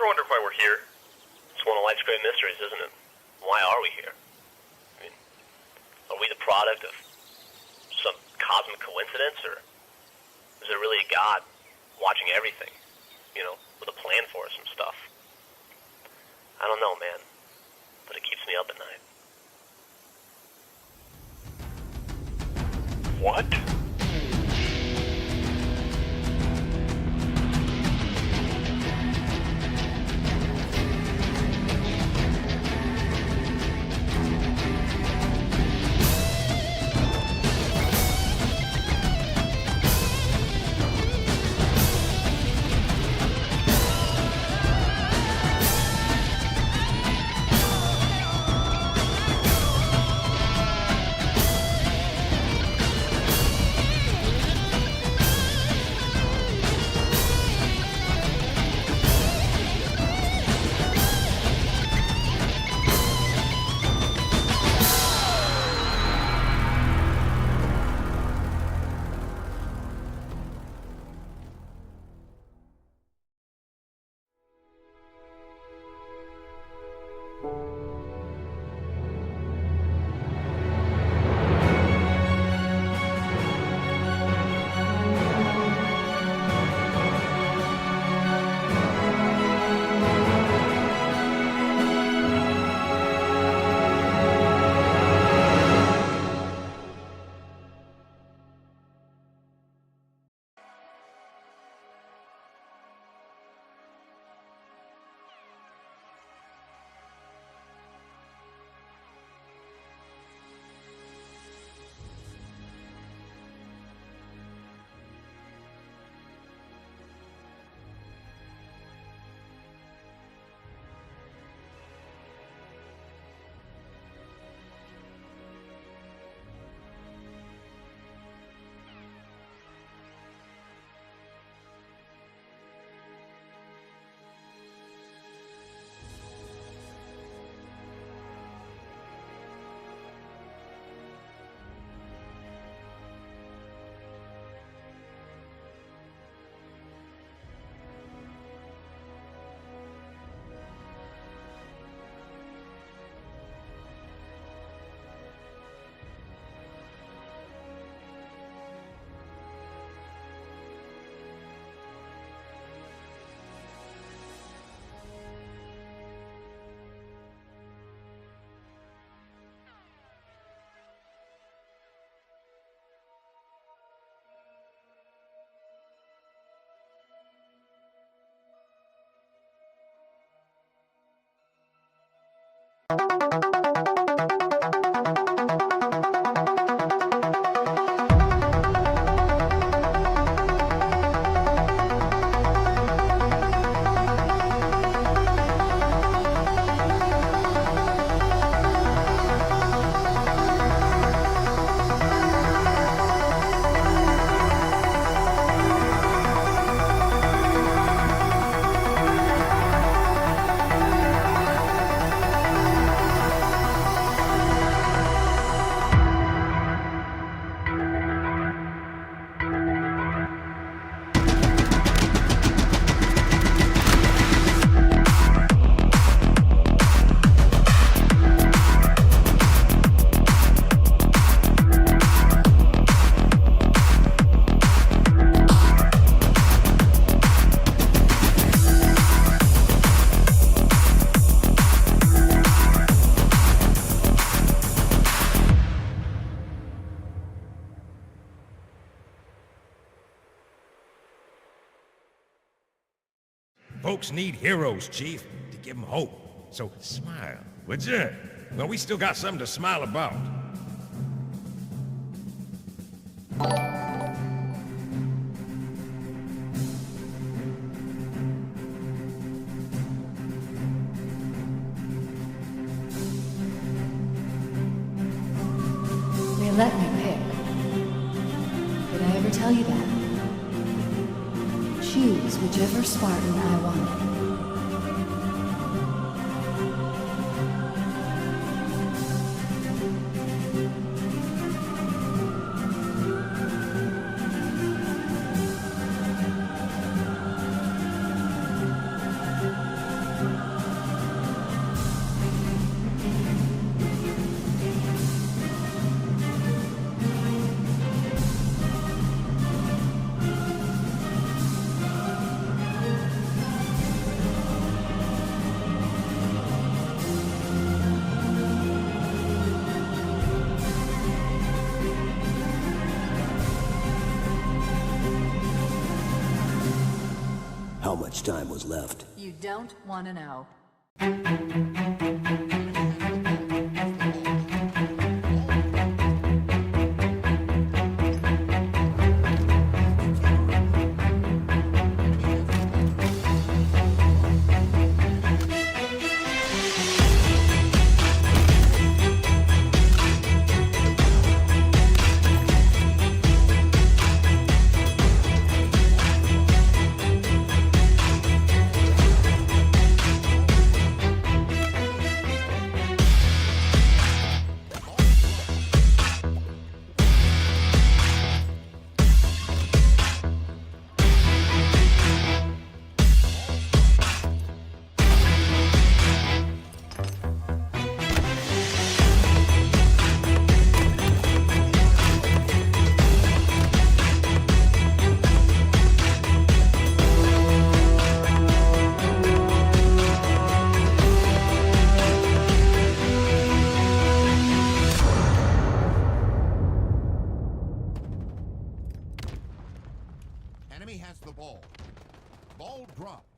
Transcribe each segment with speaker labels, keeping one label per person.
Speaker 1: ever wondered why we're here? It's one of life's great mysteries, isn't it? Why are we here? I mean, are we the product of some cosmic coincidence, or is there really a God watching everything, you know, with a plan for us and stuff? I don't know, man, but it keeps me up at night. What?
Speaker 2: Folks need heroes, Chief, to give them hope. So smile, would you? Well, we still got something to smile about.
Speaker 3: They let me pick. Did I ever tell you that? Choose whichever Spartan I want.
Speaker 4: much time was left?
Speaker 5: You don't want to know.
Speaker 6: Enemy has the ball. Ball dropped.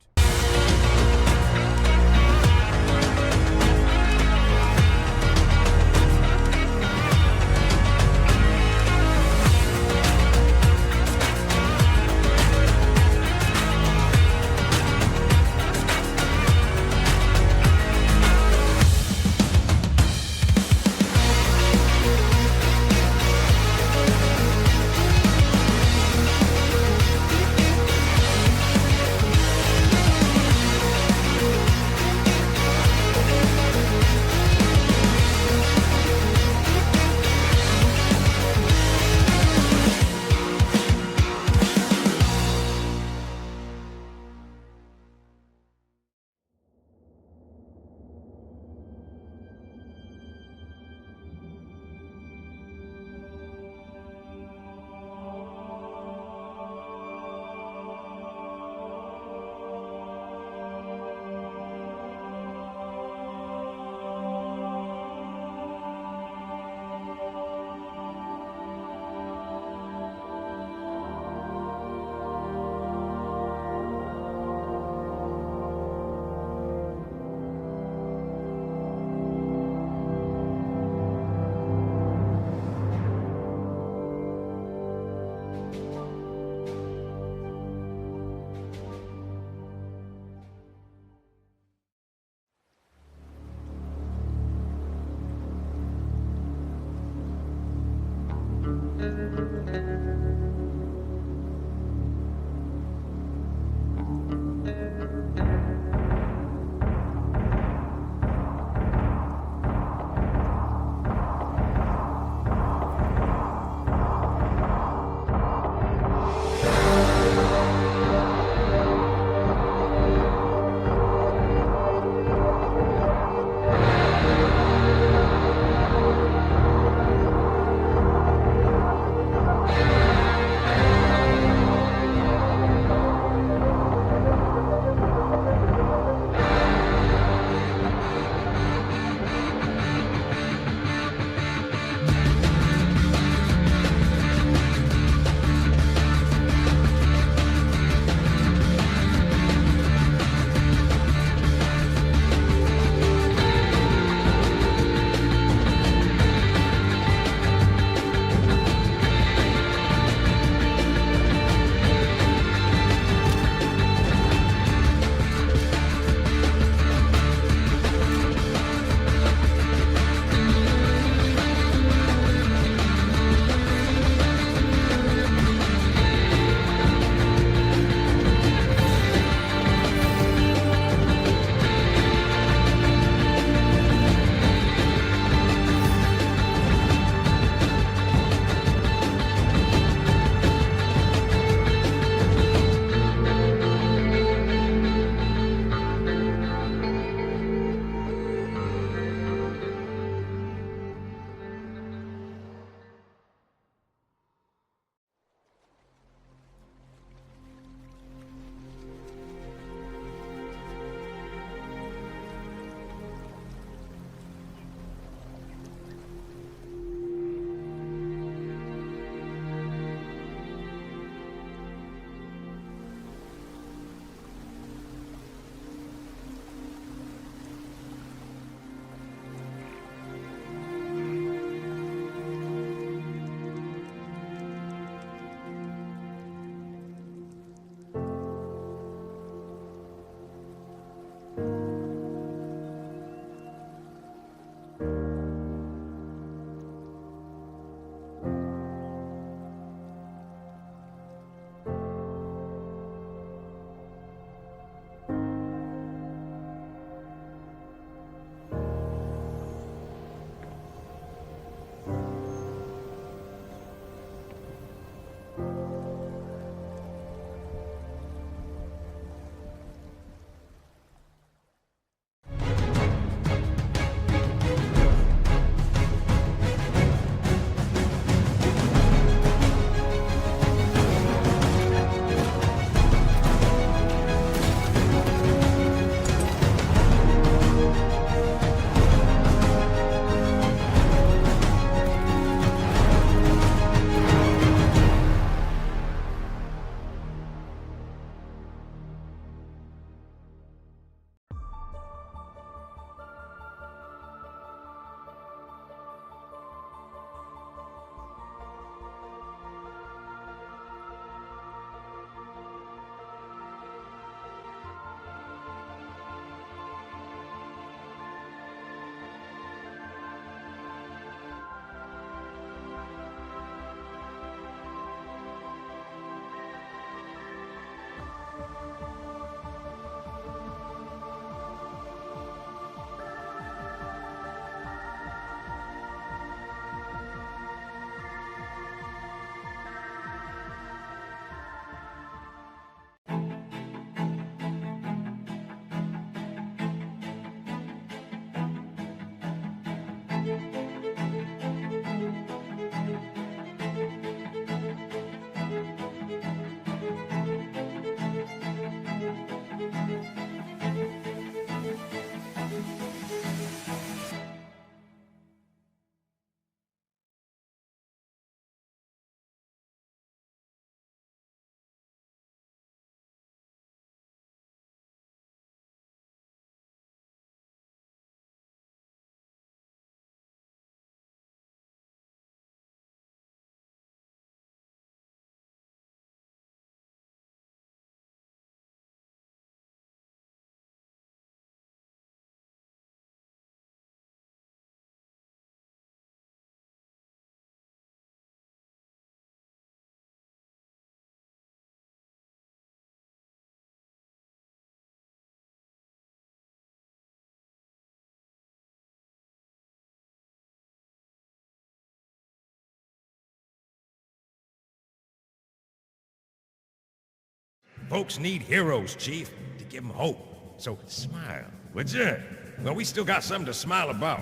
Speaker 2: Folks need heroes, Chief, to give them hope. So smile, would you? Well, we still got something to smile about.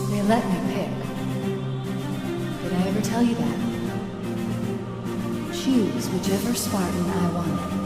Speaker 3: They let me pick. Did I ever tell you that? Choose whichever Spartan I wanted.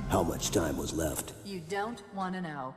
Speaker 4: How much time was left?
Speaker 5: You don't want to know.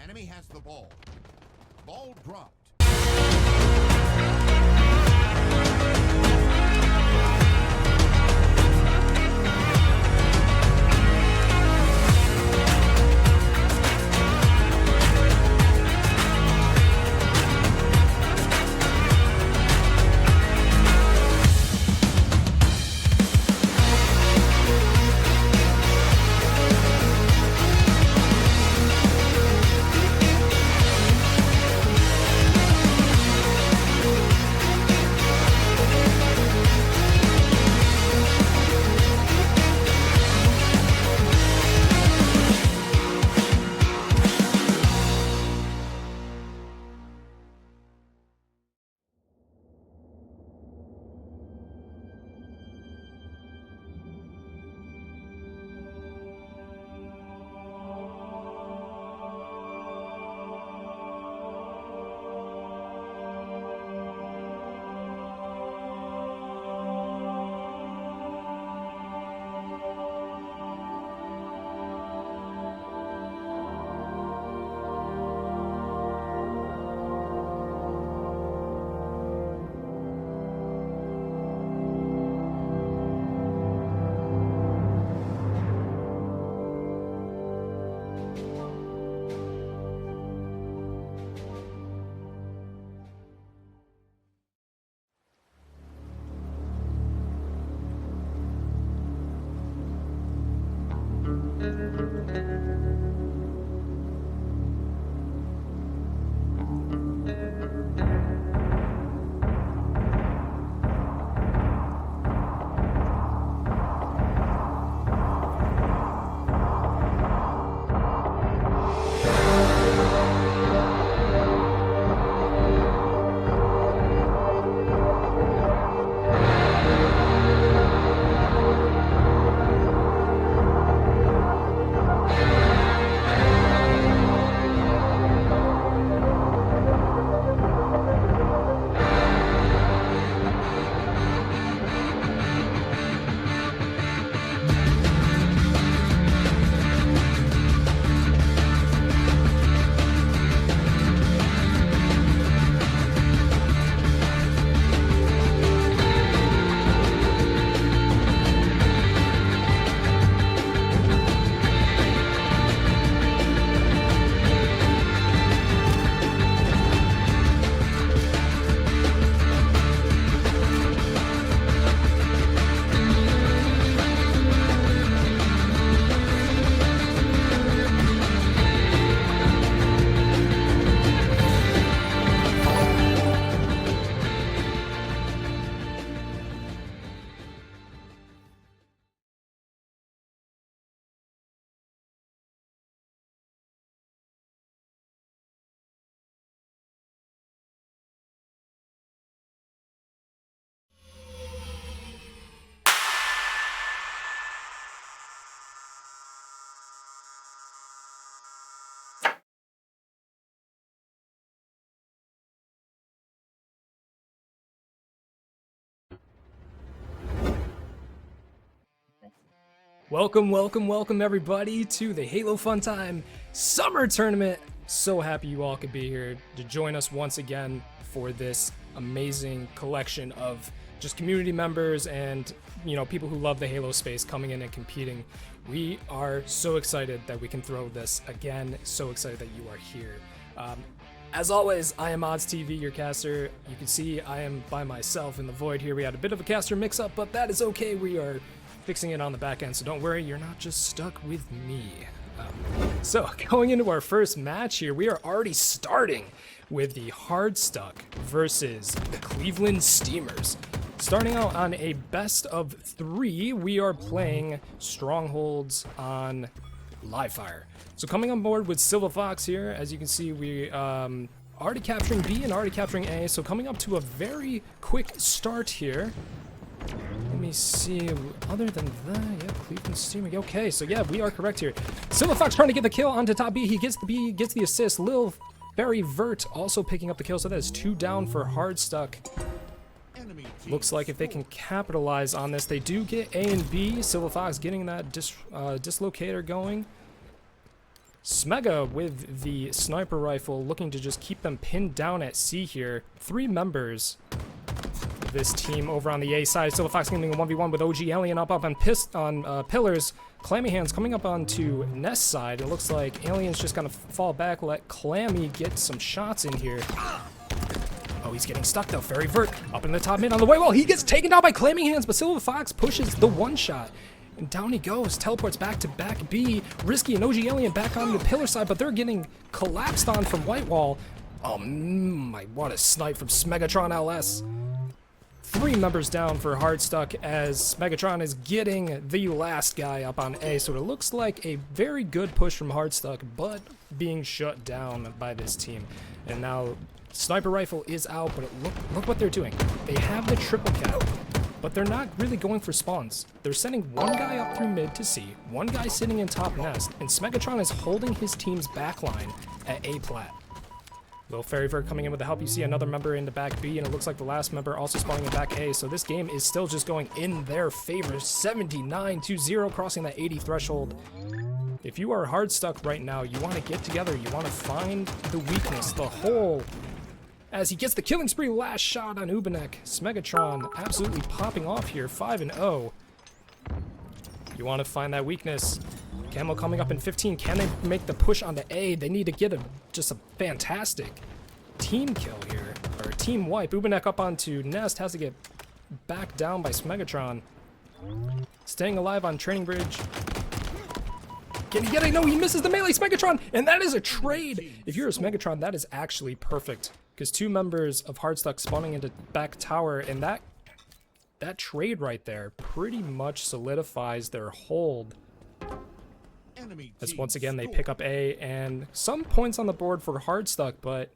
Speaker 6: Enemy has the ball. Ball dropped.
Speaker 5: Welcome, welcome, welcome everybody to the Halo Fun Time Summer Tournament. So happy you all could be here to join us once again for this amazing collection of just community members and, you know, people who love the Halo space coming in and competing. We are so excited that we can throw this again. So excited that you are here. As always, I am Odds TV, your caster. You can see I am by myself in the void here. We had a bit of a caster mix-up, but that is okay. We are fixing it on the back end, so don't worry, you're not just stuck with me. So going into our first match here, we are already starting with the Hard Stuck versus the Cleveland Steamers. Starting out on a best of 3, we are playing Strongholds on live fire. So coming on board with Silver Fox here, as you can see, we already capturing B and already capturing A, so coming up to a very quick start here. Let me see, other than that, yeah, Cleveland Steamer, okay, so yeah, we are correct here. Silver Fox trying to get the kill onto top B, he gets the B, gets the assist. Lil Barry Vert also picking up the kill, so that is 2 down for Hard Stuck. Looks like if they can capitalize on this, they do get A and B. Silver Fox getting that dislocator going. Smega with the sniper rifle looking to just keep them pinned down at C here. 3 members of this team over on the A side. Silver Fox getting a 1v1 with OG Alien up on pillars. Clammy Hands coming up onto Nest side. It looks like Alien's just gonna fall back, let Clammy get some shots in here. Oh, he's getting stuck though. Fairy Vert up in the top mid on the way wall. He gets taken down by Clammy Hands, but Silver Fox pushes the 1-shot. And down he goes, teleports back to back B. Risky and OG Alien back on the pillar side, but they're getting collapsed on from White Wall. Oh my, what a snipe from Smegatron LS. 3 members down for Hard Stuck as Megatron is getting the last guy up on A. So it looks like a very good push from Hard Stuck, but being shut down by this team. And now sniper rifle is out, but look what they're doing. They have the triple cap, but they're not really going for spawns. They're sending 1 guy up through mid to C, 1 guy sitting in top nest, and Smegatron is holding his team's backline at A plat. Lil Fairyvert coming in with the help. You see another member in the back B, and it looks like the last member also spawning in back A. So this game is still just going in their favor. 79-0, crossing that 80 threshold. If you are Hard Stuck right now, you want to get together. You want to find the weakness, the hole. As he gets the killing spree, last shot on Ubanek. Smegatron absolutely popping off here, 5-0. You want to find that weakness. Camo coming up in 15. Can they make the push onto A? They need to get just a fantastic team kill here, or team wipe. Ubanek up onto Nest, has to get back down by Smegatron. Staying alive on Training Bridge. Can he get it? No, he misses the melee Smegatron, and that is a trade. If you're a Smegatron, that is actually perfect, because 2 members of Hard Stuck spawning into back tower, and that trade right there pretty much solidifies their hold. As once again they pick up A, and some points on the board for Hard Stuck, but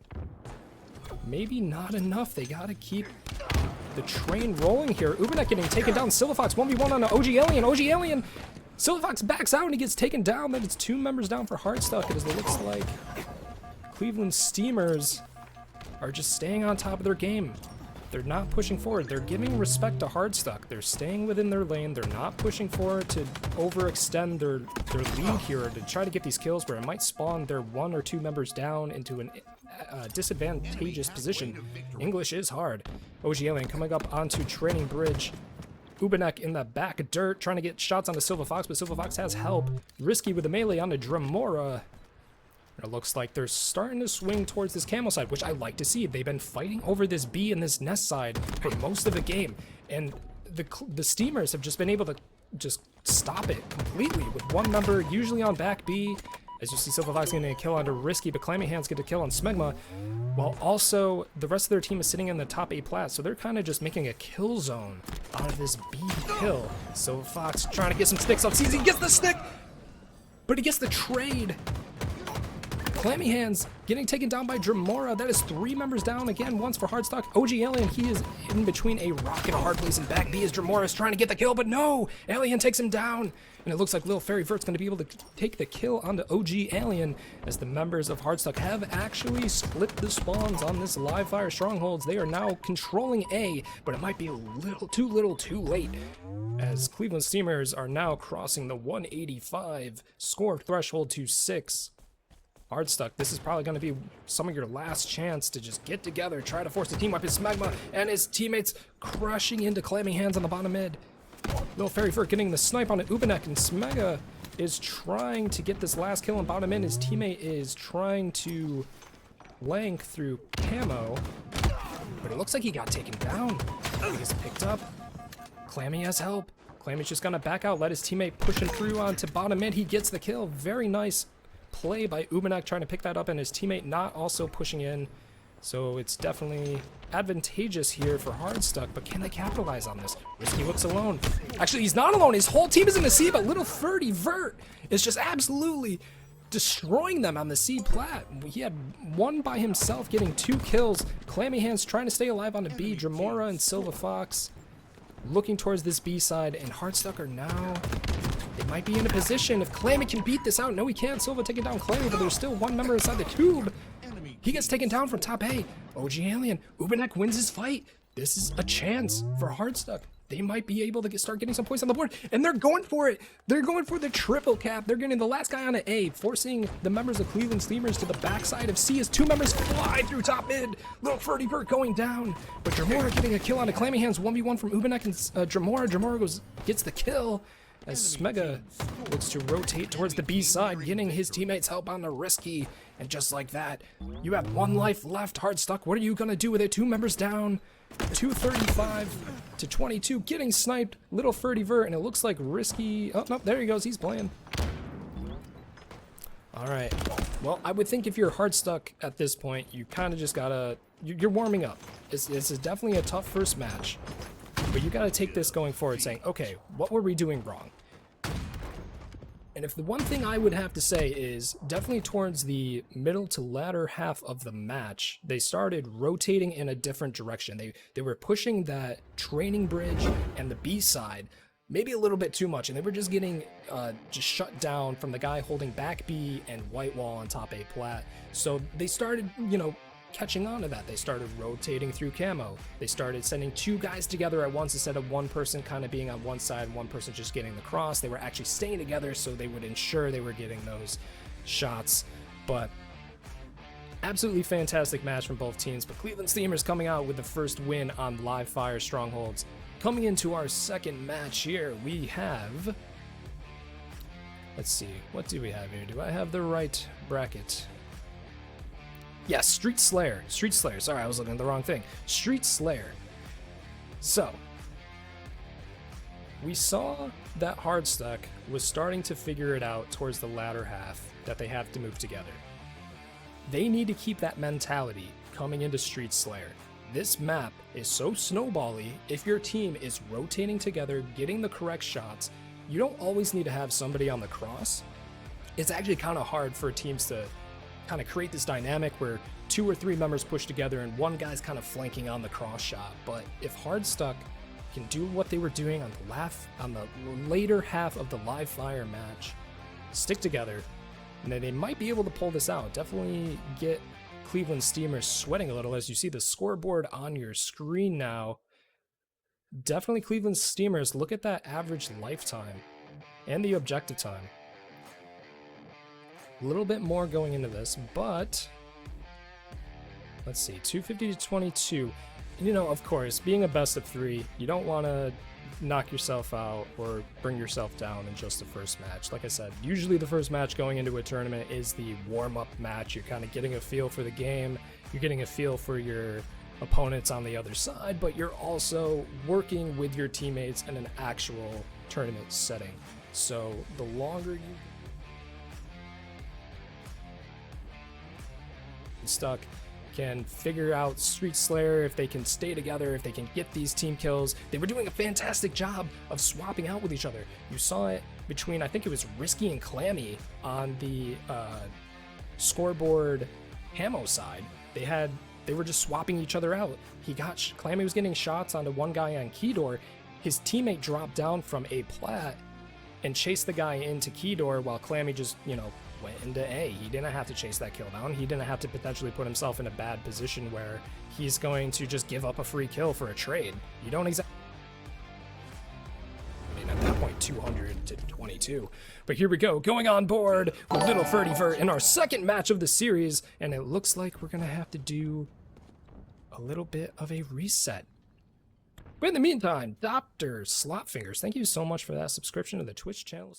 Speaker 5: maybe not enough. They gotta keep the train rolling here. Ubanek getting taken down. Silver Fox 1v1 on OG Alien. OG Alien. Silver Fox backs out and he gets taken down. Then it's 2 members down for Hard Stuck. As it looks like Cleveland Steamers are just staying on top of their game. They're not pushing forward. They're giving respect to Hard Stuck. They're staying within their lane. They're not pushing forward to overextend their lead here, or to try to get these kills where it might spawn their 1 or 2 members down into a disadvantageous position. English is hard. OG Alien coming up onto Training Bridge. Ubanek in the back dirt trying to get shots onto Silver Fox, but Silver Fox has help. Risky with the melee onto Dremora. It looks like they're starting to swing towards this camo side, which I like to see. They've been fighting over this B and this Nest side for most of the game, and the Steamers have just been able to just stop it completely with 1 member usually on back B. As you see, Silver Fox getting a kill onto Risky, but Clammy Hands get a kill on Smegma, while also the rest of their team is sitting in the top A plat, so they're kind of just making a kill zone out of this B hill. Silver Fox trying to get some sticks on CZ, gets the stick, but he gets the trade. Clammy Hands getting taken down by Dremora. That is 3 members down again, once for Hardstock. OG Alien, he is in between a rock and a hard place, and back B as Dremora is trying to get the kill, but no! Alien takes him down, and it looks like Lil Fairy Vert's going to be able to take the kill onto OG Alien, as the members of Hardstock have actually split the spawns on this live fire strongholds. They are now controlling A, but it might be a little too late, as Cleveland Steamers are now crossing the 185 score threshold to 6. Hardstuck, this is probably going to be some of your last chance to just get together, try to force the team up. It's Smegma and his teammates crushing into Clammy Hands on the bottom mid. Lil Fairy Vert getting the snipe on an Ubanek, and Smega is trying to get this last kill on bottom mid. His teammate is trying to flank through camo, but it looks like he got taken down. He gets picked up. Clammy has help. Clammy's just gonna back out, let his teammate push him through onto bottom mid. He gets the kill. Very nice play by Ubanek trying to pick that up, and his teammate not also pushing in. So it's definitely advantageous here for Hardstuck, but can they capitalize on this? Risky looks alone. Actually, he's not alone. His whole team is in the C, but Little Ferdy Vert is just absolutely destroying them on the C plat. He had one by himself getting 2 kills. Clammy Hands trying to stay alive on the B. Dremora and Silva Fox looking towards this B side, and Hardstuck are now, they might be in a position if Clammy can beat this out. No, he can't. Silva taking down Clammy, but there's still one member inside the tube. He gets taken down from top A. OG Alien, Ubanek wins his fight. This is a chance for Hardstuck. They might be able to start getting some points on the board, and they're going for it. They're going for the triple cap. They're getting the last guy on an A, forcing the members of Cleveland Steamers to the backside of C as 2 members fly through top mid. Little Ferdy Vert going down, but Dremora getting a kill on a Clammy Hands 1v1 from Ubanek and Dremora. Dremora gets the kill as Smega looks to rotate towards the B side, getting his teammates help on the Risky. And just like that, you have 1 life left, Hardstuck. What are you gonna do with it? 2 members down, 235 to 22, getting sniped. Little Ferdy Vert, and it looks like Risky. Oh, no, there he goes. He's playing. All right. Well, I would think if you're Hardstuck at this point, you kind of just gotta, you're warming up. This is definitely a tough first match, but you gotta take this going forward saying, okay, what were we doing wrong? And if the one thing I would have to say is definitely towards the middle to latter half of the match, they started rotating in a different direction. They were pushing that training bridge and the B side maybe a little bit too much, and they were just getting just shut down from the guy holding back B and white wall on top A plat. So they started, you know, catching on to that. They started rotating through camo. They started sending 2 guys together at once instead of one person kind of being on one side and one person just getting the cross. They were actually staying together so they would ensure they were getting those shots. But absolutely fantastic match from both teams. But Cleveland Steamers coming out with the first win on live fire strongholds. Coming into our second match here, we have, let's see, what do we have here? Do I have the right bracket? Yes, Street Slayer. Sorry, I was looking at the wrong thing. Street Slayer. So, we saw that Hardstuck was starting to figure it out towards the latter half that they have to move together. They need to keep that mentality coming into Street Slayer. This map is so snowbally. If your team is rotating together, getting the correct shots, you don't always need to have somebody on the cross. It's actually kind of hard for teams to kind of create this dynamic where 2 or 3 members push together and one guy's kind of flanking on the cross shot. But if Hardstuck can do what they were doing on the later half of the live fire match, stick together, and then they might be able to pull this out. Definitely get Cleveland Steamers sweating a little as you see the scoreboard on your screen now. Definitely Cleveland Steamers, look at that average lifetime and the objective time. A little bit more going into this, but let's see, 250 to 22. You know, of course, being a best of 3, you don't want to knock yourself out or bring yourself down in just the first match. Like I said, usually the first match going into a tournament is the warm-up match. You're kind of getting a feel for the game, you're getting a feel for your opponents on the other side, but you're also working with your teammates in an actual tournament setting. So the longer you stuck can figure out Street Slayer, if they can stay together, if they can get these team kills. They were doing a fantastic job of swapping out with each other. You saw it between, I think it was Risky and Clammy on the scoreboard Hamo side. They were just swapping each other out. Clammy was getting shots onto one guy on Keydor. His teammate dropped down from A plat and chased the guy into Keydor while Clammy just, went into A. He didn't have to chase that kill down. He didn't have to potentially put himself in a bad position where he's going to just give up a free kill for a trade. You don't exactly... I mean, at that point, 200 to 22. But here we go, going on board with Little Ferdy Vert in our second match of the series, and it looks like we're going to have to do a little bit of a reset. But in the meantime, Dr. Slopfingers, thank you so much for that subscription to the Twitch channel.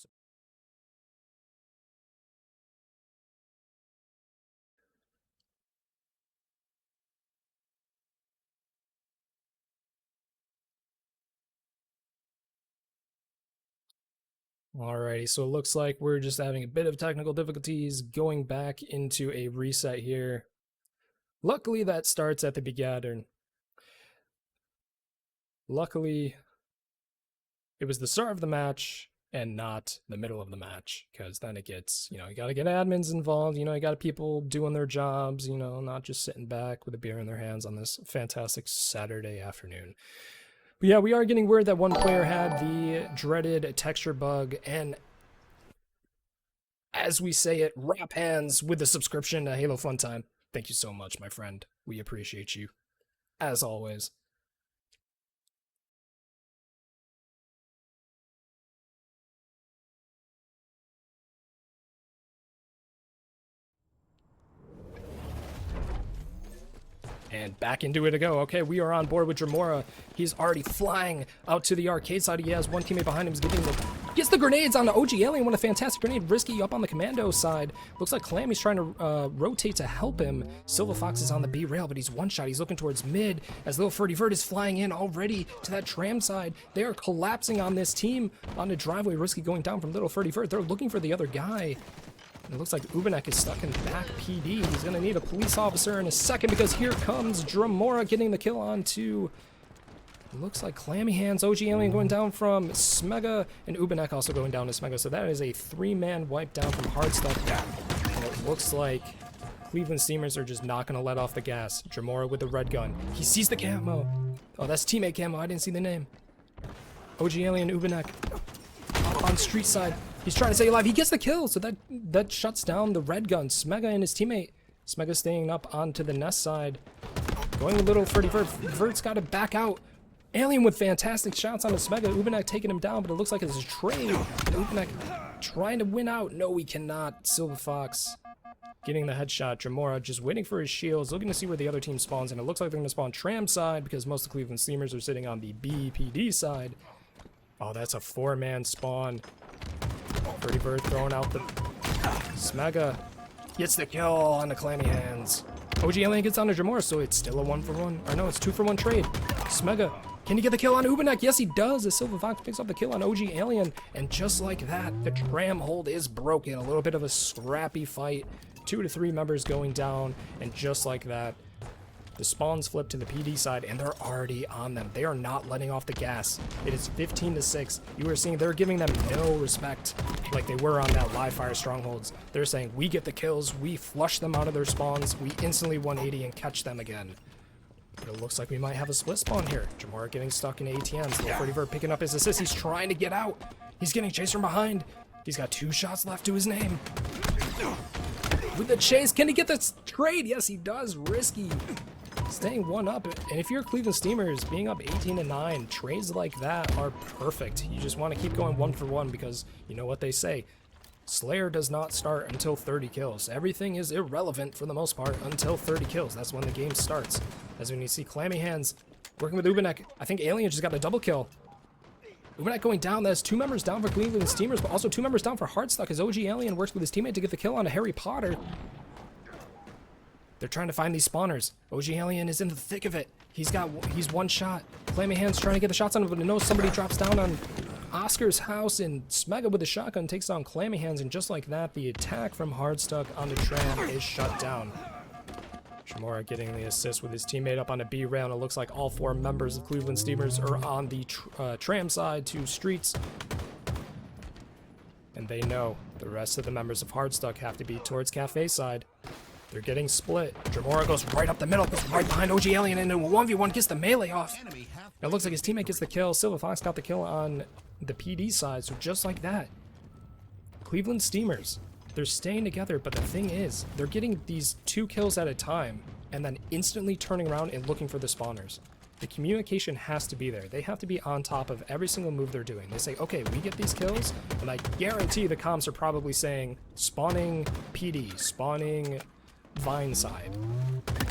Speaker 5: Alrighty, so it looks like we're just having a bit of technical difficulties going back into a reset here. Luckily, that starts at the beginning. Luckily, it was the start of the match and not the middle of the match, because then it gets, you gotta get admins involved, you got people doing their jobs, not just sitting back with a beer in their hands on this fantastic Saturday afternoon. But yeah, we are getting word that one player had the dreaded texture bug, and as we say it, wrap hands with the subscription to Halo Fun Time. Thank you so much, my friend. We appreciate you, as always. And back into it to go. Okay, we are on board with Dremora. He's already flying out to the arcade side. He has one teammate behind him. Gets the grenades on the OG Alien. What a fantastic grenade. Risky up on the commando side. Looks like Clammy's trying to rotate to help him. Silver Fox is on the B rail, but he's one shot. He's looking towards mid as Little Ferdy Vert is flying in already to that tram side. They are collapsing on this team on the driveway. Risky going down from Little Ferdy Vert. They're looking for the other guy. It looks like Ubanek is stuck in back PD. He's going to need a police officer in a second because here comes Dremora getting the kill on to... Looks like Clammy Hands. OG Alien going down from Smega and Ubanek also going down to Smega. So that is a 3-man wipe down from Hardstuck. And it looks like Cleveland Steamers are just not going to let off the gas. Dremora with the red gun. He sees the camo. Oh, that's teammate camo. I didn't see the name. OG Alien, Ubanek on street side. He's trying to stay alive. He gets the kill, so that shuts down the red gun. Smega and his teammate. Smega staying up onto the nest side. Going a little Ferdy Vert. Vert's got to back out. Alien with fantastic shots on the Smega. Ubanek taking him down, but it looks like it's a trade. Ubanek trying to win out. No, he cannot. Silver Fox getting the headshot. Dremora just waiting for his shields, looking to see where the other team spawns, and it looks like they're going to spawn tram side because most of the Cleveland Steamers are sitting on the BPD side. Oh, that's a 4-man spawn. Ferdy Vert throwing out the... Smega gets the kill on the Clammy Hands. OG Alien gets on to Dremora, so it's still a 1-for-1. Or no, it's 2-for-1 trade. Smega, can he get the kill on Ubanek? Yes, he does. The Silver Fox picks up the kill on OG Alien. And just like that, the tram hold is broken. A little bit of a scrappy fight. 2 to 3 members going down. And just like that, the spawns flip to the PD side, and they're already on them. They are not letting off the gas. It is 15 to 6. You are seeing they're giving them no respect like they were on that live fire strongholds. They're saying, we get the kills, we flush them out of their spawns, we instantly 180 and catch them again. But it looks like we might have a split spawn here. Dremora getting stuck in ATMs. Little Ferdy Vert picking up his assist. He's trying to get out. He's getting chased from behind. He's got 2 shots left to his name. With the chase, can he get this trade? Yes, he does. Risky. Staying 1 up, and if you're Cleveland Steamers, being up 18-9, trades like that are perfect. You just want to keep going 1-for-1 because you know what they say. Slayer does not start until 30 kills. Everything is irrelevant for the most part until 30 kills. That's when the game starts. As when you see Clammy Hands working with Ubanek. I think Alien just got a double kill. Ubanek going down. That's 2 members down for Cleveland Steamers, but also 2 members down for Hardstuck as OG Alien works with his teammate to get the kill on a Harry Potter. They're trying to find these spawners. OG Alien is in the thick of it. He's 1 shot. Clammy Hands trying to get the shots on him, but no, somebody drops down on Oscar's house, and Smega with a shotgun takes down Clammy Hands, and just like that, the attack from Hardstuck on the tram is shut down. Dremora getting the assist with his teammate up on a B rail, and it looks like all 4 members of Cleveland Steamers are on the tram side to streets. and they know the rest of the members of Hardstuck have to be towards Cafe side. They're getting split. Dramora goes right up the middle, goes right behind OG Alien, and in a 1v1 gets the melee off. It looks like his teammate gets the kill. Silver Fox got the kill on the PD side, so just like that. Cleveland Steamers, they're staying together, but the thing is, they're getting these 2 kills at a time, and then instantly turning around and looking for the spawners. The communication has to be there. They have to be on top of every single move they're doing. They say, okay, we get these kills, and I guarantee the comms are probably saying, spawning PD, spawning Vine side.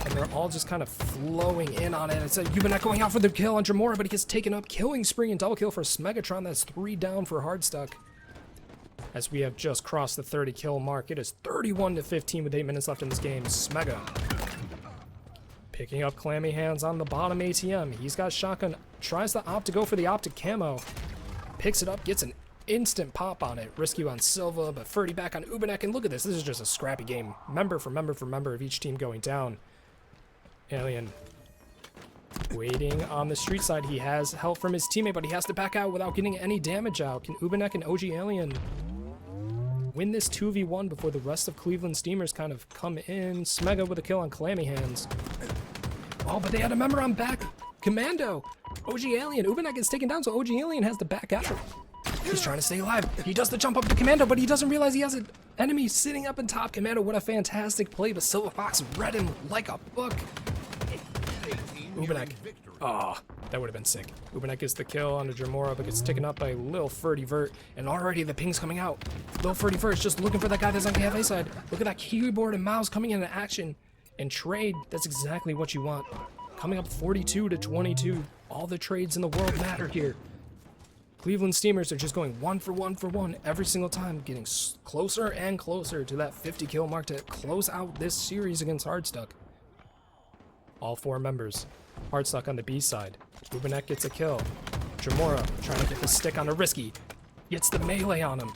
Speaker 5: And they're all just kind of flowing in on it. It's like, you've been not going out for the kill on Dramora, but he gets taken up. Killing spree and double kill for Smegatron. That's 3 down for Hardstuck. As we have just crossed the 30 kill mark. It is 31-15 with 8 minutes left in this game. Smega picking up Clammy Hands on the bottom ATM. He's got shotgun. Tries the op to go for the optic camo. Picks it up, gets an instant pop on it. Rescue on Silva, but Ferdy back on Ubanek. And look at this. This is just a scrappy game. Member for member for member of each team going down. Alien waiting on the street side. He has help from his teammate, but he has to back out without getting any damage out. Can Ubanek and OG Alien win this 2v1 before the rest of Cleveland Steamers kind of come in? Smega with a kill on Clammy Hands. Oh, but they had a member on back. Commando. OG Alien. Ubanek is taken down, so OG Alien has to back out. He's trying to stay alive. He does the jump up to Commando, but he doesn't realize he has an enemy sitting up in top. Commando, what a fantastic play, but Silver Fox read him like a book. Ubanek. Oh, that would have been sick. Ubanek gets the kill on the Dramora, but gets taken up by Lil Ferdy Vert, and already the ping's coming out. Lil Ferdy Vert's just looking for that guy that's on Cafe side. Look at that keyboard and mouse coming into action. And trade, that's exactly what you want. Coming up 42-22. All the trades in the world matter here. Cleveland Steamers are just going 1 for 1 for 1 every single time, getting closer and closer to that 50 kill mark to close out this series against Hardstuck. All 4 members. Hardstuck on the B side. Ubanek gets a kill. Dramora trying to get the stick on a Risky. Gets the melee on him.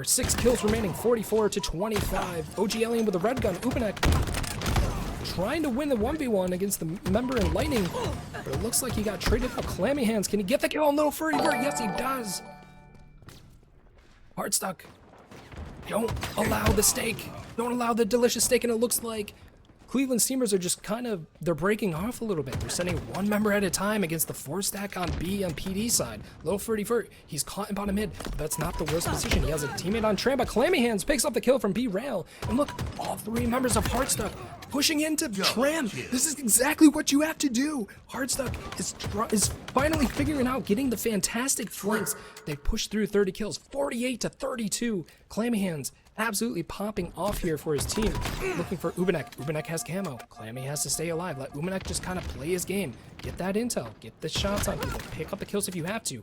Speaker 5: 6 kills remaining, 44-25. OG Alien with a red gun. Ubanek trying to win the 1v1 against the member in Lightning, but it looks like he got traded for Clammy Hands. Can he get the kill on Little Furry Bird? Yes, he does. Hardstuck. Don't allow the steak. Don't allow the delicious steak, and it looks like Cleveland Steamers are just kind of, they're breaking off a little bit. They're sending 1 member at a time against the 4 stack on B on PD side. Little Ferdy Vert, he's caught in bottom mid, but that's not the worst position. He has a teammate on Tram, but Clammy Hands picks up the kill from B Rail. And look, all 3 members of Hardstuck pushing into Tram. This is exactly what you have to do. Hardstuck is finally figuring out getting the fantastic flanks. They push through 30 kills, 48-32. Clammy Hands absolutely popping off here for his team. Looking for Ubanek. Ubanek has camo. Clammy has to stay alive. Let Ubanek just kind of play his game. Get that intel. Get the shots on people. Pick up the kills if you have to.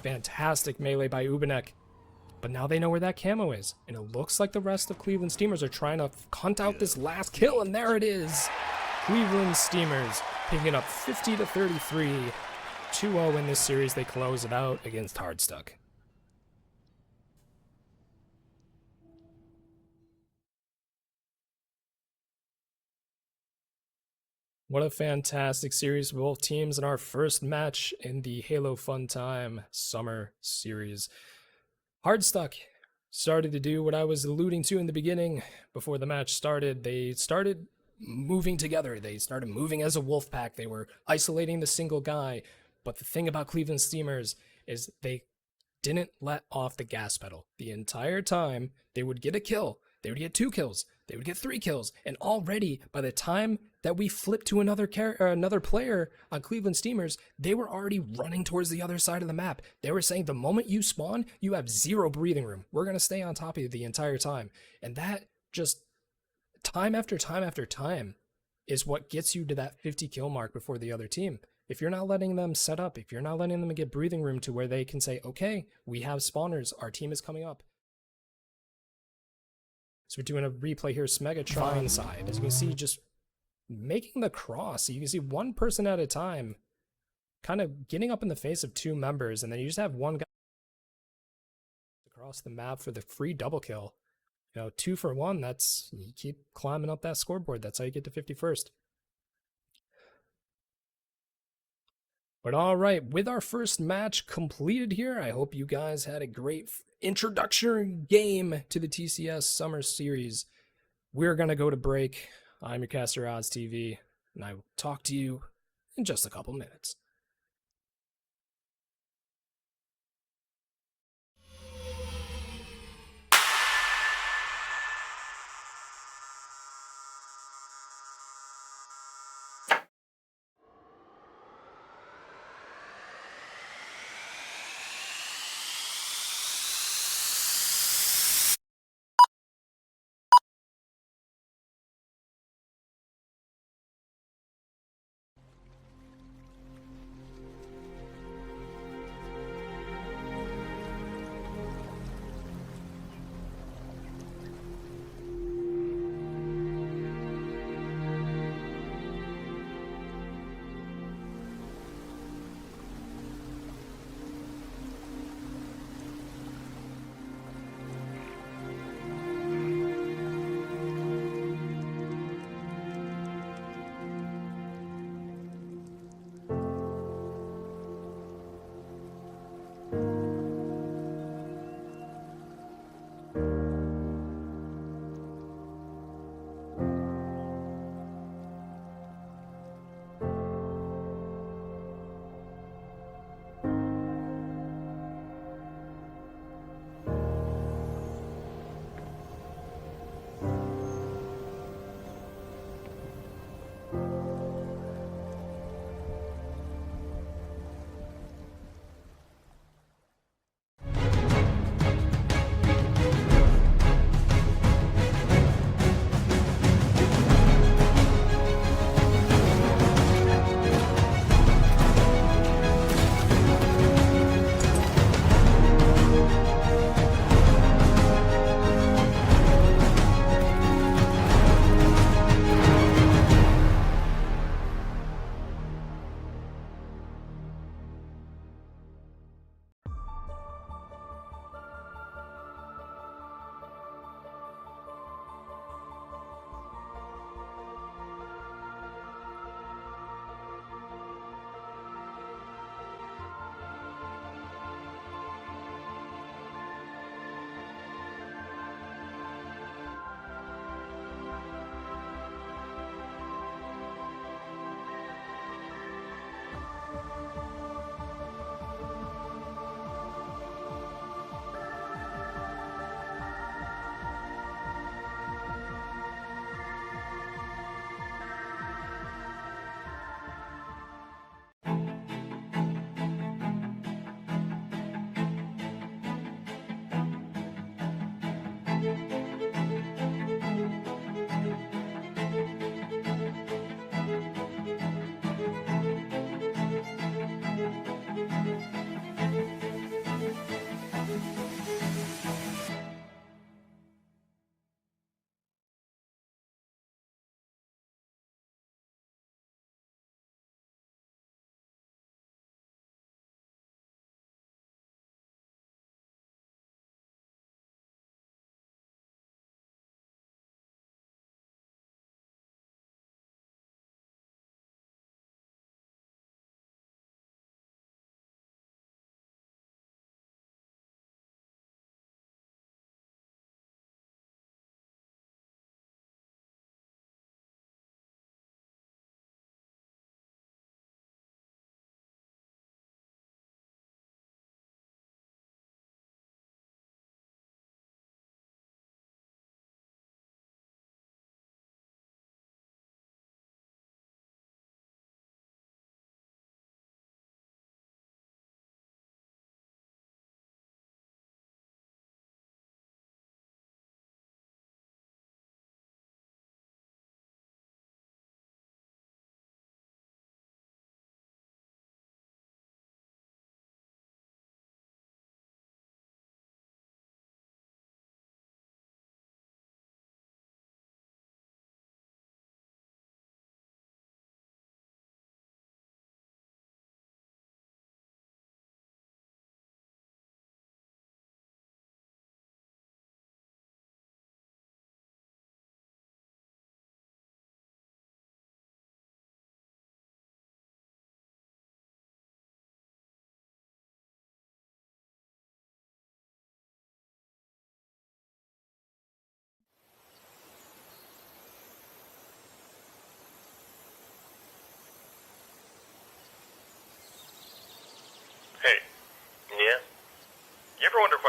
Speaker 5: Fantastic melee by Ubanek. But now they know where that camo is. And it looks like the rest of Cleveland Steamers are trying to hunt out this last kill. And there it is. Cleveland Steamers picking up 50-33. 2-0 in this series. They close it out against Hardstuck. What a fantastic series for both teams in our first match in the Halo Fun Time Summer Series. Hardstuck started to do what I was alluding to in the beginning before the match started. They started moving together. They started moving as a wolf pack. They were isolating the single guy. But the thing about Cleveland Steamers is they didn't let off the gas pedal. The entire time, they would get a kill. They would get 2 kills. They would get 3 kills. And already, by the time that we flipped to another player on Cleveland Steamers, they were already running towards the other side of the map. They were saying, the moment you spawn, you have 0 breathing room. We're going to stay on top of you the entire time. And that just, time after time after time, is what gets you to that 50 kill mark before the other team. If you're not letting them set up, if you're not letting them get breathing room to where they can say, okay, we have spawners, our team is coming up. So we're doing a replay here, Smegatron side. As you can see, just making the cross. So you can see 1 person at a time kind of getting up in the face of 2 members, and then you just have 1 guy across the map for the free double kill. You know, 2 for 1, that's, you keep climbing up that scoreboard. That's how you get to 51st. But all right, with our first match completed here, I hope you guys had a great introduction game to the TCS Summer Series. We're going to go to break. I'm your caster, Oz TV, and I will talk to you in just a couple minutes.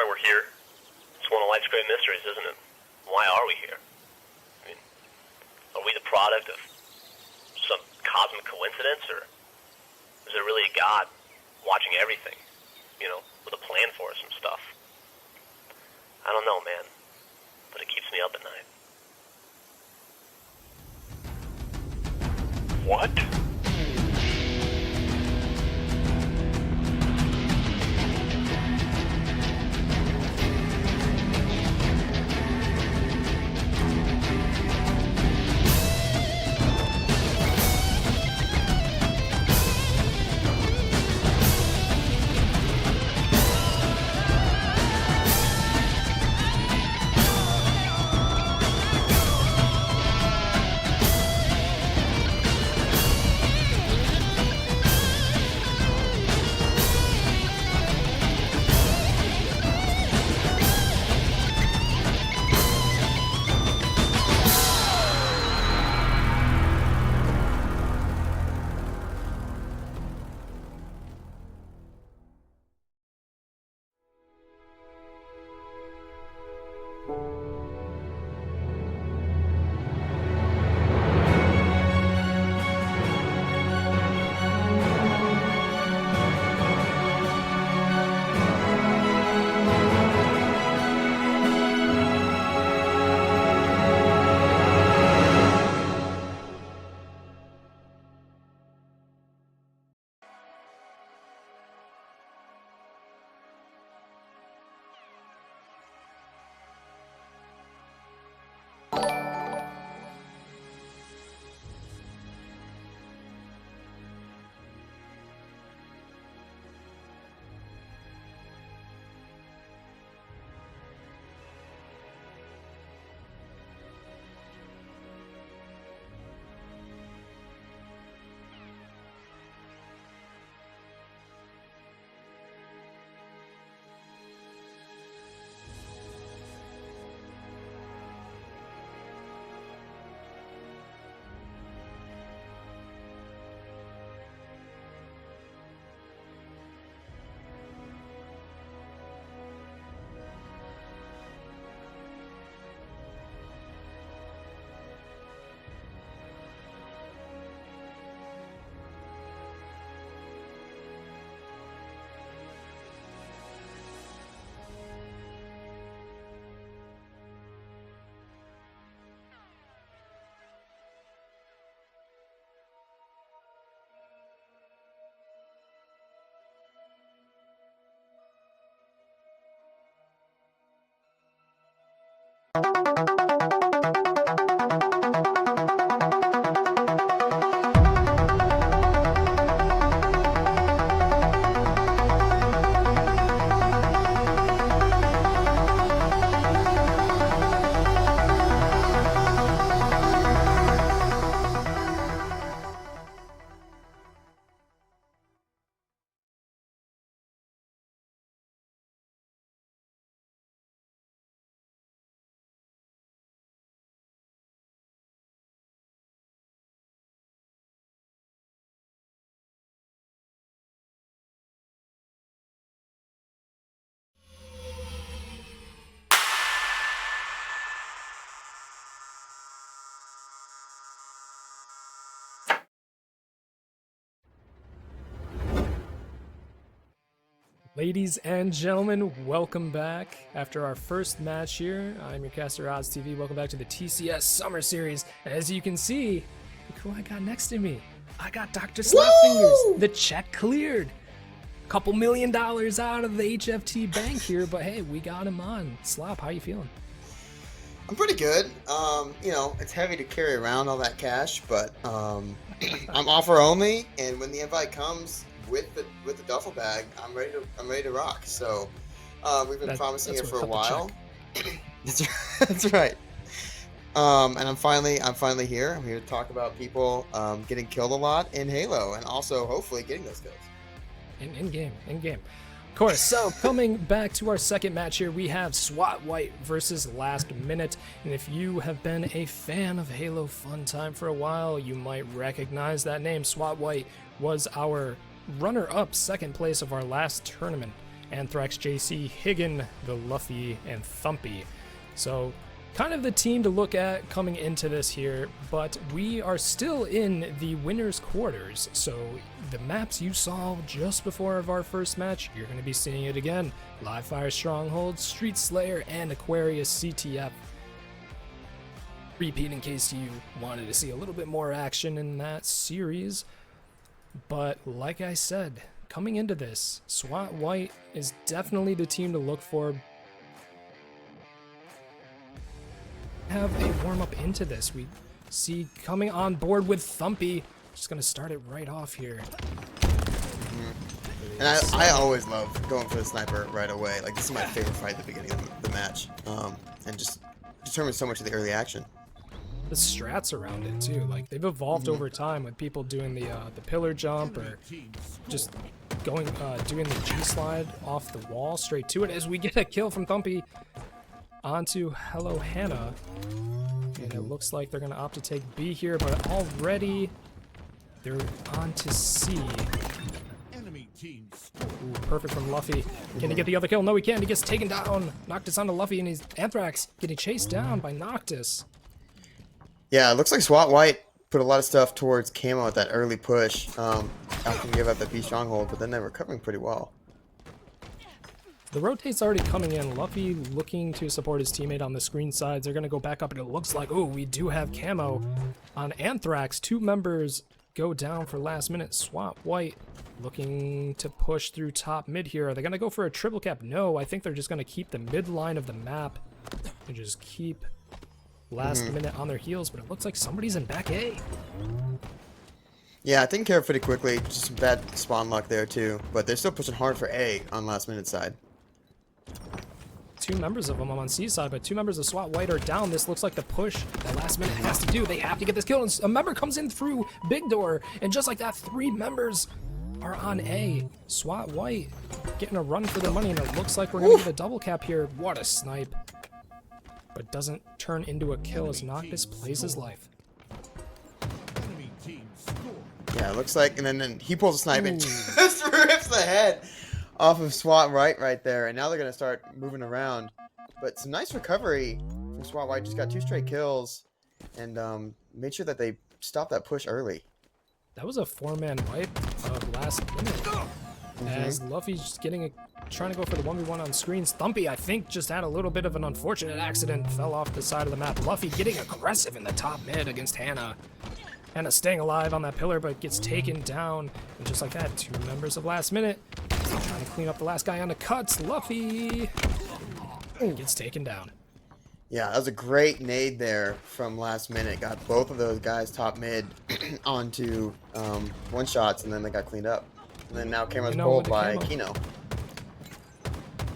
Speaker 1: why we're here? It's one of life's great mysteries, isn't it? Why are we here? I mean, are we the product of some cosmic coincidence, or is there really a God watching everything, you know, with a plan for us and stuff? I don't know, man, but it keeps me up at night. What?
Speaker 5: Ladies and gentlemen, welcome back. After our first match here, I'm your caster Oz TV. Welcome back to the TCS Summer Series. And as you can see, look who I got next to me. I got Dr. Slapfingers. The check cleared. Couple $1 million out of the HFT bank here, but hey, we got him on. Slop, how you feeling?
Speaker 7: I'm pretty good. You know, it's heavy to carry around all that cash, but I'm offer only, and when the invite comes with the duffel bag, I'm ready to rock. So we've been promising it for a while. That's right. And I'm finally here. I'm here to talk about people getting killed a lot in Halo, and also hopefully getting those kills.
Speaker 5: In game. Of course. So coming back to our second match here, we have SWAT White versus Last Minute. And if you have been a fan of Halo Fun Time for a while, you might recognize that name. SWAT White was our runner-up second place of our last tournament. Anthrax, JC, Higgin, the Luffy, and Thumpy. So kind of the team to look at coming into this here, but we are still in the winner's quarters. So the maps you saw just before of our first match, you're going to be seeing it again. Live Fire Stronghold, Street Slayer, and Aquarius CTF. Repeat in case you wanted to see a little bit more action in that series. But like I said, coming into this, SWAT White is definitely the team to look for. Have a warm-up into this. We see coming on board with Thumpy. Just going to start it right off here.
Speaker 7: And I always love going for the sniper right away. Like, this is my favorite fight at the beginning of the match. And just determines so much of the early action.
Speaker 5: The strats around it too, like they've evolved over time with people doing the pillar jump or just going doing the G slide off the wall straight to it. As we get a kill from Thumpy onto Hello Hannah, and it looks like they're gonna opt to take B here, but already they're on to C. Ooh, perfect from Luffy. Can he get the other kill? No, he can't. He gets taken down. Noctis onto Luffy, and he's Anthrax getting chased down by Noctis.
Speaker 7: Yeah, it looks like SWAT White put a lot of stuff towards camo at that early push. After give up that B stronghold, but then they're recovering pretty well.
Speaker 5: The rotate's already coming in. Luffy looking to support his teammate on the screen sides. They're going to go back up, and it looks like, oh, we do have camo on Anthrax. 2 members go down for last minute. SWAT White looking to push through top mid here. Are they going to go for a triple cap? No, I think they're just going to keep the mid line of the map and just keep last minute on their heels, but it looks like somebody's in back A.
Speaker 7: Yeah, I think care pretty quickly. Just some bad spawn luck there too, but they're still pushing hard for A on last minute side.
Speaker 5: 2 members of them on C side, but 2 members of SWAT White are down. This looks like the push that last minute has to do. They have to get this kill, and a member comes in through big door, and just like that, 3 members are on A. SWAT White getting a run for the money, and it looks like we're gonna get a double cap here. What a snipe. But doesn't turn into a kill as Noctis plays his life.
Speaker 7: Yeah, it looks like, and then he pulls a snipe and just rips the head off of SWAT White right there, and now they're going to start moving around. But some nice recovery from SWAT White, just got 2 straight kills, and made sure that they stopped that push early.
Speaker 5: That was a 4-man wipe of last minute. As Luffy's just trying to go for the 1v1 on screens. Thumpy, I think, just had a little bit of an unfortunate accident, fell off the side of the map. Luffy getting aggressive in the top mid against Hannah. Hannah staying alive on that pillar, but gets taken down. And just like that, 2 members of last minute. Still trying to clean up the last guy on the cuts. Luffy gets taken down.
Speaker 7: Yeah, that was a great nade there from last minute. Got both of those guys top mid onto one-shots, and then they got cleaned up. And then now camera's pulled by Kino.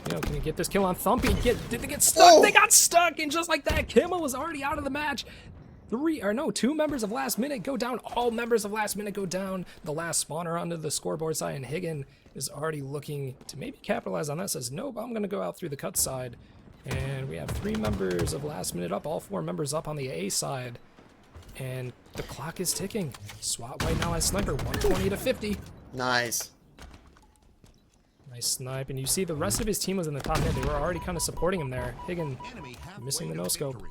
Speaker 5: Can you get this kill on Thumpy? Did they get stuck? Oh! They got stuck, and just like that, Kimo was already out of the match. 2 members of last minute go down. All members of last minute go down. The last spawner onto the scoreboard side, and Higgin is already looking to maybe capitalize on that. Says, nope, I'm going to go out through the cut side. And we have 3 members of last minute up, all 4 members up on the A side. And the clock is ticking. SWAT White now has sniper, 120 to 50.
Speaker 7: Nice.
Speaker 5: Nice snipe, and you see the rest of his team was in the top mid. They were already kind of supporting him there. Higgin missing the no-scope.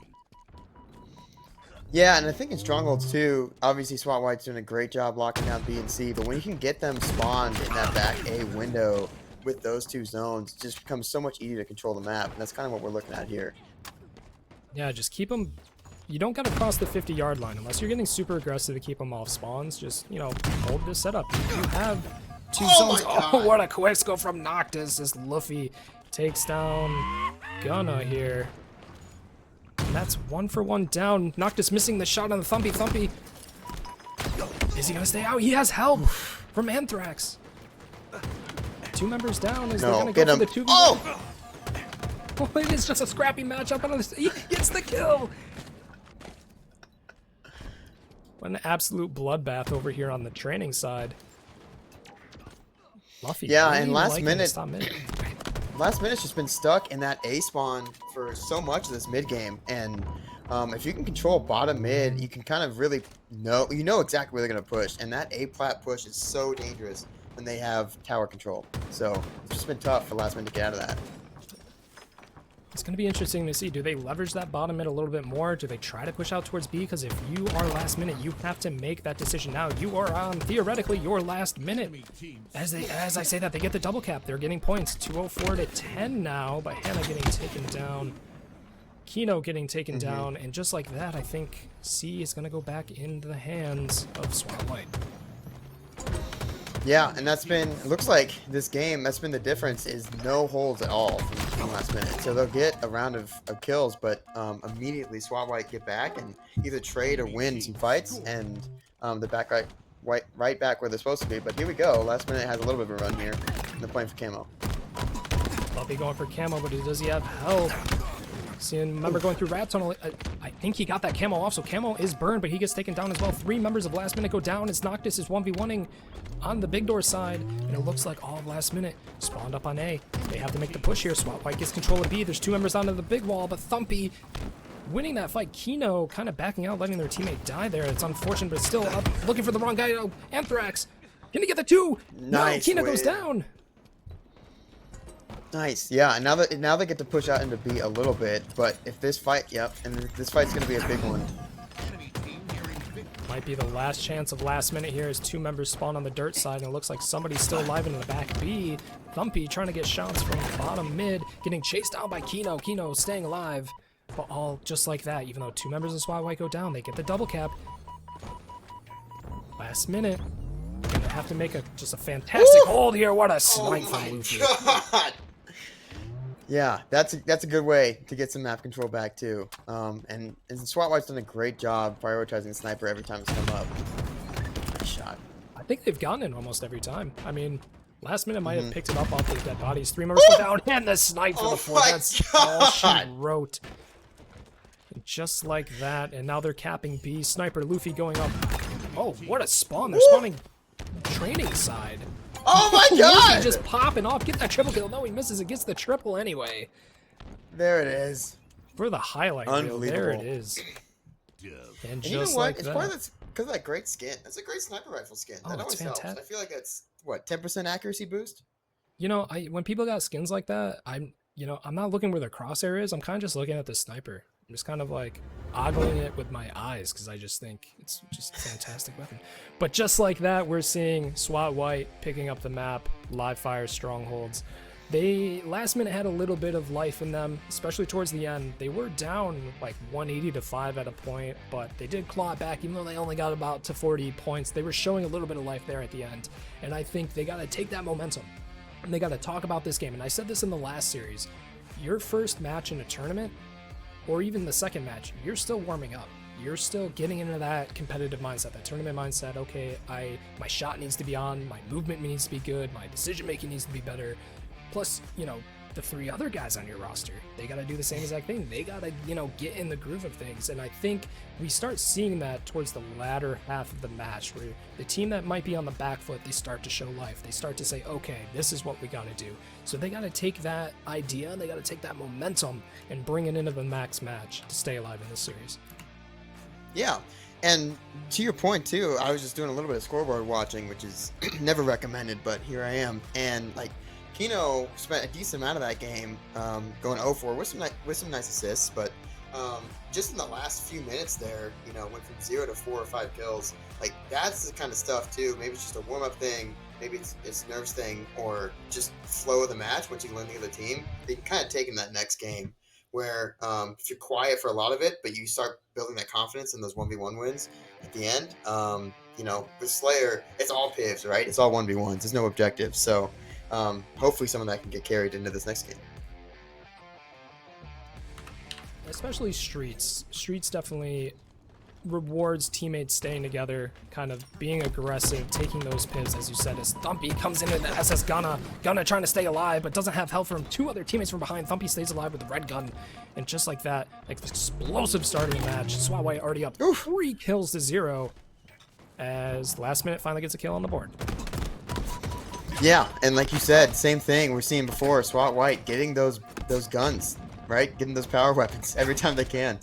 Speaker 7: Yeah, and I think in Strongholds too, obviously SWAT White's doing a great job locking down B and C, but when you can get them spawned in that back A window with those 2 zones, it just becomes so much easier to control the map, and that's kind of what we're looking at here.
Speaker 5: Yeah, just keep them. You don't gotta cross the 50-yard line unless you're getting super aggressive to keep them off spawns. Just, hold this setup. You have 2 zones. Oh, what a quick scope from Noctis as Luffy takes down Gunna here. And that's 1 for 1 down. Noctis missing the shot on the Thumpy. Thumpy. Is he gonna stay out? He has help from Anthrax. 2 members down as they're gonna go for the 2v1. Oh! It is just a scrappy matchup. He gets the kill. What an absolute bloodbath over here on the training side. Luffy.
Speaker 7: Yeah, and last minute's just been stuck in that A spawn for so much of this mid game, and if you can control bottom mid, you can kind of really know exactly where they're gonna push, and that A plat push is so dangerous when they have tower control. So it's just been tough for last minute to get out of that.
Speaker 5: It's going to be interesting to see. Do they leverage that bottom mid a little bit more? Do they try to push out towards B? Because if you are last minute, you have to make that decision now. You are on, theoretically, your last minute. As I say that, they get the double cap. They're getting points. 204 to 10 now, but Hannah getting taken down. Kino getting taken down. And just like that, I think C is going to go back into the hands of SWAT White.
Speaker 7: Yeah, and that's been, it looks like this game, that's been the difference, is no holds at all from last minute. So they'll get a round of kills, but immediately SWAT White get back and either trade or win some fights, and they're back right back where they're supposed to be. But here we go. Last minute has a little bit of a run here. And they're playing for camo.
Speaker 5: Bumpy going for camo, but does he have help? Seeing member going through rat tunnel. I think he got that camo off, so camo is burned, but he gets taken down as well. 3 members of last minute go down as Noctis is 1v1ing on the big door side, and it looks like all of last minute spawned up on A. They have to make the push here. SWAT White gets control of B. There's 2 members onto the big wall, but Thumpy winning that fight. Kino kind of backing out, letting their teammate die there. It's unfortunate, but still up, looking for the wrong guy. Oh, Anthrax, can he get the 2?
Speaker 7: Nice
Speaker 5: No, Kino
Speaker 7: win.
Speaker 5: goes down.
Speaker 7: Nice, yeah. And now they get to push out into B a little bit, but if this fight, and this fight's gonna be a big one.
Speaker 5: Might be the last chance of last minute here as 2 members spawn on the dirt side, and it looks like somebody's still alive in the back B. Thumpy trying to get shots from bottom mid, getting chased down by Kino. Kino staying alive, but all just like that. Even though 2 members of SWAT White go down, they get the double cap. Last minute, gonna have to make just a fantastic hold here. What a snipe from Luffy.
Speaker 7: God! Yeah, that's a good way to get some map control back too. And SWAT White's done a great job prioritizing sniper every time it's come up. Nice shot.
Speaker 5: I think they've gotten it almost every time. I mean, last minute might have picked it up off the dead bodies. 3 members go down, and the snipe for the 4. That's all she wrote. And just like that, and now they're capping B. Sniper Luffy going up. Oh, what a spawn. They're spawning training side.
Speaker 7: Oh my
Speaker 5: Luffy
Speaker 7: God!
Speaker 5: just popping off. Get that triple kill. No, he misses. It gets the triple anyway.
Speaker 7: There it is.
Speaker 5: For the highlight reel, there it
Speaker 7: Unbelievable.
Speaker 5: is. And
Speaker 7: And you know
Speaker 5: just
Speaker 7: what?
Speaker 5: like
Speaker 7: It's
Speaker 5: that.
Speaker 7: part of that's because of that great skin. That's a great sniper rifle skin.
Speaker 5: Oh,
Speaker 7: That
Speaker 5: it's
Speaker 7: always helps. I
Speaker 5: fantastic.
Speaker 7: feel like that's what 10% accuracy boost.
Speaker 5: You know, when people got skins like that, I'm not looking where their crosshair is. I'm kind of just looking at the sniper. I'm just kind of like ogling it with my eyes because I just think it's just a fantastic weapon. But just like that, we're seeing SWAT White picking up the map, live fire strongholds. They last minute had a little bit of life in them, especially towards the end. They were down like 180 to 5 at a point, but they did claw it back even though they only got about to 40 points. They were showing a little bit of life there at the end. And I think they got to take that momentum. And they got to talk about this game. And I said this in the last series. Your first match in a tournament, or even the second match, you're still warming up. You're still getting into that competitive mindset, that tournament mindset. Okay, my shot needs to be on, my movement needs to be good, my decision making needs to be better. Plus, the 3 other guys on your roster, they got to do the same exact thing. They got to, get in the groove of things. And I think we start seeing that towards the latter half of the match, where the team that might be on the back foot, they start to show life. They start to say, okay, this is what we got to do. So they got to take that idea, they got to take that momentum and bring it into the max match to stay alive in this series.
Speaker 7: Yeah, and to your point too, I was just doing a little bit of scoreboard watching, which is never recommended, but here I am. And like, Kino spent a decent amount of that game going 0-4 with some nice assists, but just in the last few minutes there, went from 0 to 4 or 5 kills. Like, that's the kind of stuff too. Maybe it's just a warm up thing, maybe it's nerves thing, or just flow of the match once you learn the other team. They can kind of take in that next game where if you're quiet for a lot of it, but you start building that confidence in those 1v1 wins at the end. With Slayer, it's all pivs, right? It's all 1v1s. There's no objectives. So hopefully some of that can get carried into this next game.
Speaker 5: Especially Streets. Streets definitely rewards teammates staying together, kind of being aggressive, taking those pivots, as you said, as Thumpy comes into the SS Gunna trying to stay alive, but doesn't have help from 2 other teammates from behind. Thumpy stays alive with the red gun, and just like that, like the explosive start of the match, SWAT White already up 3 kills to 0, as last minute finally gets a kill on the board.
Speaker 7: Yeah, and like you said, same thing we're seeing before, SWAT White getting those guns, right? Getting those power weapons every time they can.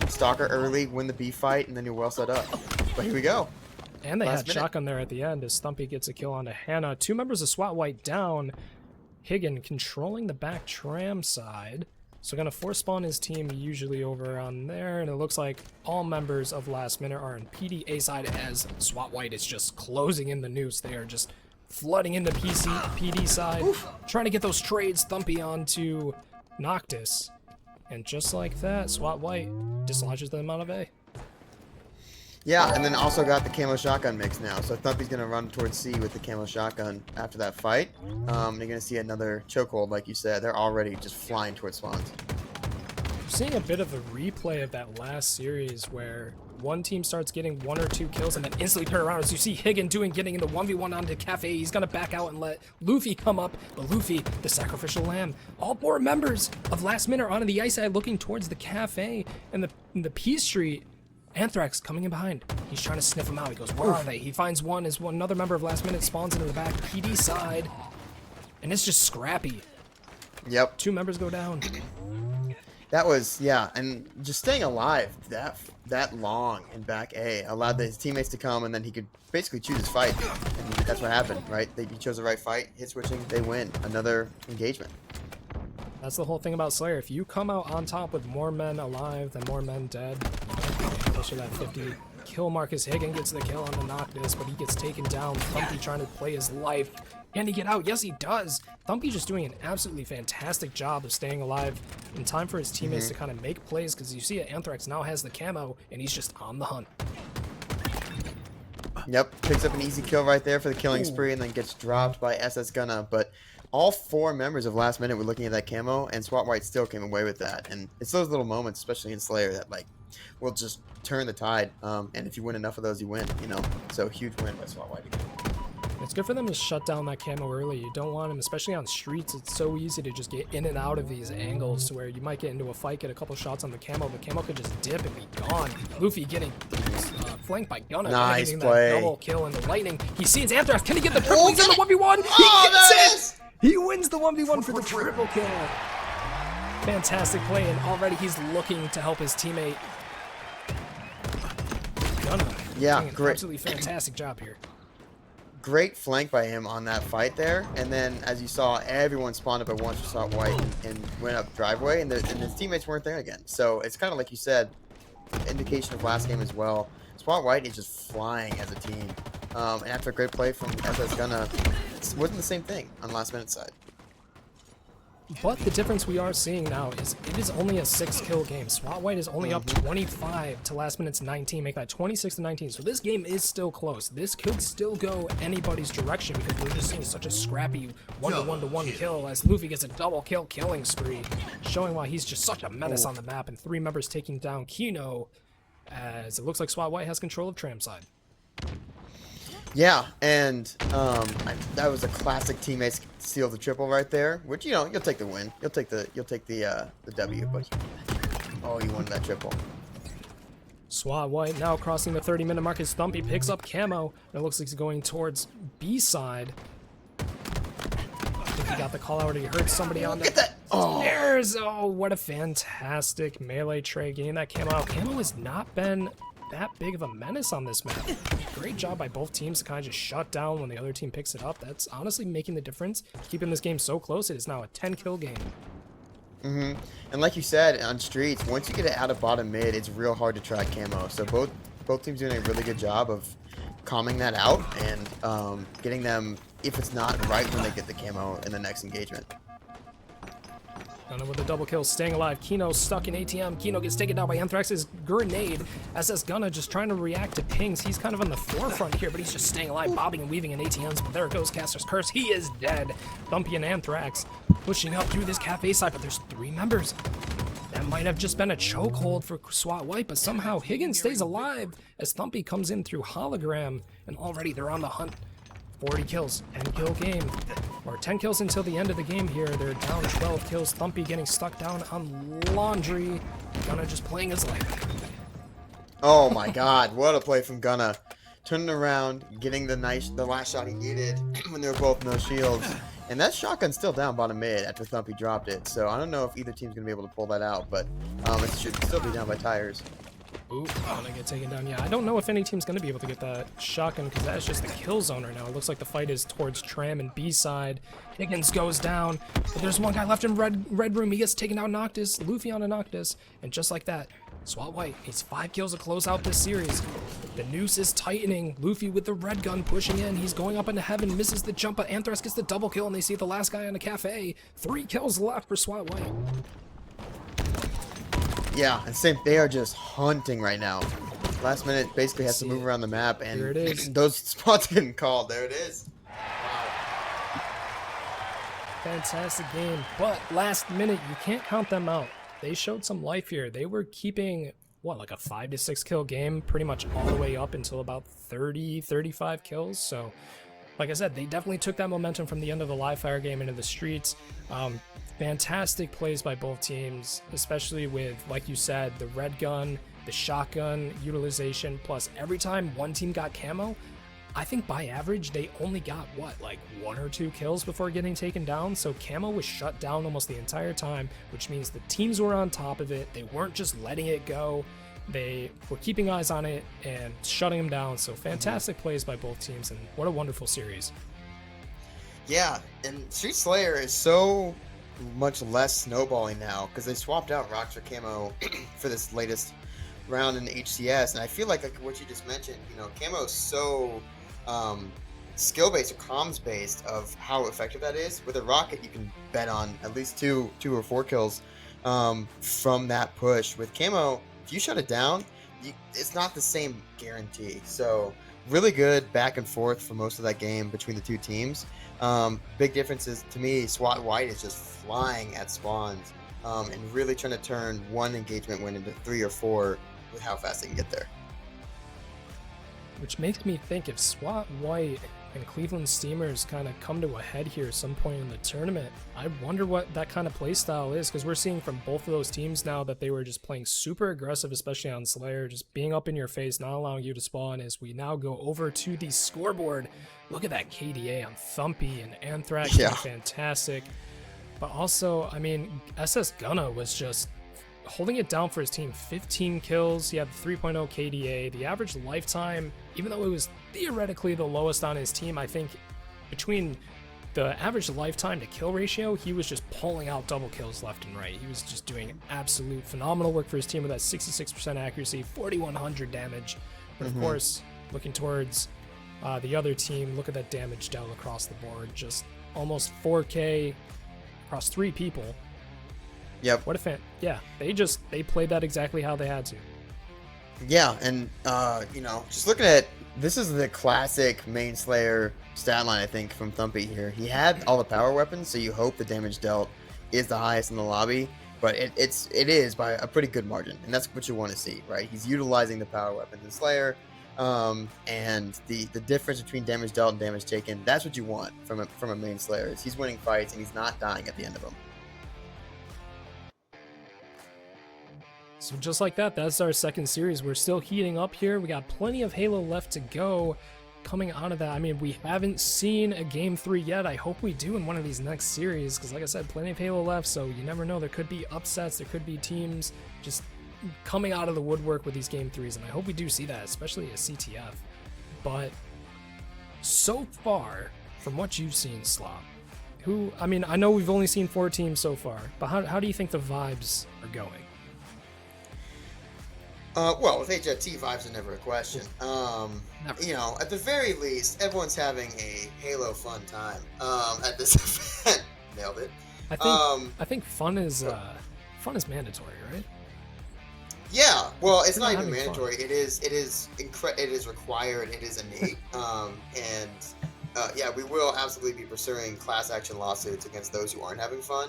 Speaker 7: Stalker early, win the B fight, and then you're well set up. But here we go.
Speaker 5: And they
Speaker 7: Last
Speaker 5: had
Speaker 7: minute.
Speaker 5: shotgun there at the end as Stumpy gets a kill onto Hannah. 2 members of SWAT White down. Higgin controlling the back tram side. So gonna force spawn his team usually over on there, and it looks like all members of Last Minute are in PD A side as SWAT White is just closing in the noose. They are just flooding into PD side, trying to get those trades. Thumpy onto Noctis. And just like that, SWAT White dislodges them out of A.
Speaker 7: Yeah, and then also got the camo shotgun mix now. So Thumpy's going to run towards C with the camo shotgun after that fight. You're going to see another chokehold, like you said. They're already just flying towards spawns.
Speaker 5: We're seeing a bit of a replay of that last series where one team starts getting 1 or 2 kills and then instantly turn around. As you see Higgin getting in the 1v1 onto Cafe. He's going to back out and let Luffy come up. But Luffy, the sacrificial lamb. All 4 members of Last Minute are onto the ice side looking towards the Cafe. And the P Street, Anthrax coming in behind. He's trying to sniff them out. He goes, where are they? He finds one as another member of Last Minute spawns into the back PD side. And it's just scrappy.
Speaker 7: Yep.
Speaker 5: 2 members go down.
Speaker 7: That was, yeah, and just staying alive that long in back A allowed his teammates to come, and then he could basically choose his fight. And that's what happened, right? He chose the right fight, hit switching, they win. Another engagement.
Speaker 5: That's the whole thing about Slayer. If you come out on top with more men alive than more men dead, closer to that 50 kill mark as Higgin gets the kill on the Noctis, but he gets taken down. Thumpy trying to play his life. Can he get out? Yes, he does. Thumpy just doing an absolutely fantastic job of staying alive in time for his teammates to kind of make plays, because you see Anthrax now has the camo, and he's just on the hunt.
Speaker 7: Yep, picks up an easy kill right there for the killing spree, and then gets dropped by SS Gunna, but all 4 members of Last Minute were looking at that camo, and SWAT White still came away with that. And it's those little moments, especially in Slayer, that like will just turn the tide. And if you win enough of those, you win. You know, so huge win by SWAT White again.
Speaker 5: It's good for them to shut down that camo early. You don't want him, especially on streets. It's so easy to just get in and out of these angles to where you might get into a fight, get a couple shots on the camo, but camo could just dip and be gone. Luffy getting flanked by Gunna.
Speaker 7: Nice
Speaker 5: getting
Speaker 7: play.
Speaker 5: That double kill in the lightning. He sees Anthrax. Can he get the triple? He's in the 1v1. He gets it! He wins the 1v1 for the triple kill. Fantastic play, and already he's looking to help his teammate. Gunna
Speaker 7: Yeah,
Speaker 5: doing an
Speaker 7: great.
Speaker 5: absolutely fantastic job here.
Speaker 7: Great flank by him on that fight there, and then as you saw, everyone spawned up at once for SWAT White and went up driveway, and his teammates weren't there again. So it's kind of like you said, indication of last game as well. SWAT White is just flying as a team, and after a great play from SS Gunna, it wasn't the same thing on Last Minute side.
Speaker 5: But the difference we are seeing now is it is only a 6-kill game. SWAT White is only up 25 to Last Minute's 19, make that 26-19. So this game is still close. This could still go anybody's direction because we're just seeing such a scrappy 1-to-1 kill as Luffy gets a double kill killing spree, showing why he's just such a menace on the map, and 3 members taking down Kino as it looks like SWAT White has control of tram side.
Speaker 7: Yeah, and that was a classic teammates steal the triple right there. Which, you know, you'll take the win. You'll take the W, but you wanted that triple.
Speaker 5: SWAT White now crossing the 30-minute mark as Thumpy picks up camo, and it looks like he's going towards B side. I think he got the call out. He heard somebody on
Speaker 7: Get
Speaker 5: the
Speaker 7: that! Oh,
Speaker 5: stairs. Oh, what a fantastic melee trade, getting that camo out. Camo has not been that big of a menace on this map. Great job by both teams to kind of just shut down when the other team picks it up. That's honestly making the difference, keeping this game so close. It is now a 10-kill game.
Speaker 7: And like you said, on streets, once you get it out of bottom mid, it's real hard to track camo. So both teams doing a really good job of calming that out and getting them, if it's not right when they get the camo in the next engagement.
Speaker 5: Gunna with a double kill, staying alive. Kino stuck in ATM. Kino gets taken down by Anthrax's grenade. SS Gunna just trying to react to pings. He's kind of on the forefront here, but he's just staying alive, bobbing and weaving in ATMs. But there goes Caster's Curse. He is dead. Thumpy and Anthrax pushing up through this cafe side, but there's 3 members. That might have just been a chokehold for SWAT White, but somehow Higgins stays alive as Thumpy comes in through hologram, and already they're on the hunt. 40 kills, 10-kill game, or 10 kills until the end of the game here. They're down 12 kills. Thumpy getting stuck down on Laundry. Gunna just playing his life.
Speaker 7: Oh my god, what a play from Gunna. Turning around, getting the last shot he needed when they were both no shields. And that shotgun's still down bottom mid after Thumpy dropped it. So I don't know if either team's going to be able to pull that out, but it should still be down by tires.
Speaker 5: Ooh, gonna get taken down. Yeah, I don't know if any team's gonna be able to get that shotgun because that's just the kill zone right now. It looks like the fight is towards Tram and B side. Higgins goes down, but there's one guy left in red room. He gets taken out Noctis, Luffy on a Noctis, and just like that, SWAT White needs 5 kills to close out this series. The noose is tightening. Luffy with the red gun pushing in. He's going up into heaven, misses the jump, but Anthrax gets the double kill, and they see the last guy on the cafe. 3 kills left for SWAT White.
Speaker 7: Yeah, and same. They are just hunting right now. Last minute basically has to move around the map, and
Speaker 5: Here it is.
Speaker 7: those spots getting called. There it is.
Speaker 5: Fantastic game, but last minute, you can't count them out. They showed some life here. They were keeping, what, like a 5 to 6 kill game pretty much all the way up until about 30, 35 kills. So, like I said, they definitely took that momentum from the end of the live fire game into the streets. Fantastic plays by both teams, especially with, like you said, the red gun, the shotgun utilization, plus every time one team got camo, I think by average, they only got, what, like 1 or 2 kills before getting taken down? So camo was shut down almost the entire time, which means the teams were on top of it. They weren't just letting it go. They were keeping eyes on it and shutting them down. So fantastic plays by both teams, and what a wonderful series.
Speaker 7: Yeah, and Street Slayer is so much less snowballing now because they swapped out Rockstar camo for this latest round in HCS, and I feel like what you just mentioned, camo is so skill-based or comms-based of how effective that is. With a rocket, you can bet on at least two or 4 kills from that push. With camo, if you shut it down, it's not the same guarantee. So really good back and forth for most of that game between the two teams. Big differences to me, SWAT White is just flying at spawns and really trying to turn one engagement win into 3 or 4 with how fast they can get there.
Speaker 5: Which makes me think if SWAT White and Cleveland Steamers kind of come to a head here at some point in the tournament, I wonder what that kind of play style is, because we're seeing from both of those teams now that they were just playing super aggressive, especially on Slayer, just being up in your face, not allowing you to spawn. As we now go over to the scoreboard, look at that KDA on Thumpy and Anthrax,
Speaker 7: Yeah.
Speaker 5: fantastic. But also, I mean, SS Gunna was just holding it down for his team. 15 kills, he had the 3.0 KDA. The average lifetime, even though it was theoretically the lowest on his team, I think between the average lifetime to kill ratio, he was just pulling out double kills left and right. He was just doing absolute phenomenal work for his team with that 66% accuracy, 4,100 damage. But of course, looking towards the other team, look at that damage dealt across the board. Just almost 4K across 3 people.
Speaker 7: Yep.
Speaker 5: What a fan. Yeah, they played that exactly how they had to.
Speaker 7: Yeah, and just looking at this is the classic main Slayer stat line, I think, from Thumpy here. He had all the power weapons, so you hope the damage dealt is the highest in the lobby, but it is by a pretty good margin, and that's what you want to see, right? He's utilizing the power weapons in Slayer, and the difference between damage dealt and damage taken, that's what you want from a main Slayer. Is he's winning fights and he's not dying at the end of them.
Speaker 5: So just like that, that's our second series. We're still heating up here. We got plenty of Halo left to go coming out of that. I mean, we haven't seen a Game 3 yet. I hope we do in one of these next series, because like I said, plenty of Halo left, so you never know. There could be upsets. There could be teams just coming out of the woodwork with these Game 3s, and I hope we do see that, especially at CTF. But so far, from what you've seen, Slop, I mean, I know we've only seen 4 teams so far, but how do you think the vibes are going?
Speaker 7: Well, with HFT, vibes are never a question.
Speaker 5: Never.
Speaker 7: At the very least, everyone's having a Halo fun time at this event. Nailed it.
Speaker 5: I think fun is mandatory, right?
Speaker 7: Yeah. Well, it's not
Speaker 5: not
Speaker 7: even
Speaker 5: having
Speaker 7: mandatory. It is required. It is innate. Yeah, we will absolutely be pursuing class action lawsuits against those who aren't having fun.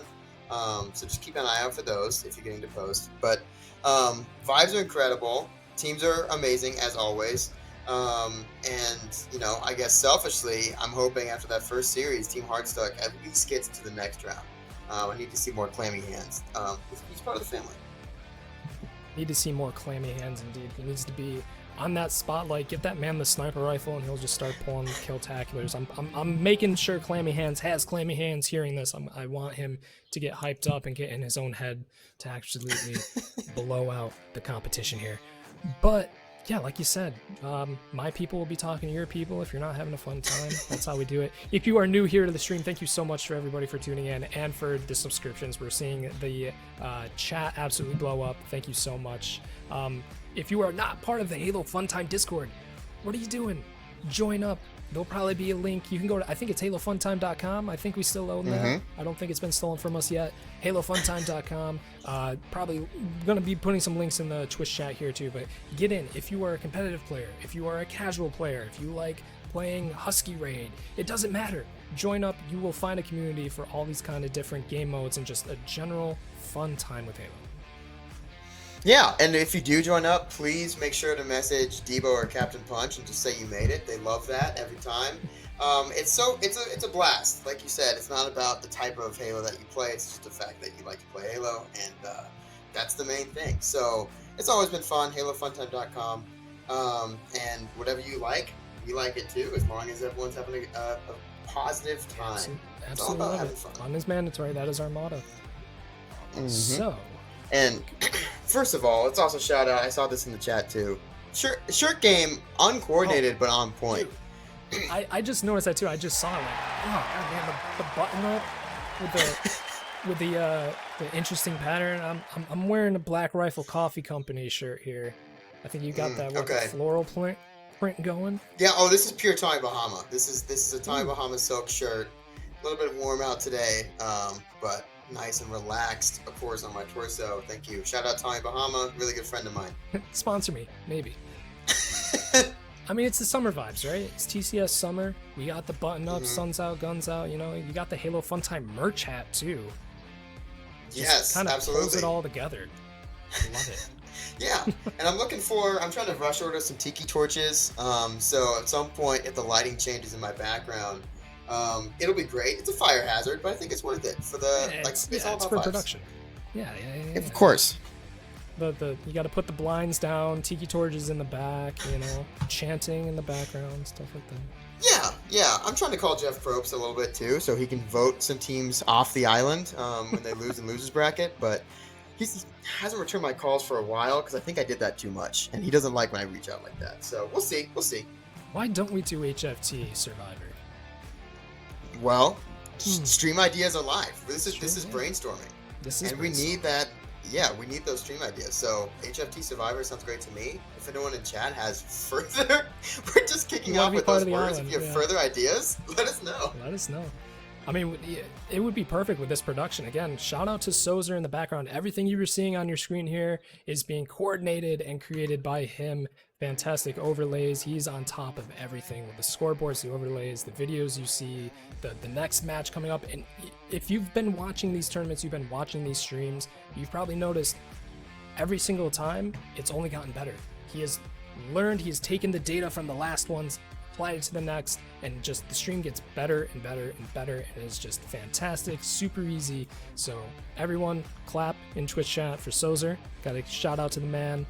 Speaker 7: So just keep an eye out for those if you're getting to post. But vibes are incredible. Teams are amazing as always. I guess selfishly, I'm hoping after that first series, Team Hardstuck at least gets to the next round. I need to see more clammy hands. He's part of the family.
Speaker 5: Need to see more clammy hands indeed. He needs to be on that spotlight. Get that man the sniper rifle, and he'll just start pulling kill-taculars. I'm making sure Clammy Hands has Clammy Hands hearing this. I want him to get hyped up and get in his own head to absolutely blow out the competition here. But yeah, like you said, my people will be talking to your people if you're not having a fun time. That's how we do it. If you are new here to the stream, thank you so much for everybody for tuning in and for the subscriptions. We're seeing the chat absolutely blow up. Thank you so much. If you are not part of the Halo Fun Time Discord, what are you doing? Join up. There'll probably be a link. You can go to, I think it's halofuntime.com. I think we still own that. I don't think it's been stolen from us yet. halofuntime.com. Probably going to be putting some links in the Twitch chat here too, but get in. If you are a competitive player, if you are a casual player, if you like playing Husky Raid, it doesn't matter. Join up. You will find a community for all these kind of different game modes and just a general fun time with Halo.
Speaker 7: Yeah, and if you do join up, please make sure to message Debo or Captain Punch and just say you made it. They love that every time. It's a blast. Like you said, it's not about the type of Halo that you play. It's just the fact that you like to play Halo, and that's the main thing. So it's always been fun. HaloFunTime.com, and whatever you like, we like it too. As long as everyone's having a positive time. It's all about having fun.
Speaker 5: Fun is mandatory. That is our motto. So.
Speaker 7: And first of all, let's also shout out, I saw this in the chat too. Shirt game, uncoordinated but on point.
Speaker 5: Dude, I just noticed that too. I just saw it like, oh god, man, the button up with the interesting pattern. I'm wearing a Black Rifle Coffee Company shirt here. I think you got that with the floral print going. Yeah,
Speaker 7: this is pure Tommy Bahama. This is a Tommy Bahama silk shirt. A little bit warm out today, but nice and relaxed, of course, on my torso. Thank you. Shout out Tommy Bahama, really good friend of mine.
Speaker 5: Sponsor me, maybe. I mean, it's the summer vibes, right? It's TCS summer. We got the button up, sun's out, guns out. You know, you got the Halo Fun Time merch hat too.
Speaker 7: Yes,
Speaker 5: kind of
Speaker 7: absolutely.
Speaker 5: pulls it all together. I love it.
Speaker 7: Yeah, and I'm trying to rush order some tiki torches. So at some point, if the lighting changes in my background, it'll be great. It's a fire hazard, but I think it's worth it for the it's all about
Speaker 5: for
Speaker 7: vibes.
Speaker 5: production. Yeah.
Speaker 7: Of course.
Speaker 5: You got to put the blinds down, tiki torches in the back, you know, chanting in the background, stuff like that.
Speaker 7: Yeah. I'm trying to call Jeff Probst a little bit too, so he can vote some teams off the island when they lose in losers bracket. But he hasn't returned my calls for a while because I think I did that too much, and he doesn't like when I reach out like that. So we'll see.
Speaker 5: Why don't we do HFT Survivor?
Speaker 7: Well, stream ideas are live. This is brainstorming. We need that. Yeah, we need those stream ideas. So HFT Survivor sounds great to me. If anyone in chat has further, we're just kicking off with those words. If you have further ideas, let us know.
Speaker 5: I mean, it would be perfect with this production. Again, shout out to Sozer in the background. Everything you were seeing on your screen here is being coordinated and created by him. Fantastic overlays. He's on top of everything with the scoreboards, the overlays, the videos you see, the next match coming up. And if you've been watching these tournaments, you've been watching these streams, you've probably noticed every single time it's only gotten better. He has learned, he has taken the data from the last ones, applied it to the next, and just the stream gets better and better and better, and it's just fantastic, super easy. So everyone clap in Twitch chat for Sozer. Got a shout out to the man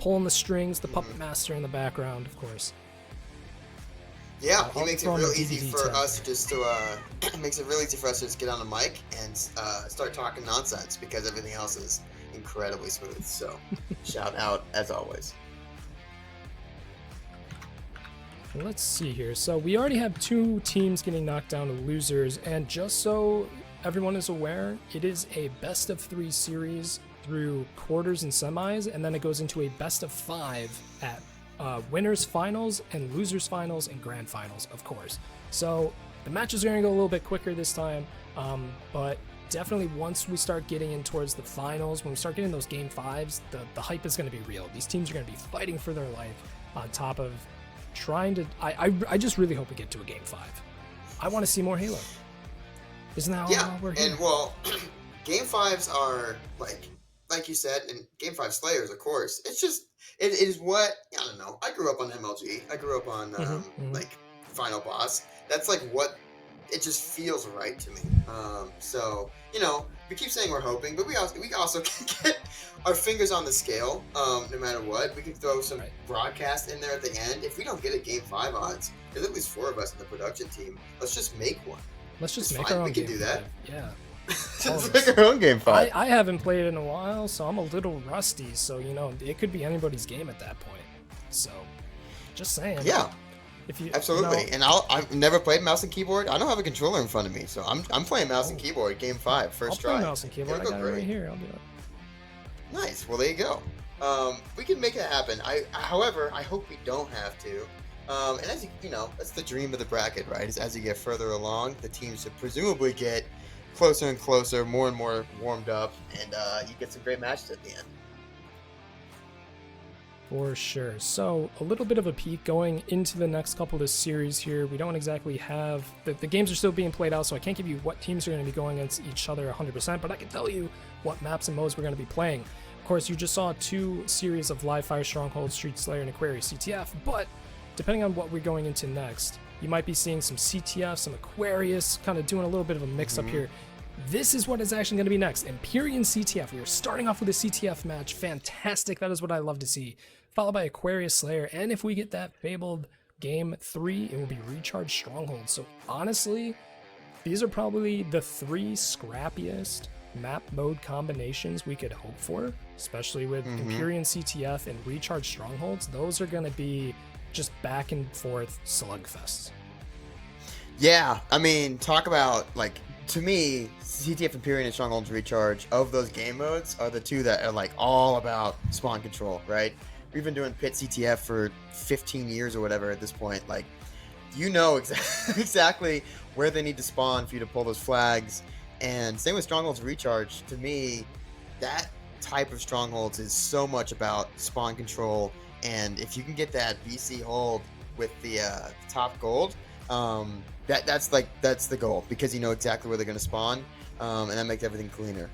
Speaker 5: pulling the strings, the puppet master in the background, of course.
Speaker 7: Yeah, he makes it real easy for us just to makes it really easy for us to just get on the mic and start talking nonsense because everything else is incredibly smooth. So shout out as always.
Speaker 5: Let's see here. So we already have 2 teams getting knocked down to losers, and just so everyone is aware, it is a best of 3 series through quarters and semis, and then it goes into a best of 5 at winners finals and losers finals and grand finals, of course. So the matches are going to go a little bit quicker this time, but definitely once we start getting in towards the finals, when we start getting those game 5s, the hype is going to be real. These teams are going to be fighting for their life on top of trying to... I just really hope we get to a game 5. I want to see more Halo. Isn't that all we're here?
Speaker 7: And well, game 5s are like you said, and Game 5 Slayers, of course. It's just, it is what, I don't know. I grew up on MLG. I grew up on, like, Final Boss. That's, like, what, it just feels right to me. So, you know, we keep saying we're hoping, but we also can get our fingers on the scale, no matter what. We can throw some broadcast in there at the end. If we don't get a Game 5 odds, there's at least 4 of us in the production team. Let's just make one.
Speaker 5: Let's just make our own.
Speaker 7: We can do that.
Speaker 5: Yeah.
Speaker 7: Just make our own game 5.
Speaker 5: I haven't played in a while, so I'm a little rusty. So it could be anybody's game at that point. So, just saying.
Speaker 7: Yeah.
Speaker 5: If you
Speaker 7: Absolutely, and I've never played mouse and keyboard. I don't have a controller in front of me, so I'm playing mouse and keyboard. Game 5, first
Speaker 5: I'll
Speaker 7: try.
Speaker 5: play mouse and keyboard. I got it right here. I'll do it.
Speaker 7: Nice. Well, there you go. We can make it happen. However, I hope we don't have to. And as that's the dream of the bracket, right? Is as you get further along, the teams should presumably get closer and closer, more and more warmed up, and you get some great matches at the end.
Speaker 5: For sure. So a little bit of a peek going into the next couple of series here. We don't exactly have the games are still being played out, so I can't give you what teams are going to be going against each other 100%, but I can tell you what maps and modes we're going to be playing. Of course, you just saw 2 series of Live Fire, Stronghold, Street Slayer, and Aquarius CTF, but depending on what we're going into next, you might be seeing some CTF, some Aquarius, kind of doing a little bit of a mix-up here. This is what is actually going to be next. Empyrean CTF. We are starting off with a CTF match. Fantastic. That is what I love to see. Followed by Aquarius Slayer. And if we get that fabled game 3, it will be Recharge Stronghold. So honestly, these are probably the 3 scrappiest map mode combinations we could hope for, especially with Empyrean CTF and Recharge Strongholds. Those are going to be just back and forth slugfests.
Speaker 7: Yeah, I mean, talk about, like, to me, CTF Empyrean and Strongholds Recharge of those game modes are the 2 that are, like, all about spawn control, right? We've been doing Pit CTF for 15 years or whatever at this point. Like, exactly where they need to spawn for you to pull those flags. And same with Strongholds Recharge. To me, that type of Strongholds is so much about spawn control. And if you can get that BC hold with the top gold, that's the goal, because you know exactly where they're going to spawn, and that makes everything cleaner.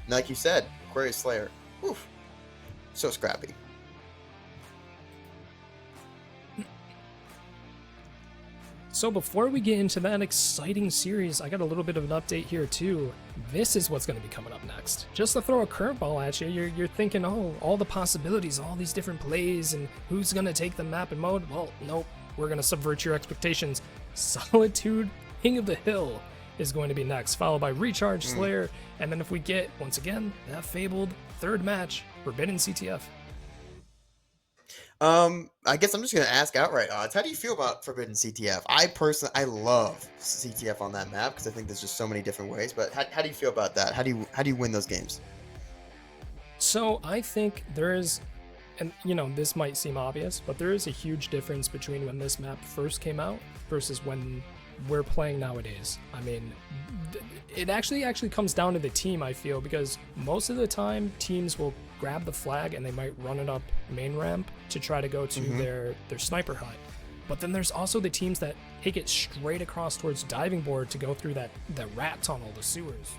Speaker 7: Like you said, Aquarius Slayer, oof, so scrappy.
Speaker 5: So before we get into that exciting series, I got a little bit of an update here too. This is what's going to be coming up next. Just to throw a curveball at you, you're thinking, oh, all the possibilities, all these different plays, and who's going to take the map and mode? Well, nope, we're going to subvert your expectations. Solitude King of the Hill is going to be next, followed by Recharge Slayer, and then if we get, once again, that fabled 3rd match, Forbidden CTF.
Speaker 7: I guess I'm just gonna ask outright, odds. How do you feel about Forbidden CTF? I love CTF on that map because I think there's just so many different ways. But how do you feel about that? How do you win those games?
Speaker 5: So I think there is, and this might seem obvious, but there is a huge difference between when this map first came out versus when we're playing nowadays. I mean, it actually comes down to the team, I feel, because most of the time teams will grab the flag and they might run it up main ramp to try to go to their sniper hut. But then there's also the teams that take it straight across towards diving board to go through the rat tunnel, the sewers.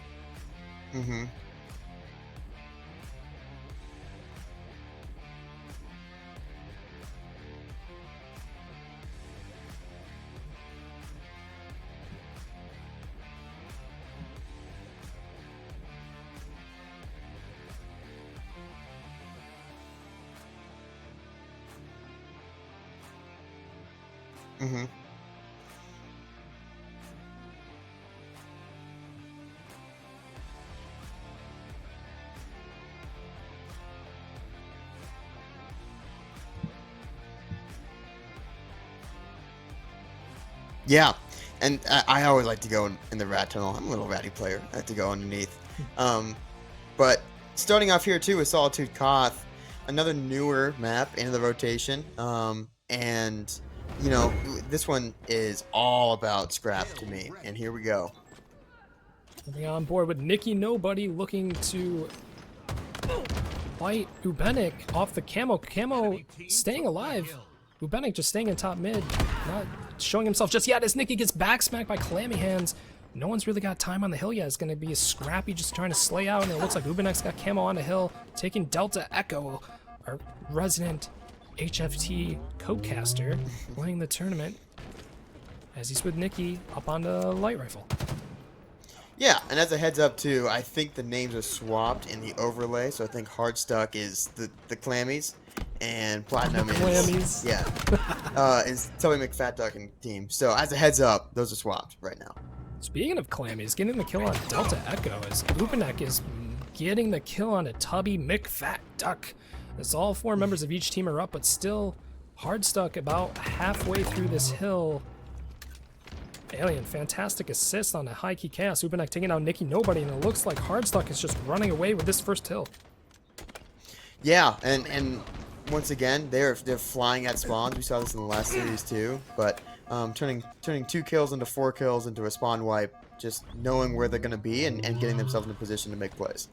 Speaker 7: Yeah, and I always like to go in the rat tunnel. I'm a little ratty player. I like to go underneath. But starting off here too with Solitude Koth, another newer map into the rotation. And this one is all about scrap to me. And here we go.
Speaker 5: Moving on board with Nikki Nobody looking to fight Ubenik off the camo. Camo staying alive. Ubenik just staying in top mid, not showing himself just yet as Nikki gets back smacked by Clammy Hands. No one's really got time on the hill yet. It's going to be a scrappy just trying to slay out, and it looks like Ubenek's got camo on the hill, taking Delta Echo, our resident HFT codecaster, playing the tournament as he's with Nikki up on the light rifle.
Speaker 7: Yeah, and as a heads up too, I think the names are swapped in the overlay, so I think Hardstuck is the Clammies, and Platinum
Speaker 5: Clammies.
Speaker 7: is Toby McFatduck and team. So as a heads up, those are swapped right now.
Speaker 5: Speaking of Clammy, he's getting the kill on Delta Echo as Upanek is getting the kill on a Tubby McFatDuck. As all 4 members of each team are up, but still hard stuck about halfway through this hill. Alien, fantastic assist on a high key chaos. Upanek taking out Nicky Nobody, and it looks like Hardstuck is just running away with this first hill.
Speaker 7: Yeah, and once again, they're flying at spawns. We saw this in the last series too, but turning 2 kills into 4 kills into a spawn wipe, just knowing where they're going to be and getting themselves in a position to make plays.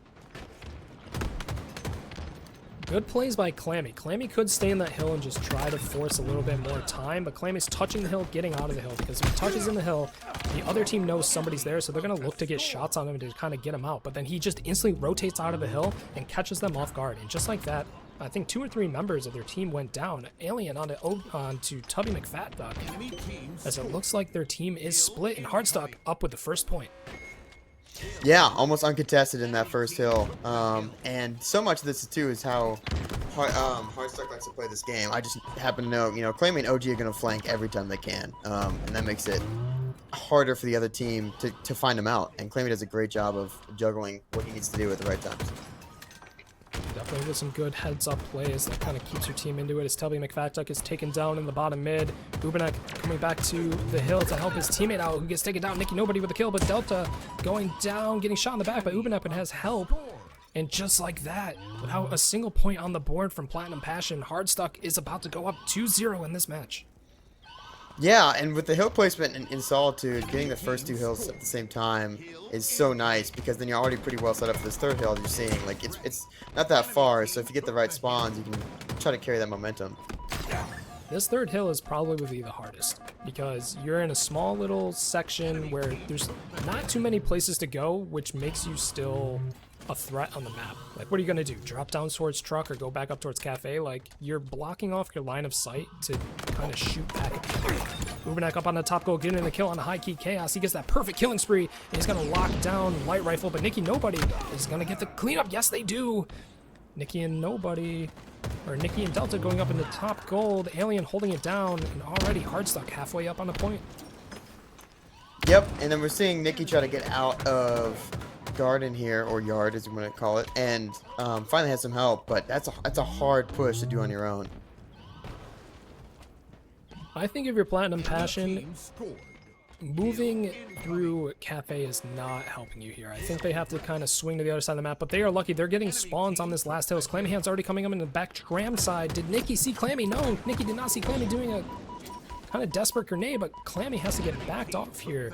Speaker 5: Good plays by Clammy. Clammy could stay in that hill and just try to force a little bit more time, but Clammy's touching the hill, getting out of the hill, because if he touches in the hill, the other team knows somebody's there, so they're going to look to get shots on him to kind of get him out. But then he just instantly rotates out of the hill and catches them off guard. And just like that, I think 2 or 3 members of their team went down. Alien onto Tubby McFatDuck, as it looks like their team is split, and Hardstuck up with the first point.
Speaker 7: Yeah, almost uncontested in that first hill. And so much of this too is how Hardstuck likes to play this game. I just happen to know, Clammy and OG are going to flank every time they can, and that makes it harder for the other team to find him out. And Clammy does a great job of juggling what he needs to do at the right times.
Speaker 5: Definitely with some good heads-up plays that kind of keeps your team into it as Tubby McFatDuck is taken down in the bottom mid. Ubanek coming back to the hill to help his teammate out, who gets taken down. Nicky Nobody with the kill, but Delta going down, getting shot in the back by Ubanek, but has help. And just like that, without a single point on the board from Platinum Passion, Hardstuck is about to go up 2-0 in this match.
Speaker 7: Yeah, and with the hill placement in Solitude, getting the first 2 hills at the same time is so nice, because then you're already pretty well set up for this third hill. You're seeing, like, it's not that far, so if you get the right spawns, you can try to carry that momentum.
Speaker 5: This third hill is probably would be the hardest, because you're in a small little section where there's not too many places to go, which makes you still a threat on the map. Like, what are you gonna do? Drop down towards truck or go back up towards cafe? Like, you're blocking off your line of sight to kind of shoot back at people. Ubanek up on the top goal, getting the kill on the high key chaos. He gets that perfect killing spree, and he's gonna lock down light rifle, but Nicky Nobody is gonna get the cleanup. Yes, they do. Nicky and Delta going up in the top gold. Alien holding it down, and already Hardstuck halfway up on the point.
Speaker 7: Yep, and then we're seeing Nicky try to get out of garden here, or yard as you want to call it, and finally has some help, but that's a hard push to do on your own.
Speaker 5: I think if you're Platinum Passion, moving through cafe is not helping you here. I think they have to kind of swing to the other side of the map, but they are lucky. They're getting spawns on this last hill. Clammy Hand's already coming up in the back tram side. Did Nicky see Clammy? No, Nicky did not see Clammy doing a kind of desperate grenade, but Clammy has to get backed off here.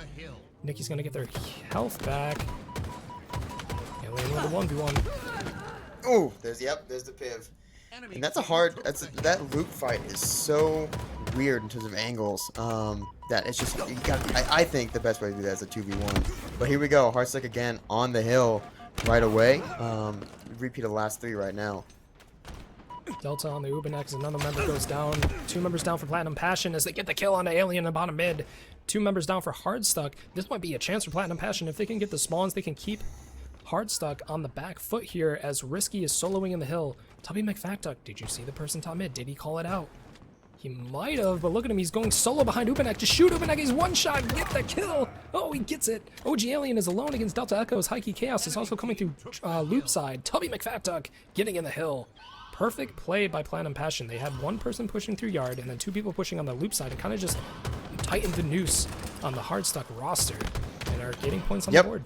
Speaker 5: Nicky's gonna get their health back. Alien with the 1v1.
Speaker 7: Oh, there's the piv. And that's that loop fight is so weird in terms of angles. That it's just, I think the best way to do that is a 2v1. But here we go, Hardstuck again on the hill right away. Repeat of the last 3 right now.
Speaker 5: Delta on the Ubanek, another member goes down. 2 members down for Platinum Passion as they get the kill on the Alien in the bottom mid. 2 members down for Hardstuck. This might be a chance for Platinum Passion. If they can get the spawns, they can keep Hardstuck on the back foot here as Risky is soloing in the hill. Tubby McFatDuck, did you see the person top mid? Did he call it out? He might have, but look at him. He's going solo behind Ubanek. Just shoot Ubanek. He's one shot. Get the kill. Oh, he gets it. OG Alien is alone against Delta Echo's High Key Chaos. Is also coming through loop side. Tubby McFatDuck getting in the hill. Perfect play by Platinum Passion. They had 1 person pushing through yard and then 2 people pushing on the loop side and kind of just tightened the noose on the Hardstuck roster and are getting points on the board.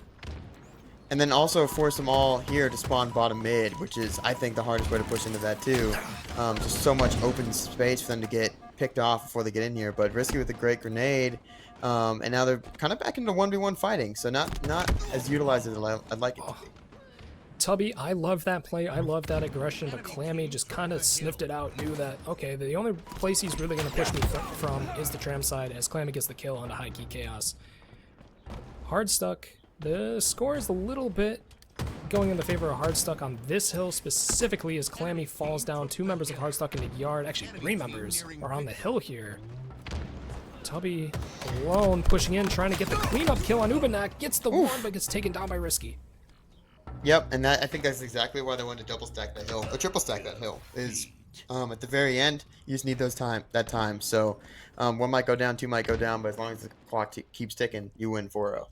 Speaker 7: And then also force them all here to spawn bottom mid, which is, I think, the hardest way to push into that too. Just so much open space for them to get picked off before they get in here. But Risky with a great grenade, and now they're kind of back into 1v1 fighting, so not as utilized as I'd like it to be.
Speaker 5: Tubby, I love that play. I love that aggression, but Clammy just kind of sniffed it out, knew that, okay, the only place he's really going to push me from is the tram side as Clammy gets the kill onto High Key Chaos. Hardstuck. The score is a little bit going in the favor of Hardstuck on this hill specifically as Clammy falls down. 2 members of Hardstuck in the yard, actually 3 members are on the hill here. Tubby alone pushing in, trying to get the cleanup kill on Ubanek, gets the one but gets taken down by Risky.
Speaker 7: Yep, and I think that's exactly why they wanted to double stack that hill, or triple stack that hill, is at the very end, you just need that time. So 1 might go down, 2 might go down, but as long as the clock keeps ticking, you win 4-0.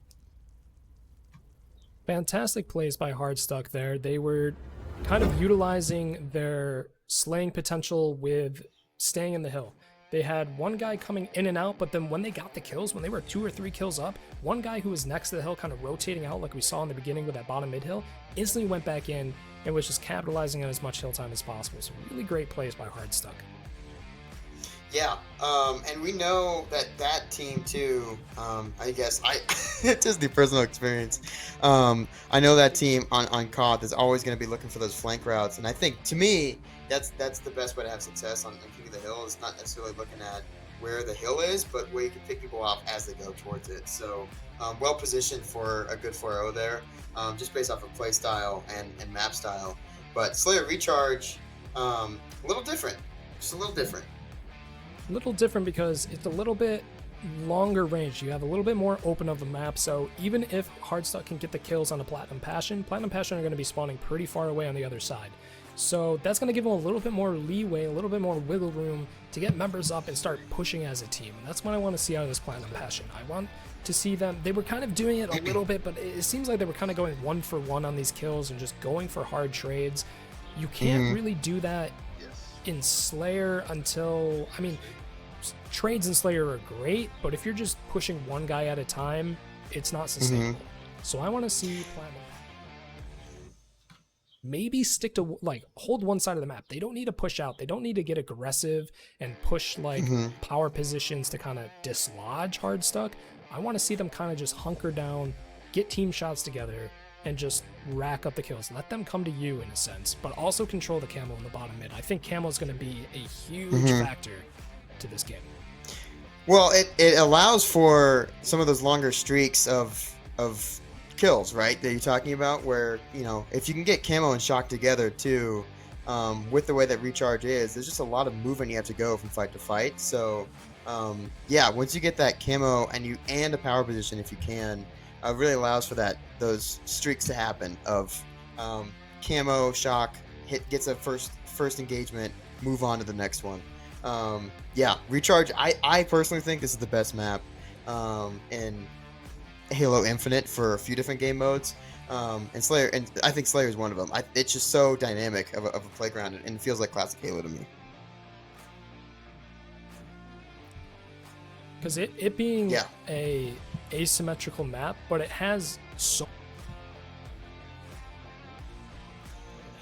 Speaker 5: Fantastic plays by Hardstuck there. They were kind of utilizing their slaying potential with staying in the hill. They had one guy coming in and out, but then when they got the kills, when they were 2 or 3 kills up, one guy who was next to the hill kind of rotating out like we saw in the beginning with that bottom mid hill, instantly went back in and was just capitalizing on as much hill time as possible. So really great plays by Hardstuck.
Speaker 7: Yeah, and we know that team too. I guess just the personal experience. I know that team on COD is always going to be looking for those flank routes, and I think to me that's the best way to have success on King of the Hill. Is not necessarily looking at where the hill is, but where you can pick people off as they go towards it. So well positioned for a good 4-0 there, just based off of play style and map style. But Slayer Recharge, a little different, just a little different.
Speaker 5: Little different because it's a little bit longer range. You have a little bit more open of the map, so even if Hardstuck can get the kills on a Platinum Passion are going to be spawning pretty far away on the other side. So that's going to give them a little bit more leeway, a little bit more wiggle room to get members up and start pushing as a team. And that's what I want to see out of this Platinum Passion. I want to see them, they were kind of doing it a little bit, but it seems like they were kind of going 1 for 1 on these kills and just going for hard trades. You can't really do that in Slayer until, I mean, trades in Slayer are great, but if you're just pushing one guy at a time, it's not sustainable. So I want to see Platinum maybe stick to, like, hold one side of the map. They don't need to push out. They don't need to get aggressive and push, like, power positions to kind of dislodge Hardstuck. I want to see them kind of just hunker down, get team shots together, and just rack up the kills. Let them come to you in a sense, but also control the camo in the bottom mid. I think camo is going to be a huge factor to this game.
Speaker 7: Well, it allows for some of those longer streaks of kills, right, that you're talking about, where, you know, if you can get camo and shock together too, with the way that Recharge is, there's just a lot of movement you have to go from fight to fight. So yeah, once you get that camo and a power position, if you can, really allows for those streaks to happen of camo, shock, gets a first engagement, move on to the next one. Yeah, Recharge, I personally think this is the best map in Halo Infinite for a few different game modes. And Slayer, and I think Slayer is one of them. It's just so dynamic of a playground, and it feels like classic Halo to me.
Speaker 5: Because it being a asymmetrical map, but it has so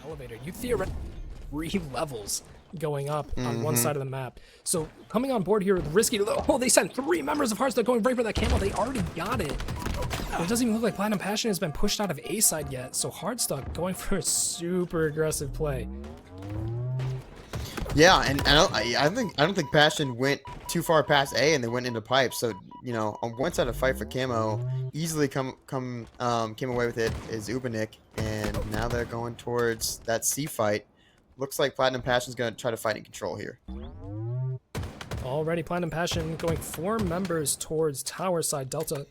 Speaker 5: elevator. You theoretically 3 levels going up on one side of the map. So coming on board here with Risky, oh, they sent 3 members of Hardstuck going right for that camo. They already got it. It doesn't even look like Platinum Passion has been pushed out of A side yet. So Hardstuck going for a super aggressive play.
Speaker 7: Yeah, and I don't think Passion went too far past A, and they went into pipes. So, you know, on one side of fight for camo, easily came away with it is Ubanik, and now they're going towards that C fight. Looks like Platinum Passion's going to try to fight in control here.
Speaker 5: Already Platinum Passion going 4 members towards tower side. Delta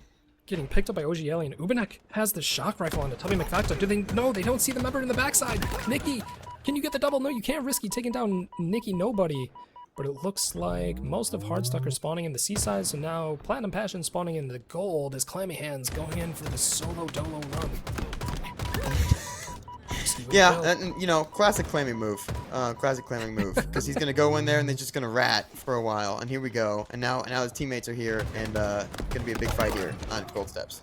Speaker 5: getting picked up by OGL, and Ubanek has the shock rifle on the Tubby McFacto. Do they? No, they don't see the member in the backside. Nikki, can you get the double? No, you can't. Risky taking down Nikki Nobody. But it looks like most of Hardstuck are spawning in the seaside, so now Platinum Passion spawning in the gold as Clammy Hands going in for the solo dolo run.
Speaker 7: Yeah, and, you know, classic clamming move. Because he's gonna go in there and they're just gonna rat for a while. And here we go. And now his teammates are here, and gonna be a big fight here on Gold Steps.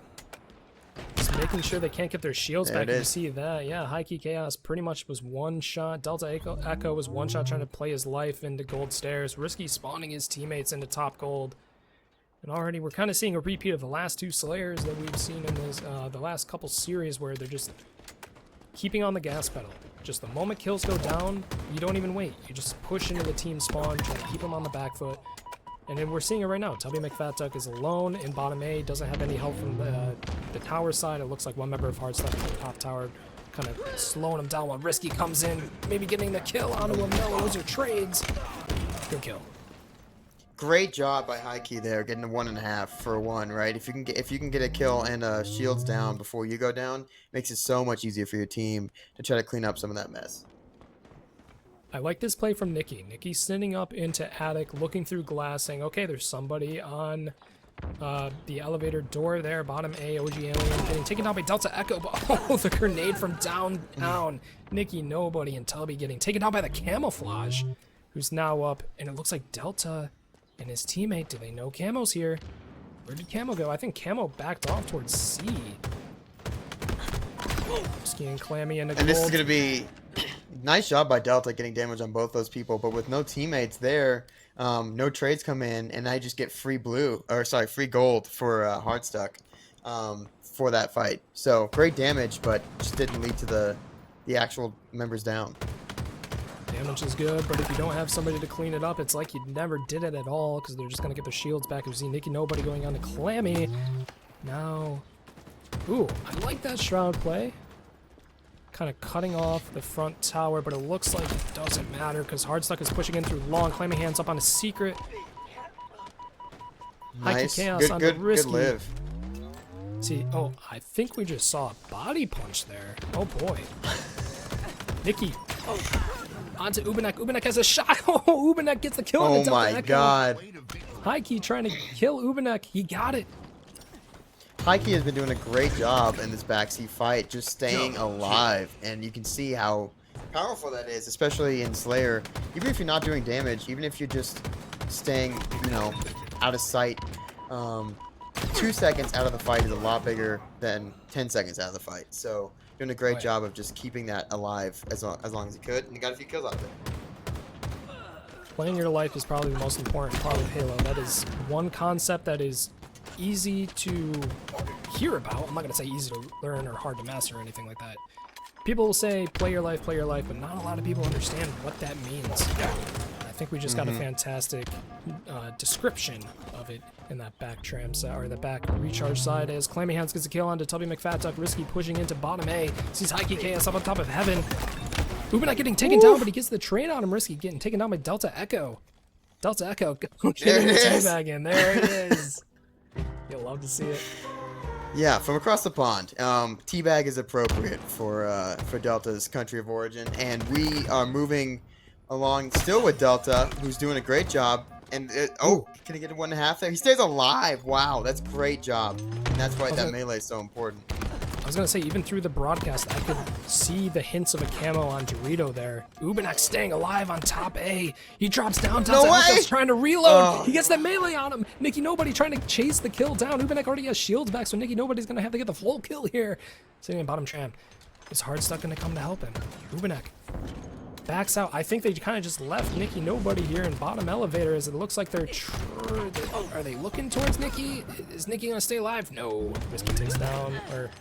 Speaker 5: Just making sure they can't get their shields
Speaker 7: There
Speaker 5: back.
Speaker 7: it
Speaker 5: You
Speaker 7: is.
Speaker 5: see that? Yeah, High Key Chaos pretty much was one shot. Delta Echo was one shot trying to play his life into gold stairs. Risky spawning his teammates into top gold. And already we're kind of seeing a repeat of the last 2 Slayers that we've seen in this, the last couple series, where they're just keeping on the gas pedal. Just the moment kills go down, you don't even wait. You just push into the team spawn, try to keep them on the back foot. And then we're seeing it right now. Tubby McFatduck is alone in bottom A, doesn't have any help from the tower side. It looks like one member of Hardstuck in the top tower, kind of slowing him down while Risky comes in, maybe getting the kill onto him. No, those are trades. Good kill.
Speaker 7: Great job by High Key there, getting a 1.5 for a 1, right? If you can get a kill and shields down before you go down, makes it so much easier for your team to try to clean up some of that mess.
Speaker 5: I like this play from Nikki. Nikki sitting up into attic, looking through glass, saying, okay, there's somebody on the elevator door there, bottom A, OG Alien getting taken down by Delta Echo, but oh, the grenade from down. Nikki Nobody and Tubby getting taken down by the Camouflage, who's now up, and it looks like Delta and his teammate, do they know Camo's here? Where did Camo go? I think Camo backed off towards C. Ski and Clammy into gold.
Speaker 7: And this is going to be nice job by Delta getting damage on both those people, but with no teammates there, no trades come in, and I just get free gold for Hardstuck for that fight. So great damage, but just didn't lead to the actual members down.
Speaker 5: Damage is good, but if you don't have somebody to clean it up, it's like you never did it at all, because they're just going to get their shields back. We see Nikki Nobody going on to Clammy. Now, ooh, I like that Shroud play. Kind of cutting off the front tower, but it looks like it doesn't matter, because Hardstuck is pushing in through long. Clammy hands up on a secret.
Speaker 7: Nice.
Speaker 5: Hikey Chaos on the Risky.
Speaker 7: Good live.
Speaker 5: See, oh, I think we just saw a body punch there. Oh boy. Nikki. Onto Ubanek. Ubanek has a shot. Oh, Ubanek gets the kill.
Speaker 7: Oh my god.
Speaker 5: Hikey trying to kill Ubanek. He got it.
Speaker 7: Hikey has been doing a great job in this backseat fight, just staying alive, and you can see how powerful that is, especially in Slayer. Even if you're not doing damage, even if you're just staying, out of sight, 2 seconds out of the fight is a lot bigger than 10 seconds out of the fight. So doing a great job of just keeping that alive as long as he could, and he got a few kills out of it.
Speaker 5: Playing your life is probably the most important part of Halo. That is one concept that is easy to hear about. I'm not going to say easy to learn or hard to master or anything like that. People will say play your life, but not a lot of people understand what that means. I think we just got a fantastic description of it in that back tram side, or the back recharge side, as Clammy Hands gets a kill onto Tubby McFattuck. Risky pushing into bottom A. Sees Hikey Chaos up on top of Heaven. Ubanek getting taken down, but he gets the trade on him. Risky getting taken down by Delta Echo. Delta Echo getting the teabag in. There it is. You'll love to see it.
Speaker 7: Yeah, from across the pond. Teabag is appropriate for Delta's country of origin, and we are moving along still with Delta, who's doing a great job. And can he get a 1.5 there? He stays alive. Wow, that's great job. And that's why that melee is so important.
Speaker 5: I was gonna say, even through the broadcast, I could see the hints of a camo on Dorito there. Ubanek staying alive on top A. He drops down.
Speaker 7: No way!
Speaker 5: Trying to reload. He gets that melee on him. Nikki Nobody trying to chase the kill down. Ubanek already has shields back, so Nikki Nobody's gonna have to get the full kill here. Sitting in bottom tram. Is Hardstuck gonna come to help him? Ubanek backs out. I think they kind of just left Nikki Nobody here in bottom elevator, as it looks like they're are they looking towards Nikki? Is Nikki gonna stay alive? No. Risky takes down, or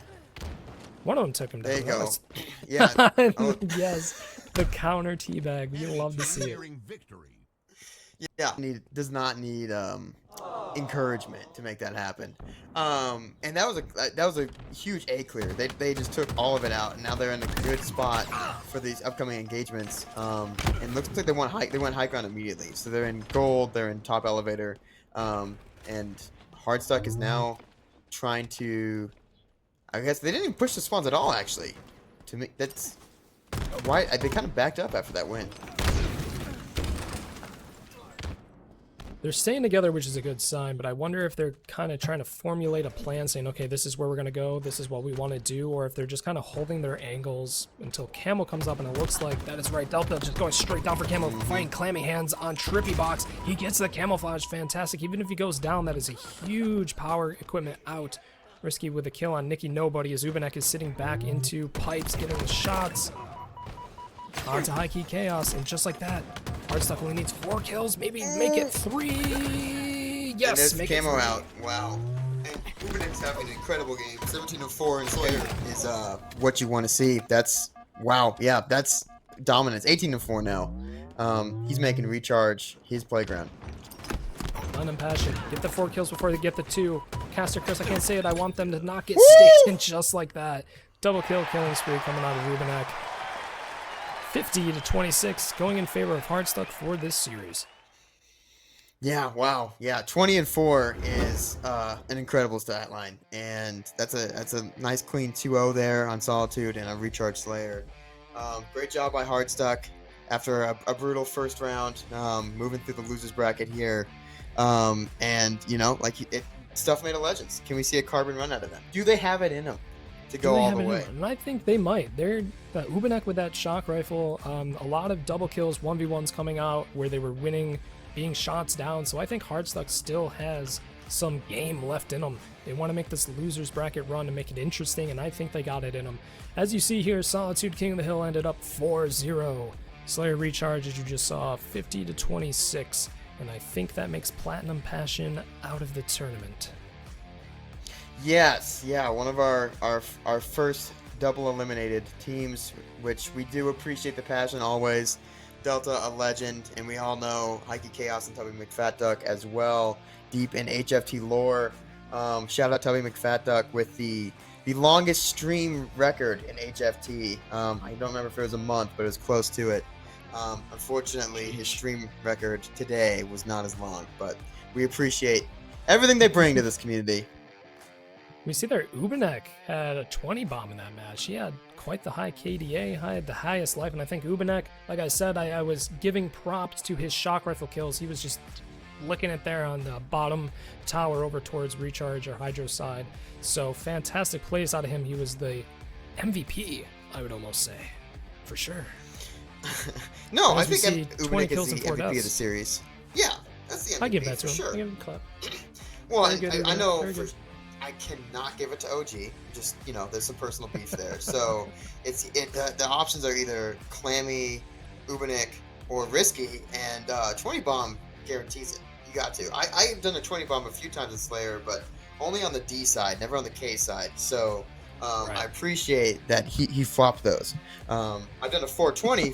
Speaker 5: one of them took him down.
Speaker 7: There you go. Yeah.
Speaker 5: Yes, the counter teabag. We love to see it.
Speaker 7: Yeah, does not need encouragement to make that happen. And that was a huge A clear. They just took all of it out, and now they're in a good spot for these upcoming engagements. And looks like they went high ground immediately. So they're in gold. They're in top elevator. And Hardstuck is now trying to. I guess they didn't even push the spawns at all, actually. To me, that's why they kind of backed up after that win.
Speaker 5: They're staying together, which is a good sign, but I wonder if they're kind of trying to formulate a plan, saying, okay, this is where we're going to go, this is what we want to do, or if they're just kind of holding their angles until Camo comes up, and it looks like that is right. Delta just going straight down for Camo, fighting Clammy Hands on Trippy Box. He gets the camouflage, fantastic. Even if he goes down, that is a huge power equipment out. Risky with a kill on Nikki Nobody, as Ubanek is sitting back into pipes, getting the shots. On to Hikey Chaos, and just like that, Hardstuck only needs 4 kills, maybe make it 3. Yes,
Speaker 7: and
Speaker 5: make
Speaker 7: Camo
Speaker 5: it 3.
Speaker 7: out. Wow. And Ubinek's having an incredible game. 17-4 in Slayer is what you want to see. That's wow. Yeah, that's dominance. 18-4 now. He's making Recharge his playground.
Speaker 5: Unimpassioned. Get the 4 kills before they get the 2. Caster Chris, I can't say it. I want them to not get stationed just like that. Double kill, killing spree coming out of Ubanek. 50-26, going in favor of Hardstuck for this series.
Speaker 7: Yeah, wow. Yeah, 20-4 is an incredible stat line, and that's a nice clean 2-0 there on Solitude and a Recharge Slayer. Great job by Hardstuck after a brutal first round, moving through the losers bracket here. And stuff made of Legends? Can we see a carbon run out of them? Do they have it in them to go all the way?
Speaker 5: And I think they might. They're Ubenek with that shock rifle. A lot of double kills, 1v1s coming out where they were winning, being shots down. So I think Hardstuck still has some game left in them. They want to make this losers bracket run and make it interesting, and I think they got it in them. As you see here, Solitude King of the Hill ended up 4-0. Slayer Recharge, as you just saw, 50-26, and I think that makes Platinum Passion out of the tournament.
Speaker 7: Yes, yeah, one of our first double eliminated teams, which we do appreciate the passion always. Delta, a legend, and we all know Heike Chaos and Tubby McFatduck as well, deep in HFT lore. Shout out Tubby McFatduck with the longest stream record in HFT. I don't remember if it was a month, but it was close to it. Unfortunately, his stream record today was not as long, but we appreciate everything they bring to this community.
Speaker 5: We see there Ubenek had a 20 bomb in that match. He had quite the high KDA, had the highest life, and I think Ubenek, like I said, I was giving props to his shock rifle kills. He was just licking it there on the bottom tower over towards Recharge or Hydro side. So fantastic plays out of him. He was the MVP, I would almost say, for sure.
Speaker 7: No, I
Speaker 5: As we
Speaker 7: think
Speaker 5: see, 20
Speaker 7: Ubenek
Speaker 5: kills
Speaker 7: is
Speaker 5: and
Speaker 7: the
Speaker 5: 4
Speaker 7: MVP of the
Speaker 5: deaths.
Speaker 7: series. Yeah, that's the MVP
Speaker 5: I give that to
Speaker 7: for
Speaker 5: him.
Speaker 7: sure.
Speaker 5: I give him a clap.
Speaker 7: Well,
Speaker 5: Very good,
Speaker 7: I
Speaker 5: Ubenek.
Speaker 7: know
Speaker 5: Very
Speaker 7: for,
Speaker 5: good.
Speaker 7: I cannot give it to OG. Just, there's some personal beef there. So the options are either Clammy, Ubenek, or Risky, and 20 bomb guarantees it. You got to. I've done a 20 bomb a few times in Slayer, but only on the D side, never on the K side. So I appreciate that he flopped those. I've done a 420,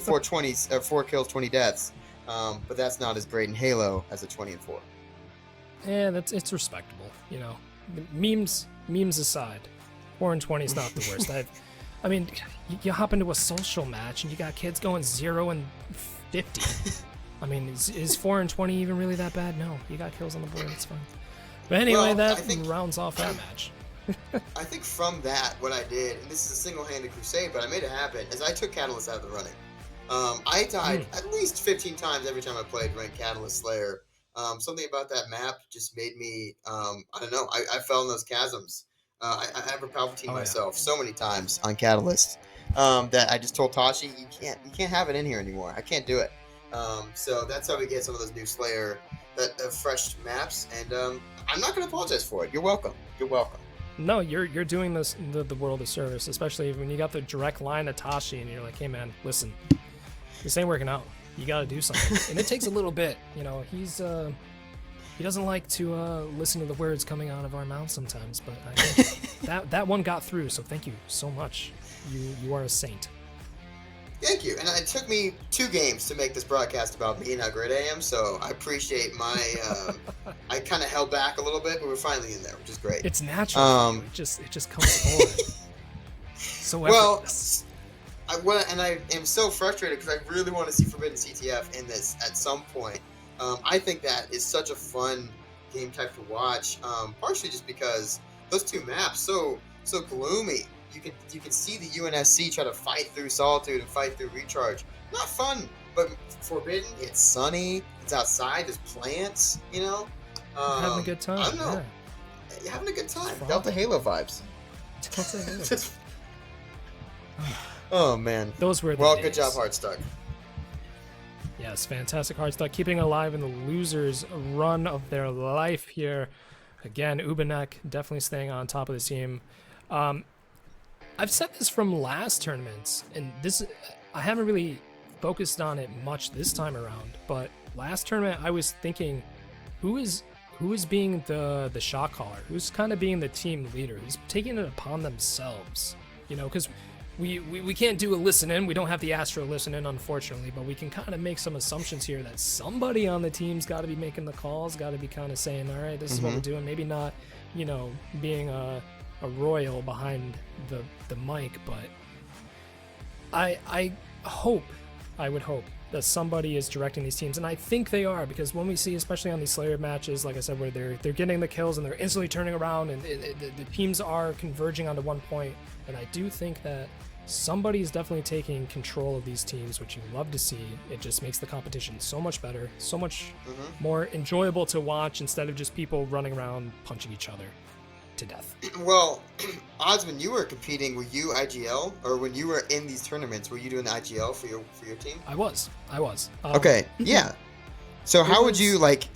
Speaker 7: 4 kills, 20 deaths, but that's not as great in Halo as a 20 and 4.
Speaker 5: Yeah, it's respectable. Memes aside, 4 and 20 is not the worst. I mean, you hop into a social match and you got kids going 0 and 50. I mean, is 4 and 20 even really that bad? No, you got kills on the board. It's fine. But anyway,
Speaker 7: Well,
Speaker 5: that rounds off that match.
Speaker 7: I think from that, what I did, and this is a single-handed crusade, but I made it happen, is I took Catalyst out of the running. I died at least 15 times every time I played ranked Catalyst Slayer. Something about that map just made me, I don't know, I fell in those chasms. I ever Palpatine myself so many times on Catalyst that I just told Tashi, you can't have it in here anymore. I can't do it. So that's how we get some of those new Slayer, fresh maps, and I'm not going to apologize for it. You're welcome. You're welcome.
Speaker 5: No, you're doing this the world a service, especially when you got the direct line to Tashi and you're like, hey man, listen, this ain't working out. You got to do something, and it takes a little bit. He doesn't like to listen to the words coming out of our mouths sometimes, but I think that one got through. So thank you so much. You are a saint.
Speaker 7: Thank you. And it took me 2 games to make this broadcast about me and how great I am, so I appreciate my... I kind of held back a little bit, but we're finally in there, which is great.
Speaker 5: It's natural. It just comes forward. So effortless.
Speaker 7: I am so frustrated because I really want to see Forbidden CTF in this at some point. I think that is such a fun game type to watch, partially just because those 2 maps so gloomy. You can see the UNSC try to fight through Solitude and fight through Recharge. Not fun, but Forbidden, it's sunny, it's outside, there's plants,
Speaker 5: Having a good time.
Speaker 7: I don't know.
Speaker 5: Yeah.
Speaker 7: Having a good time. Delta Halo vibes.
Speaker 5: Delta Halo.
Speaker 7: Oh, man.
Speaker 5: Those were the
Speaker 7: Well,
Speaker 5: days.
Speaker 7: good job, Hardstuck.
Speaker 5: Yes, fantastic Hardstuck, keeping alive in the losers' run of their life here. Again, Ubenek definitely staying on top of the team. I've said this from last tournaments, and I haven't really focused on it much this time around, but last tournament I was thinking, who is being the shot caller? Who's kind of being the team leader? Who's taking it upon themselves? Because we can't do a listen in. We don't have the Astro listen in, unfortunately, but we can kind of make some assumptions here that somebody on the team's got to be making the calls, got to be kind of saying, all right, this is what we're doing. Maybe not, being a royal behind the mic, but I would hope that somebody is directing these teams, and I think they are, because when we see, especially on these Slayer matches, like I said, where they're getting the kills and they're instantly turning around and the teams are converging onto one point, and I do think that somebody's definitely taking control of these teams, which you love to see. It just makes the competition so much better, so much more enjoyable to watch instead of just people running around punching each other to death.
Speaker 7: Well, Oz, when you were competing, were you IGL, or when you were in these tournaments, were you doing IGL for your team?
Speaker 5: I was.
Speaker 7: Okay, yeah. So
Speaker 5: it
Speaker 7: how would
Speaker 5: was-
Speaker 7: you like?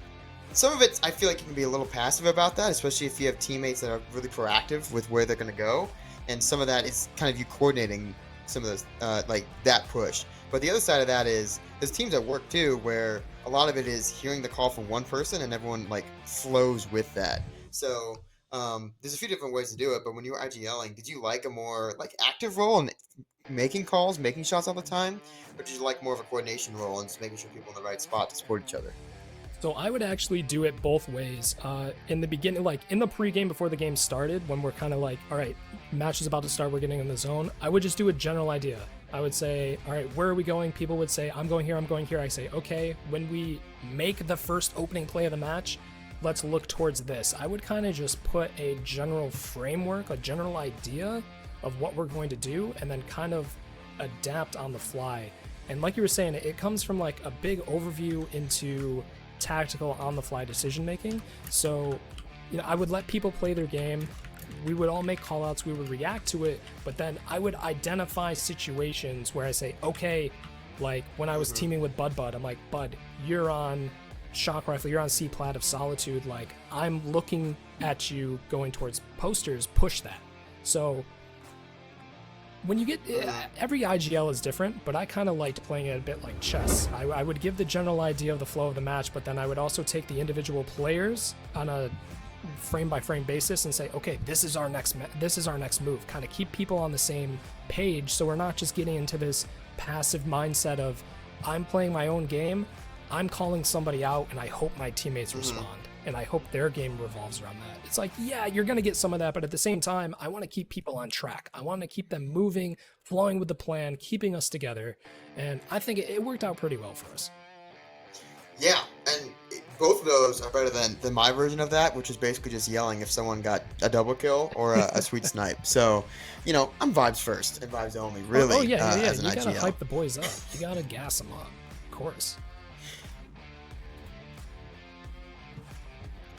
Speaker 7: Some of it, I feel like you can be a little passive about that, especially if you have teammates that are really proactive with where they're going to go, and some of that is kind of you coordinating some of those, like that push. But the other side of that is there's teams that work too, where a lot of it is hearing the call from one person and everyone like flows with that. So there's a few different ways to do it. But when you were IGLing, did you like a more like active role and making calls, making shots all the time, or did you like more of a coordination role and just making sure people in the right spot to support each other?
Speaker 5: So I would actually do it both ways. In the beginning, like in the pregame before the game started, when we're kind of like, all right, match is about to start, we're getting in the zone, I would just do a general idea. I would say, all right, where are we going? People would say, I'm going here, I'm going here. I say, okay, when we make the first opening play of the match, let's look towards this. I would kind of just put a general framework, a general idea of what we're going to do, and then kind of adapt on the fly. And like you were saying, it comes from like a big overview into tactical on-the-fly decision-making. So, I would let people play their game. We would all make call-outs. We would react to it. But then I would identify situations where I say, okay, like when I was teaming with Bud, I'm like, Bud, you're on shock rifle. You're on C-plat of Solitude. Like, I'm looking at you going towards posters. Push that. So when you get every IGL is different, but I kind of liked playing it a bit like chess. I would give the general idea of the flow of the match, but then I would also take the individual players on a frame by frame basis and say, okay, this is our next move. Kind of keep people on the same page, so we're not just getting into this passive mindset of I'm playing my own game, I'm calling somebody out, and I hope my teammates respond. And I hope their game revolves around that. It's like, yeah, you're going to get some of that, but at the same time, I want to keep people on track. I want to keep them moving, flowing with the plan, keeping us together. And I think it worked out pretty well for us.
Speaker 7: Yeah, and both of those are better than my version of that, which is basically just yelling if someone got a double kill or a sweet snipe. So, I'm vibes first and vibes only, really.
Speaker 5: Oh, yeah.
Speaker 7: As an
Speaker 5: You got to
Speaker 7: IGL.
Speaker 5: hype the boys up. You got to gas them up, of course.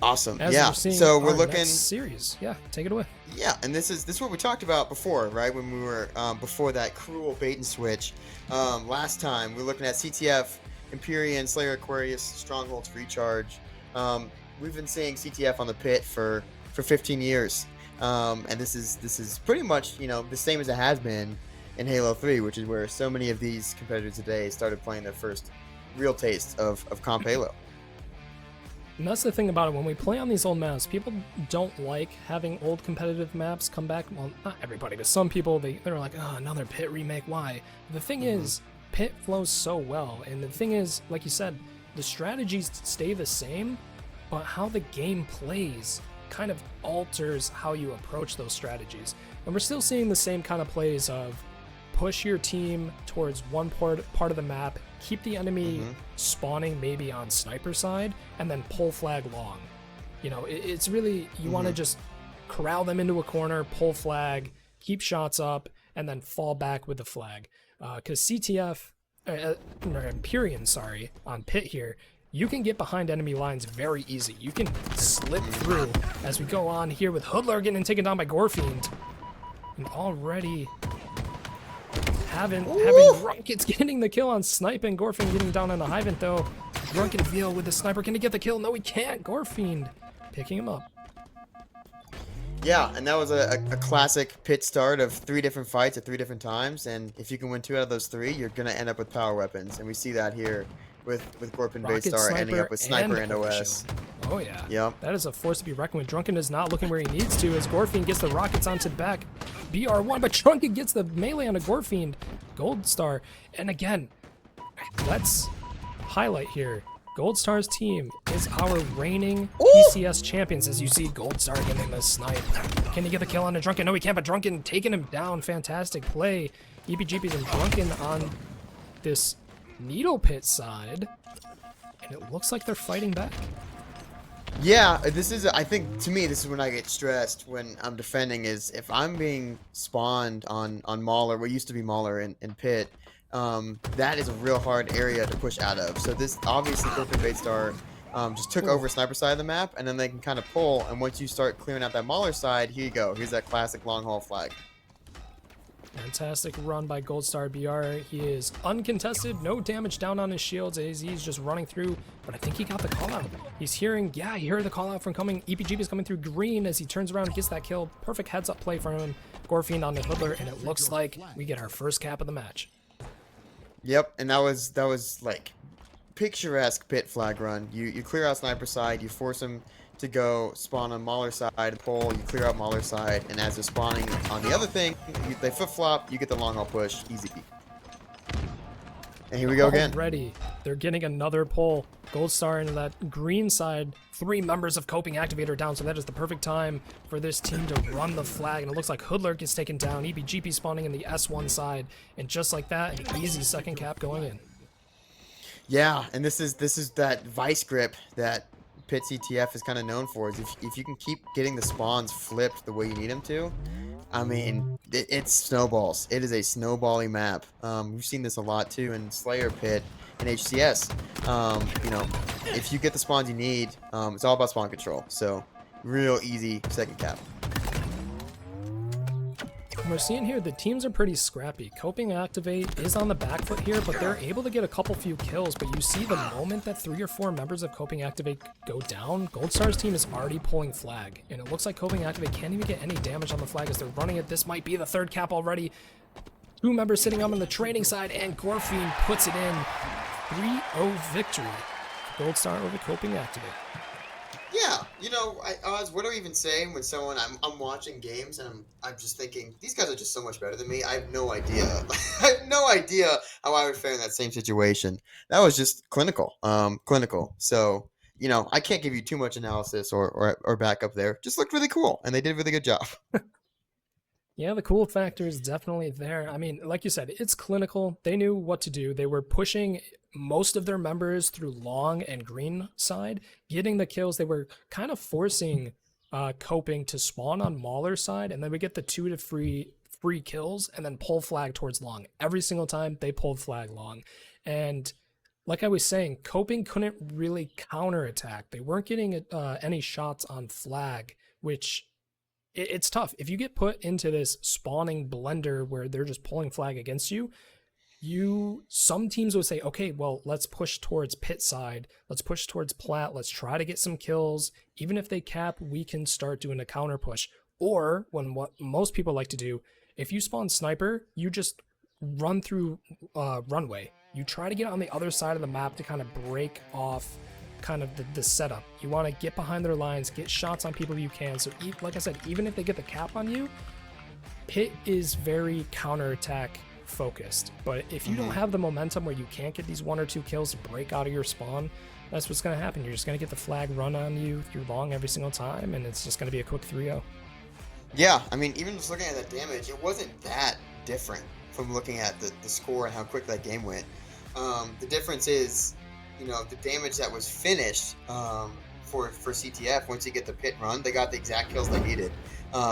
Speaker 7: Awesome.
Speaker 5: As
Speaker 7: Yeah.
Speaker 5: we're seeing
Speaker 7: So we're
Speaker 5: our
Speaker 7: looking.
Speaker 5: next series. Yeah, take it away.
Speaker 7: Yeah, and this is what we talked about before, right? When we were before that cruel bait and switch. Last time we were looking at CTF, Empyrean, Slayer, Aquarius, Strongholds, Recharge. We've been seeing CTF on the pit for 15 years, and this is pretty much the same as it has been in Halo 3, which is where so many of these competitors today started playing their first real taste of Comp Halo.
Speaker 5: And that's the thing about it. When we play on these old maps, people don't like having old competitive maps come back. Well, not everybody, but some people, they're like, oh, another Pit remake, why? The thing is, Pit flows so well. And the thing is, like you said, the strategies stay the same, but how the game plays kind of alters how you approach those strategies. And we're still seeing the same kind of plays of push your team towards one part of the map, keep the enemy spawning maybe on sniper side, and then pull flag long. It's really, you want to just corral them into a corner, pull flag, keep shots up, and then fall back with the flag. Because CTF, Empyrean, on Pit here, you can get behind enemy lines very easy. You can slip through as we go on here with Hoodler getting taken down by Gorefiend. And already having Rockets getting the kill on Snipe, and Gorefiend getting down on the Hyvant though. Drunken Veal with the sniper. Can he get the kill? No, he can't. Gorefiend picking him up.
Speaker 7: Yeah, and that was a classic pit start of 3 different fights at 3 different times, and if you can win 2 out of those 3, you're going to end up with power weapons, and we see that here with Gorpin
Speaker 5: Rocket,
Speaker 7: Baystar ending
Speaker 5: Sniper,
Speaker 7: up with Sniper and
Speaker 5: Holy
Speaker 7: OS.
Speaker 5: Shield. Oh yeah.
Speaker 7: Yep.
Speaker 5: That is a force to be reckoned with. Drunken is not looking where he needs to as Gorefiend gets the rockets onto the back. BR1, but Drunken gets the melee onto Gorefiend. Gold Star. And again, let's highlight here. Gold Star's team is our reigning PCS champions, as you see Gold Star getting the snipe. Can he get the kill on a Drunken? No, he can't, but Drunken taking him down. Fantastic play. EPGP's and Drunken on this Needle Pit side. And it looks like they're fighting back.
Speaker 7: Yeah, this is. I think to me, this is when I get stressed when I'm defending. Is if I'm being spawned on Mauler, what used to be Mauler in Pit. That is a real hard area to push out of. So this obviously Corp and Batestar just took over sniper side of the map, and then they can kind of pull. And once you start clearing out that Mauler side, here you go. Here's that classic long haul flag.
Speaker 5: Fantastic run by Gold Star BR. He is uncontested, no damage down on his shields as he's just running through, but I think he got the call out. He's hearing, yeah, he heard the call out from coming. EPGB is coming through green as he turns around and gets that kill. Perfect heads up play from him. Gorfiend on the Hoodler, and it looks like we get our first cap of the match.
Speaker 7: Yep, and that was like picturesque Pit flag run. You clear out sniper side, you force him to go spawn on Mauler side, pull, you clear out Mauler side, and as they're spawning on the other thing, they flip-flop, you get the long haul push, easy peasy. And here we go again.
Speaker 5: Already, they're getting another pull. Gold Star into that green side. 3 members of Coping Activator down, so that is the perfect time for this team to run the flag. And it looks like Hoodler gets taken down. EBGP spawning in the S1 side. And just like that, an easy second cap going in.
Speaker 7: Yeah, and this is that vice grip that Pit CTF is kind of known for. Is if you can keep getting the spawns flipped the way you need them to, I mean, it's snowballs. It is a snowbally map. We've seen this a lot too in Slayer Pit and HCS. You know, if you get the spawns you need, it's all about spawn control. So, real easy second cap.
Speaker 5: We're seeing here the teams are pretty scrappy. Coping Activate is on the back foot here, but they're able to get a few kills. But you see the moment that 3 or 4 members of Coping Activate go down, Gold Star's team is already pulling flag. And it looks like Coping Activate can't even get any damage on the flag as they're running it. This might be the 3rd cap already. 2 members sitting up on the training side, and Gorfiend puts it in. 3-0 victory. Gold Star over Coping Activate.
Speaker 7: Yeah, you know, Oz, what are we even saying when I'm watching games and I'm just thinking these guys are just so much better than me. I have no idea. I have no idea how I would fare in that same situation. That was just clinical. Clinical. So, you know, I can't give you too much analysis or backup there. Just looked really cool, and they did a really good job.
Speaker 5: Yeah, the cool factor is definitely there. I mean, like you said, it's clinical. They knew what to do. They were pushing most of their members through long and green side, getting the kills. They were kind of forcing Coping to spawn on Mauler side, and then we get the 2 to 3 free kills and then pull flag towards long. Every single time they pulled flag long. And like I was saying, Coping couldn't really counterattack. They weren't getting any shots on flag, which it's tough. If you get put into this spawning blender where they're just pulling flag against you, some teams would say, okay, well, let's push towards Pit side. Let's push towards Plat. Let's try to get some kills. Even if they cap, we can start doing a counter push. Or what most people like to do, if you spawn sniper, you just run through runway. You try to get on the other side of the map to kind of break off kind of the setup. You want to get behind their lines, get shots on people you can. So like I said, even if they get the cap on you, Pit is very counterattack focused. But if you don't have the momentum where you can't get these 1 or 2 kills to break out of your spawn, that's what's going to happen. You're just going to get the flag run on you through long every single time, and it's just going to be a quick 3-0.
Speaker 7: Yeah, I mean, even just looking at that damage, it wasn't that different from looking at the score and how quick that game went. The difference is, you know, the damage that was finished for CTF, once you get the Pit run, they got the exact kills they needed.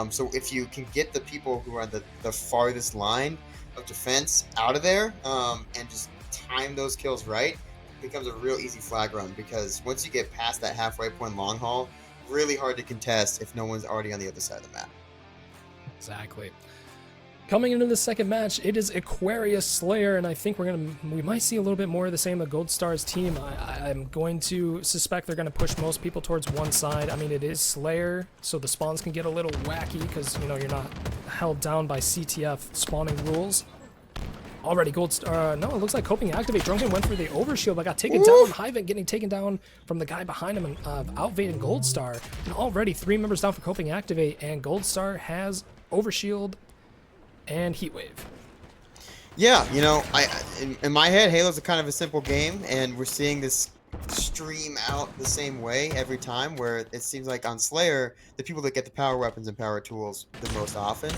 Speaker 7: So if you can get the people who are on the farthest line of defense out of there and just time those kills right, it becomes a real easy flag run, because once you get past that halfway point long haul, really hard to contest if no one's already on the other side of the map.
Speaker 5: Exactly. Coming into the second match, it is Aquarius Slayer, and I think we might see a little bit more of the same of Gold Star's team. I'm going to suspect they're going to push most people towards one side. I mean, it is Slayer, so the spawns can get a little wacky because, you know, you're not held down by CTF spawning rules. Already Gold Star, no, it looks like Coping Activate. Drunken went for the overshield, but got taken down. Hyven getting taken down from the guy behind him and outvading Gold Star. And already 3 members down for Coping Activate, and Gold Star has overshield and Heatwave. Yeah,
Speaker 7: you know, in my head, Halo's a kind of a simple game, and we're seeing this stream out the same way every time, where it seems like on Slayer, the people that get the power weapons and power tools the most often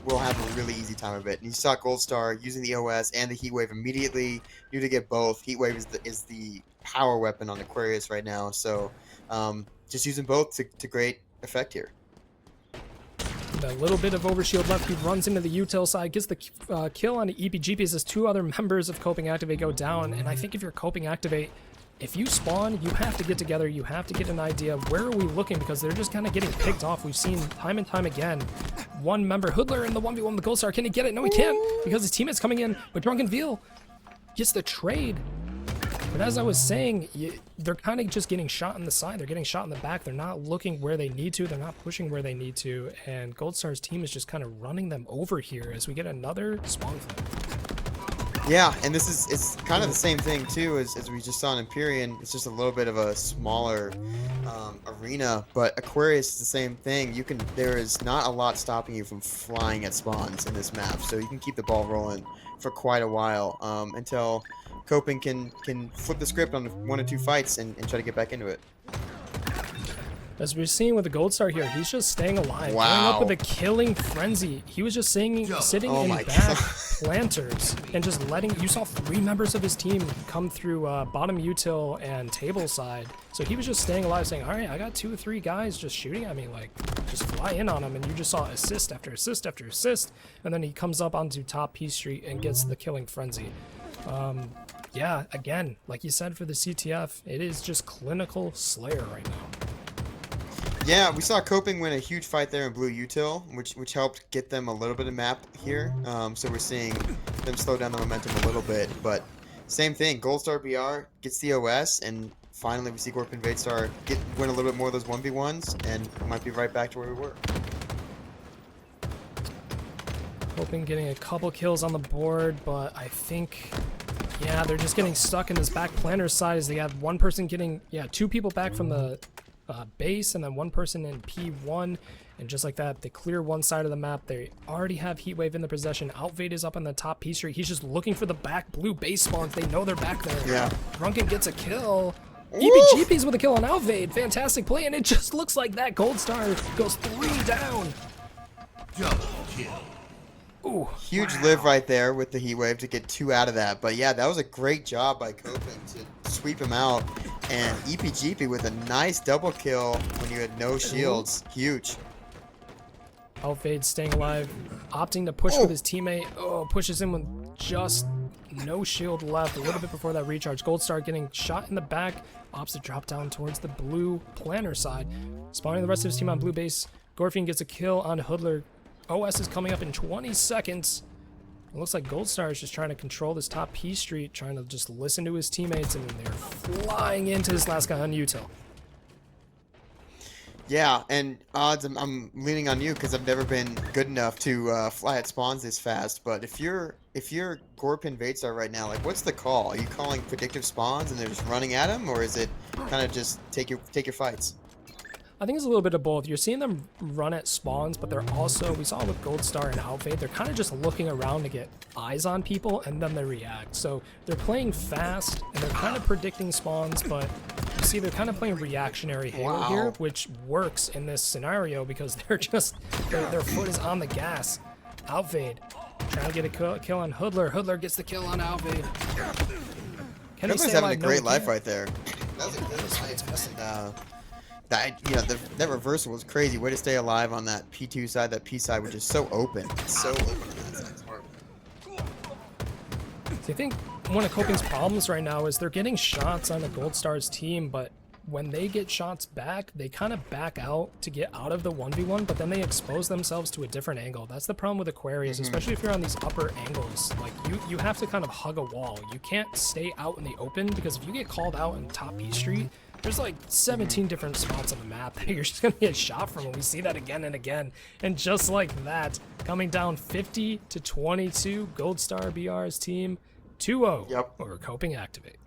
Speaker 7: will have a really easy time of it. And you saw Gold Star using the OS and the Heatwave immediately. You to get both. Heatwave is the power weapon on Aquarius right now, so just using both to great effect here.
Speaker 5: A little bit of overshield left. He runs into the util side, gets the kill on the EPGPs as 2 other members of Coping Activate go down. And I think if you're Coping Activate, if you spawn, you have to get together. You have to get an idea of where are we looking, because they're just kind of getting picked off. We've seen time and time again. One member, Hoodler, in the 1v1 with the Gold Star. Can he get it? No, he can't, because his teammate's coming in. But Drunken Veal gets the trade. But as I was saying, they're kind of just getting shot in the side. They're getting shot in the back. They're not looking where they need to. They're not pushing where they need to. And Gold Star's team is just kind of running them over here as we get another spawn flip.
Speaker 7: Yeah, and it's kind of the same thing too as we just saw in Empyrean. It's just a little bit of a smaller arena, but Aquarius is the same thing. There is not a lot stopping you from flying at spawns in this map, so you can keep the ball rolling for quite a while until Coping can flip the script on 1 or 2 fights and try to get back into it.
Speaker 5: As we're seeing with the Gold Star here, he's just staying alive.
Speaker 7: Wow.
Speaker 5: Going up with a killing frenzy. He was just sitting
Speaker 7: Oh
Speaker 5: in
Speaker 7: my
Speaker 5: back
Speaker 7: God.
Speaker 5: planters and just letting. You saw 3 members of his team come through bottom util and table side. So he was just staying alive, saying, "All right, I got 2 or 3 guys just shooting at me. Like, just fly in on him." And you just saw assist after assist after assist. And then he comes up onto top P Street and gets the killing frenzy. Yeah, again, like you said for the CTF, it is just clinical Slayer right now.
Speaker 7: Yeah, we saw Coping win a huge fight there in blue util, which helped get them a little bit of map here. So we're seeing them slow down the momentum a little bit, but same thing. Gold Star BR gets the OS, and finally we see Gorp and Vadestar win a little bit more of those 1v1s, and might be right back to where we were.
Speaker 5: Hoping getting a couple kills on the board, but I think, yeah, they're just getting stuck in this back planter side as they have one person getting, 2 people back from the base and then 1 person in P1, and just like that, they clear one side of the map. They already have Heatwave in the possession. Outvade is up on the top P Street. He's just looking for the back blue base spawns. They know they're back there.
Speaker 7: Yeah.
Speaker 5: Drunken gets a kill. EPGP's with a kill on Outvade. Fantastic play, and it just looks like that Gold Star goes 3 down.
Speaker 6: Double kill.
Speaker 5: Ooh,
Speaker 7: Huge live right there with the Heatwave to get 2 out of that. But yeah, that was a great job by Coping to sweep him out. And EPGP with a nice double kill when you had no shields. Huge.
Speaker 5: Outvade staying alive, opting to push with his teammate. Oh, pushes him with just no shield left. A little bit before that recharge. Gold Star getting shot in the back. Opts to drop down towards the blue planter side. Spawning the rest of his team on blue base. Gorfian gets a kill on Hoodler. OS is coming up in 20 seconds. It looks like Gold Star is just trying to control this top P Street, trying to just listen to his teammates, and they're flying into this last guy on util.
Speaker 7: Yeah, and odds, I'm leaning on you because I've never been good enough to fly at spawns this fast. But if you're Gorpin Vadestar right now, like, what's the call? Are you calling predictive spawns and they're just running at them, or is it kind of just take your fights?
Speaker 5: I think it's a little bit of both. You're seeing them run at spawns, but they're also, we saw with Gold Star and Outvade, they're kind of just looking around to get eyes on people, and then they react. So they're playing fast, and they're kind of predicting spawns, but you see they're kind of playing reactionary Halo here, which works in this scenario because they're just, their foot is on the gas. Outvade trying to get a kill on Hoodler. Hoodler gets the kill on Outvade. Can he
Speaker 7: Hoodler's
Speaker 5: stay
Speaker 7: having
Speaker 5: alive?
Speaker 7: a
Speaker 5: No,
Speaker 7: great
Speaker 5: he
Speaker 7: life
Speaker 5: can't.
Speaker 7: right there. That was a good fight, and that reversal was crazy. Way to stay alive on that P2 side, that P side, which is so open. It's so open on that side. It's hard.
Speaker 5: So I think one of Coping's problems right now is they're getting shots on the Gold Star's team, but when they get shots back, they kind of back out to get out of the 1v1, but then they expose themselves to a different angle. That's the problem with Aquarius, especially if you're on these upper angles. Like, you have to kind of hug a wall. You can't stay out in the open, because if you get called out in top P Street, there's like 17 different spots on the map that you're just going to get shot from, and we see that again and again. And just like that, coming down 50 to 22, Gold Star BR's team 2-0 over Coping Activate.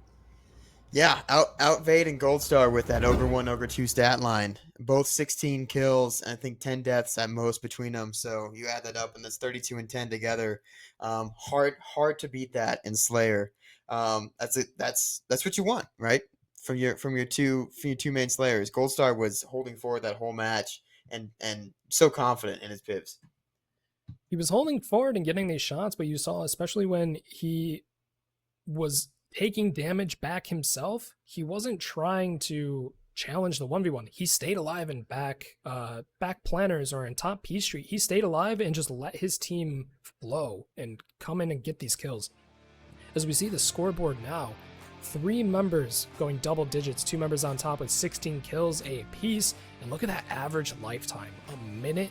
Speaker 7: Yeah, Outvade and Gold Star with that Ogre 1, Ogre 2 stat line. Both 16 kills, and I think 10 deaths at most between them. So you add that up, and that's 32 and 10 together. Hard to beat that in Slayer. That's it. That's what you want, right? From your two main Slayers. Gold Star was holding forward that whole match and so confident in his pivs.
Speaker 5: He was holding forward and getting these shots, but you saw, especially when he was taking damage back himself, he wasn't trying to challenge the 1v1. He stayed alive in back planners or in top P Street. He stayed alive and just let his team flow and come in and get these kills. As we see the scoreboard now, 3 members going double digits, 2 members on top with 16 kills a piece, and look at that average lifetime, 1:10.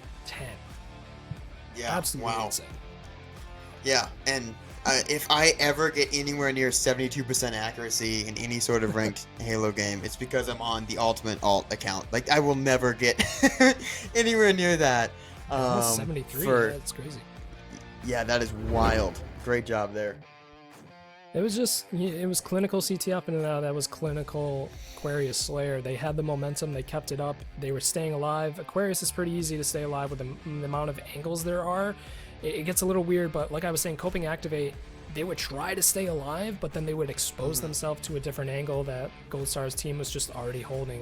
Speaker 7: Yeah,
Speaker 5: Absolutely
Speaker 7: wow.
Speaker 5: insane.
Speaker 7: Yeah, and if I ever get anywhere near 72% accuracy in any sort of ranked Halo game, it's because I'm on the Ultimate Alt account. Like, I will never get anywhere near that.
Speaker 5: Almost 73, yeah, that's crazy.
Speaker 7: Yeah, that is wild. Great job there.
Speaker 5: It was clinical CT up and out. That was clinical Aquarius Slayer. They had the momentum. They kept it up. They were staying alive. Aquarius is pretty easy to stay alive with the amount of angles there are. It gets a little weird, but like I was saying, Coping Activate, they would try to stay alive, but then they would expose themselves to a different angle that Gold Star's team was just already holding.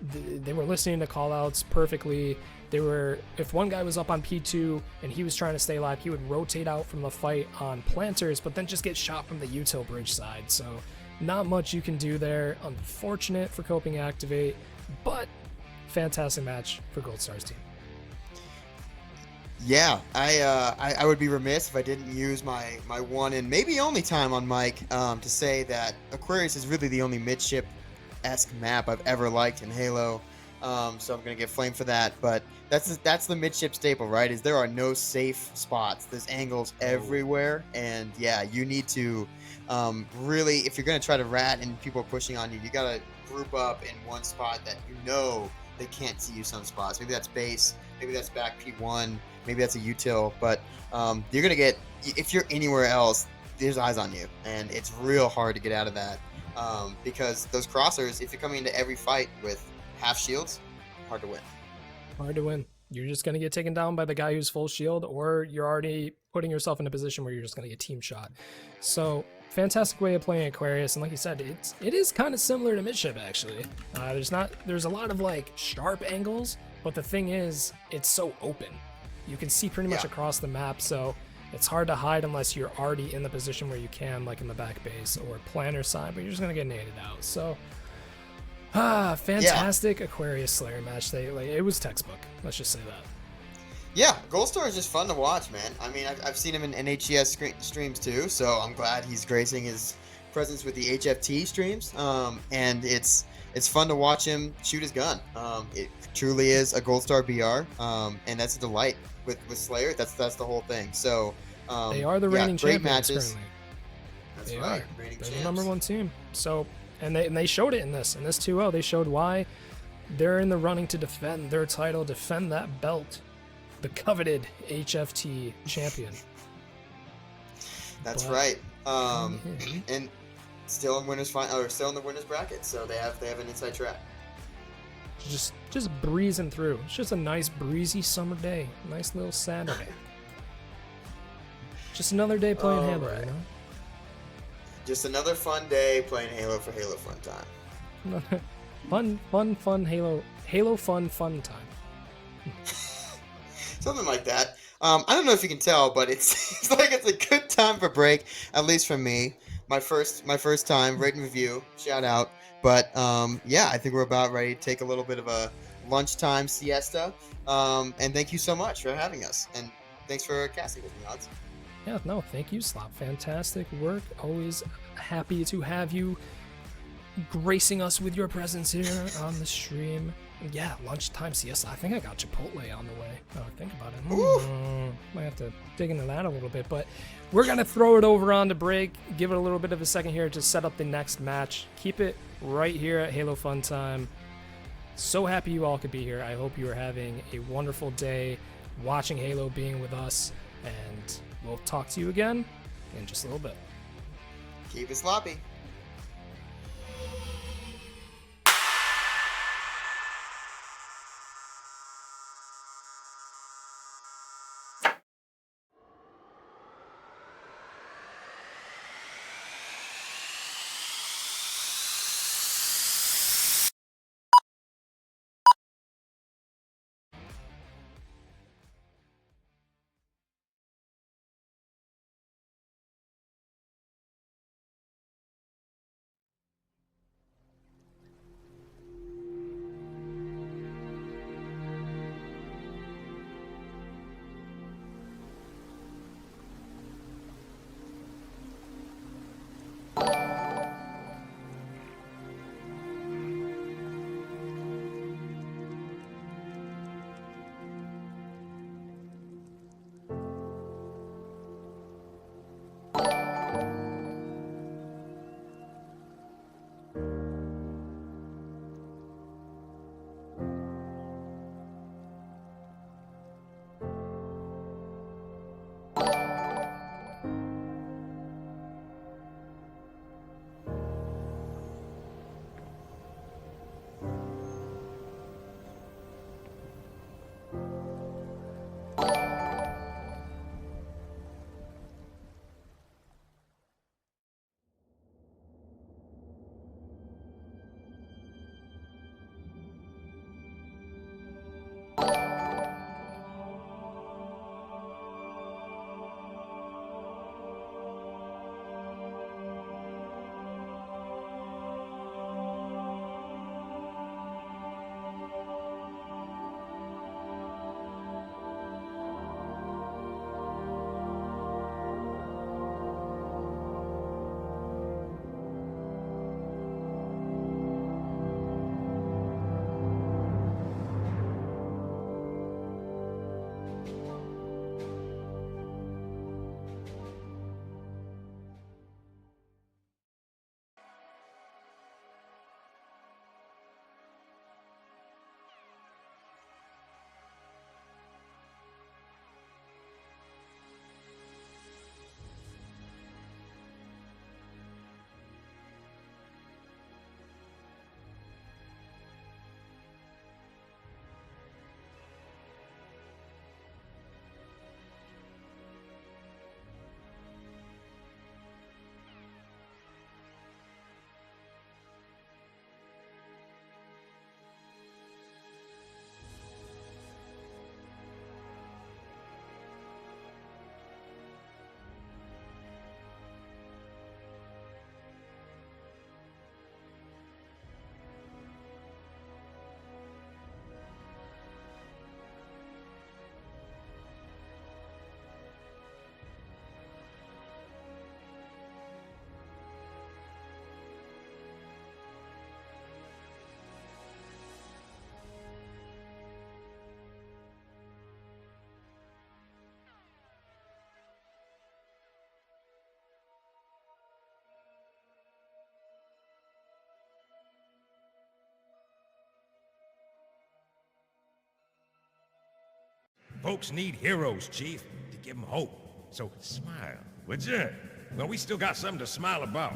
Speaker 5: They were listening to callouts perfectly. If one guy was up on P2 and he was trying to stay alive, he would rotate out from the fight on planters, but then just get shot from the util bridge side. So not much you can do there. Unfortunate for Coping Activate, but fantastic match for Gold Star's team.
Speaker 7: Yeah, I would be remiss if I didn't use my one and maybe only time on Mike to say that Aquarius is really the only midship-esque map I've ever liked in Halo. So I'm gonna get flamed for that, but that's the midship staple, right? Is there are no safe spots. There's angles everywhere, and yeah, you need to really, if you're gonna try to rat and people are pushing on you, you gotta group up in one spot that you know they can't see you. Some spots, maybe that's base, maybe that's back P1, maybe that's a util, but you're gonna get, if you're anywhere else, there's eyes on you, and it's real hard to get out of that because those crossers, if you're coming into every fight with half shields, hard to win.
Speaker 5: Hard to win. You're just going to get taken down by the guy who's full shield, or you're already putting yourself in a position where you're just going to get team shot. So fantastic way of playing Aquarius, and like you said, it is kind of similar to midship actually. There's a lot of like sharp angles, but the thing is, it's so open. You can see pretty much across the map, so it's hard to hide unless you're already in the position where you can, like in the back base or planner side, but you're just going to get naded out. So fantastic Aquarius Slayer match. It was textbook. Let's just say that.
Speaker 7: Yeah, Gold Star is just fun to watch, man. I mean, I've seen him in NHCS streams too, so I'm glad he's gracing his presence with the HFT streams. And it's fun to watch him shoot his gun. It truly is a Gold Star BR, and that's a delight with Slayer. That's the whole thing. So
Speaker 5: they are the reigning
Speaker 7: great
Speaker 5: champions
Speaker 7: matches.
Speaker 5: currently.
Speaker 7: That's
Speaker 5: They
Speaker 7: right.
Speaker 5: are.
Speaker 7: Reigning
Speaker 5: They're
Speaker 7: champs.
Speaker 5: the #1 team. So, and they showed it in this 2-0. They showed why they're in the running to defend their title, defend that belt, the coveted HFT champion.
Speaker 7: That's
Speaker 5: But-
Speaker 7: right. And still in still in the winners bracket, so they have an inside track.
Speaker 5: Just breezing through. It's just a nice breezy summer day. Nice little Saturday. Just another day playing Halo,
Speaker 7: Alright.
Speaker 5: you know?
Speaker 7: Just another fun day playing Halo for Halo fun time.
Speaker 5: fun Halo fun time.
Speaker 7: Something like that. I don't know if you can tell, but it's like it's a good time for break, at least for me. My first time, rate and review, shout out. But yeah, I think we're about ready to take a little bit of a lunchtime siesta. And thank you so much for having us, and thanks for casting with me, Odds.
Speaker 5: Yeah, no, thank you, Slop. Fantastic work. Always happy to have you gracing us with your presence here on the stream. Yeah, lunchtime siesta. I think I got Chipotle on the way. Oh, think about it. Might have to dig into that a little bit, but we're gonna throw it over on to break. Give it a little bit of a second here to set up the next match. Keep it right here at Halo Fun Time. So happy you all could be here. I hope you are having a wonderful day watching Halo, being with us, and we'll talk to you again in just a little bit.
Speaker 7: Keep it sloppy.
Speaker 2: Folks need heroes, Chief, to give them hope. So smile, would you? Well, we still got something to smile about.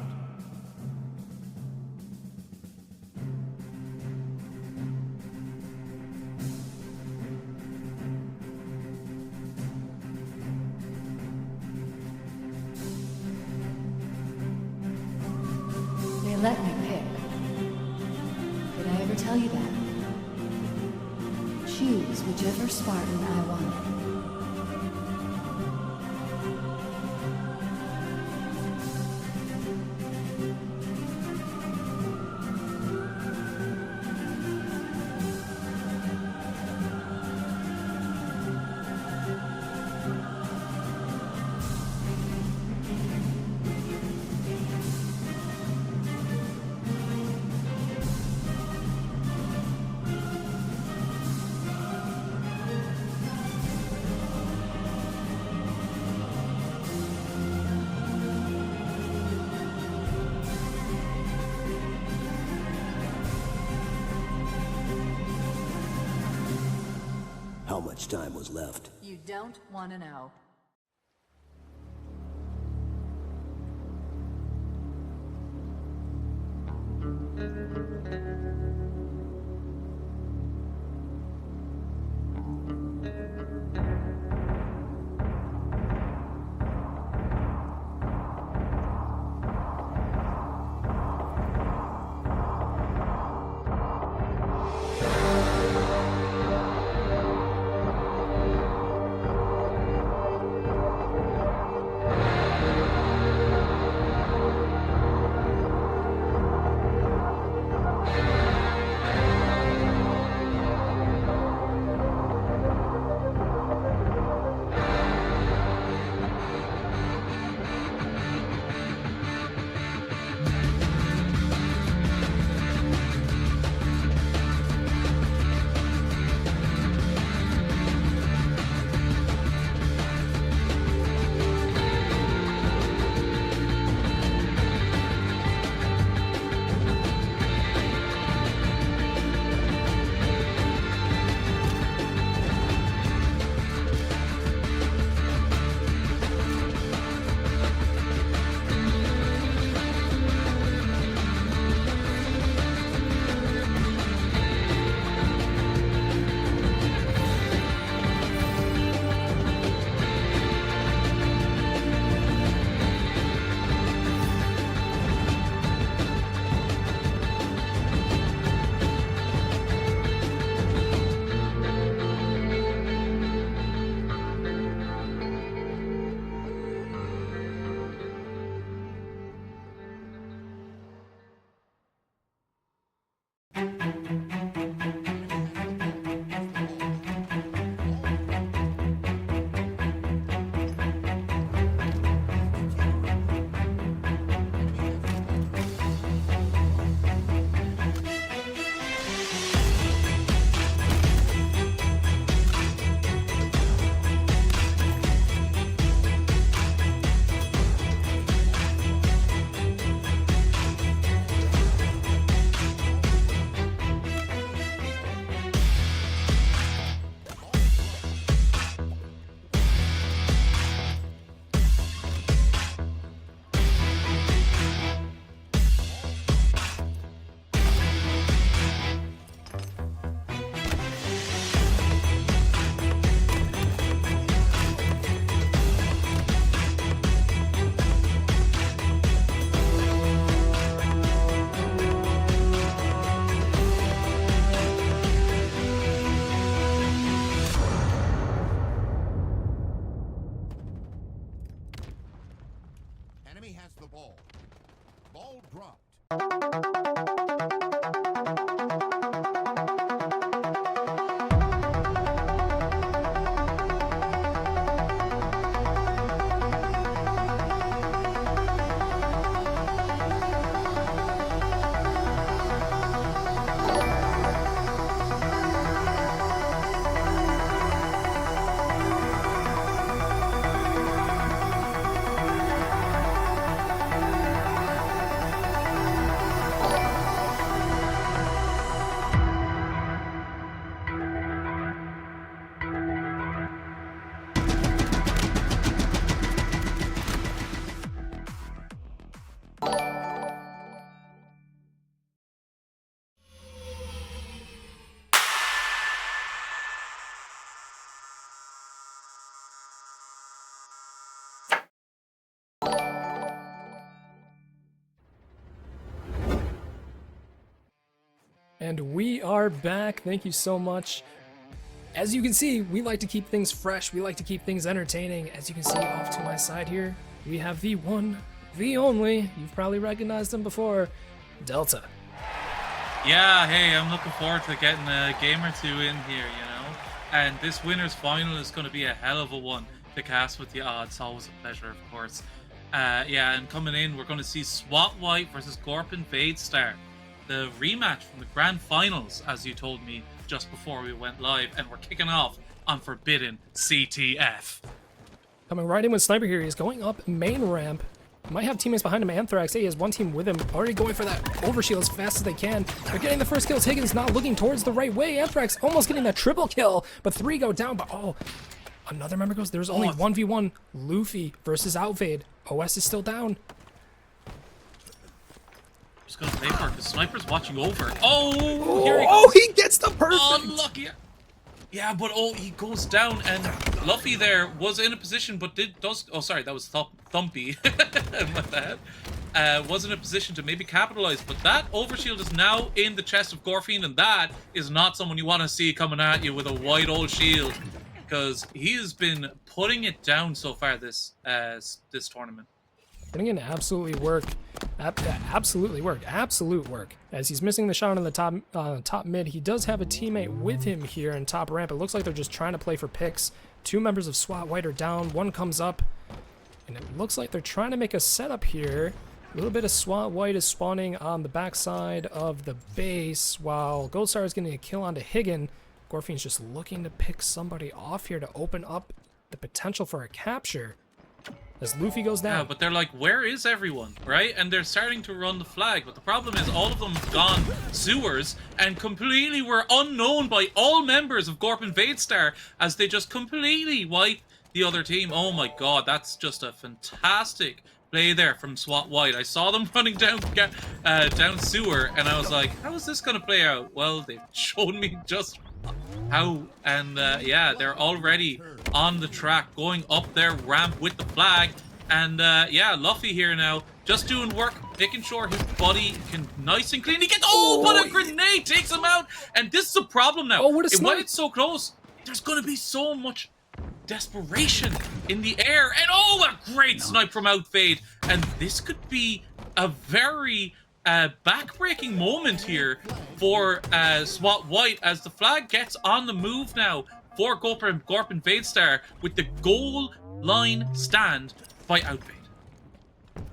Speaker 3: They let me pick. Did I ever tell you that? Choose whichever Spartan I wanted.
Speaker 4: How much time was left?
Speaker 8: You don't want to know.
Speaker 5: And we are back. Thank you so much. As you can see, we like to keep things fresh. We like to keep things entertaining. As you can see off to my side here, we have the one, the only, you've probably recognized him before, Delta.
Speaker 8: Yeah, hey, I'm looking forward to getting a game or two in here, you know? And this winner's final is going to be a hell of a one to cast with the odds. Always a pleasure, of course. Yeah, and coming in, we're going to see SWAT White versus Gorpin Vadestar. The rematch from the grand finals, as you told me just before we went live, and we're kicking off on Forbidden CTF.
Speaker 5: Coming right in with Sniper here, he's going up main ramp. Might have teammates behind him. Anthrax, he has one team with him, already going for that overshield as fast as they can. They're getting the first kills. Higgins not looking towards the right way. Anthrax almost getting that triple kill, but 3 go down. But oh, another member goes. There's only 1v1. Luffy versus Outfade. OS is still down.
Speaker 8: Just gonna play for it. The sniper's watching over. Oh, here he
Speaker 5: Oh, he gets the perfect.
Speaker 8: Unlucky. Yeah, but he goes down, and Luffy there was in a position, but oh, sorry, that was Thumpy. My bad. Was in a position to maybe capitalize, but that overshield is now in the chest of Gorfine, and that is not someone you want to see coming at you with a white old shield, because he has been putting it down so far this tournament.
Speaker 5: Putting in absolute work, absolute work. As he's missing the shot on the top mid, he does have a teammate with him here in top ramp. It looks like they're just trying to play for picks. 2 members of SWAT White are down. 1 comes up, and it looks like they're trying to make a setup here. A little bit of SWAT White is spawning on the backside of the base, while Goldstar is getting a kill onto Higgin. Gorfine's just looking to pick somebody off here to open up the potential for a capture. As Luffy goes down.
Speaker 8: Yeah, but they're like, where is everyone, right? And they're starting to run the flag, but the problem is all of them have gone sewers and completely were unknown by all members of Gorpin Vadestar as they just completely wipe the other team. Oh my god, that's just a fantastic play there from SWAT White. I saw them running down sewer, and I was like, how is this going to play out? Well, they've shown me just how, and yeah, they're already on the track, going up their ramp with the flag, and yeah, Luffy here now, just doing work, making sure his body can nice and clean. He gets, but a grenade takes him out, and this is a problem now.
Speaker 5: Oh, what a snipe.
Speaker 8: When it's so close, there's going to be so much desperation in the air, and a great snipe from Outfade, and this could be a very back-breaking moment here for SWAT White as the flag gets on the move now for Gorpin Vadestar with the goal line stand by Outfade.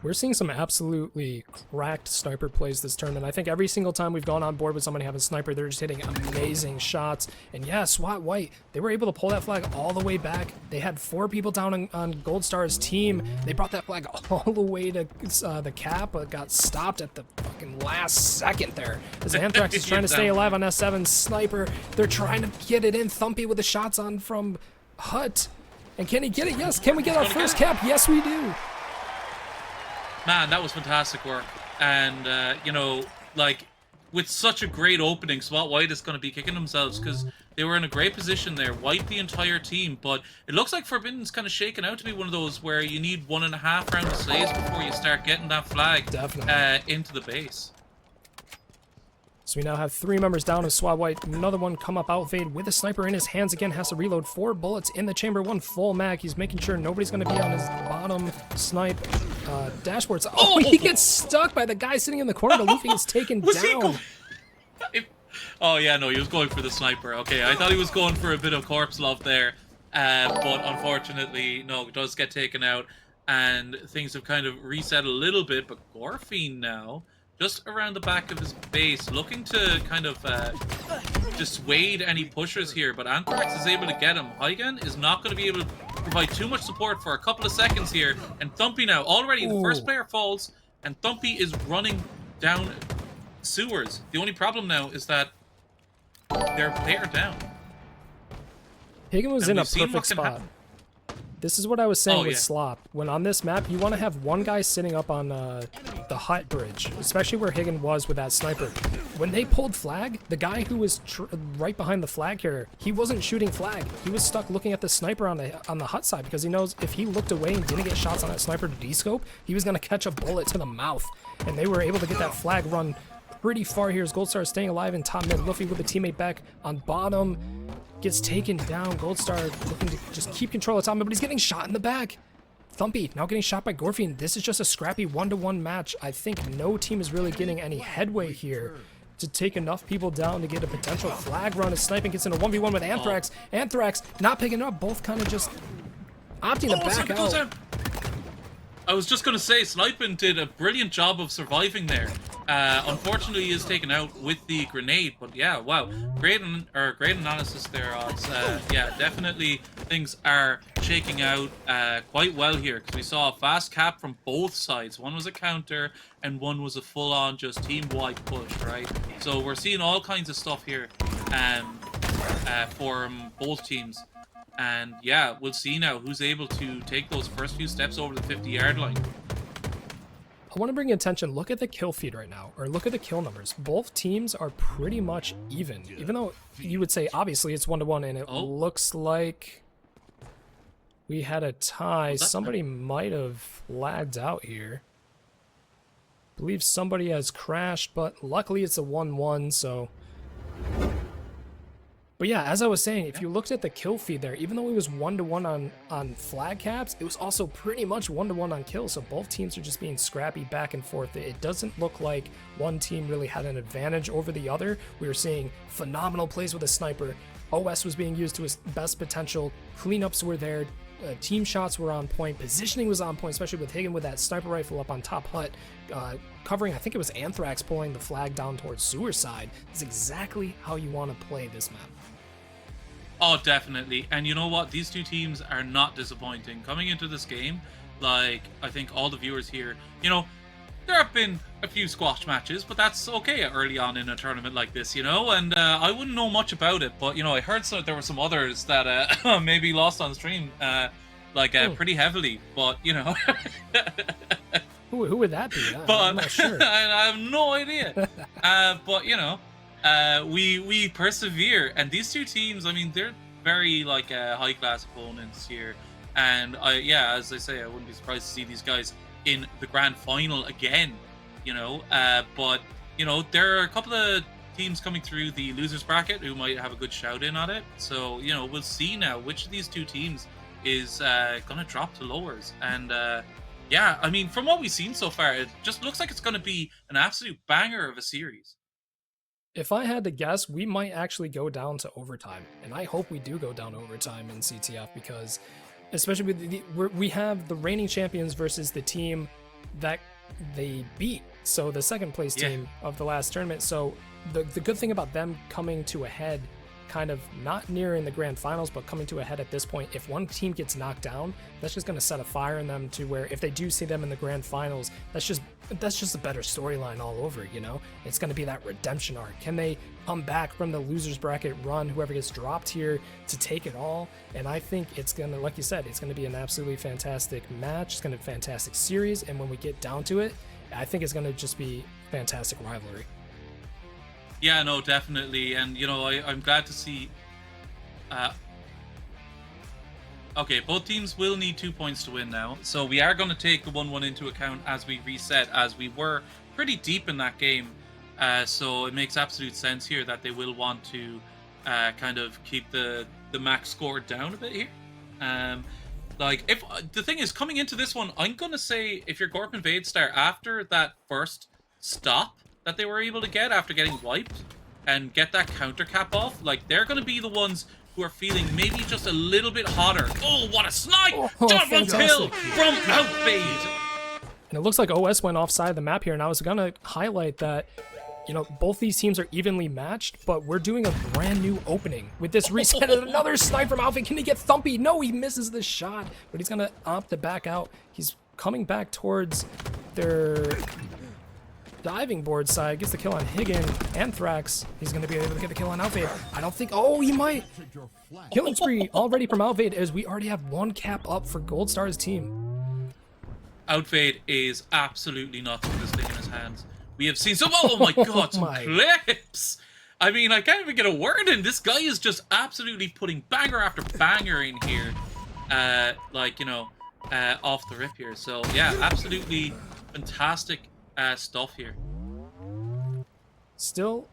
Speaker 5: We're seeing some absolutely cracked sniper plays this tournament. I think every single time we've gone on board with somebody having a sniper, they're just hitting amazing shots. And yeah, SWAT White, they were able to pull that flag all the way back. They had 4 people down on Goldstar's team. They brought that flag all the way to the cap, but got stopped at the fucking last second there. As Anthrax is trying to stay alive on S7 sniper. They're trying to get it in. Thumpy with the shots on from Hut. And can he get it? Yes. Can we get our first cap? Yes, we do.
Speaker 8: Man, that was fantastic work. And, you know, like, with such a great opening, SWAT White is going to be kicking themselves because they were in a great position there, wiped the entire team. But it looks like Forbidden's kind of shaken out to be one of those where you need 1.5 rounds of slays before you start getting that flag into the base.
Speaker 5: So we now have 3 members down of SWAT White. Another one come up Outfade with a sniper in his hands again. Has to reload 4 bullets in the chamber. 1 full mag. He's making sure nobody's going to be on his bottom snipe dashboards. Oh, he gets stuck by the guy sitting in the corner. The Luffy gets taken down.
Speaker 8: Oh, yeah, no, he was going for the sniper. Okay, I thought he was going for a bit of corpse love there. But unfortunately, no, it does get taken out. And things have kind of reset a little bit. But Gorfine now, just around the back of his base, looking to kind of dissuade any pushers here, but Anthrax is able to get him. Hygan is not going to be able to provide too much support for a couple of seconds here, and Thumpy now, already the first player falls, and Thumpy is running down sewers. The only problem now is that they are down.
Speaker 5: Higgin was in a perfect spot. This is what I was saying with Slop. When on this map, you want to have one guy sitting up on the hut bridge, especially where Higgin was with that sniper. When they pulled flag, the guy who was right behind the flag carrier, he wasn't shooting flag. He was stuck looking at the sniper on the hut side because he knows if he looked away and didn't get shots on that sniper to descope, he was going to catch a bullet to the mouth. And they were able to get that flag run pretty far here as Goldstar is staying alive in top mid. Luffy with a teammate back on bottom. Gets taken down. Goldstar looking to just keep control of top mid, but he's getting shot in the back. Thumpy now getting shot by Gorfian. This is just a scrappy 1-to-1 match. I think no team is really getting any headway here to take enough people down to get a potential flag run as Sniping gets in a 1v1 with Anthrax. Anthrax not picking up, both kind of just opting to back out.
Speaker 8: I was just going to say, Sniping did a brilliant job of surviving there. Unfortunately, he is taken out with the grenade, but yeah, wow. Great analysis there, Odds. Yeah, definitely things are shaking out quite well here, because we saw a fast cap from both sides. One was a counter, and one was a full-on just team-wide push, right? So we're seeing all kinds of stuff here from both teams. And yeah, we'll see now who's able to take those first few steps over the 50-yard line.
Speaker 5: I want to bring your attention, look at the kill feed right now, or look at the kill numbers. Both teams are pretty much even though you would say obviously it's 1-to-1, and it looks like we had a tie. Somebody might have lagged out here. I believe somebody has crashed, but luckily it's a 1-1, so... But yeah, as I was saying, if you looked at the kill feed there, even though it was 1-to-1 on flag caps, it was also pretty much 1-to-1 on kills. So both teams are just being scrappy back and forth. It doesn't look like one team really had an advantage over the other. We were seeing phenomenal plays with a sniper. OS was being used to its best potential. Cleanups were there. Team shots were on point. Positioning was on point, especially with Higgin with that sniper rifle up on top hut. Covering, I think it was Anthrax pulling the flag down towards sewer side. That's exactly how you want to play this map.
Speaker 8: Oh, definitely. And you know what? These two teams are not disappointing. Coming into this game, like, I think all the viewers here, you know, there have been a few squash matches, but that's okay early on in a tournament like this, you know? And I wouldn't know much about it, but, you know, I heard there were some others that maybe lost on stream, pretty heavily, but, you know...
Speaker 5: Who would that be?
Speaker 8: I'm
Speaker 5: not sure.
Speaker 8: I have no idea. But, you know... we persevere, and these two teams, I mean, they're very high class opponents here, and yeah, as I say, I wouldn't be surprised to see these guys in the grand final again, you know. But you know, there are a couple of teams coming through the losers bracket who might have a good shout in on it, so you know, we'll see now which of these two teams is gonna drop to lowers. And yeah, I mean, from what we've seen so far, it just looks like it's gonna be an absolute banger of a series.
Speaker 5: If I had to guess, we might actually go down to overtime, and I hope we do go down to overtime in CTF, because especially with we have the reigning champions versus the team that they beat, so the second place team of the last tournament. So the good thing about them coming to a head, kind of not near in the grand finals, but coming to a head at this point, if one team gets knocked down, that's just going to set a fire in them to where if they do see them in the grand finals, that's just a better storyline all over, you know? It's going to be that redemption arc. Can they come back from the losers bracket run, whoever gets dropped here, to take it all? And I think it's going to, like you said, it's going to be an absolutely fantastic match. It's going to be a fantastic series, and when we get down to it, I think it's going to just be fantastic rivalry.
Speaker 8: Yeah, no, definitely. And, you know, I'm glad to see... Okay, both teams will need 2 points to win now. So we are going to take the 1-1 into account as we reset, as we were pretty deep in that game. So it makes absolute sense here that they will want to kind of keep the max score down a bit here. If the thing is, coming into this one, I'm going to say if you're Gorpin Vadestar, after that first stop that they were able to get after getting wiped and get that counter cap off, like, they're going to be the ones who are feeling maybe just a little bit hotter. Oh, what a snipe! Double kill from Outfade!
Speaker 5: And it looks like OS went offside the map here, and I was going to highlight that, you know, both these teams are evenly matched, but we're doing a brand new opening with this reset. Another snipe from Outfade. Can he get Thumpy? No, he misses the shot, but he's going to opt to back out. He's coming back towards their diving board side, gets the kill on Higgin. Anthrax, he's going to be able to get the kill on Outfade. I don't think, oh, he might. Killing spree already from Outfade, as we already have one cap up for Goldstar's team.
Speaker 8: Outfade is absolutely nuts with this thing in his hands. We have seen some, oh my god, some clips. I mean, I can't even get a word in. This guy is just absolutely putting banger after banger in here. Off the rip here. So yeah, absolutely fantastic stuff here.
Speaker 5: Still,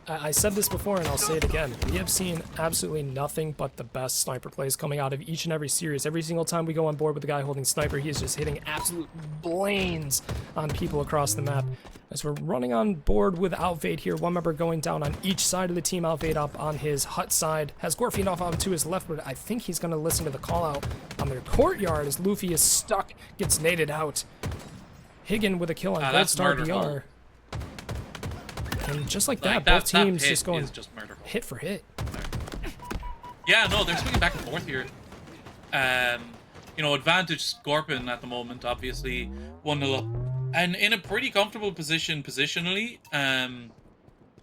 Speaker 5: I said this before and I'll say it again. We have seen absolutely nothing but the best sniper plays coming out of each and every series. Every single time we go on board with a guy holding sniper, he is just hitting absolute blains on people across the map. As we're running on board with Outvade here, one member going down on each side of the team. Outvade up on his hut side. Has Gorfin off on to his left, but I think he's going to listen to the call out on their courtyard as Luffy is stuck, gets naded out. Higgin with a kill on Gold Star BR. And just like that, both teams just going hit for hit.
Speaker 8: Yeah, no, they're swinging back and forth here. You know, advantage Scorpion at the moment, obviously 1-0 up. And in a pretty comfortable position positionally.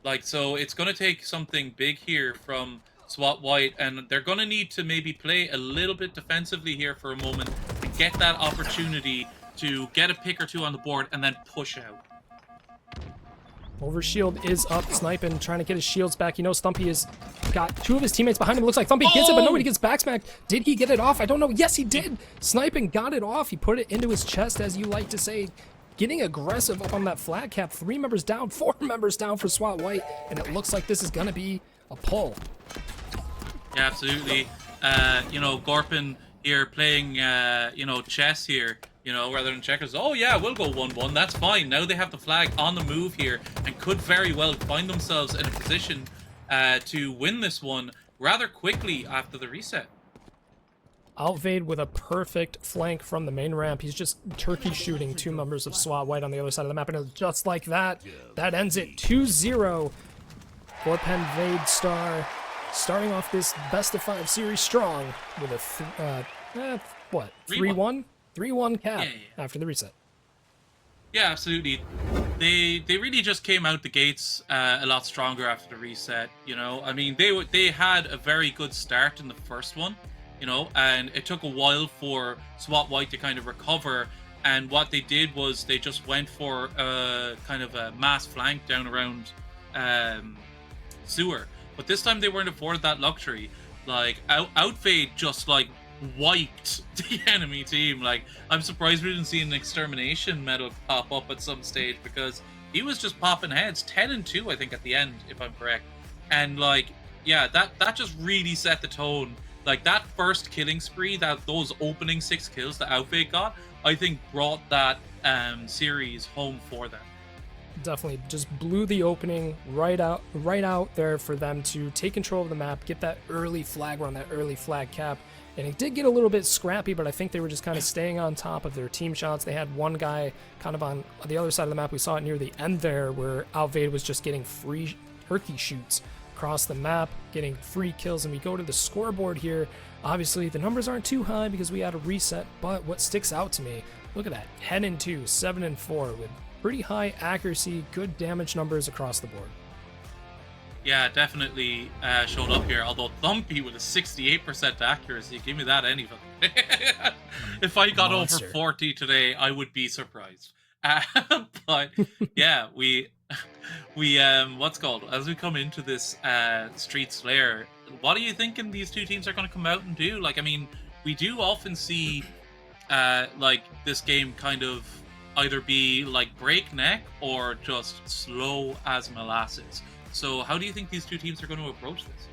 Speaker 8: Like, so it's going to take something big here from SWAT White, and they're going to need to maybe play a little bit defensively here for a moment to get that opportunity to get a pick or two on the board and then push out.
Speaker 5: Overshield is up, sniping, trying to get his shields back. You know, Stumpy has got two of his teammates behind him. Looks like Stumpy gets it, but nobody gets backsmacked. Did he get it off? I don't know. Yes, he did. Sniping got it off. He put it into his chest, as you like to say. Getting aggressive up on that flat cap. 3 members down, 4 members down for SWAT White, and it looks like this is going to be a pull.
Speaker 8: Yeah, absolutely. You know, Gorpin here playing, you know, chess here. You know, rather than checkers. Oh yeah, we'll go 1-1. That's fine. Now they have the flag on the move here and could very well find themselves in a position to win this one rather quickly after the reset.
Speaker 5: Outvade with a perfect flank from the main ramp. He's just turkey shooting 2 members of SWAT White on the other side of the map, and just like that, that ends it 2-0. Gorpen Vade Star starting off this best of 5 series strong with a 3-1? 3-1 cap after the reset.
Speaker 8: Yeah, absolutely. They really just came out the gates a lot stronger after the reset. You know, I mean, they had a very good start in the first one. You know, and it took a while for SWAT White to kind of recover. And what they did was they just went for a kind of a mass flank down around Sewer. But this time they weren't afforded that luxury. Like Outvade just like wiped the enemy team. Like, I'm surprised we didn't see an extermination medal pop up at some stage, because he was just popping heads. 10-2 I think at the end, if I'm correct. And like, yeah, that just really set the tone. Like, that first killing spree, those opening 6 kills that Outvade got, I think brought that series home for them.
Speaker 5: Definitely just blew the opening right out there for them to take control of the map, get that early flag run, that early flag cap. And it did get a little bit scrappy, but I think they were just kind of staying on top of their team shots. They had one guy kind of on the other side of the map. We saw it near the end there where Outvade was just getting free turkey shoots across the map, getting free kills. And we go to the scoreboard here. Obviously, the numbers aren't too high because we had a reset, but what sticks out to me, look at that, 10-2, 7-4 with pretty high accuracy, good damage numbers across the board.
Speaker 8: Yeah, definitely showed up here. Although Thumpy with a 68% accuracy, give me that any fucking if I got Monster. Over 40 today, I would be surprised. But yeah, we what's called, as we come into this Street Slayer, what are you thinking these two teams are going to come out and do? Like, I mean, we do often see like this game kind of either be like breakneck or just slow as molasses. So how do you think these two teams are going to approach this?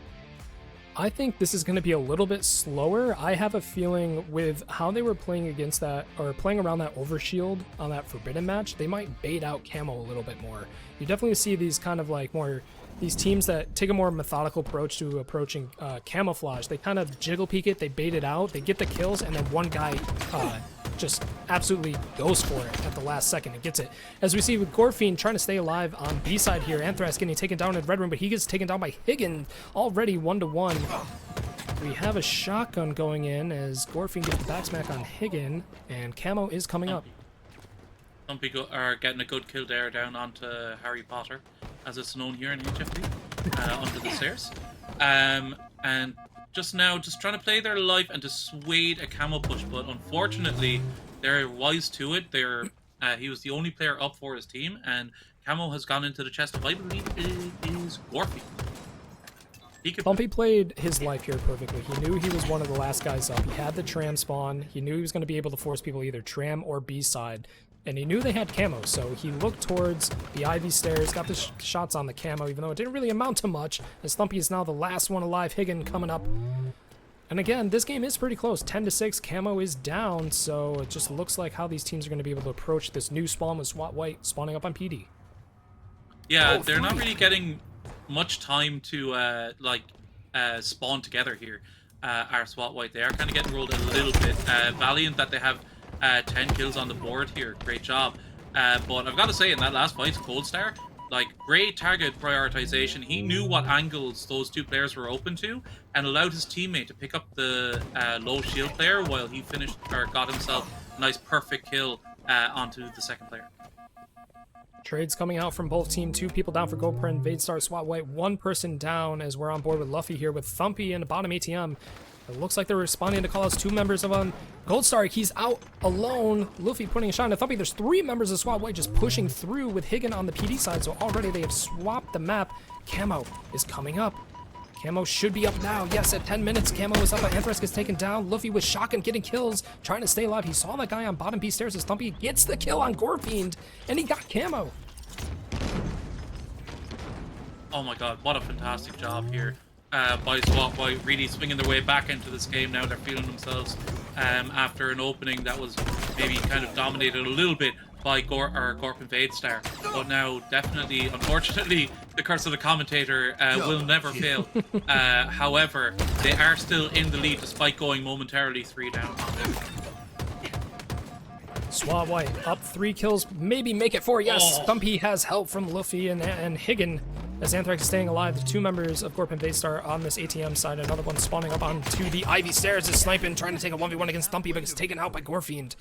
Speaker 5: I think this is going to be a little bit slower. I have a feeling with how they were playing against that, or playing around that overshield on that Forbidden match, they might bait out Camo a little bit more. You definitely see these kind of like more, these teams that take a more methodical approach to approaching camouflage. They kind of jiggle peek it, they bait it out, they get the kills, and then one guy just absolutely goes for it at the last second and gets it. As we see with Gorfin trying to stay alive on B side here, Anthrax getting taken down in Red Room, but he gets taken down by Higgin, already 1-1. We have a shotgun going in as Gorfin gets the backsmack on Higgin, and Camo is coming up.
Speaker 8: Some people are getting a good kill there down onto Harry Potter, as it's known here in HFT, under the stairs. And just now, just trying to play their life and dissuade a Camo push, but unfortunately, they're wise to it. He was the only player up for his team, and Camo has gone into the chest of, I believe it is Gorfy.
Speaker 5: Bumpy played his life here perfectly. He knew he was one of the last guys up. He had the tram spawn. He knew he was going to be able to force people either tram or B side. and he knew they had camo, so he looked towards the Ivy stairs, got the shots on the camo, even though it didn't really amount to much, as Thumpy is now the last one alive. Higgin coming up. And again, this game is pretty close. 10-6, camo is down, so it just looks like how these teams are going to be able to approach this new spawn with SWAT White spawning up on PD.
Speaker 8: Yeah, they're not really getting much time to spawn together here. Our SWAT White, they are kind of getting rolled a little bit. Valiant that they have 10 kills on the board here. Great job. But I've got to say, in that last fight, Goldstar, like, great target prioritization. He knew what angles those two players were open to and allowed his teammate to pick up the low shield player while he finished or got himself a nice perfect kill onto the second player.
Speaker 5: Trades coming out from both teams. 2 people down for Goldprint, Vadestar, SWAT White. 1 person down as we're on board with Luffy here with Thumpy in the bottom ATM. It looks like they're responding to callouts. 2 members of Goldstar. He's out alone. Luffy putting a shot into Thumpy. There's 3 members of SWAT White just pushing through with Higgin on the PD side. So already they have swapped the map. Camo is coming up. Camo should be up now. Yes, at 10 minutes, Camo is up. Anthrax gets taken down. Luffy with shotgun getting kills, trying to stay alive. He saw that guy on bottom B stairs as Thumpy gets the kill on Gorefiend, and he got Camo.
Speaker 8: Oh my god, what a fantastic job here by SWAT White, really swinging their way back into this game now. They're feeling themselves after an opening that was maybe kind of dominated a little bit by Gorp and Vadestar. But now, definitely, unfortunately, the curse of the commentator will never fail. However, they are still in the lead despite going momentarily 3 down.
Speaker 5: SWAT White up 3 kills, maybe make it 4. Yes, Thumpy has help from Luffy and Higgin as Anthrax is staying alive. The 2 members of Gorp and Vadestar on this ATM side. Another one spawning up onto the Ivy stairs is sniping, trying to take a 1v1 against Thumpy, but gets taken out by Gorefiend.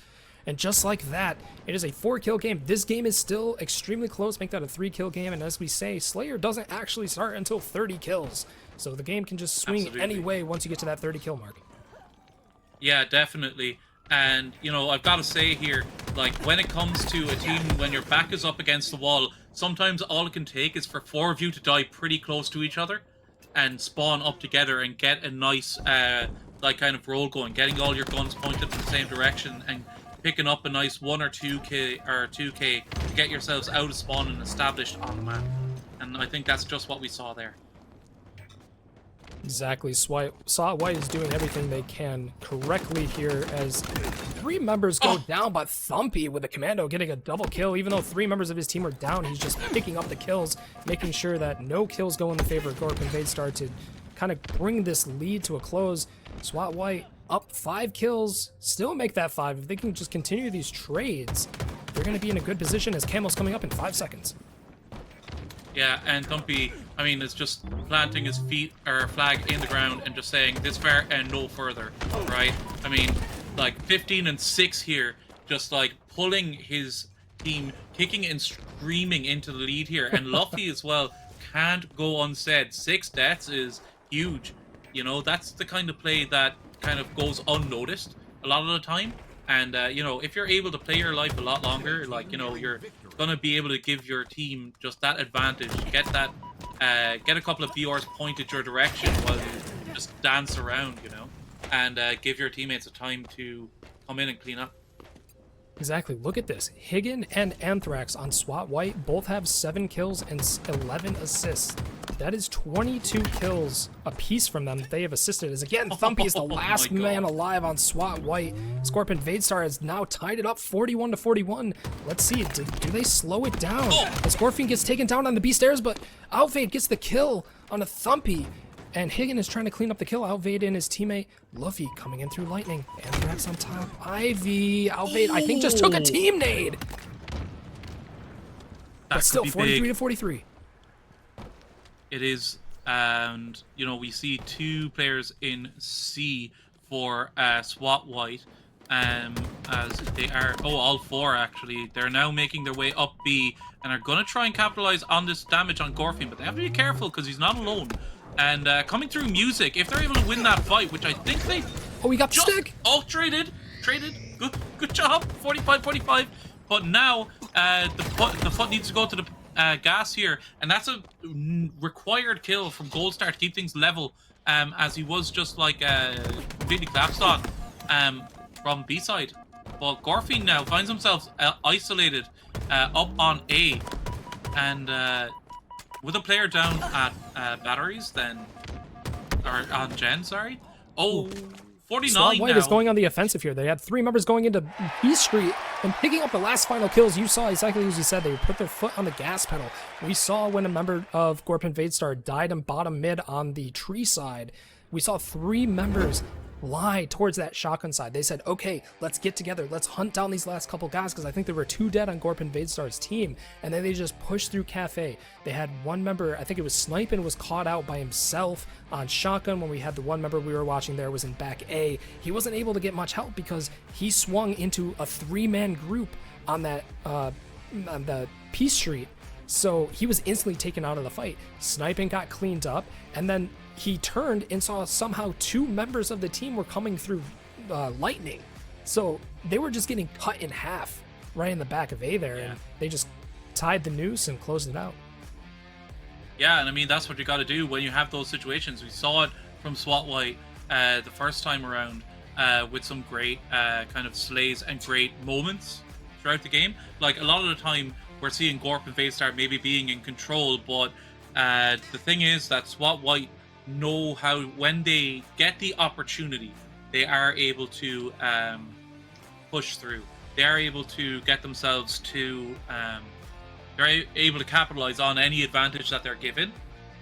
Speaker 5: And just like that, it is a 4-kill game. This game is still extremely close, make that a 3-kill game. And as we say, Slayer doesn't actually start until 30 kills. So the game can just swing any way once you get to that 30-kill mark.
Speaker 8: Yeah, definitely. And, you know, I've got to say here, like, when it comes to a team, when your back is up against the wall, sometimes all it can take is for 4 of you to die pretty close to each other and spawn up together and get a nice, like, kind of roll going, getting all your guns pointed in the same direction and picking up a nice 1 or 2k to get yourselves out of spawn and established on the map. And I think that's just what we saw there.
Speaker 5: Exactly. SWAT White is doing everything they can correctly here as 3 members go down, but Thumpy with the commando getting a double kill. Even though 3 members of his team are down, he's just picking up the kills, making sure that no kills go in the favor of Gorp and Vadestar to kind of bring this lead to a close. SWAT White up 5 kills, still make that 5. If they can just continue these trades, they're going to be in a good position as Camo's coming up in 5 seconds.
Speaker 8: Yeah, and Thumpy, I mean, is just planting his feet or flag in the ground and just saying this far and no further, right? I mean, like 15-6 here, just like pulling his team, kicking and screaming into the lead here. And Luffy as well can't go unsaid. 6 deaths is huge. You know, that's the kind of play that kind of goes unnoticed a lot of the time. And, you know, if you're able to play your life a lot longer, like, you know, you're going to be able to give your team just that advantage. You get that, get a couple of BRs pointed your direction while you just dance around, you know, and give your teammates a time to come in and clean up.
Speaker 5: Exactly. Look at this. Higgin and Anthrax on SWAT White both have 7 kills and 11 assists. That is 22 kills apiece from them they have assisted. As again, Thumpy is the last man alive on SWAT White. Scorpion Vadestar has now tied it up 41-41. Let's see, do they slow it down? As Gorefiend gets taken down on the B stairs, but Outvade gets the kill on a Thumpy. And Higgin is trying to clean up the kill. Outvade and his teammate Luffy coming in through lightning. Anthrax on top. Ivy. Outvade, I think, just took a team nade. But still, 43-43.
Speaker 8: It is, and, you know, we see 2 players in C for SWAT White, as they are, all 4 actually. They're now making their way up B and are going to try and capitalize on this damage on Gorefiend, but they have to be careful because he's not alone. And coming through music, if they're able to win that fight, which I think they...
Speaker 5: Oh, he got the stick!
Speaker 8: Oh, traded. Good job, 45-45. But now, the foot needs to go to the gas here, and that's a required kill from Goldstar to keep things level, as he was just like completely collapsed on from B-side. but Gorfie now finds himself isolated up on A, and with a player down at batteries, then or on Gen, sorry. Oh, 49
Speaker 5: SWAT White
Speaker 8: now.
Speaker 5: is going on the offensive here. They had 3 members going into B Street and picking up the last final kills. You saw exactly as you said. They put their foot on the gas pedal. We saw when a member of Gorpin Vadestar died in bottom mid on the tree side. We saw 3 members lie towards that shotgun side. They said, okay, let's get together. Let's hunt down these last couple guys, because I think there were 2 dead on Gorpin Vadestar's team. And then they just pushed through Cafe. They had one member, I think it was Snipin, was caught out by himself on shotgun when we had the one member we were watching there was in back A. He wasn't able to get much help because he swung into a 3-man group on that on the P Street. So he was instantly taken out of the fight. Sniping got cleaned up, and then he turned and saw somehow 2 members of the team were coming through lightning. So they were just getting cut in half right in the back of A there, and they just tied the noose and closed it out.
Speaker 8: Yeah, and I mean, that's what you got to do when you have those situations. We saw it from SWAT White the first time around with some great kind of slays and great moments throughout the game. Like, a lot of the time, we're seeing Gorp and Vadestar maybe being in control, but the thing is that SWAT White know how, when they get the opportunity, they are able to push through. They are able to get themselves to they're able to capitalize on any advantage that they're given.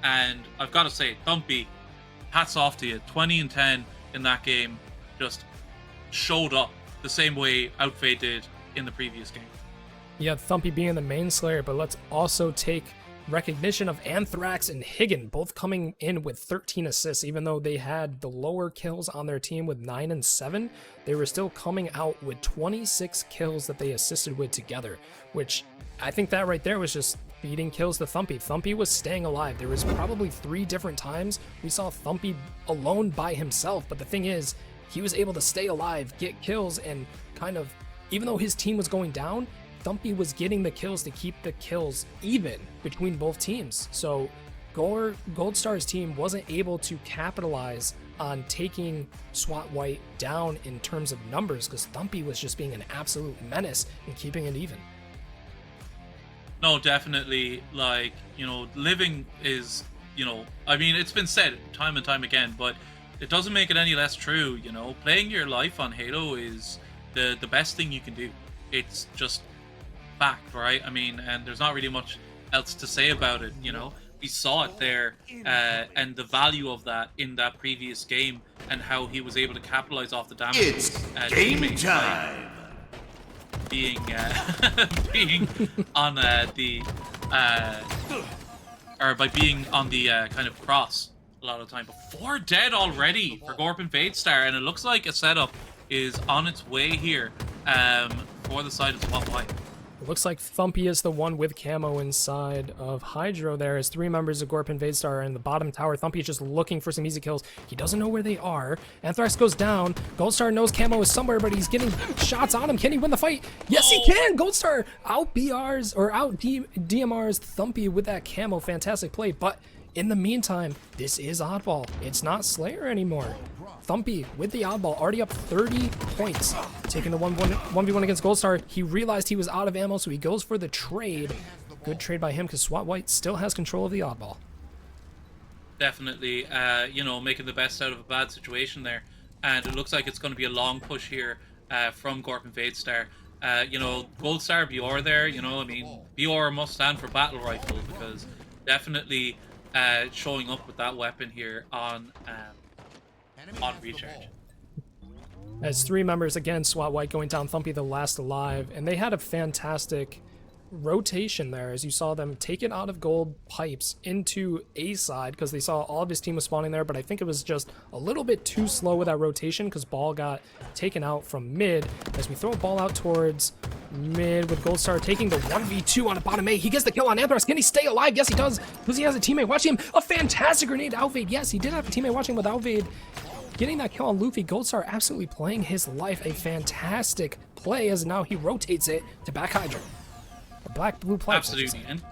Speaker 8: And I've got to say, Thumpy, hats off to you. 20 and 10 in that game, just showed up the same way Outfade did in the previous game.
Speaker 5: Yeah, Thumpy being the main slayer, but let's also take recognition of Anthrax and Higgin, both coming in with 13 assists. Even though they had the lower kills on their team with 9 and 7, they were still coming out with 26 kills that they assisted with together, which I think that right there was just feeding kills to Thumpy. Thumpy was staying alive. There was probably 3 different times we saw Thumpy alone by himself, but the thing is, he was able to stay alive, get kills, and kind of, even though his team was going down, Thumpy was getting the kills to keep the kills even between both teams. So Goldstar's team wasn't able to capitalize on taking SWAT White down in terms of numbers, because Thumpy was just being an absolute menace and keeping it even.
Speaker 8: No, definitely. Like, living is, I mean, it's been said time and time again, but it doesn't make it any less true. Playing your life on Halo is the best thing you can do. It's just fact, right? I mean, and there's not really much else to say about it. We saw it there, and the value of that in that previous game, and how he was able to capitalize off the damage.
Speaker 6: It's game time.
Speaker 8: Being being on the or by being on the kind of cross a lot of the time. But 4 dead already for Gorpin Vadestar, and it looks like a setup is on its way here for the side of SWAT White.
Speaker 5: It looks like Thumpy is the one with camo inside of Hydro there, as 3 members of Gorpin Vadestar are in the bottom tower. Thumpy is just looking for some easy kills. He doesn't know where they are. Anthrax goes down. Goldstar knows camo is somewhere, but he's getting shots on him. Can he win the fight? Yes, he can! Goldstar out BRs, or out DMRs Thumpy with that camo. Fantastic play, but in the meantime, this is Oddball. It's not Slayer anymore. Thumpy with the oddball, already up 30 points. Taking the 1v1 against Goldstar. He realized he was out of ammo, so he goes for the trade. Good trade by him, because SWAT White still has control of the oddball.
Speaker 8: Definitely, making the best out of a bad situation there. And it looks like it's going to be a long push here from Gorpin Vadestar. Goldstar, BR there, I mean, BR must stand for Battle Rifle, because definitely showing up with that weapon here on recharge.
Speaker 5: As 3 members again, SWAT White going down, Thumpy the last alive, and they had a fantastic rotation there as you saw them take it out of gold pipes into A side, because they saw all of his team was spawning there, but I think it was just a little bit too slow with that rotation, because ball got taken out from mid. As we throw a ball out towards mid with Goldstar taking the 1v2 on a bottom A. He gets the kill on Anthrax. Can he stay alive? Yes, he does, because he has a teammate watching him. A fantastic grenade to Outfade. Yes, he did have a teammate watching with Outfade. Getting that kill on Luffy. Goldstar absolutely playing his life. A fantastic play, as now he rotates it to back Hydra. Blue play.
Speaker 8: Absolutely, and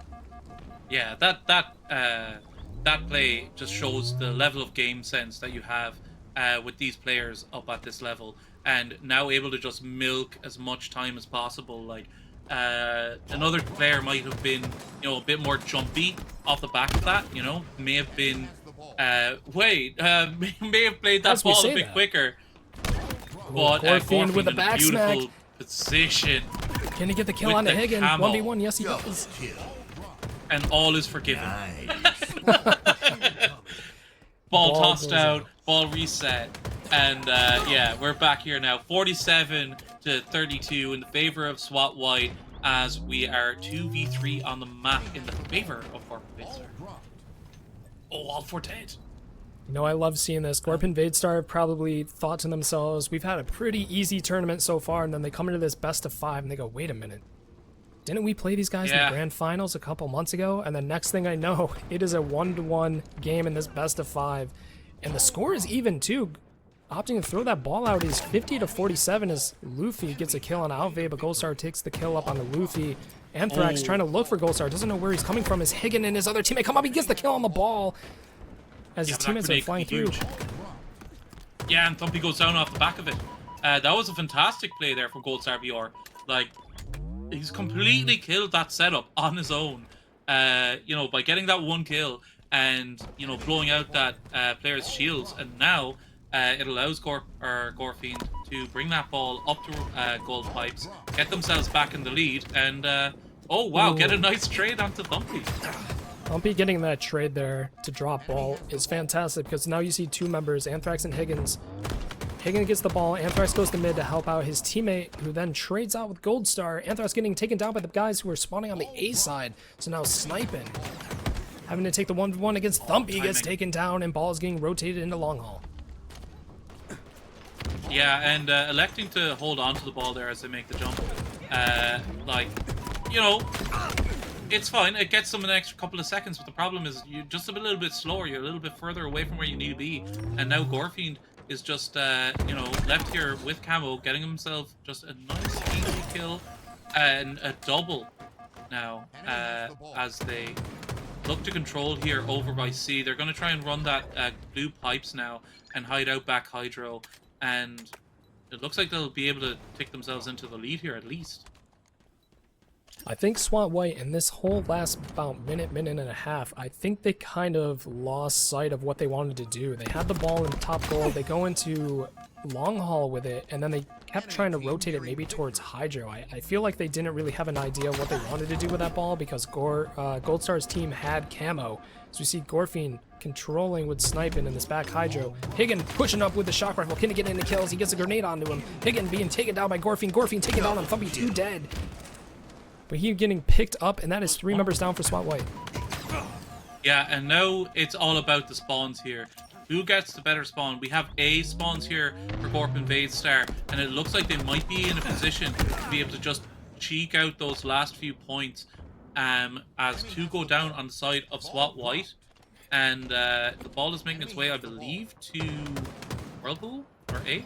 Speaker 8: yeah, that play just shows the level of game sense that you have with these players up at this level, and now able to just milk as much time as possible. Like another player might have been, a bit more jumpy off the back of that. May have been may have played that ball a bit quicker. But
Speaker 5: Gorfin with a back
Speaker 8: beautiful
Speaker 5: smack.
Speaker 8: Position.
Speaker 5: Can he get the kill on the Higgin? 1v1, yes he does.
Speaker 8: And all is forgiven. Ball tossed out, ball reset, and yeah, we're back here now. 47-32 in the favor of SWAT White, as we are 2v3 on the map in the favor of Gorpin. Oh, all for dead.
Speaker 5: I love seeing this. Gorpin Vadestar probably thought to themselves, we've had a pretty easy tournament so far, and then they come into this best of 5 and they go, wait a minute. Didn't we play these guys in the grand finals a couple months ago? And the next thing I know, it is a 1-1 game in this best of 5. And the score is even too. Opting to throw that ball out is 50-47 as Luffy gets a kill on Outve, but Goldstar takes the kill up on the Luffy. Anthrax trying to look for Goldstar, doesn't know where he's coming from. His Higgin and his other teammate come up, he gets the kill on the ball as his teammates are flying through.
Speaker 8: Yeah, and Thumpy goes down off the back of it. That was a fantastic play there from Goldstar BR. Like, he's completely killed that setup on his own, by getting that one kill and, blowing out that player's shields. And now it allows Gorfin to bring that ball up to Gold Pipes, get themselves back in the lead, and, oh wow, get a nice trade onto Thumpy.
Speaker 5: Thumpy getting that trade there to drop ball is fantastic, because now you see two members, Anthrax and Higgins. Higgins gets the ball, Anthrax goes to mid to help out his teammate, who then trades out with Goldstar. Anthrax getting taken down by the guys who are spawning on the A side, so now sniping. Having to take the 1v1 against Thumpy, gets taken down, and ball is getting rotated into long haul.
Speaker 8: Yeah, and electing to hold on to the ball there as they make the jump. It's fine. It gets them an extra couple of seconds, but the problem is you're just a little bit slower. You're a little bit further away from where you need to be. And now Gorfiend is just, left here with Camo, getting himself just a nice, easy kill and a double now as they look to control here over by C. They're going to try and run that blue pipes now and hide out back Hydro. And it looks like they'll be able to take themselves into the lead here at least.
Speaker 5: I think SWAT White in this whole last about minute and a half, I think they kind of lost sight of what they wanted to do. They had the ball in top goal, they go into long haul with it, and then they kept trying to rotate it maybe towards Hydro. I feel like they didn't really have an idea of what they wanted to do with that ball, because Goldstar's team had Camo. So we see Gorfin controlling with sniping in this back Hydro. Higgin pushing up with the shock rifle, can he get any kills? He gets a grenade onto him. Higgin being taken down by Gorfin. Gorfin taken down on Thumpy, 2 dead. But he getting picked up, and that is 3 members down for SWAT White.
Speaker 8: Yeah, and now it's all about the spawns here. Who gets the better spawn? We have A spawns here for Gorpin Vadestar, and it looks like they might be in a position to be able to just cheek out those last few points as 2 go down on the side of SWAT White. And the ball is making its way, I believe, to Whirlpool or A.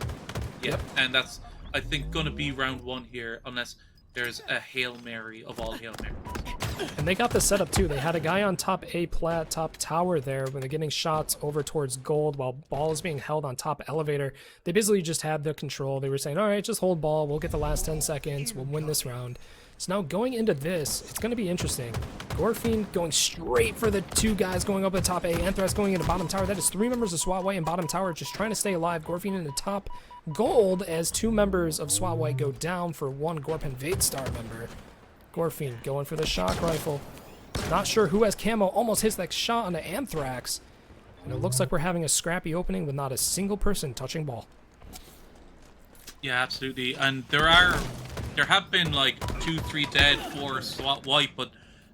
Speaker 8: Yep, and that's, I think, going to be round 1 here, unless there's a Hail Mary of all Hail Marys.
Speaker 5: And they got the setup too. They had a guy on top A plat, top tower there when they're getting shots over towards gold while ball is being held on top elevator. They basically just had the control. They were saying, all right, just hold ball. We'll get the last 10 seconds. We'll win this round. So now going into this, it's going to be interesting. Gorfin going straight for the 2 guys going up at top A. Anthrax going into bottom tower. That is 3 members of SWAT White in bottom tower just trying to stay alive. Gorfin in the top gold as 2 members of SWAT White go down for 1 Gorpin Vadestar member. Gorfin going for the shock rifle. Not sure who has Camo. Almost hits that shot on the Anthrax. And it looks like we're having a scrappy opening with not a single person touching ball.
Speaker 8: Yeah, absolutely. And there have been like 2-3 dead for SWAT White, but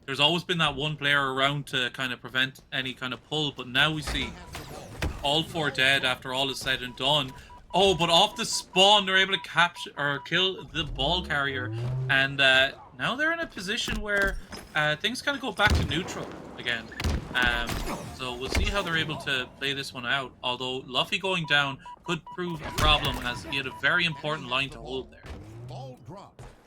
Speaker 8: there's always been that one player around to kind of prevent any kind of pull. But now we see all 4 dead after all is said and done. Oh, but off the spawn, they're able to capture or kill the ball carrier, and now they're in a position where things kind of go back to neutral again. So we'll see how they're able to play this one out. Although Luffy going down could prove a problem, as he had a very important line to hold there.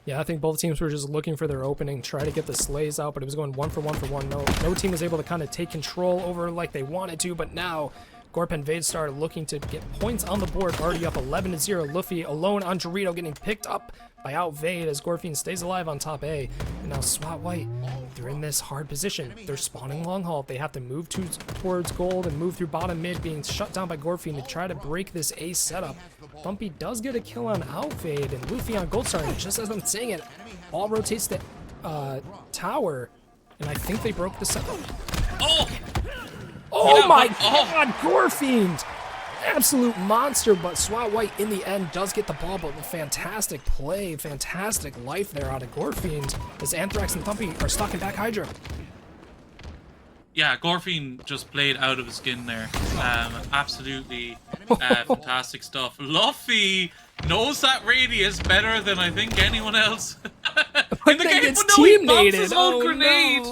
Speaker 5: Yeah, I think both teams were just looking for their opening, try to get the slays out, but it was going 1 for 1 for 1. No team was able to kind of take control over like they wanted to, but now Gorpen Vadestar looking to get points on the board, already up 11-0. Luffy alone on Dorito getting picked up by Outvade as Gorfine stays alive on top A. And now SWAT White, they're in this hard position. They're spawning long haul. They have to move towards gold and move through bottom mid, being shut down by Gorfine to try to break this A setup. Thumpy does get a kill on Outvade and Luffy on Goldstar, and just as I'm saying it, ball rotates the tower, and I think they broke the setup. Oh my god, Gorfiend! Absolute monster, but SWAT White in the end does get the ball, but a fantastic play, fantastic life there out of Gorfiend as Anthrax and Thumpy are stuck in back Hydra.
Speaker 8: Yeah, Gorfine just played out of his skin there. Absolutely fantastic stuff. Luffy knows that radius better than I think anyone else in the game.
Speaker 5: It's
Speaker 8: But no, he bonked
Speaker 5: team-mated.
Speaker 8: his own
Speaker 5: Oh,
Speaker 8: grenade.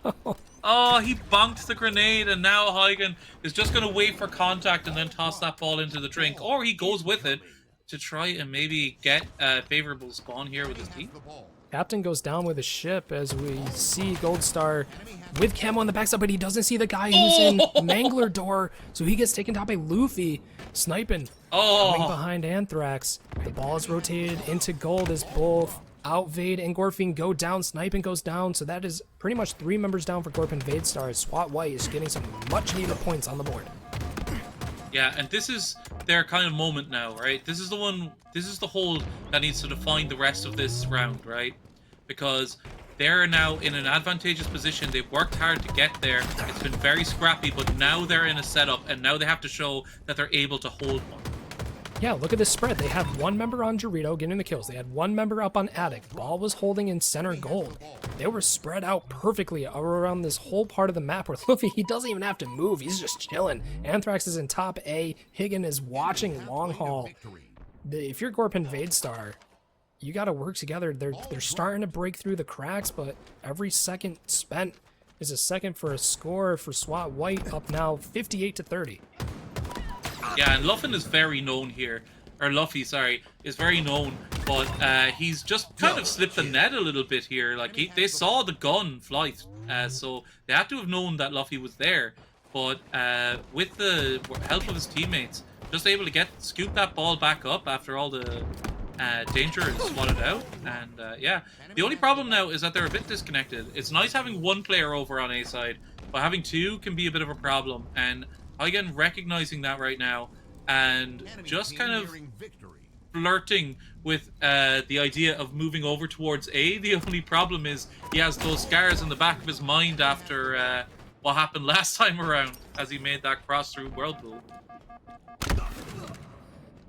Speaker 5: no.
Speaker 8: Oh, he bonked the grenade, and now Huygen is just going to wait for contact and then toss that ball into the drink. Or he goes with it to try and maybe get a favorable spawn here with his team.
Speaker 5: Captain goes down with a ship as we see Goldstar with Camo on the backside, but he doesn't see the guy who's in Mangler door, so he gets taken down by Luffy, sniping, coming behind Anthrax. The ball is rotated into gold as both Outvade and Gorfine go down. Sniping goes down, so that is pretty much 3 members down for Gorpin Vadestar. SWAT White is getting some much-needed points on the board.
Speaker 8: Yeah, and this is their kind of moment now, right? This is the hold that needs to define the rest of this round, right? Because they're now in an advantageous position. They've worked hard to get there. It's been very scrappy, but now they're in a setup, and now they have to show that they're able to hold one.
Speaker 5: Yeah, look at this spread. They had 1 member on Dorito getting the kills. They had 1 member up on Attic. Ball was holding in center gold. They were spread out perfectly around this whole part of the map where Luffy, he doesn't even have to move. He's just chilling. Anthrax is in top A. Higgin is watching long haul. If you're Gorpin Vadestar, you got to work together. They're starting to break through the cracks, but every second spent is a second for a score for SWAT White, up now 58-30.
Speaker 8: Yeah, and Luffin is very known here. Or Luffy, sorry, is very known, but he's just kind of slipped the net a little bit here. Like, they saw the gun fly, so they had to have known that Luffy was there. But with the help of his teammates, just able to scoop that ball back up after all the danger is swatted out. And yeah, the only problem now is that they're a bit disconnected. It's nice having 1 player over on A side, but having 2 can be a bit of a problem. And again, recognizing that right now and just kind of flirting with the idea of moving over towards A. The only problem is he has those scars in the back of his mind after what happened last time around as he made that cross through Whirlpool.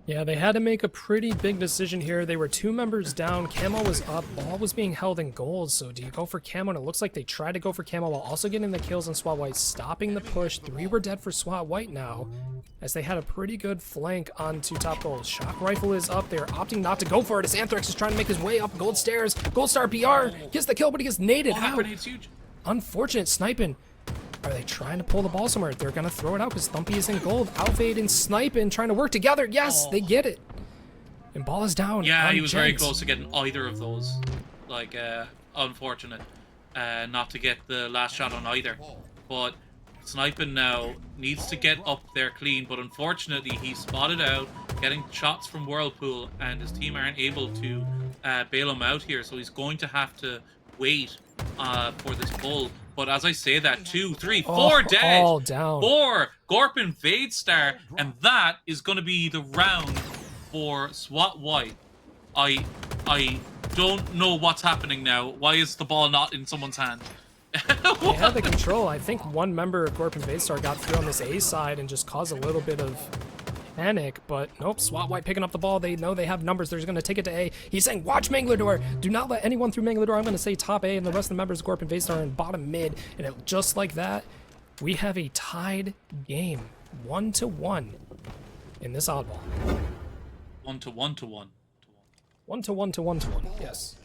Speaker 5: Yeah, they had to make a pretty big decision here. They were 2 members down. Camo was up. Ball was being held in gold. So do you go for Camo? And it looks like they tried to go for Camo while also getting the kills on SWAT White, stopping the push. 3 were dead for SWAT White now, as they had a pretty good flank onto top gold. Shock Rifle is up. They're opting not to go for it as Anthrax is trying to make his way up gold stairs. Goldstar PR gets the kill, but he gets naded.
Speaker 8: Oh, that grenade's huge.
Speaker 5: Unfortunate sniping. Are they trying to pull the ball somewhere? They're going to throw it out because Thumpy is in gold. Outvade and Sniping trying to work together. Yes, they get it. And ball is down.
Speaker 8: Yeah, he was very
Speaker 5: Jenks.
Speaker 8: close to getting either of those. Like, unfortunate not to get the last shot on either. But Sniping now needs to get up there clean. But unfortunately, he's spotted out, getting shots from Whirlpool, and his team aren't able to bail him out here. So he's going to have to wait for this pull. But as I say that, 2, 3, 4 dead.
Speaker 5: All down.
Speaker 8: 4 Gorpin Vadestar, and that is going to be the round for SWAT White. I don't know what's happening now. Why is the ball not in someone's hand?
Speaker 5: They had the control. I think 1 member of Gorpin Vadestar got through on this A side and just caused a little bit of panic, but nope, SWAT White picking up the ball. They know they have numbers. They're going to take it to A. He's saying, watch Mangler door. Do not let anyone through Mangler door. I'm going to say top A, and the rest of the members of Gorpin Vadestar are in bottom mid. And just like that, we have a tied game, 1-1 in this oddball.
Speaker 8: 1-1-1.
Speaker 5: 1-1-1-1. Yes.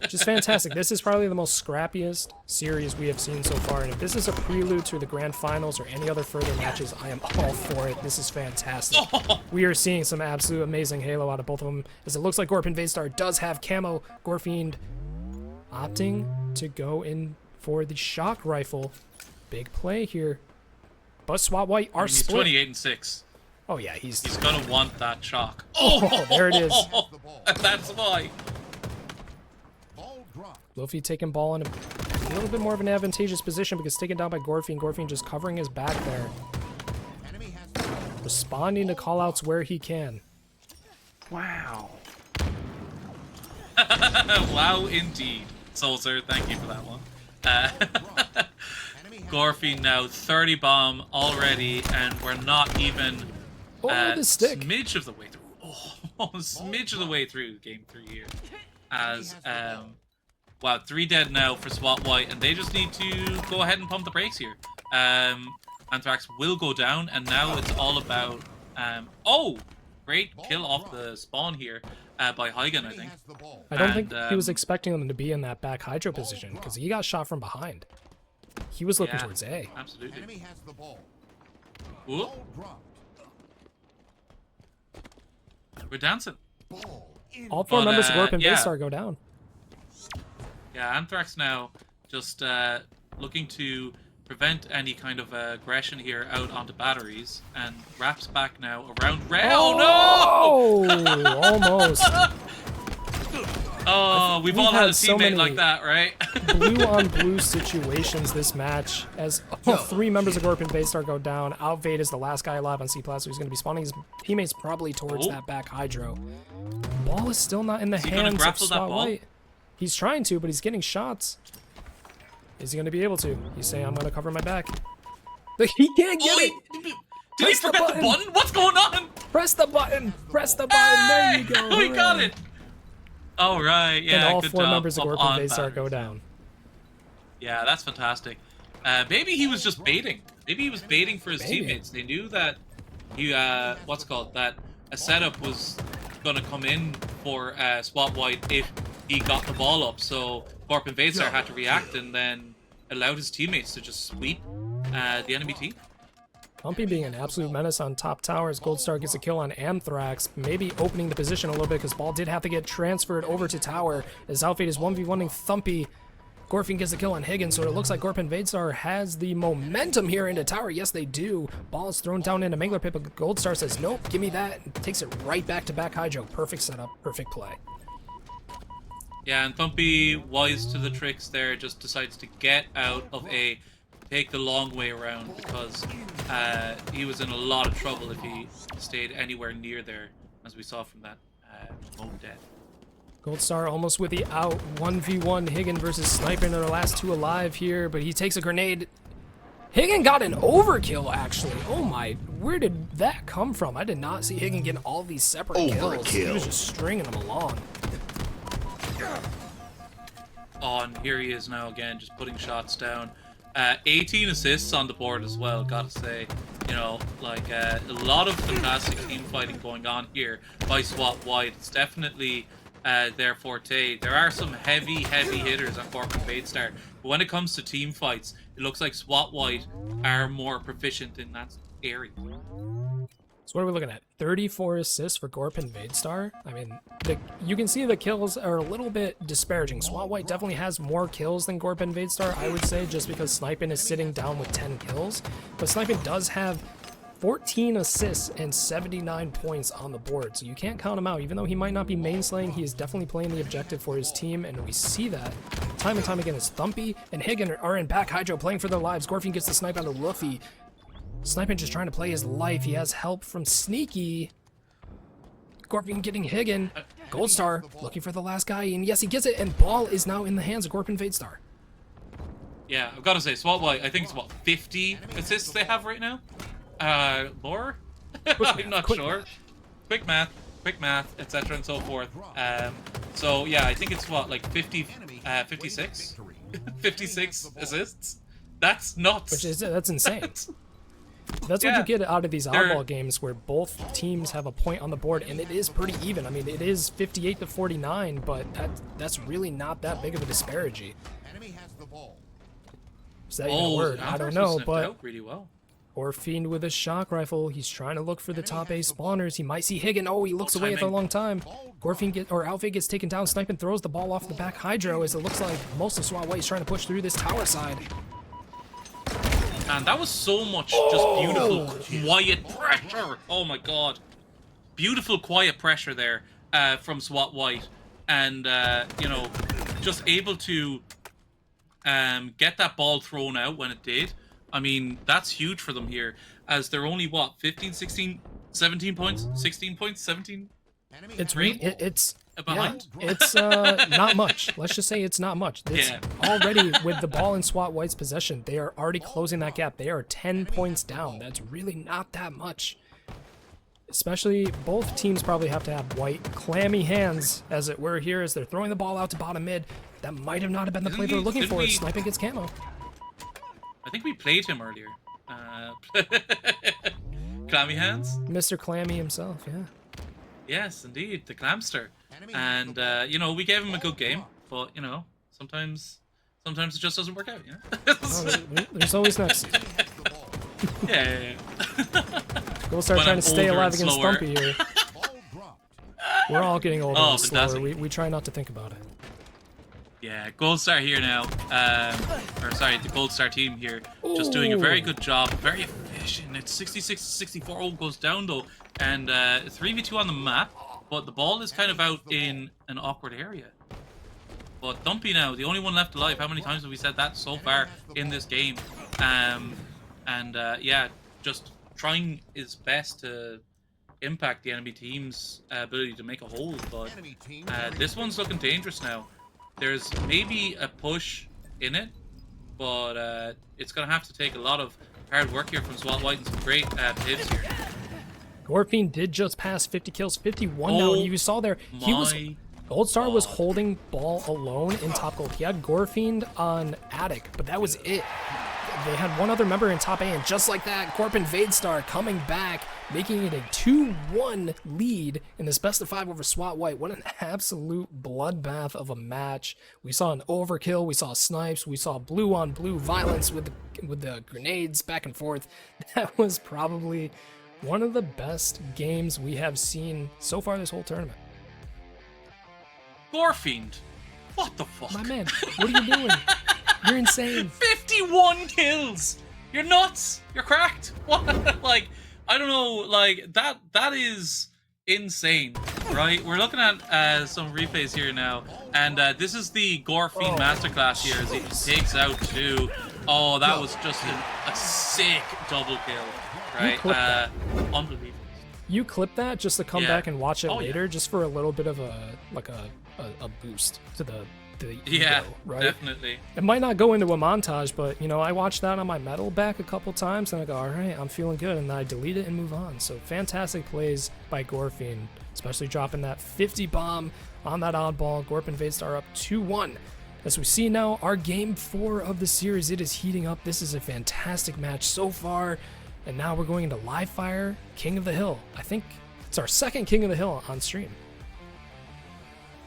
Speaker 5: Which is fantastic. This is probably the most scrappiest series we have seen so far, and if this is a prelude to the grand finals or any other further matches, I am all for it. This is fantastic. We are seeing some absolute amazing Halo out of both of them, as it looks like Gorpin Vadestar does have camo. Gorfiend opting to go in for the shock rifle. Big play here. But SWAT White are
Speaker 8: He's
Speaker 5: split.
Speaker 8: 28 and 6.
Speaker 5: Oh yeah, he's
Speaker 8: gonna want that chalk.
Speaker 5: Oh, there it is.
Speaker 8: That's why.
Speaker 5: Luffy taking ball in a little bit more of an advantageous position because taken down by Gorfine. Gorfine just covering his back there. Responding to callouts where he can.
Speaker 6: Wow.
Speaker 8: Wow, indeed. Solzer, thank you for that one. Gorfine now 30 bomb already, and we're not even
Speaker 5: The stick.
Speaker 8: smidge of the way through. Oh, a smidge of the way through game 3 here. As wow, 3 dead now for SWAT White, and they just need to go ahead and pump the brakes here. Anthrax will go down, and now it's all about oh, great kill off the spawn here by Huygen, I think.
Speaker 5: I don't think he was expecting them to be in that back hydro position because he got shot from behind. He was looking towards A.
Speaker 8: Absolutely. Ooh. We're dancing.
Speaker 5: All 4 members of Gorp and
Speaker 8: yeah.
Speaker 5: Baystar go down.
Speaker 8: Yeah, Anthrax now just looking to prevent any kind of aggression here out onto batteries, and wraps back now around red. Oh no!
Speaker 5: Almost.
Speaker 8: Oh, we've all had a
Speaker 5: so
Speaker 8: teammate
Speaker 5: many
Speaker 8: like that, right?
Speaker 5: blue on blue situations this match as 3 members of Gorp and Baystar go down. Outvade is the last guy alive on C+, so he's going to be spawning his teammates probably towards that back hydro. Ball is still not in the hands of SWAT White. He's trying to, but he's getting shots. Is he going to be able to? He's saying, I'm going to cover my back. But he can't get it!
Speaker 8: Did he forget the button? What's going on?
Speaker 5: Press the button! Press the button! There you go!
Speaker 8: We got it! Oh, right, yeah,
Speaker 5: and all
Speaker 8: good
Speaker 5: 4
Speaker 8: job.
Speaker 5: members of
Speaker 8: Up
Speaker 5: Gorp
Speaker 8: on
Speaker 5: and Baystar
Speaker 8: batteries.
Speaker 5: go down.
Speaker 8: Yeah, that's fantastic. Maybe he was just baiting. Maybe he was baiting for his teammates. They knew that he, what's it called, that a setup was going to come in for SWAT White if he got the ball up. So Gorp and Baystar had to react and then allowed his teammates to just sweep the enemy team.
Speaker 5: Humpy being an absolute menace on top tower as Goldstar gets a kill on Anthrax, maybe opening the position a little bit because ball did have to get transferred over to tower as Outfade is 1v1ing Thumpy. Gorfine gets a kill on Higgins, so it looks like Gorp and Vadestar has the momentum here into tower. Yes, they do. Ball is thrown down into Mangler Pit, but Goldstar says, nope, give me that, and takes it right back to back hydro. Perfect setup, perfect play.
Speaker 8: Yeah, and Thumpy, wise to the tricks there, just decides to get out of A, take the long way around, because he was in a lot of trouble if he stayed anywhere near there, as we saw from that home dead.
Speaker 5: Goldstar almost with the out. 1v1 Higgin versus Sniper, and the last 2 alive here, but he takes a grenade. Higgin got an overkill, actually. Oh my, where did that come from? I did not see Higgin getting all these separate kills. He was just stringing them along.
Speaker 8: Oh, and here he is now again, just putting shots down. 18 assists on the board as well, gotta say. You know, like, a lot of fantastic team fighting going on here by SWAT White. It's definitely their forte. There are some heavy hitters on Gorp and Vadestar, but when it comes to team fights, it looks like SWAT White are more proficient in that area.
Speaker 5: So what are we looking at? 34 assists for Gorp and Vadestar? I mean, you can see the kills are a little bit disparaging. SWAT White definitely has more kills than Gorp and Vadestar, I would say, just because Snipin is sitting down with 10 kills. But Snipin does have 14 assists and 79 points on the board, so you can't count him out. Even though he might not be main slaying, he is definitely playing the objective for his team, and we see that time and time again as Thumpy and Higgin are in back hydro playing for their lives. Gorfine gets the snipe on the Luffy. Sniping just trying to play his life. He has help from Sneaky. Gorpin getting Higgin. Goldstar looking for the last guy, and yes, he gets it, and ball is now in the hands of Gorpin Vadestar.
Speaker 8: Yeah, I've got to say, SWAT White, I think it's, what, 50 assists they have right now? More? I'm not sure. Quick math, etc. and so forth. So, yeah, I think it's, what, like 56? 56 assists? That's nuts.
Speaker 5: That's insane. That's what you get out of these oddball games where both teams have a point on the board, and it is pretty even. I mean, it is 58 to 49, but that's really not that big of a disparity. Is that even a word? I don't know, but
Speaker 8: really well.
Speaker 5: Or Fiend with a shock rifle. He's trying to look for the top A spawners. He might see Higgin. Oh, he looks away at the long time. Gorfine Alfie gets taken down. Sniping throws the ball off the back hydro as it looks like most of SWAT White is trying to push through this tower side.
Speaker 8: And that was so much just beautiful, quiet pressure. Oh my god. Beautiful, quiet pressure there from SWAT White. And, you know, just able to get that ball thrown out when it did. I mean, that's huge for them here. As they're only, what, 15, 16, 17 points? 16 points? 17?
Speaker 5: It's
Speaker 8: behind?
Speaker 5: Yeah, it's not much. Let's just say it's not much. It's already, with the ball in SWAT White's possession, they are already closing that gap. They are 10 points down. That's really not that much. Especially, both teams probably have to have White clammy hands, as it were, here, as they're throwing the ball out to bottom mid. That might have not have been the play they're looking for. Sniping gets camo.
Speaker 8: I think we played him earlier. Clammy hands?
Speaker 5: Mr. Clammy himself, yeah.
Speaker 8: Yes, indeed, the Clamster. And, you know, we gave him a good game, but, you know, sometimes it just doesn't work out, you know?
Speaker 5: There's always next season.
Speaker 8: Yeah.
Speaker 5: We'll start trying to stay alive against Thumpy here. We're all getting older and slower. We try not to think about it.
Speaker 8: Yeah, Gold Star here now. Or sorry, the Gold Star team here. Just doing a very good job. Very efficient. It's 66-64. Oh, goes down though. And 3v2 on the map. But the ball is kind of out in an awkward area. But Dumpy now, the only one left alive. How many times have we said that so far in this game? Yeah, just trying his best to impact the enemy team's ability to make a hold. But this one's looking dangerous now. There's maybe a push in it, but it's going to have to take a lot of hard work here from SWAT White and some great pivots here.
Speaker 5: Gorfine did just pass 50 kills, 51 now, and you saw there, Gold Star was holding ball alone in top gold. He had Gorfine on Attic, but that was it. They had one other member in top A, and just like that, Corpin Vadestar coming back, making it a 2-1 lead in this best of 5 over SWAT White. What an absolute bloodbath of a match. We saw an overkill, we saw snipes, we saw blue on blue violence with the grenades back and forth. That was probably one of the best games we have seen so far this whole tournament.
Speaker 8: Gorfiend, what the fuck?
Speaker 5: My man, what are you doing? You're insane.
Speaker 8: 51 kills! You're nuts! You're cracked! What? Like, I don't know, like, that is insane, right? We're looking at some replays here now, and this is the Gorfiend masterclass here as he takes out 2. Oh, that was just a sick double kill, right? Unbelievable.
Speaker 5: You clip that just to come back and watch it later, just for a little bit of a boost to the ego, right?
Speaker 8: Definitely.
Speaker 5: It might not go into a montage, but you know, I watched that on my medal back a couple times and I go, all right, I'm feeling good, and then I delete it and move on. So fantastic plays by Gorfine, especially dropping that 50 bomb on that oddball. Corpin Vadestar up 2-1. As we see now, our game 4 of the series, it is heating up. This is a fantastic match so far, and now we're going into live fire King of the Hill. I think it's our second King of the Hill on stream.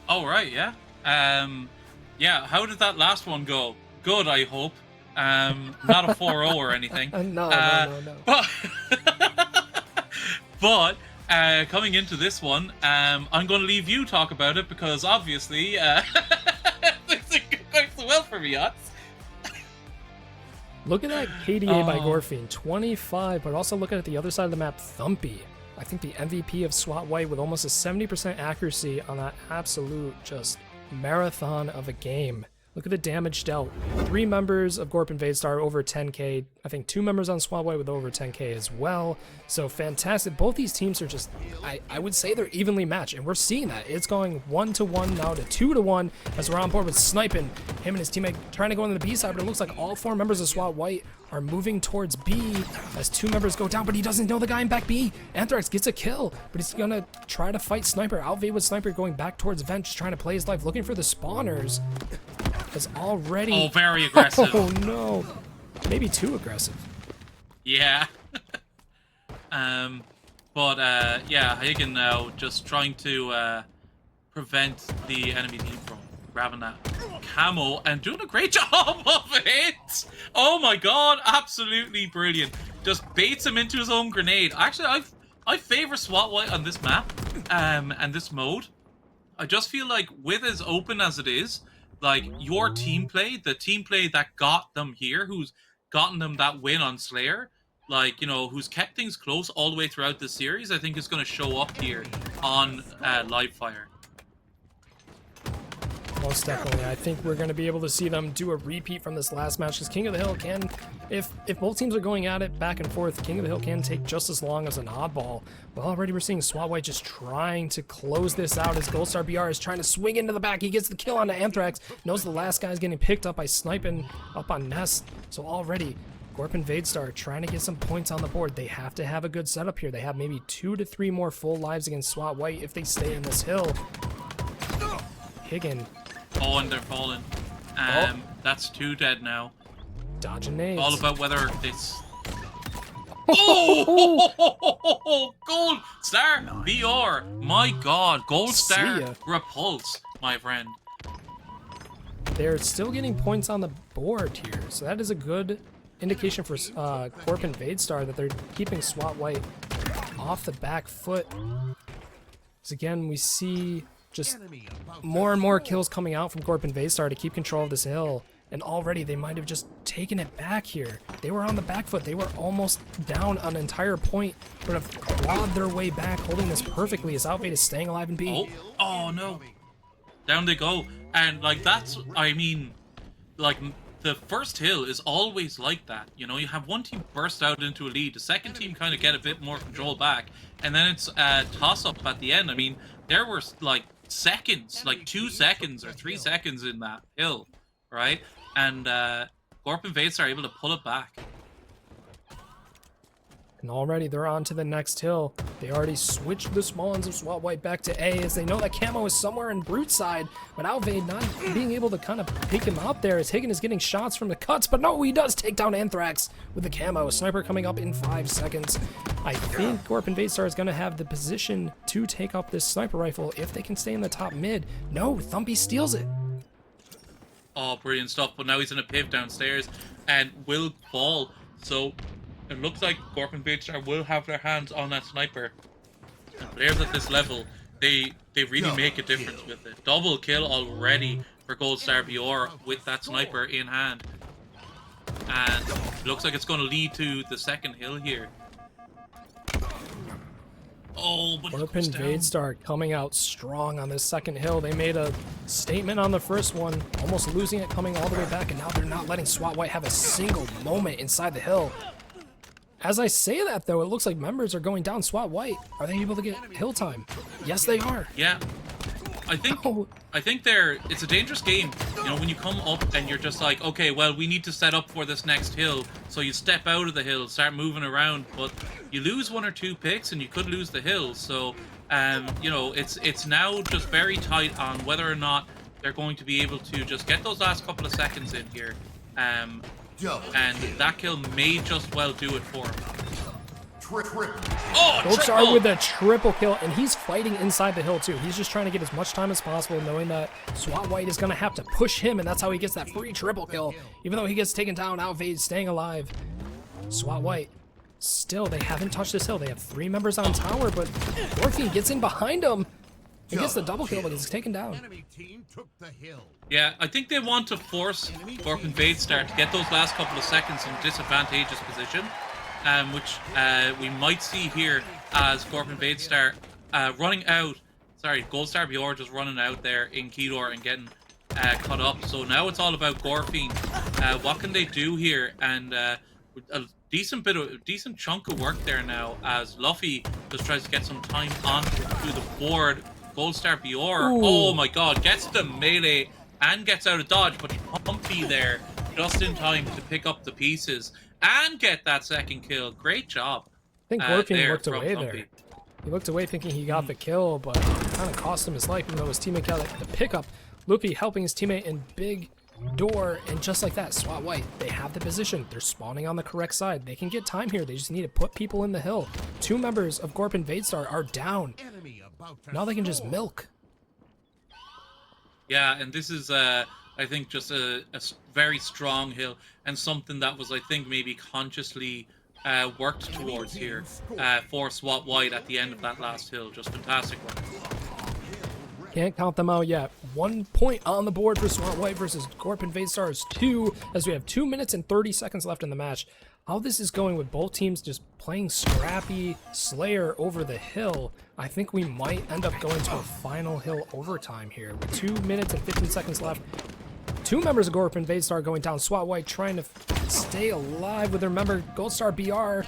Speaker 8: Oh right, yeah. Yeah, how did that last one go? Good, I hope. Not a 4-0 or anything.
Speaker 5: No.
Speaker 8: But coming into this one, I'm going to leave you talk about it because obviously it's going so well for me, Yachts.
Speaker 5: Look at that KDA by Gorfine, 25, but also look at the other side of the map, Thumpy. I think the MVP of SWAT White with almost a 70% accuracy on that absolute just marathon of a game. Look at the damage dealt. 3 members of Corpin Vadestar over 10k. I think 2 members on SWAT White with over 10k as well. So fantastic. Both these teams are just, I would say they're evenly matched, and we're seeing that. It's going 1-1 now to 2-1 as we're on board with Sniping. Him and his teammate trying to go on the B side, but it looks like all 4 members of SWAT White are moving towards B as 2 members go down, but he doesn't know the guy in back B. Anthrax gets a kill, but he's gonna try to fight Sniper. Outfit with Sniper going back towards Vent, just trying to play his life, looking for the spawners. Is already...
Speaker 8: Oh, very aggressive.
Speaker 5: Oh no. Maybe too aggressive.
Speaker 8: Yeah. Yeah, Hagen now just trying to prevent the enemy team from grabbing that camo and doing a great job of it. Oh my god, absolutely brilliant. Just baits him into his own grenade. Actually, I favor SWAT White on this map and this mode. I just feel like with as open as it is, like your team play, the team play that got them here, who's gotten them that win on Slayer, like, you know, who's kept things close all the way throughout the series, I think is going to show up here on Live Fire.
Speaker 5: Most definitely. I think we're going to be able to see them do a repeat from this last match, because King of the Hill can, if both teams are going at it back and forth, King of the Hill can take just as long as an oddball. But already we're seeing SWAT White just trying to close this out as Goldstar BR is trying to swing into the back. He gets the kill onto Anthrax, knows the last guy's getting picked up by sniping up on Nest. So already Gorp and Vadestar trying to get some points on the board. They have to have a good setup here. They have maybe 2 to 3 more full lives against SWAT White if they stay in this hill. Higgin.
Speaker 8: Oh, and they're falling. That's 2 dead now.
Speaker 5: Dodging nades.
Speaker 8: All about whether this... Oh! Gold Star VR! My god, Gold Star Repulse, my friend.
Speaker 5: They're still getting points on the board here, so that is a good indication for Gorp and Vadestar that they're keeping SWAT White off the back foot. Because again, we see just more and more kills coming out from Gorp and Vadestar to keep control of this hill. And already they might have just taken it back here. They were on the back foot. They were almost down an entire point, but have clawed their way back, holding this perfectly as Outfade is staying alive and B.
Speaker 8: Oh no. Down they go. And like that's, I mean, like the first hill is always like that. You know, you have one team burst out into a lead, the second team kind of get a bit more control back, and then it's a toss-up at the end. I mean, there were like seconds, like 2 seconds or 3 seconds in that hill, right? And Gorp and Vadestar are able to pull it back.
Speaker 5: And already they're on to the next hill. They already switched the spawns of SWAT White back to A as they know that Camo is somewhere in Brute side. But Outfade not being able to kind of pick him out there as Higgin is getting shots from the cuts. But no, he does take down Anthrax with the Camo. Sniper coming up in 5 seconds. I think Gorp and Vadestar is going to have the position to take up this sniper rifle if they can stay in the top mid. No, Thumpy steals it.
Speaker 8: Oh, brilliant stuff. But now he's in a piv downstairs and will fall. So it looks like Gorp and Vadestar will have their hands on that sniper. And players at this level, they really make a difference with it. Double kill already for Goldstar BR with that sniper in hand. And it looks like it's going to lead to the second hill here. Oh, but
Speaker 5: Gorp and Vadestar coming out strong on this second hill. They made a statement on the first one, almost losing it, coming all the way back, and now they're not letting SWAT White have a single moment inside the hill. As I say that, though, it looks like members are going down SWAT White. Are they able to get hill time? Yes, they are.
Speaker 8: Yeah. I think it's a dangerous game, you know, when you come up and you're just like, okay, well, we need to set up for this next hill. So you step out of the hill, start moving around, but you lose 1 or 2 picks and you could lose the hill. So, you know, it's now just very tight on whether or not they're going to be able to just get those last couple of seconds in here. And that kill may just well do it for him. Oh,
Speaker 5: Goldstar with a triple kill, and he's fighting inside the hill too. He's just trying to get as much time as possible, knowing that SWAT White is going to have to push him, and that's how he gets that free triple kill. Even though he gets taken down, Outfade staying alive. SWAT White, still, they haven't touched this hill. They have 3 members on tower, but Morphine gets in behind him. He gets the double kill, but he's taken down.
Speaker 8: Yeah, I think they want to force Gorp and Vadestar to get those last couple of seconds in disadvantageous position. Which we might see here as Gorp and Vadestar running out. Sorry, Goldstar BR just running out there in Keydor and getting cut up. So now it's all about Gorfine. What can they do here? And a decent chunk of work there now as Luffy just tries to get some time onto the board. Goldstar BR, oh my god, gets the melee and gets out of dodge, but Pumpy there just in time to pick up the pieces and get that second kill. Great job.
Speaker 5: I think Gorfine looked
Speaker 8: from
Speaker 5: away
Speaker 8: Thumpy.
Speaker 5: there. He looked away thinking he got the kill, but it kind of cost him his life, even though his teammate got the pickup. Luffy helping his teammate in big door, and just like that, SWAT White, they have the position. They're spawning on the correct side. They can get time here. They just need to put people in the hill. 2 members of Gorp and Vadestar are down. Now they can just milk.
Speaker 8: Yeah, and this is, I think, just a very strong hill and something that was, I think, maybe consciously worked towards here for SWAT White at the end of that last hill. Just fantastic work.
Speaker 5: Can't count them out yet. 1 point on the board for SWAT White versus Gorpin Vadestars 2, as we have 2 minutes and 30 seconds left in the match. How this is going with both teams just playing scrappy Slayer over the hill, I think we might end up going to a final hill overtime here. With 2 minutes and 15 seconds left, 2 members of Gorpin Vadestar going down. SWAT White trying to stay alive with their member Goldstar BR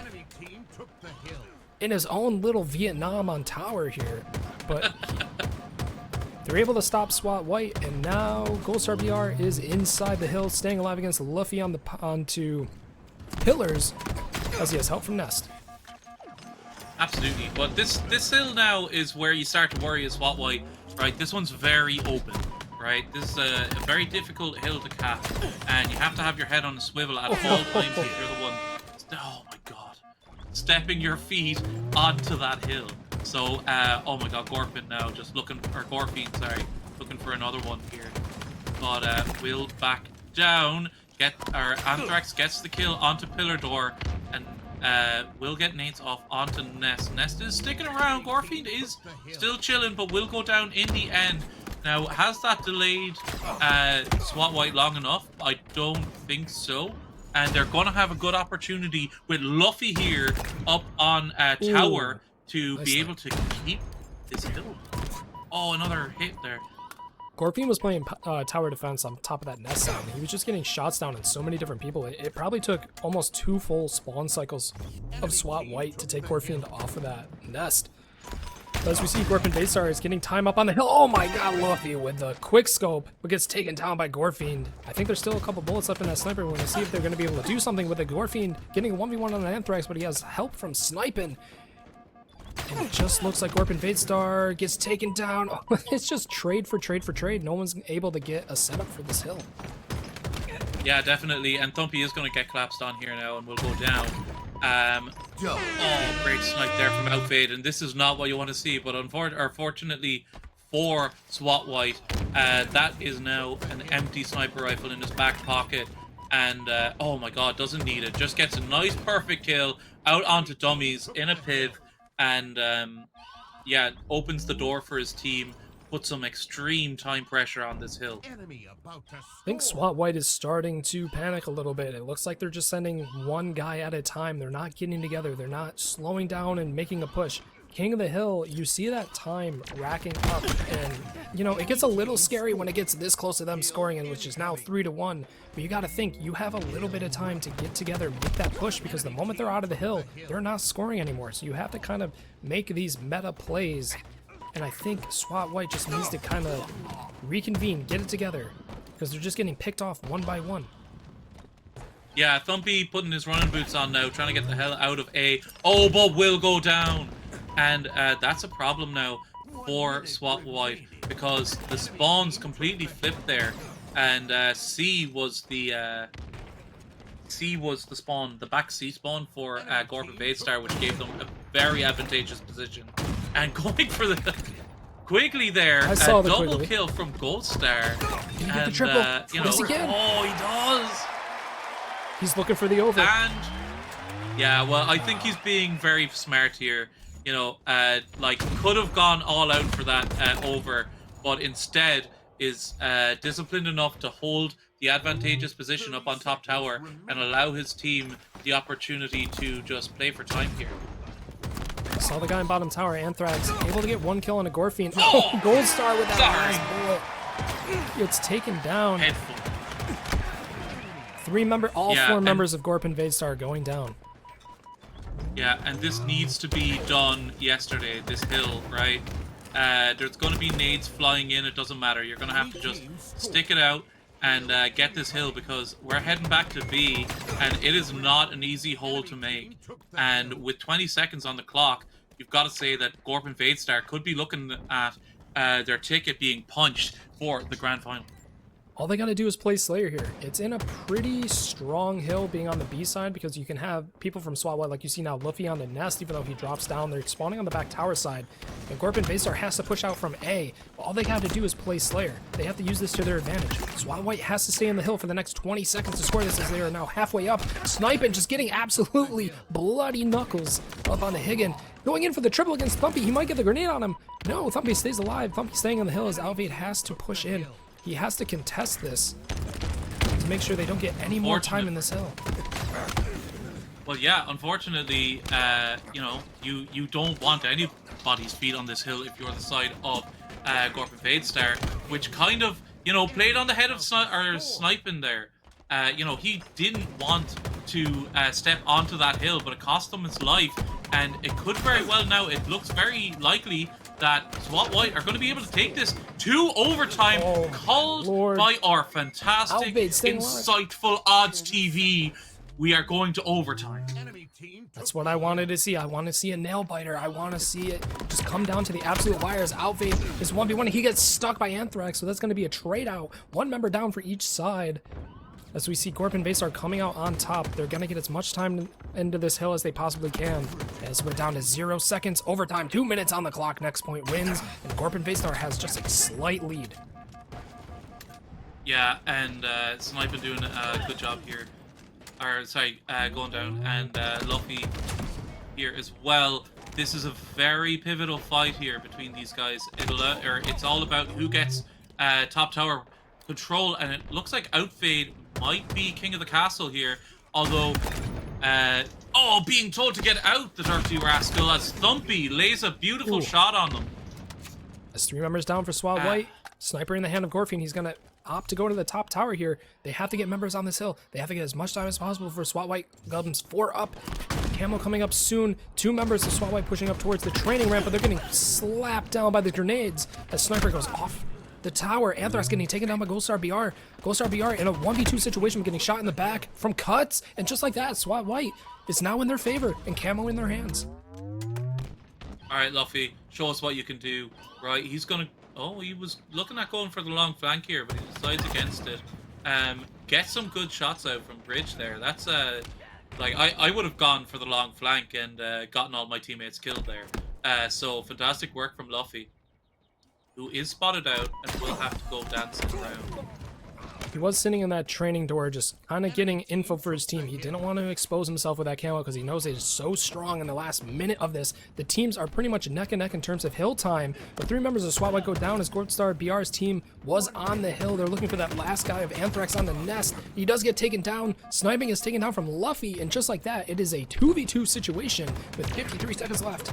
Speaker 5: in his own little Vietnam on tower here, but they're able to stop SWAT White, and now Goldstar BR is inside the hill, staying alive against Luffy onto pillars as he has help from Nest.
Speaker 8: Absolutely, but this hill now is where you start to worry as SWAT White, right? This one's very open, right? This is a very difficult hill to cap, and you have to have your head on a swivel at all times if you're the one. Oh my god, stepping your feet onto that hill. So, oh my god, Gorpin now just looking, or Gorpin, sorry, looking for another one here. But we'll back down. Anthrax gets the kill onto Pillar Door, and we'll get nades off onto Nest. Nest is sticking around. Gorpin is still chilling, but will go down in the end. Now, has that delayed SWAT White long enough? I don't think so. And they're going to have a good opportunity with Luffy here up on tower to be able to keep this hill. Oh, another hit there.
Speaker 5: Gorpin was playing tower defense on top of that Nest side. He was just getting shots down on so many different people. It probably took almost 2 full spawn cycles of SWAT White to take Gorpin off of that Nest. But as we see, Gorpin Vadestar is getting time up on the hill. Oh my god, Luffy with the quick scope, but gets taken down by Gorfiend. I think there's still a couple bullets left in that sniper. We're going to see if they're going to be able to do something with the Gorfiend getting a 1v1 on an Anthrax, but he has help from sniping. And it just looks like Gorpin Vadestar gets taken down. Oh, it's just trade for trade for trade. No one's able to get a setup for this hill.
Speaker 8: Yeah, definitely. And Thumpy is going to get collapsed on here now, and we'll go down. Oh, great snipe there from Outfade, and this is not what you want to see, but unfortunately for SWAT White, that is now an empty sniper rifle in his back pocket, and oh my god, doesn't need it, just gets a nice perfect kill out onto dummies in a piv, and yeah, opens the door for his team, puts some extreme time pressure on this hill.
Speaker 5: I think SWAT White is starting to panic a little bit. It looks like they're just sending one guy at a time. They're not getting together. They're not slowing down and making a push. King of the Hill, you see that time racking up, and you know, it gets a little scary when it gets this close to them scoring, and which is now 3-1. But you got to think, you have a little bit of time to get together, make that push, because the moment they're out of the hill, they're not scoring anymore. So you have to kind of make these meta plays. And I think SWAT White just needs to kind of reconvene, get it together, because they're just getting picked off one by one.
Speaker 8: Yeah, Thumpy putting his running boots on now, trying to get the hell out of A. Oh, but will go down. And that's a problem now for SWAT White, because the spawns completely flipped there. And C was the spawn, the back C spawn for Gorpin Vadestar, which gave them a very advantageous position. And going for the Quigley there,
Speaker 5: I saw the
Speaker 8: double
Speaker 5: Quigley.
Speaker 8: kill from Goldstar.
Speaker 5: Did he get the triple?
Speaker 8: You know,
Speaker 5: Yes, again.
Speaker 8: oh, he does.
Speaker 5: He's looking for the over.
Speaker 8: And yeah, well, I think he's being very smart here. You know, like could have gone all out for that over, but instead is disciplined enough to hold the advantageous position up on top tower and allow his team the opportunity to just play for time here.
Speaker 5: Saw the guy in bottom tower, Anthrax, able to get one kill on a Gorfiend. Oh, Goldstar with that last bullet. It's taken down.
Speaker 8: Headful.
Speaker 5: All four members of Gorpin Vadestar going down.
Speaker 8: Yeah, and this needs to be done yesterday, this hill, right? There's going to be nades flying in, it doesn't matter. You're going to have to just stick it out and get this hill, because we're heading back to B, and it is not an easy hole to make. And with 20 seconds on the clock, you've got to say that Gorpin Vadestar could be looking at their ticket being punched for the grand final.
Speaker 5: All they got to do is play Slayer here. It's in a pretty strong hill being on the B side because you can have people from SWAT White, like you see now, Luffy on the nest, even though he drops down. They're spawning on the back tower side. And Gorp and Vaystar has to push out from A. All they have to do is play Slayer. They have to use this to their advantage. SWAT White has to stay in the hill for the next 20 seconds to score this as they are now halfway up. Sniping, just getting absolutely bloody knuckles up on the Higgin. Going in for the triple against Thumpy. He might get the grenade on him. No, Thumpy stays alive. Thumpy staying on the hill as Alvade has to push in. He has to contest this to make sure they don't get any more time in this hill.
Speaker 8: Well, yeah, unfortunately, you know, you don't want anybody's feet on this hill if you're the side of Gorp and Vadestar, which kind of, you know, played on the head of sniping there. You know, he didn't want to step onto that hill, but it cost him his life, and it could very well now, it looks very likely that SWAT White are going to be able to take this to overtime, called by our fantastic, insightful Odds TV. We are going to overtime.
Speaker 5: That's what I wanted to see. I want to see a nail biter. I want to see it just come down to the absolute wires. Alvade is 1v1 and he gets stuck by Anthrax, so that's going to be a trade out. One member down for each side. As we see Gorp and Vaystar coming out on top, they're going to get as much time into this hill as they possibly can. As we're down to 0 seconds, overtime, 2 minutes on the clock, next point wins, and Gorp and Vaystar has just a slight lead.
Speaker 8: Yeah, and Sniper doing a good job here. Or, sorry, going down, and Luffy here as well. This is a very pivotal fight here between these guys. It's all about who gets top tower control, and it looks like Outfade might be king of the castle here, although being told to get out, the dirty rascal, as Thumpy lays a beautiful shot on them.
Speaker 5: As 3 members down for SWAT White, Sniper in the hand of Gorfine, he's gonna opt to go to the top tower here. They have to get members on this hill. They have to get as much time as possible for SWAT White. Gubs 4 up. Camo coming up soon. 2 members of SWAT White pushing up towards the training ramp, but they're getting slapped down by the grenades as Sniper goes off the tower. Anthrax getting taken down by Goldstar BR. Goldstar BR in a 1v2 situation, getting shot in the back from cuts, and just like that, SWAT White is now in their favor and Camo in their hands.
Speaker 8: Alright, Luffy, show us what you can do. Right, he's gonna... Oh, he was looking at going for the long flank here, but he decides against it. Get some good shots out from Bridge there. That's, like, I would have gone for the long flank and gotten all my teammates killed there. So, fantastic work from Luffy, who is spotted out and will have to go dancing around.
Speaker 5: He was sitting in that training door just kind of getting info for his team. He didn't want to expose himself with that camo because he knows it is so strong in the last minute of this. The teams are pretty much neck and neck in terms of hill time, but 3 members of SWAT White go down as Goldstar BR's team was on the hill. They're looking for that last guy of Anthrax on the nest. He does get taken down. Sniping is taken down from Luffy, and just like that, it is a 2v2 situation with 53 seconds left.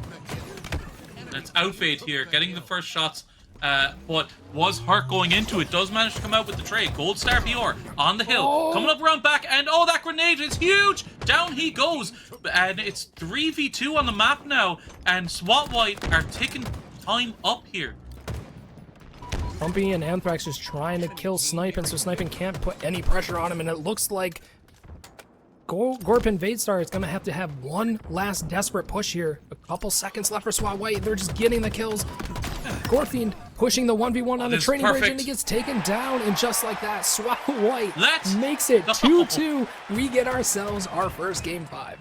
Speaker 8: That's Outfade here, getting the first shots. But was hurt going into it, does manage to come out with the trade. Goldstar BR on the hill, coming up around back, and that grenade is huge! Down he goes, and it's 3v2 on the map now, and SWAT White are taking time up here.
Speaker 5: Bumpy and Anthrax just trying to kill Sniping, so Sniping can't put any pressure on him, and it looks like Gorp and Vadestar is going to have one last desperate push here. A couple seconds left for SWAT White. They're just getting the kills. Gorfiend pushing the 1v1 on the training bridge, and he gets taken down, and just like that, SWAT White makes it 2-2. We get ourselves our first Game 5.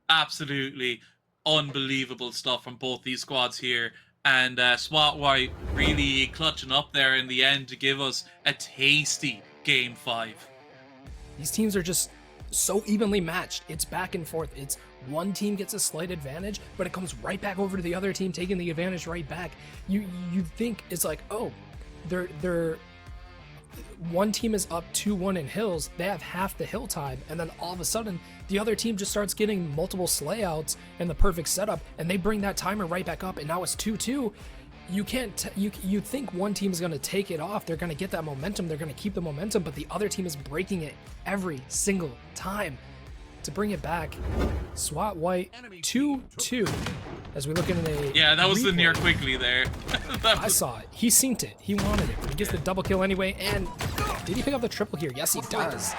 Speaker 8: Absolutely unbelievable stuff from both these squads here, and SWAT White really clutching up there in the end to give us a tasty Game 5.
Speaker 5: These teams are just so evenly matched. It's back and forth. It's one team gets a slight advantage, but it comes right back over to the other team, taking the advantage right back. You think it's like, oh, they're one team is up 2-1 in hills, they have half the hill time, and then all of a sudden the other team just starts getting multiple slayouts and the perfect setup, and they bring that timer right back up, and now it's 2-2. You can't, you think one team is going to take it off, they're going to get that momentum, they're going to keep the momentum, but the other team is breaking it every single time to bring it back. SWAT White 2-2 as we look in a
Speaker 8: that was
Speaker 5: replay.
Speaker 8: the near quickly there.
Speaker 5: I saw it. He synced it. He wanted it. He gets the double kill anyway, and did he pick up the triple here? Yes, he does.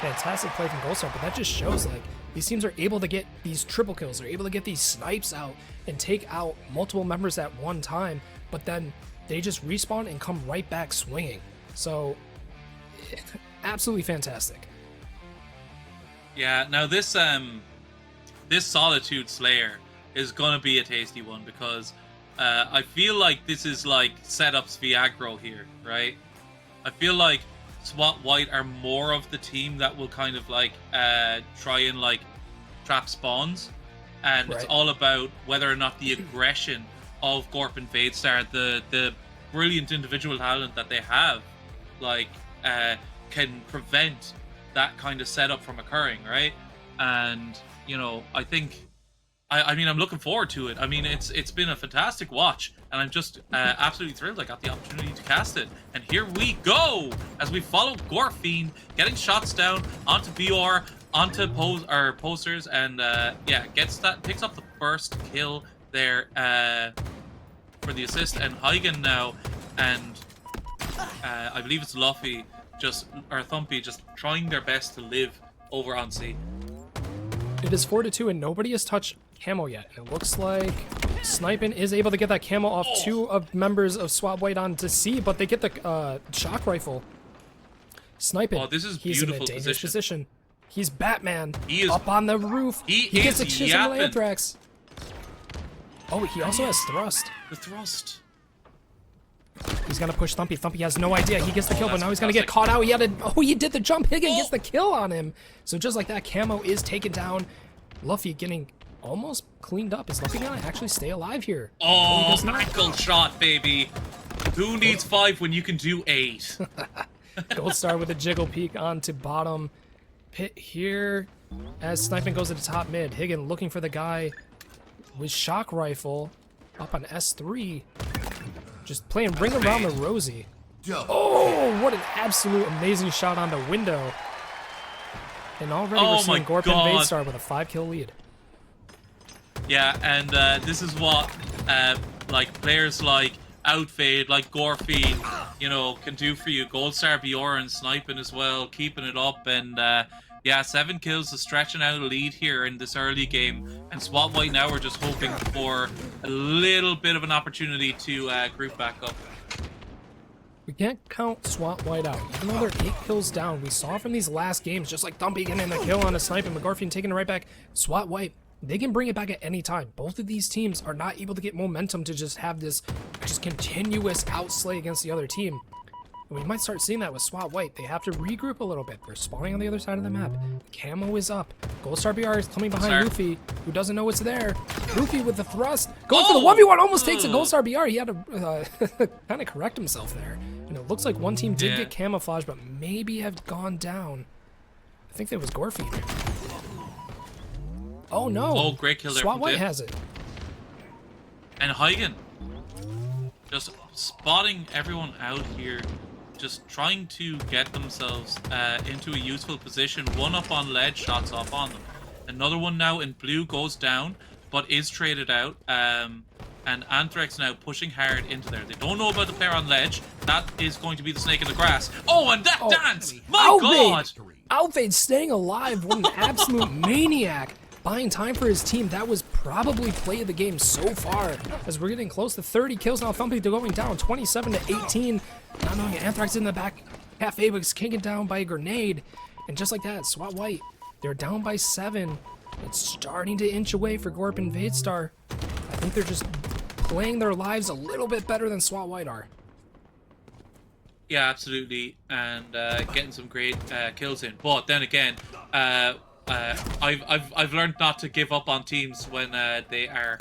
Speaker 5: Fantastic play from Goldstar, but that just shows like these teams are able to get these triple kills. They're able to get these snipes out and take out multiple members at one time, but then they just respawn and come right back swinging. So, absolutely fantastic.
Speaker 8: Yeah, now this Solitude Slayer is gonna be a tasty one because I feel like this is like setups v aggro here, right? I feel like SWAT White are more of the team that will kind of like try and like trap spawns, and it's all about whether or not the aggression of Gorp and Vadestar, the brilliant individual talent that they have, like can prevent that kind of setup from occurring, right? And you know, I think I mean, I'm looking forward to it. I mean, it's been a fantastic watch, and I'm just absolutely thrilled I got the opportunity to cast it. And here we go as we follow Gorfiend getting shots down onto BR, onto posters, and yeah, picks up the first kill there for the assist. And Huygen now, and I believe it's Luffy or Thumpy just trying their best to live over on C.
Speaker 5: It is 4-2, and nobody has touched camo yet. It looks like Sniping is able to get that camo off two of members of SWAT White onto C, but they get the shock rifle. Sniping.
Speaker 8: Oh, this is
Speaker 5: he's in a
Speaker 8: beautiful
Speaker 5: dangerous position. He's Batman.
Speaker 8: He is
Speaker 5: up on the roof.
Speaker 8: He
Speaker 5: gets
Speaker 8: is
Speaker 5: a chisel
Speaker 8: yapping.
Speaker 5: Anthrax. Oh, he also has thrust.
Speaker 8: The thrust.
Speaker 5: He's gonna push Thumpy. Thumpy has no idea. He gets the kill, but
Speaker 8: that's
Speaker 5: now he's gonna get
Speaker 8: fantastic.
Speaker 5: caught out. He did the jump. Higgin gets the kill on him. So just like that, camo is taken down. Luffy getting almost cleaned up. Is Luffy gonna actually stay alive here? He
Speaker 8: Oh,
Speaker 5: does not.
Speaker 8: ankle shot, baby. Who needs 5 when you can do 8?
Speaker 5: Gold Star with a jiggle peek onto bottom pit here as Sniping goes to the top mid. Higgin looking for the guy with shock rifle up on S3. Just playing ring around the rosy. Oh, what an absolute amazing shot on the window. And already
Speaker 8: Oh
Speaker 5: we're seeing
Speaker 8: my
Speaker 5: Gorp
Speaker 8: God.
Speaker 5: and Vadestar with a 5-kill lead.
Speaker 8: Yeah, and this is what like players like Outfade, like Gorfiend, you know, can do for you. Goldstar, Bjorn, sniping as well, keeping it up, and yeah, 7 kills is stretching out a lead here in this early game. And SWAT White now are just hoping for a little bit of an opportunity to group back up.
Speaker 5: We can't count SWAT White out. Even though they're 8 kills down, we saw from these last games, just like Thumpy getting the kill on a snipe and McGorfian taking it right back, SWAT White, they can bring it back at any time. Both of these teams are not able to get momentum to just have this just continuous outslay against the other team. And we might start seeing that with SWAT White. They have to regroup a little bit. They're spawning on the other side of the map. Camo is up. Goldstar BR is coming behind Luffy, who doesn't know it's there. Luffy with the thrust. Going for the 1v1, almost takes a Goldstar BR. He had to kind of correct himself there. And it looks like one team did get camouflage, but maybe have gone down. I think that was Gorfiend. Oh no!
Speaker 8: Oh, great kill there
Speaker 5: SWAT
Speaker 8: from
Speaker 5: White
Speaker 8: Dip.
Speaker 5: has it.
Speaker 8: And Huygen just spotting everyone out here, just trying to get themselves into a useful position. One up on ledge, shots off on them. Another one now in blue goes down, but is traded out. And Anthrax now pushing hard into there. They don't know about the player on ledge. That is going to be the snake in the grass. Oh, and that dance! My God!
Speaker 5: Outfade staying alive. What an absolute maniac. Buying time for his team. That was probably play of the game so far, as we're getting close to 30 kills now. Thumpy going down 27-18. Not knowing Anthrax in the back. Cafe was kicking down by a grenade. And just like that, SWAT White, they're down by 7. It's starting to inch away for Gorp and Vadestar. I think they're just playing their lives a little bit better than SWAT White are.
Speaker 8: Yeah, absolutely, and getting some great kills in. But then again, I've learned not to give up on teams when they are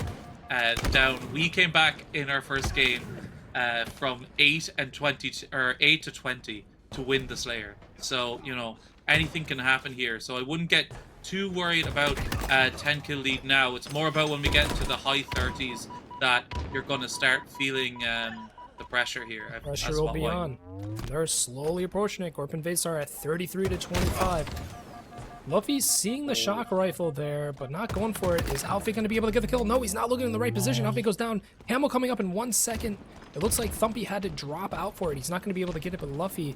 Speaker 8: down. We came back in our first game from 8 to 20 to win the Slayer. So you know anything can happen here. So I wouldn't get too worried about 10 kill lead now. It's more about when we get into the high 30s that you're going to start feeling the pressure here.
Speaker 5: Pressure will be on. They're slowly approaching it. Gorp and Vadestar at 33-25. Luffy's seeing the shock rifle there, but not going for it. Is Alfie going to be able to get the kill? No, he's not looking in the right position. Alfie goes down. Camo coming up in 1 second. It looks like Thumpy had to drop out for it. He's not going to be able to get it, but Luffy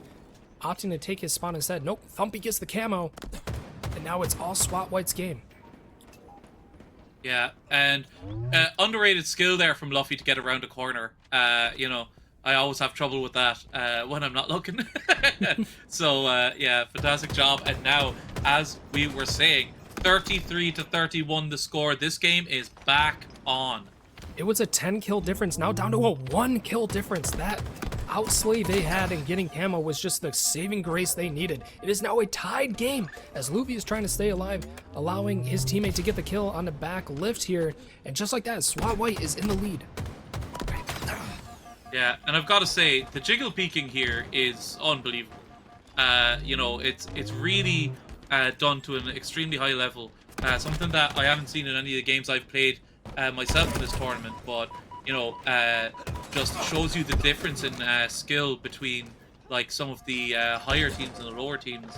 Speaker 5: opting to take his spawn instead. Nope, Thumpy gets the camo. And now it's all SWAT White's game.
Speaker 8: Yeah, and underrated skill there from Luffy to get around a corner. You know, I always have trouble with that when I'm not looking. So yeah, fantastic job. And now, as we were saying, 33-31 the score. This game is back on.
Speaker 5: It was a 10 kill difference, now down to a 1 kill difference. That outslay they had in getting camo was just the saving grace they needed. It is now a tied game as Luffy is trying to stay alive, allowing his teammate to get the kill on the back lift here. And just like that, SWAT White is in the lead.
Speaker 8: Yeah, and I've got to say, the jiggle peeking here is unbelievable. You know, it's really done to an extremely high level. Something that I haven't seen in any of the games I've played myself in this tournament, but you know, just shows you the difference in skill between like some of the higher teams and the lower teams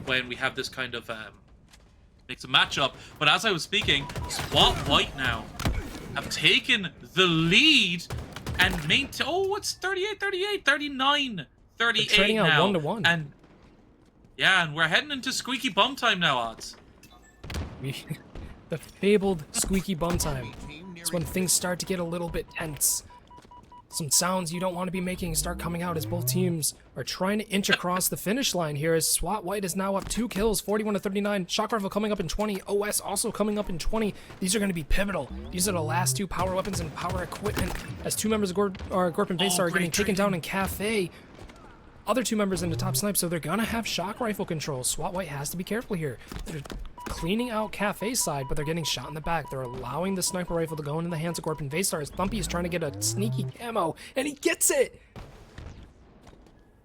Speaker 8: when we have this kind of makes a matchup. But as I was speaking, SWAT White now have taken the lead and maintain. Oh, it's 38-38, 39-38
Speaker 5: trading out
Speaker 8: now.
Speaker 5: 1-1.
Speaker 8: And yeah, and we're heading into squeaky bum time now, odds.
Speaker 5: The fabled squeaky bum time. It's when things start to get a little bit tense. Some sounds you don't want to be making start coming out as both teams are trying to inch across the finish line here as SWAT White is now up 2 kills, 41-39. Shock Rifle coming up in 20. OS also coming up in 20. These are going to be pivotal. These are the last 2 power weapons and power equipment as 2 members of Gorp and Vase are getting taken down in Cafe. Other 2 members in the top snipe, so they're going to have Shock Rifle control. SWAT White has to be careful here. They're cleaning out Cafe's side, but they're getting shot in the back. They're allowing the sniper rifle to go into the hands of Gorp and Vaystar as Thumpy is trying to get a sneaky camo, and he gets it!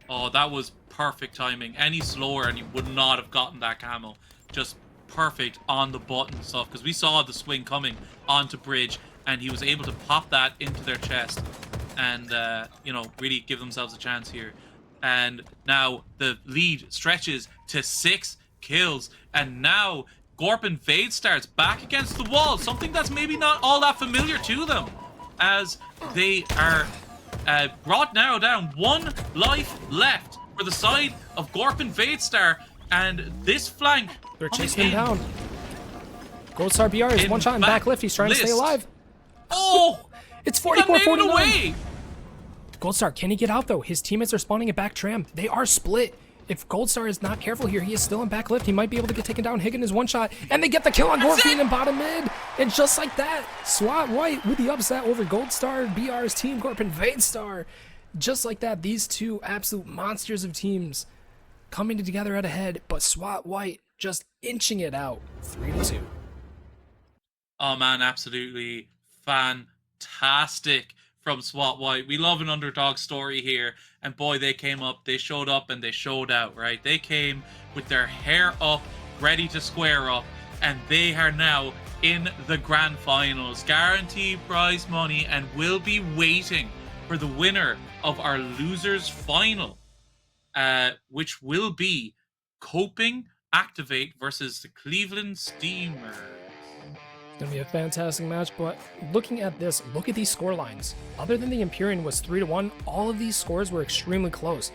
Speaker 8: Oh, that was perfect timing. Any slower and you would not have gotten that camo. Just perfect on the button stuff, because we saw the swing coming onto bridge, and he was able to pop that into their chest and, you know, really give themselves a chance here. And now the lead stretches to 6 kills, and now Gorp and Vade starts back against the wall, something that's maybe not all that familiar to them, as they are brought now down 1 life left for the side of Gorp and Vadestar, and this flank
Speaker 5: they're chasing him down. Goldstar BR is one shot and back lift. He's trying to stay alive.
Speaker 8: Oh,
Speaker 5: it's 44-49.
Speaker 8: Away.
Speaker 5: Goldstar, can he get out though? His teammates are spawning at back tram. They are split. If Goldstar is not careful here, he is still in back lift. He might be able to get taken down. Higgin is one shot, and they get the kill on Gorfine in bottom mid. And just like that, SWAT White with the upset over Goldstar, BR's team, Gorp and Vadestar. Just like that, these 2 absolute monsters of teams coming together at a head, but SWAT White just inching it out, 3-2.
Speaker 8: Oh man, absolutely fantastic from SWAT White. We love an underdog story here, and boy, they came up, they showed up, and they showed out, right? They came with their hair up, ready to square up, and they are now in the grand finals. Guaranteed prize money, and will be waiting for the winner of our losers final, which will be Coping Activate versus the Cleveland Steamers.
Speaker 5: It's going to be a fantastic match, but looking at this, look at these score lines. Other than the Empyrean was 3-1, all of these scores were extremely close.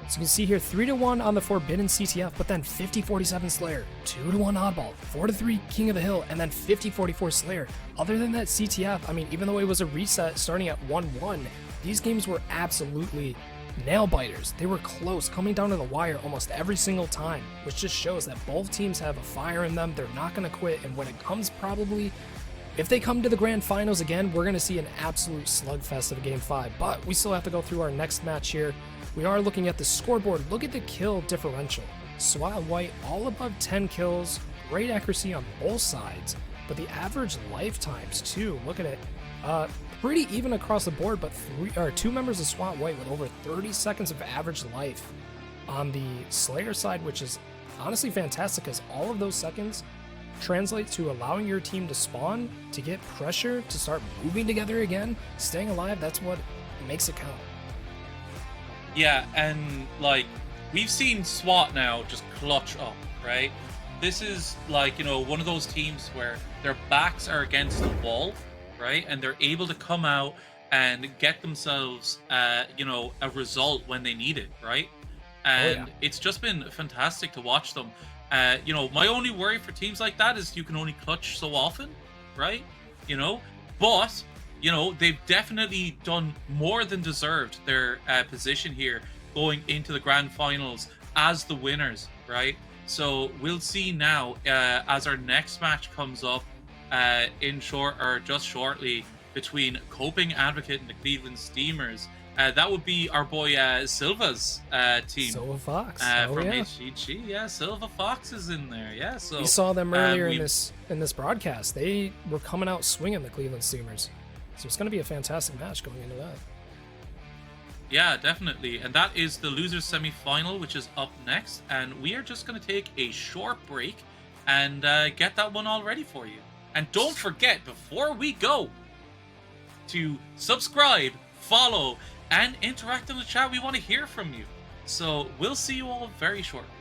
Speaker 5: So you can see here 3-1 on the Forbidden CTF, but then 50-47 Slayer, 2-1 Oddball, 4-3 King of the Hill, and then 50-44 Slayer. Other than that CTF, I mean, even though it was a reset starting at 1-1, these games were absolutely nail biters. They were close, coming down to the wire almost every single time, which just shows that both teams have a fire in them. They're not going to quit, and when it comes probably, if they come to the grand finals again, we're going to see an absolute slugfest of Game 5, but we still have to go through our next match here. We are looking at the scoreboard. Look at the kill differential. SWAT White all above 10 kills, great accuracy on both sides, but the average lifetimes too, look at it. Pretty even across the board, but 2 members of SWAT White with over 30 seconds of average life on the Slayer side, which is honestly fantastic because all of those seconds translate to allowing your team to spawn, to get pressure, to start moving together again, staying alive. That's what makes it count.
Speaker 8: Yeah, and like we've seen SWAT now just clutch up, right? This is like, you know, one of those teams where their backs are against the wall, right? And they're able to come out and get themselves, you know, a result when they need it, right? And it's just been fantastic to watch them. You know, my only worry for teams like that is you can only clutch so often, right? You know, but you know, they've definitely done more than deserved their position here going into the grand finals as the winners, right? So we'll see now as our next match comes up just shortly between Coping Advocate and the Cleveland Steamers. That would be our boy Silva's team.
Speaker 5: Silva Fox.
Speaker 8: From
Speaker 5: yeah.
Speaker 8: HGG. Yeah, Silva Fox is in there. Yeah, so
Speaker 5: We saw them earlier in this broadcast. They were coming out swinging, the Cleveland Steamers. So it's going to be a fantastic match going into that.
Speaker 8: Yeah, definitely. And that is the losers semi-final, which is up next. And we are just going to take a short break and get that one all ready for you. And don't forget, before we go, to subscribe, follow, and interact in the chat. We want to hear from you. So we'll see you all very shortly.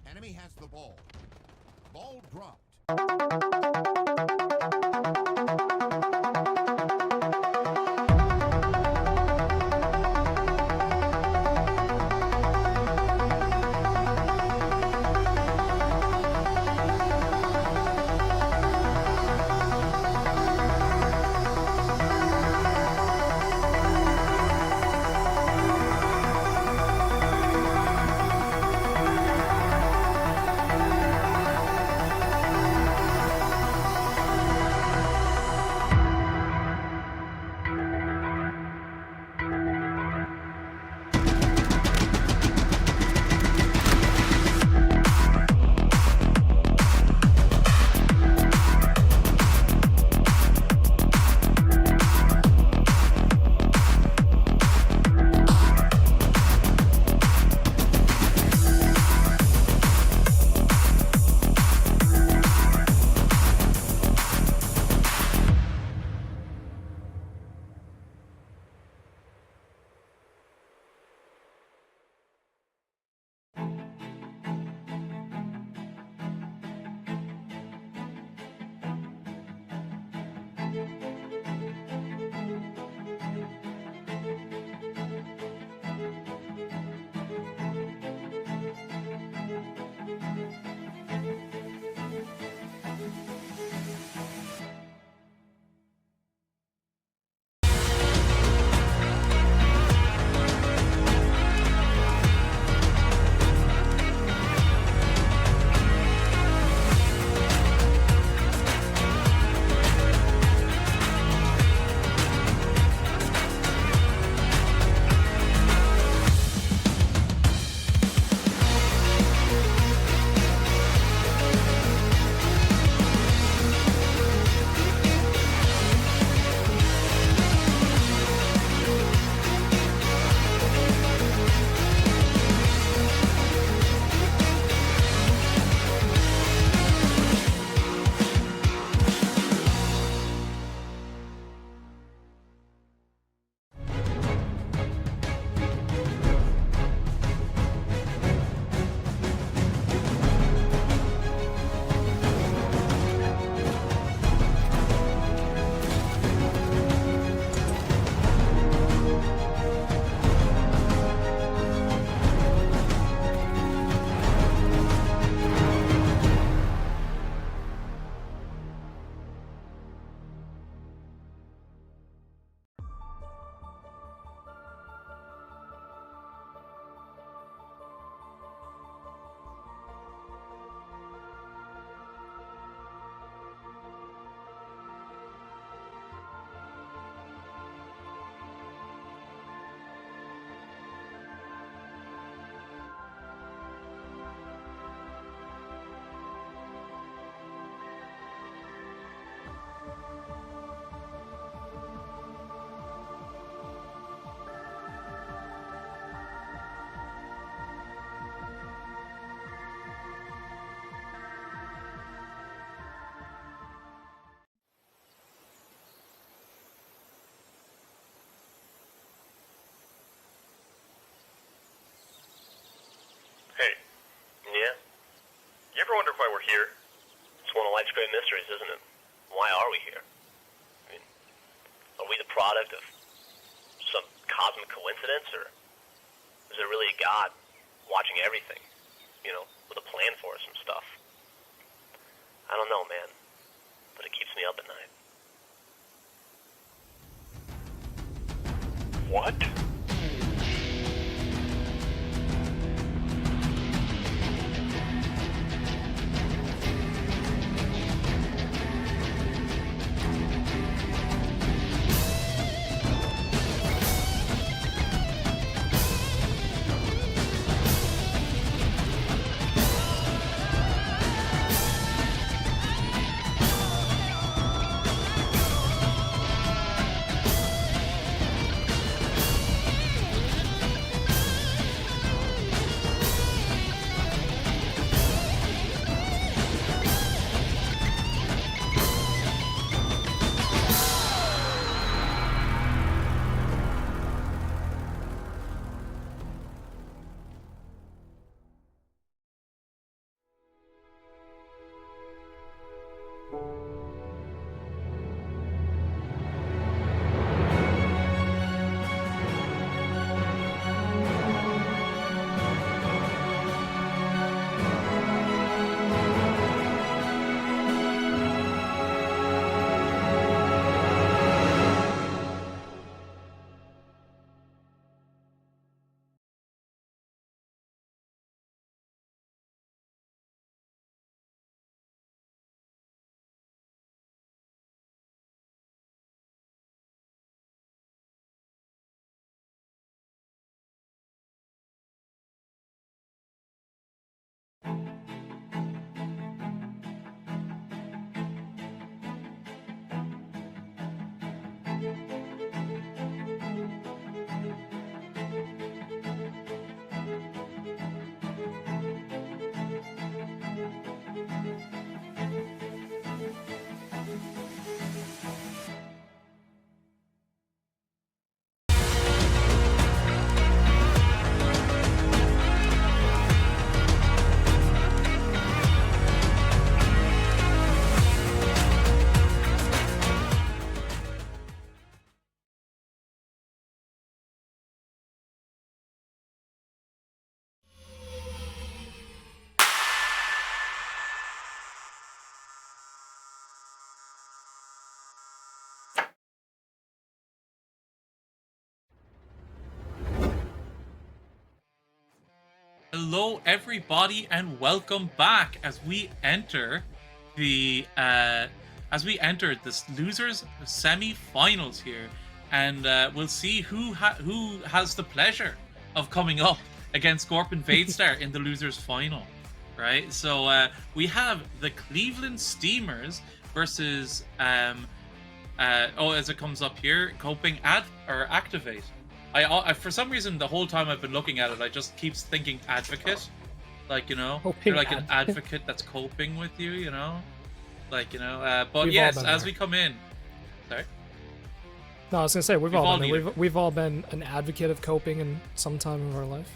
Speaker 9: Enemy has the ball. Ball dropped.
Speaker 10: ever wondered why we're here?
Speaker 1: It's one of life's great mysteries, isn't it? Why are we here? I mean, are we the product of some cosmic coincidence, or is there really a God watching everything, you know, with a plan for us and stuff? I don't know, man, but it keeps me up at night.
Speaker 10: What?
Speaker 8: Hello, everybody, and welcome back as we enter the this losers semi-finals here, and we'll see who has the pleasure of coming up against Scorpion Vadestar in the losers final, right? So we have the Cleveland Steamers versus as it comes up here, Coping Activate. I for some reason the whole time I've been looking at it, I just keeps thinking advocate, like, you know, you're like an advocate that's coping with you, you know, like, you know. But
Speaker 5: We've
Speaker 8: yes,
Speaker 5: all been
Speaker 8: as
Speaker 5: there.
Speaker 8: we come in, sorry.
Speaker 5: No, I was gonna say we've all been
Speaker 8: needed
Speaker 5: there. We've all been an advocate of coping in some time of our life.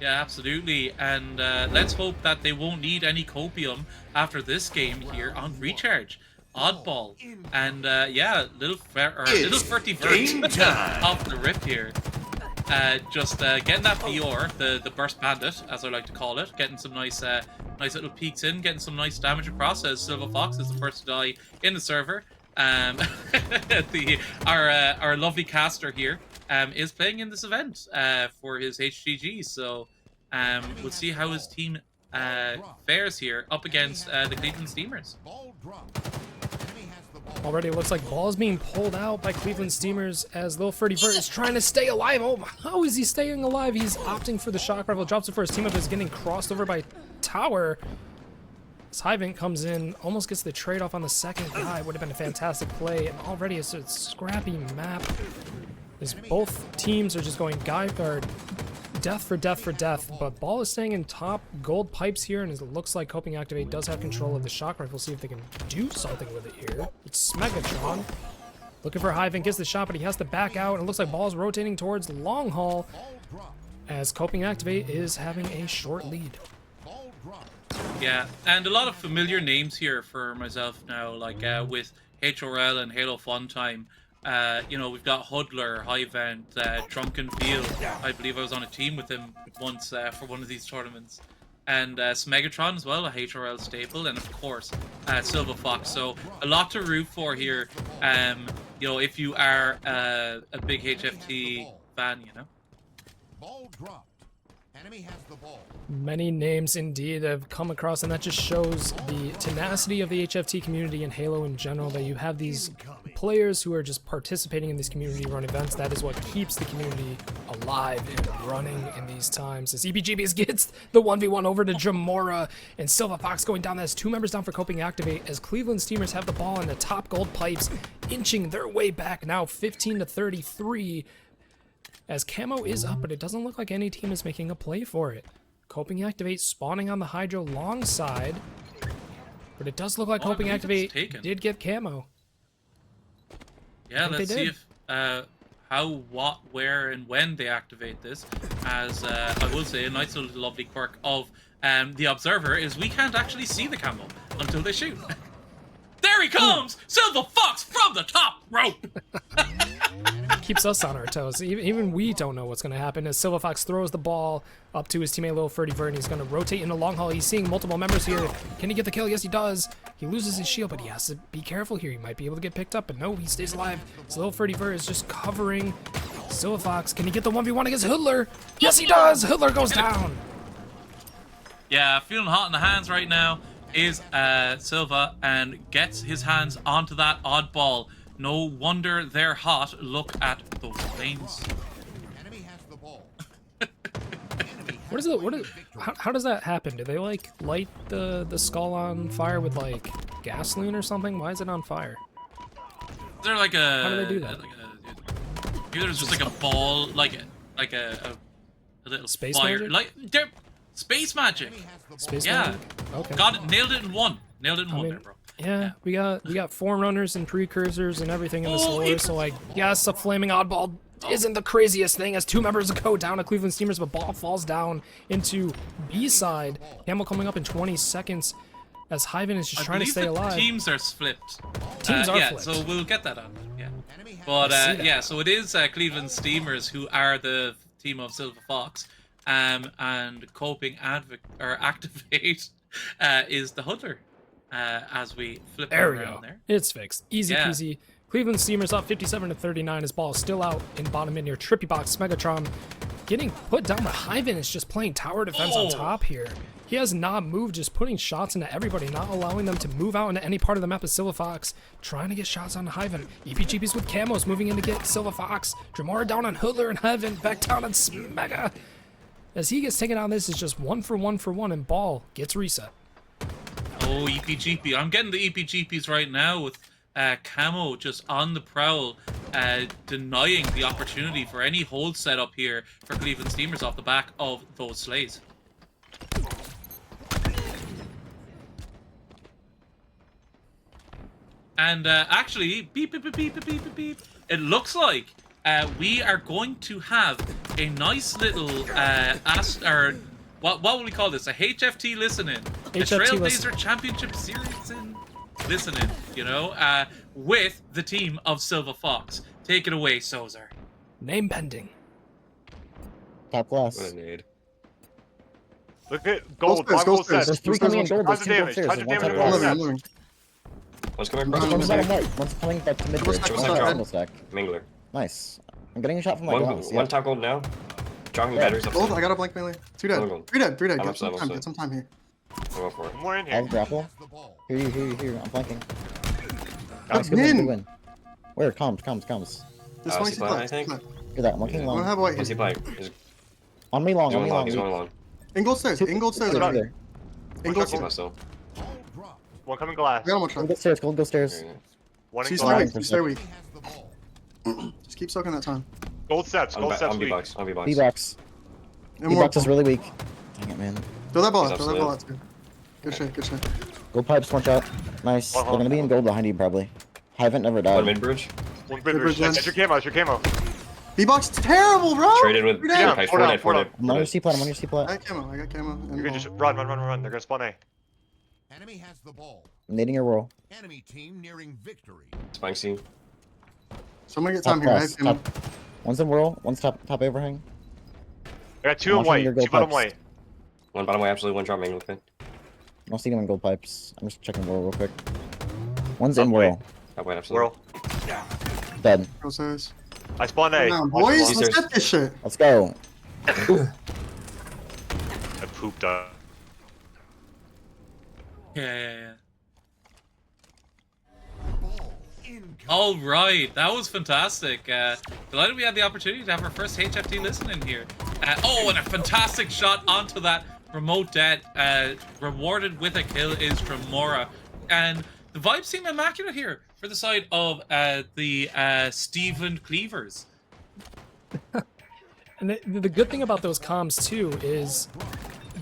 Speaker 8: Yeah, absolutely, and let's hope that they won't need any copium after this game here on Recharge. Oddball, and yeah, little Furty Vert off the rip here. Just getting that BR, the burst bandit, as I like to call it, getting some nice little peeks in, getting some nice damage across. As Silver Fox is the first to die in the server. Our lovely caster here is playing in this event for his HGG, so we'll see how his team fares here up against the Cleveland Steamers.
Speaker 5: Already it looks like ball is being pulled out by Cleveland Steamers as Lil Furty Vert is trying to stay alive. Oh, how is he staying alive? He's opting for the shock rifle, drops it for his team-up, is getting crossed over by Tower. As Hyvant comes in, almost gets the trade-off on the second guy. Would have been a fantastic play, and already it's a scrappy map. As both teams are just going death for death for death, but ball is staying in top. Gold pipes here, and it looks like Coping Activate does have control of the shock rifle. See if they can do something with it here. It's Smegatron looking for Hyvant, gets the shot, but he has to back out, and it looks like ball's rotating towards long haul as Coping Activate is having a short lead.
Speaker 8: Yeah, and a lot of familiar names here for myself now, like with HRL and Halo Fun Time. You know, we've got Hudler, Hivent, Drunken Field. I believe I was on a team with him once for one of these tournaments. And Smegatron as well, a HRL staple, and of course, Silver Fox. So a lot to root for here. You know, if you are a big HFT fan, you know.
Speaker 9: Ball dropped. Enemy has the ball.
Speaker 5: Many names indeed have come across, and that just shows the tenacity of the HFT community and Halo in general, that you have these players who are just participating in these community run events. That is what keeps the community alive and running in these times. As EBGBs gets the 1v1 over to Jamora, and Silver Fox going down. That's 2 members down for coping activate, as Cleveland Steamers have the ball in the top gold pipes, inching their way back now 15-33. As Camo is up, but it doesn't look like any team is making a play for it. Coping Activate spawning on the Hydro long side. But it does look like Coping Activate did get Camo.
Speaker 8: Yeah, let's see if how, what, where, and when they activate this. As I will say, a nice little lovely quirk of the Observer is we can't actually see the Camo until they shoot. There he comes! Silver Fox from the top rope!
Speaker 5: Keeps us on our toes. Even we don't know what's going to happen as Silver Fox throws the ball up to his teammate Lil Ferdy Vern. He's going to rotate into long haul. He's seeing multiple members here. Can he get the kill? Yes, he does. He loses his shield, but he has to be careful here. He might be able to get picked up, but no, he stays alive. So Lil Ferdy Vern is just covering Silver Fox. Can he get the 1v1 against Hoodler? Yes, he does. Hoodler goes down.
Speaker 8: Yeah, feeling hot in the hands right now is Silva, and gets his hands onto that oddball. No wonder they're hot. Look at those flames.
Speaker 9: Enemy has the ball.
Speaker 5: How does that happen? Do they like light the skull on fire with like gasoline or something? Why is it on fire?
Speaker 8: They're like a.
Speaker 5: How do they do that?
Speaker 8: Maybe there's just like a ball, like a little
Speaker 5: Space
Speaker 8: fire.
Speaker 5: magic?
Speaker 8: Like they're space magic.
Speaker 5: Space
Speaker 8: Yeah.
Speaker 5: magic? Okay.
Speaker 8: Got it. Nailed it in one. Nailed it in one
Speaker 5: mean,
Speaker 8: there, bro.
Speaker 5: Yeah, we got forerunners and precursors and everything in this
Speaker 8: Oh,
Speaker 5: lore, so I guess a flaming oddball isn't the craziest thing as 2 members go down to Cleveland Steamers, but ball falls down into B-side. Camel coming up in 20 seconds as Hyven is just trying to stay alive.
Speaker 8: Teams are flipped.
Speaker 5: Teams are
Speaker 8: yeah,
Speaker 5: flipped.
Speaker 8: so we'll get that on. Yeah. But yeah, so it is Cleveland Steamers who are the team of Silver Fox, and Coping Activate is the Hunter. As we flip
Speaker 5: There we
Speaker 8: around
Speaker 5: go.
Speaker 8: there.
Speaker 5: It's fixed. Easy peasy. Cleveland Steamers up 57-39. His ball is still out in bottom mid near Trippy Box. Megatron getting put down, but Hyven is just playing tower defense on top here. He has not moved, just putting shots into everybody, not allowing them to move out into any part of the map. As Silver Fox trying to get shots on Hyven. EPGPs with camos moving in to get Silver Fox. Dramora down on Hoodler and Hyven. Back down on Smega. As he gets taken out, this is just 1 for 1 for 1, and ball gets reset.
Speaker 8: Oh, EPGP. I'm getting the EPGPs right now with Camo just on the prowl, denying the opportunity for any hold setup here for Cleveland Steamers off the back of those sleighs. And actually, beep, beep, beep, beep, beep, beep, beep, it looks like we are going to have a nice little what will we call this? A HFT listen-in. A Trailblazer Championship Series in listen-in, you know, with the team of Silver Fox. Take it away, Sozer.
Speaker 5: Name pending.
Speaker 10: Top class.
Speaker 11: What a nade.
Speaker 12: Look at gold. Gold sets.
Speaker 10: There's 3 coming in gold. There's 2 gold stairs. There's 1 top class.
Speaker 11: One's coming across.
Speaker 10: One's bottom right. One's coming back to mid bridge. One's on stack.
Speaker 11: Mingler.
Speaker 10: Nice. I'm getting a shot from my glass.
Speaker 11: One top gold now. Dropping batteries up.
Speaker 7: Gold, I got a blank melee. 2 dead. 3 dead. 3 dead. Get some time here.
Speaker 11: Go for it.
Speaker 12: More in
Speaker 10: I
Speaker 12: here.
Speaker 10: have grapple. Here. I'm flanking.
Speaker 7: That's
Speaker 10: good win. Where? Comms.
Speaker 7: This one
Speaker 11: I think.
Speaker 10: Look at that. I'm looking long.
Speaker 7: I don't have white
Speaker 11: What's he
Speaker 7: here.
Speaker 11: playing?
Speaker 10: On me long.
Speaker 11: He's going long.
Speaker 7: In gold stairs. In gold stairs.
Speaker 10: Two there.
Speaker 7: In gold stairs.
Speaker 11: Still.
Speaker 12: One coming glass.
Speaker 7: I got him one shot.
Speaker 10: Gold stairs. Gold stairs.
Speaker 12: One in
Speaker 7: She's
Speaker 12: glass.
Speaker 7: weak. Stay weak. Just keep soaking that time.
Speaker 12: Gold sets. Gold sets.
Speaker 11: On B-box. On B-box.
Speaker 10: B-box. B-box is really weak. Dang it, man.
Speaker 7: Throw that ball out. Throw that ball out too. Good shit. Good shit.
Speaker 10: Gold pipes. One shot. Nice. They're gonna be in gold behind you probably. Haven't never died.
Speaker 11: One mid-bridge.
Speaker 12: One bridge. That's your camo. That's your camo.
Speaker 7: B-box terrible, bro.
Speaker 11: Traded with
Speaker 12: Yeah,
Speaker 11: pipes.
Speaker 12: four down.
Speaker 10: I'm on your C-plat.
Speaker 7: I got camo.
Speaker 12: You can just run. They're gonna spawn A.
Speaker 9: Enemy has the ball.
Speaker 10: I'm nading your roll.
Speaker 9: Enemy team nearing victory.
Speaker 11: Spike scene.
Speaker 13: Somebody get
Speaker 10: Top
Speaker 13: time here.
Speaker 10: cross. Top. One's in whirl. One's top overhang.
Speaker 12: I got two in white. Two bottom white.
Speaker 11: One bottom white, absolutely. One drop main with it.
Speaker 10: I don't see anyone in gold pipes. I'm just checking whirl real quick. One's in whirl.
Speaker 11: Top white, absolutely.
Speaker 12: Whirl.
Speaker 10: Dead.
Speaker 12: I spawned A.
Speaker 13: Come on, boys, let's get this shit.
Speaker 10: Let's go.
Speaker 12: I pooped up.
Speaker 8: Yeah. All right, that was fantastic. Delighted we had the opportunity to have our first HFT listen in here. Oh, and a fantastic shot onto that remote dead. Rewarded with a kill is Tremora. And the vibes seem immaculate here for the side of the Stephen Cleavers.
Speaker 5: And the good thing about those comms too is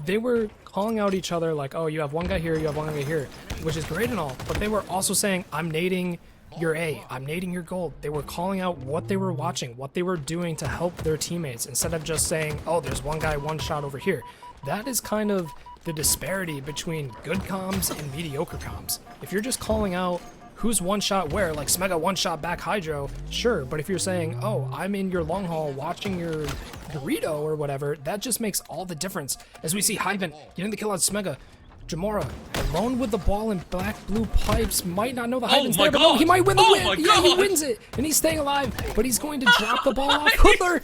Speaker 5: they were calling out each other like, oh, you have one guy here, you have one guy here, which is great and all, but they were also saying, I'm nading your A, I'm nading your gold. They were calling out what they were watching, what they were doing to help their teammates, instead of just saying, oh, there's one guy, one shot over here. That is kind of the disparity between good comms and mediocre comms. If you're just calling out who's one shot where, like Smega one shot back Hydro, sure, but if you're saying, oh, I'm in your long haul watching your Dorito or whatever, that just makes all the difference. As we see Hyven getting the kill on Smega, Jamora alone with the ball in black-blue pipes, might not know the Hyven's there, but oh, he might win the win! Yeah, he wins it! And he's staying alive, but he's going to drop the ball off Hoodler!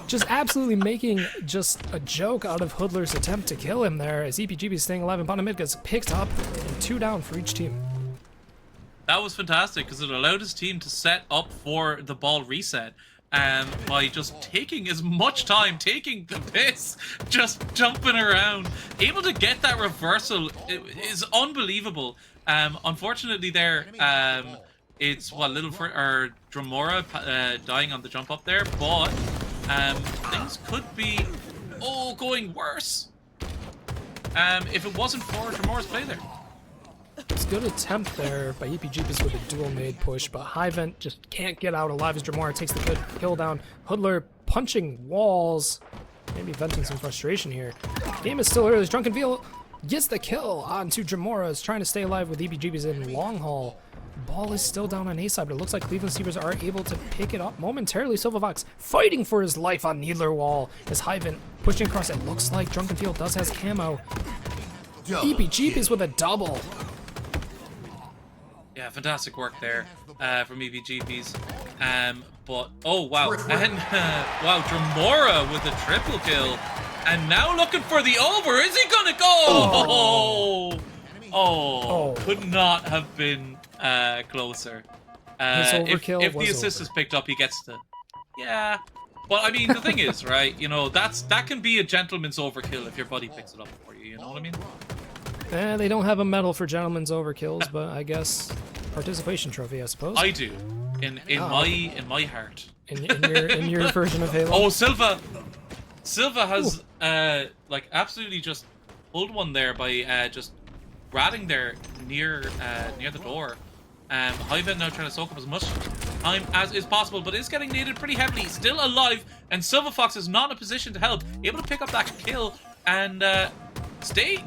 Speaker 5: Just absolutely making just a joke out of Hoodler's attempt to kill him there, as EPGB is staying alive and bottom mid gets picked up, and 2 down for each team.
Speaker 8: That was fantastic because it allowed his team to set up for the ball reset by just taking as much time, taking the piss, just jumping around. Able to get that reversal is unbelievable. Unfortunately there, it's what, Dramora dying on the jump up there, but things could be going worse if it wasn't for Dramora's play there.
Speaker 5: It's a good attempt there by EPGBs with a dual nade push, but Hyvent just can't get out alive as Dramora takes the good kill down. Hoodler punching walls, maybe venting some frustration here. Game is still early as Drunken Veal gets the kill onto Dramora, is trying to stay alive with EPGBs in long haul. Ball is still down on A side, but it looks like Cleveland Steamers are able to pick it up momentarily. Silverfox fighting for his life on Needler Wall as Hyvent pushing across. It looks like Drunken Veal does has camo. EPGBs with a double.
Speaker 8: Yeah, fantastic work there from EPGBs. But oh wow, and wow, Dramora with a triple kill, and now looking for the over. Is he gonna go? Oh, could not have been closer. If the assist is picked up, he gets the. Yeah, but I mean the thing is, right? You know that can be a gentleman's overkill if your buddy picks it up for you. You know what I mean?
Speaker 5: They don't have a medal for gentlemen's overkills, but I guess participation trophy, I suppose.
Speaker 8: I do, in my heart.
Speaker 5: In your version of Halo.
Speaker 8: Oh, Silva has like absolutely just pulled one there by just ratting there near the door. Hyven now trying to soak up as much time as is possible, but is getting naded pretty heavily. Still alive, and Silverfox is not in a position to help. Able to pick up that kill and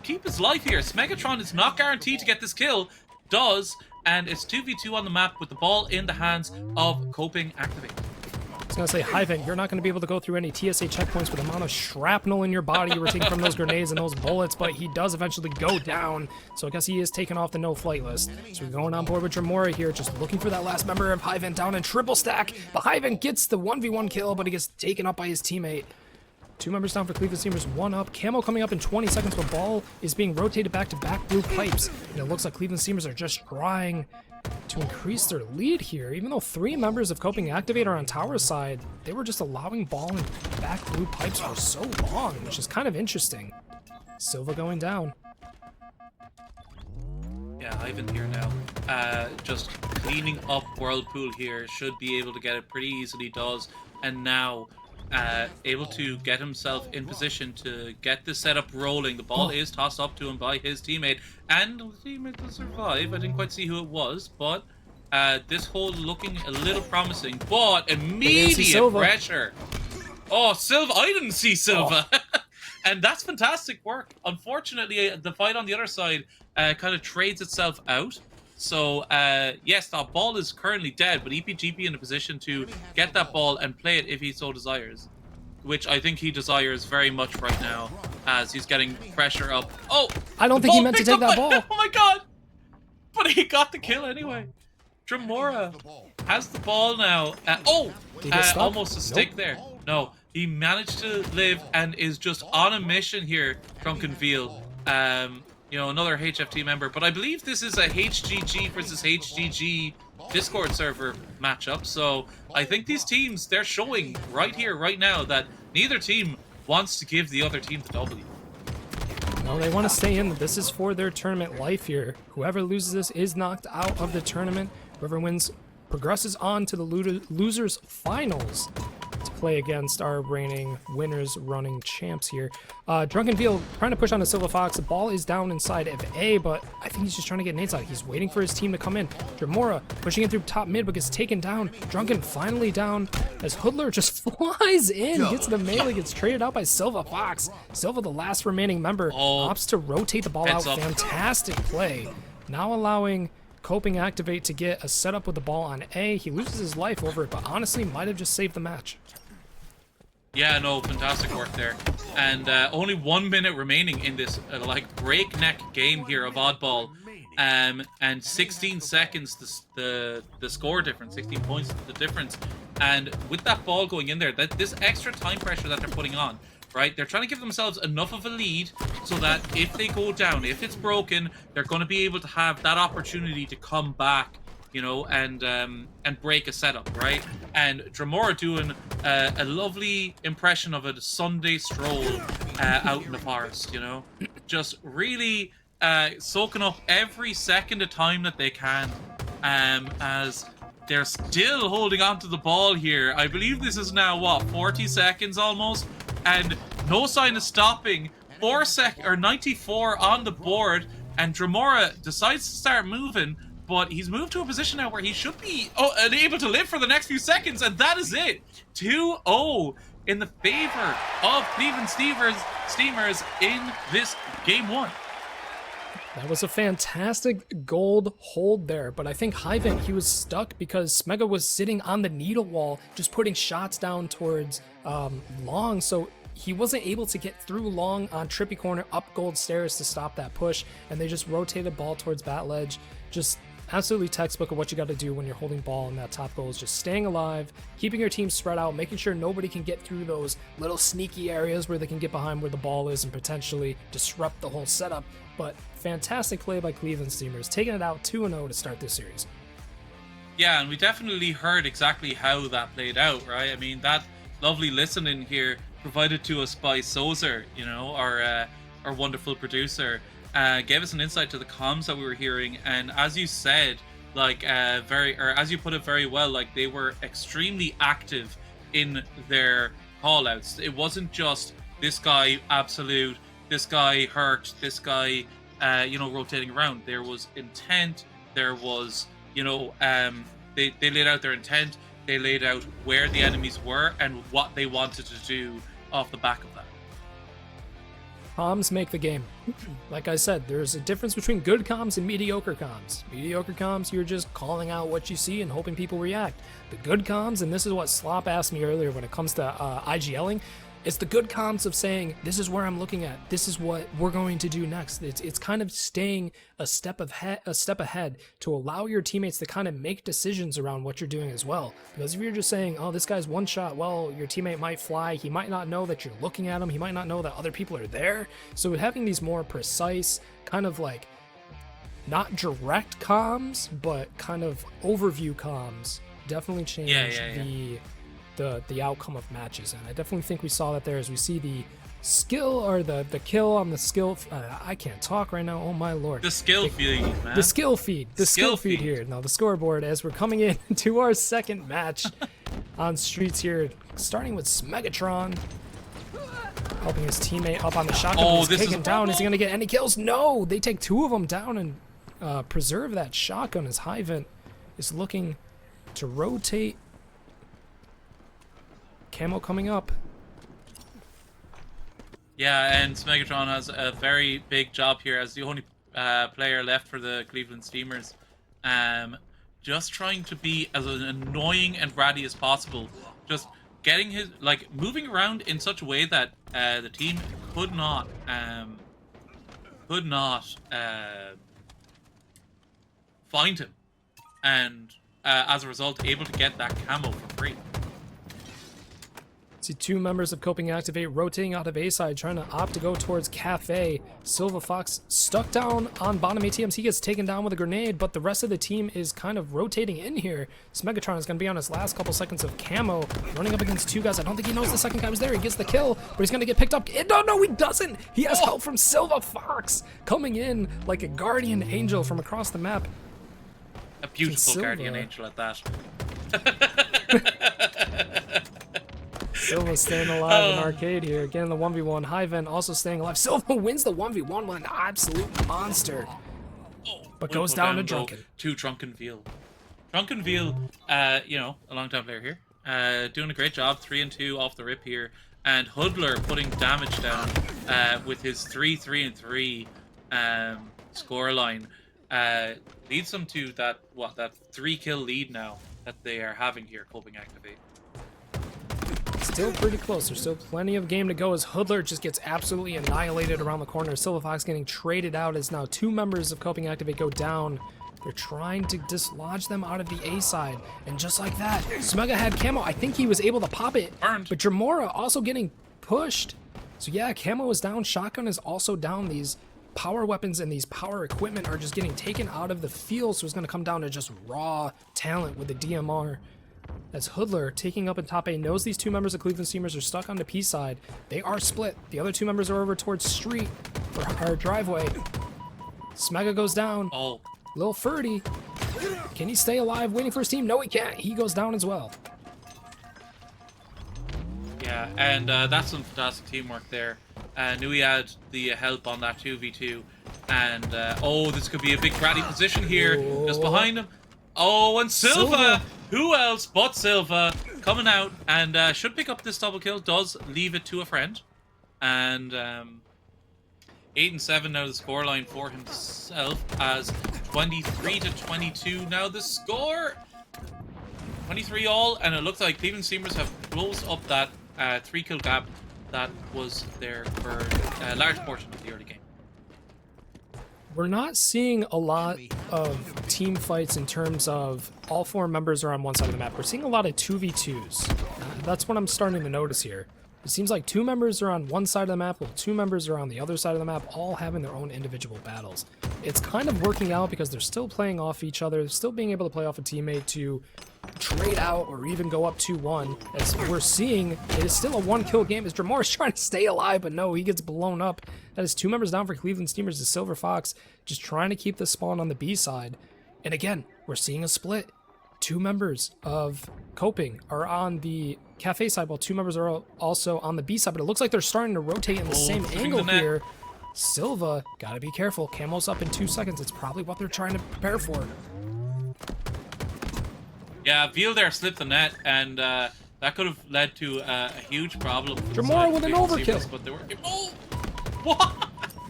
Speaker 8: keep his life here. Smegatron is not guaranteed to get this kill. Does, and it's 2v2 on the map with the ball in the hands of Coping Activate.
Speaker 5: I was gonna say, Hyven, you're not gonna be able to go through any TSA checkpoints with the amount of shrapnel in your body you were taking from those grenades and those bullets, but he does eventually go down, so I guess he is taken off the no-flight list. So we're going on board with Dramora here, just looking for that last member of Hyven down in triple stack. But Hyven gets the 1v1 kill, but he gets taken up by his teammate. 2 members down for Cleveland Steamers, 1 up. Camo coming up in 20 seconds, but ball is being rotated back to back blue pipes. And it looks like Cleveland Steamers are just trying to increase their lead here. Even though 3 members of Coping Activate are on tower side, they were just allowing ball in back blue pipes for so long, which is kind of interesting. Silva going down.
Speaker 8: Yeah, Ivan here now. Just cleaning up Whirlpool here. Should be able to get it pretty easily, does. And now able to get himself in position to get the setup rolling. The ball is tossed up to him by his teammate, and the teammate will survive. I didn't quite see who it was, but this hold looking a little promising, but immediate pressure. Oh, Silva! I didn't see Silva. And that's fantastic work. Unfortunately, the fight on the other side kind of trades itself out. So, yes, that ball is currently dead, but EPGP in a position to get that ball and play it if he so desires. Which I think he desires very much right now, as he's getting pressure up. Oh!
Speaker 5: I don't think he meant to take that ball.
Speaker 8: Oh my god! But he got the kill anyway. Dremora has the ball now. Almost a stick there. No, he managed to live and is just on a mission here, Drunken Veal. You know, another HFT member. But I believe this is a HGG versus HGG Discord server matchup. So I think these teams, they're showing right here, right now, that neither team wants to give the other team the W.
Speaker 5: No, they want to stay in. This is for their tournament life here. Whoever loses this is knocked out of the tournament. Whoever wins progresses on to the losers finals to play against our reigning winners running champs here. Drunken Veal trying to push on the Silver Fox. The ball is down inside of A, but I think he's just trying to get an side. He's waiting for his team to come in. Dremora pushing it through top mid, but gets taken down. Drunken finally down as Hoodler just flies in, gets the melee, gets traded out by Silver Fox. Silva, the last remaining member, opts to rotate the ball out. Fantastic play. Now allowing Coping Activate to get a setup with the ball on A. He loses his life over it, but honestly might have just saved the match.
Speaker 8: Yeah, no, fantastic work there. And only 1 minute remaining in this like breakneck game here of Oddball. And 16 seconds the score difference, 16 points the difference. And with that ball going in there, this extra time pressure that they're putting on, right? They're trying to give themselves enough of a lead so that if they go down, if it's broken, they're going to be able to have that opportunity to come back, you know, and break a setup, right? And Dremora doing a lovely impression of a Sunday stroll out in the forest, you know? Just really soaking up every second of time that they can, as they're still holding on to the ball here. I believe this is now, what, 40 seconds almost? And no sign of stopping. 94 on the board, and Dremora decides to start moving, but he's moved to a position now where he should be able to live for the next few seconds, and that is it. 2-0 in the favor of Cleveland Steamers in this game one.
Speaker 5: That was a fantastic gold hold there, but I think Hyvant, he was stuck because Smega was sitting on the needle wall, just putting shots down towards Long, so he wasn't able to get through Long on Trippy Corner, up gold stairs to stop that push, and they just rotated ball towards bat ledge. Just absolutely textbook of what you got to do when you're holding ball, and that top goal is just staying alive, keeping your team spread out, making sure nobody can get through those little sneaky areas where they can get behind where the ball is and potentially disrupt the whole setup. But fantastic play by Cleveland Steamers, taking it out 2-0 to start this series.
Speaker 8: Yeah, and we definitely heard exactly how that played out, right? I mean, that lovely listening here provided to us by Sozer, you know, our wonderful producer, gave us an insight to the comms that we were hearing, and as you said, like as you put it very well, like they were extremely active in their call-outs. It wasn't just this guy absolute, this guy hurt, this guy you know, rotating around. There was intent, there was, you know, they laid out their intent, they laid out where the enemies were and what they wanted to do off the back of that.
Speaker 5: Comms make the game. Like I said, there's a difference between good comms and mediocre comms. Mediocre comms, you're just calling out what you see and hoping people react. The good comms, and this is what Slop asked me earlier when it comes to IGLing, it's the good comms of saying, this is where I'm looking at, this is what we're going to do next. It's kind of staying a step ahead to allow your teammates to kind of make decisions around what you're doing as well. Because if you're just saying, oh, this guy's one shot, well, your teammate might fly, he might not know that you're looking at him, he might not know that other people are there. So having these more precise, kind of like, not direct comms, but kind of overview comms definitely change the outcome of matches, and I definitely think we saw that there as we see the skill or the kill on the skill. I can't talk right now. Oh my lord.
Speaker 8: The skill feed, man.
Speaker 5: The skill feed. The skill feed here. Now the scoreboard as we're coming in to our second match on Streets here, starting with Smegatron helping his teammate up on the shotgun.
Speaker 8: Oh,
Speaker 5: he's taken down. Is he gonna get any kills? No. They take two of them down and preserve that shotgun as Hyvant is looking to rotate. Camo coming up.
Speaker 8: Yeah, and Smegatron has a very big job here as the only player left for the Cleveland Steamers. Just trying to be as annoying and ratty as possible. Just getting his, like, moving around in such a way that the team could not find him. And as a result, able to get that camo for free.
Speaker 5: See two members of Coping Activate rotating out of A side, trying to opt to go towards Cafe. Silva Fox stuck down on bottom ATMs. He gets taken down with a grenade, but the rest of the team is kind of rotating in here. Smegatron is going to be on his last couple seconds of camo, running up against two guys. I don't think he knows the second guy was there. He gets the kill, but he's going to get picked up. No, he doesn't. He has help from Silva Fox coming in like a guardian angel from across the map.
Speaker 8: A beautiful guardian angel at that.
Speaker 5: Silva staying alive in arcade here, getting the 1v1. Hyven also staying alive. Silva wins the 1v1 with an absolute monster, but goes down to Drunken.
Speaker 8: To Drunken Veal. Drunken Veal, you know, a long-time player here, doing a great job, 3-2 off the rip here, and Hoodler putting damage down with his 3-3-3 scoreline. Leads them to that 3-kill lead now that they are having here, Coping Activate.
Speaker 5: Still pretty close. There's still plenty of game to go as Hoodler just gets absolutely annihilated around the corner. Silva Fox getting traded out as now two members of Coping Activate go down. They're trying to dislodge them out of the A side. And just like that, Smega had camo. I think he was able to pop it.
Speaker 8: Burned.
Speaker 5: But Dramora also getting pushed. So yeah, camo is down. Shotgun is also down. These power weapons and these power equipment are just getting taken out of the field. So it's going to come down to just raw talent with the DMR. As Hoodler, taking up in top A, knows these two members of Cleveland Steamers are stuck on the P side. They are split. The other two members are over towards street, or driveway. Smega goes down.
Speaker 8: Oh.
Speaker 5: Lil Ferdy. Can he stay alive waiting for his team? No, he can't. He goes down as well.
Speaker 8: Yeah, and that's some fantastic teamwork there. Knew he had the help on that 2v2. And, this could be a big ratty position here. Just behind him. Oh, and Silva! Who else but Silva coming out and should pick up this double kill. Does leave it to a friend. And 8-7 now the scoreline for himself as 23-22 now the score. 23 all, and it looks like Cleveland Steamers have closed up that 3-kill gap that was there for a large portion of the early game.
Speaker 5: We're not seeing a lot of team fights in terms of all four members are on one side of the map. We're seeing a lot of 2v2s. That's what I'm starting to notice here. It seems like two members are on one side of the map while two members are on the other side of the map, all having their own individual battles. It's kind of working out because they're still playing off each other, still being able to play off a teammate to trade out or even go up 2-1. As we're seeing, it is still a 1-kill game as Dramor is trying to stay alive, but no, he gets blown up. That is two members down for Cleveland Steamers. The Silver Fox just trying to keep the spawn on the B side. And again, we're seeing a split. Two members of Coping are on the Cafe side while two members are also on the B side, but it looks like they're starting to rotate in the same angle here. Silva, gotta be careful. Camo's up in 2 seconds. It's probably what they're trying to prepare for.
Speaker 8: Yeah, Veal there slipped the net, and that could have led to a huge problem.
Speaker 5: Dramora with an overkill.
Speaker 8: But they were... Oh! What?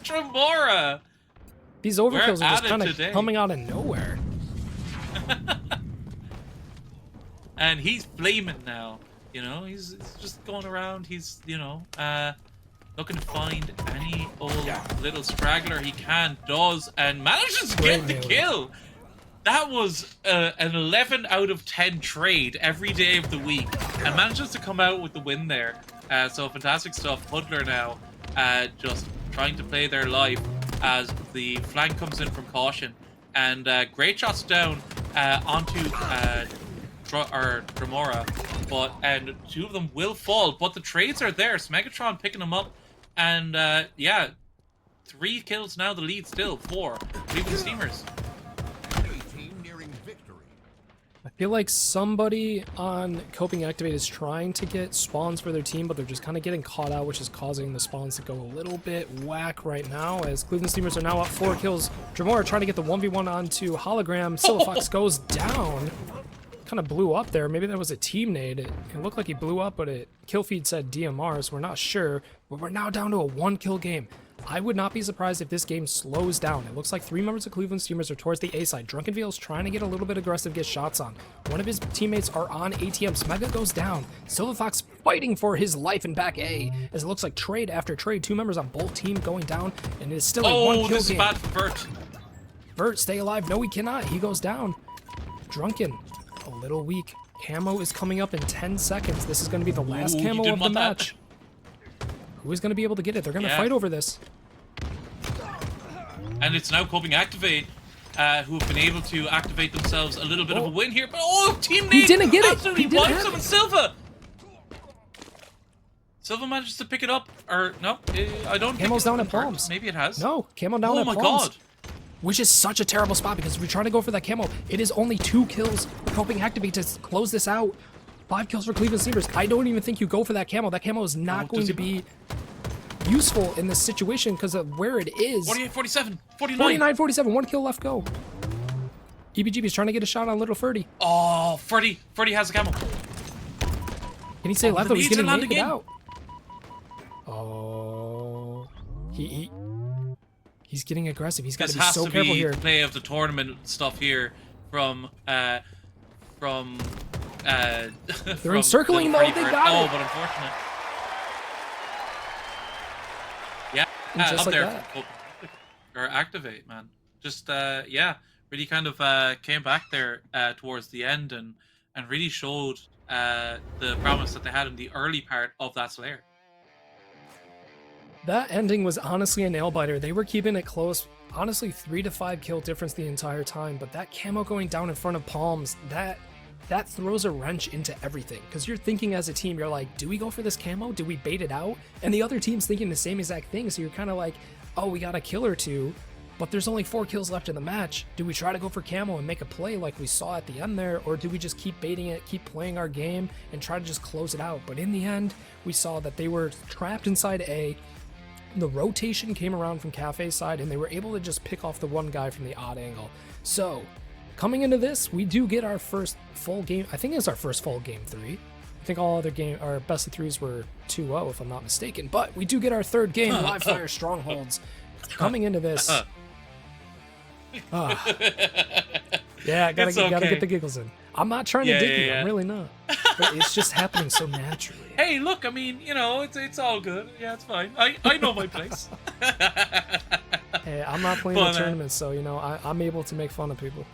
Speaker 8: Dramora!
Speaker 5: These overkills are just kind of coming out of nowhere.
Speaker 8: And he's flaming now. You know, he's just going around. He's, you know, looking to find any old little straggler he does, and manages to get the kill. That was an 11 out of 10 trade every day of the week, and manages to come out with the win there. So fantastic stuff. Hoodler now just trying to play their life as the flank comes in from caution, and great shots down onto Dramora, and two of them will fall, but the trades are there. Smegatron picking them up, and yeah, 3 kills now, the lead still for Cleveland Steamers.
Speaker 5: I feel like somebody on Coping Activate is trying to get spawns for their team, but they're just kind of getting caught out, which is causing the spawns to go a little bit whack right now, as Cleveland Steamers are now up 4 kills. Dramora trying to get the 1v1 onto Hologram. Silva Fox goes down. kind of blew up there. Maybe that was a team nade. It looked like he blew up, but kill feed said DMR, so we're not sure. But we're now down to a 1-kill game. I would not be surprised if this game slows down. It looks like 3 members of Cleveland Steamers are towards the A side. Drunken Veil's trying to get a little bit aggressive, get shots on. One of his teammates are on ATM. Smega goes down. Silver Fox fighting for his life in back A, as it looks like trade after trade. 2 members on both teams going down, and it is still a 1-kill game.
Speaker 8: Oh, this is bad for Bert.
Speaker 5: Bert, stay alive. No, he cannot. He goes down. Drunken, a little weak. Camo is coming up in 10 seconds. This is going to be the last camo of the match. Who is going to be able to get it? They're going to fight over this.
Speaker 8: And it's now Coping Activate, who have been able to activate themselves a little bit of a win here. But Team Nate
Speaker 5: he didn't get it.
Speaker 8: Absolutely
Speaker 5: He didn't
Speaker 8: wipes
Speaker 5: have
Speaker 8: them,
Speaker 5: it.
Speaker 8: and Silva. Silva manages to pick it up, or no, I don't.
Speaker 5: Camo's down at Palms.
Speaker 8: Maybe it has.
Speaker 5: No, Camo down at Palms.
Speaker 8: Oh my god.
Speaker 5: Which is such a terrible spot, because if we're trying to go for that camo, it is only 2 kills for Coping Activate to close this out. 5 kills for Cleveland Steamers. I don't even think you go for that camo. That camo is not going to be useful in this situation because of where it is.
Speaker 8: 48, 47, 49.
Speaker 5: 49, 47. 1 kill left go. EBGB's trying to get a shot on Little Ferdy.
Speaker 8: Oh, Ferdy has a camo.
Speaker 5: Can he stay alive though? He's going to make it
Speaker 8: again.
Speaker 5: out. Oh. He's getting aggressive. He's got to be so careful here.
Speaker 8: This has to be play of the tournament stuff here from
Speaker 5: They're
Speaker 8: from
Speaker 5: encircling though. They got
Speaker 8: it.
Speaker 5: it.
Speaker 8: But unfortunate. Yeah,
Speaker 5: just
Speaker 8: up
Speaker 5: like
Speaker 8: there.
Speaker 5: that.
Speaker 8: Or Activate, man. Just yeah, really kind of came back there towards the end and really showed the promise that they had in the early part of that Slayer.
Speaker 5: That ending was honestly a nail biter. They were keeping it close. Honestly, 3 to 5 kill difference the entire time. But that camo going down in front of Palms, that throws a wrench into everything. Because you're thinking as a team, you're like, do we go for this camo? Do we bait it out? And the other team's thinking the same exact thing. So you're kind of like, oh, we got a kill or 2. But there's only 4 kills left in the match. Do we try to go for camo and make a play like we saw at the end there? Or do we just keep baiting it, keep playing our game, and try to just close it out? But in the end, we saw that they were trapped inside A. The rotation came around from Cafe's side, and they were able to just pick off the one guy from the odd angle. So, coming into this, we do get our first full game. I think it's our first full game 3. I think all other our best of 3s were 2-0, if I'm not mistaken. But we do get our 3rd game, Live Fire Strongholds. Coming into this. Yeah, gotta get the giggles in. I'm not trying to dig you. I'm really not. But it's just happening so naturally.
Speaker 8: Hey, look, I mean, you know, it's all good. Yeah, it's fine. I know my place.
Speaker 5: Hey, I'm not playing the tournament, so, you know, I'm able to make fun of people.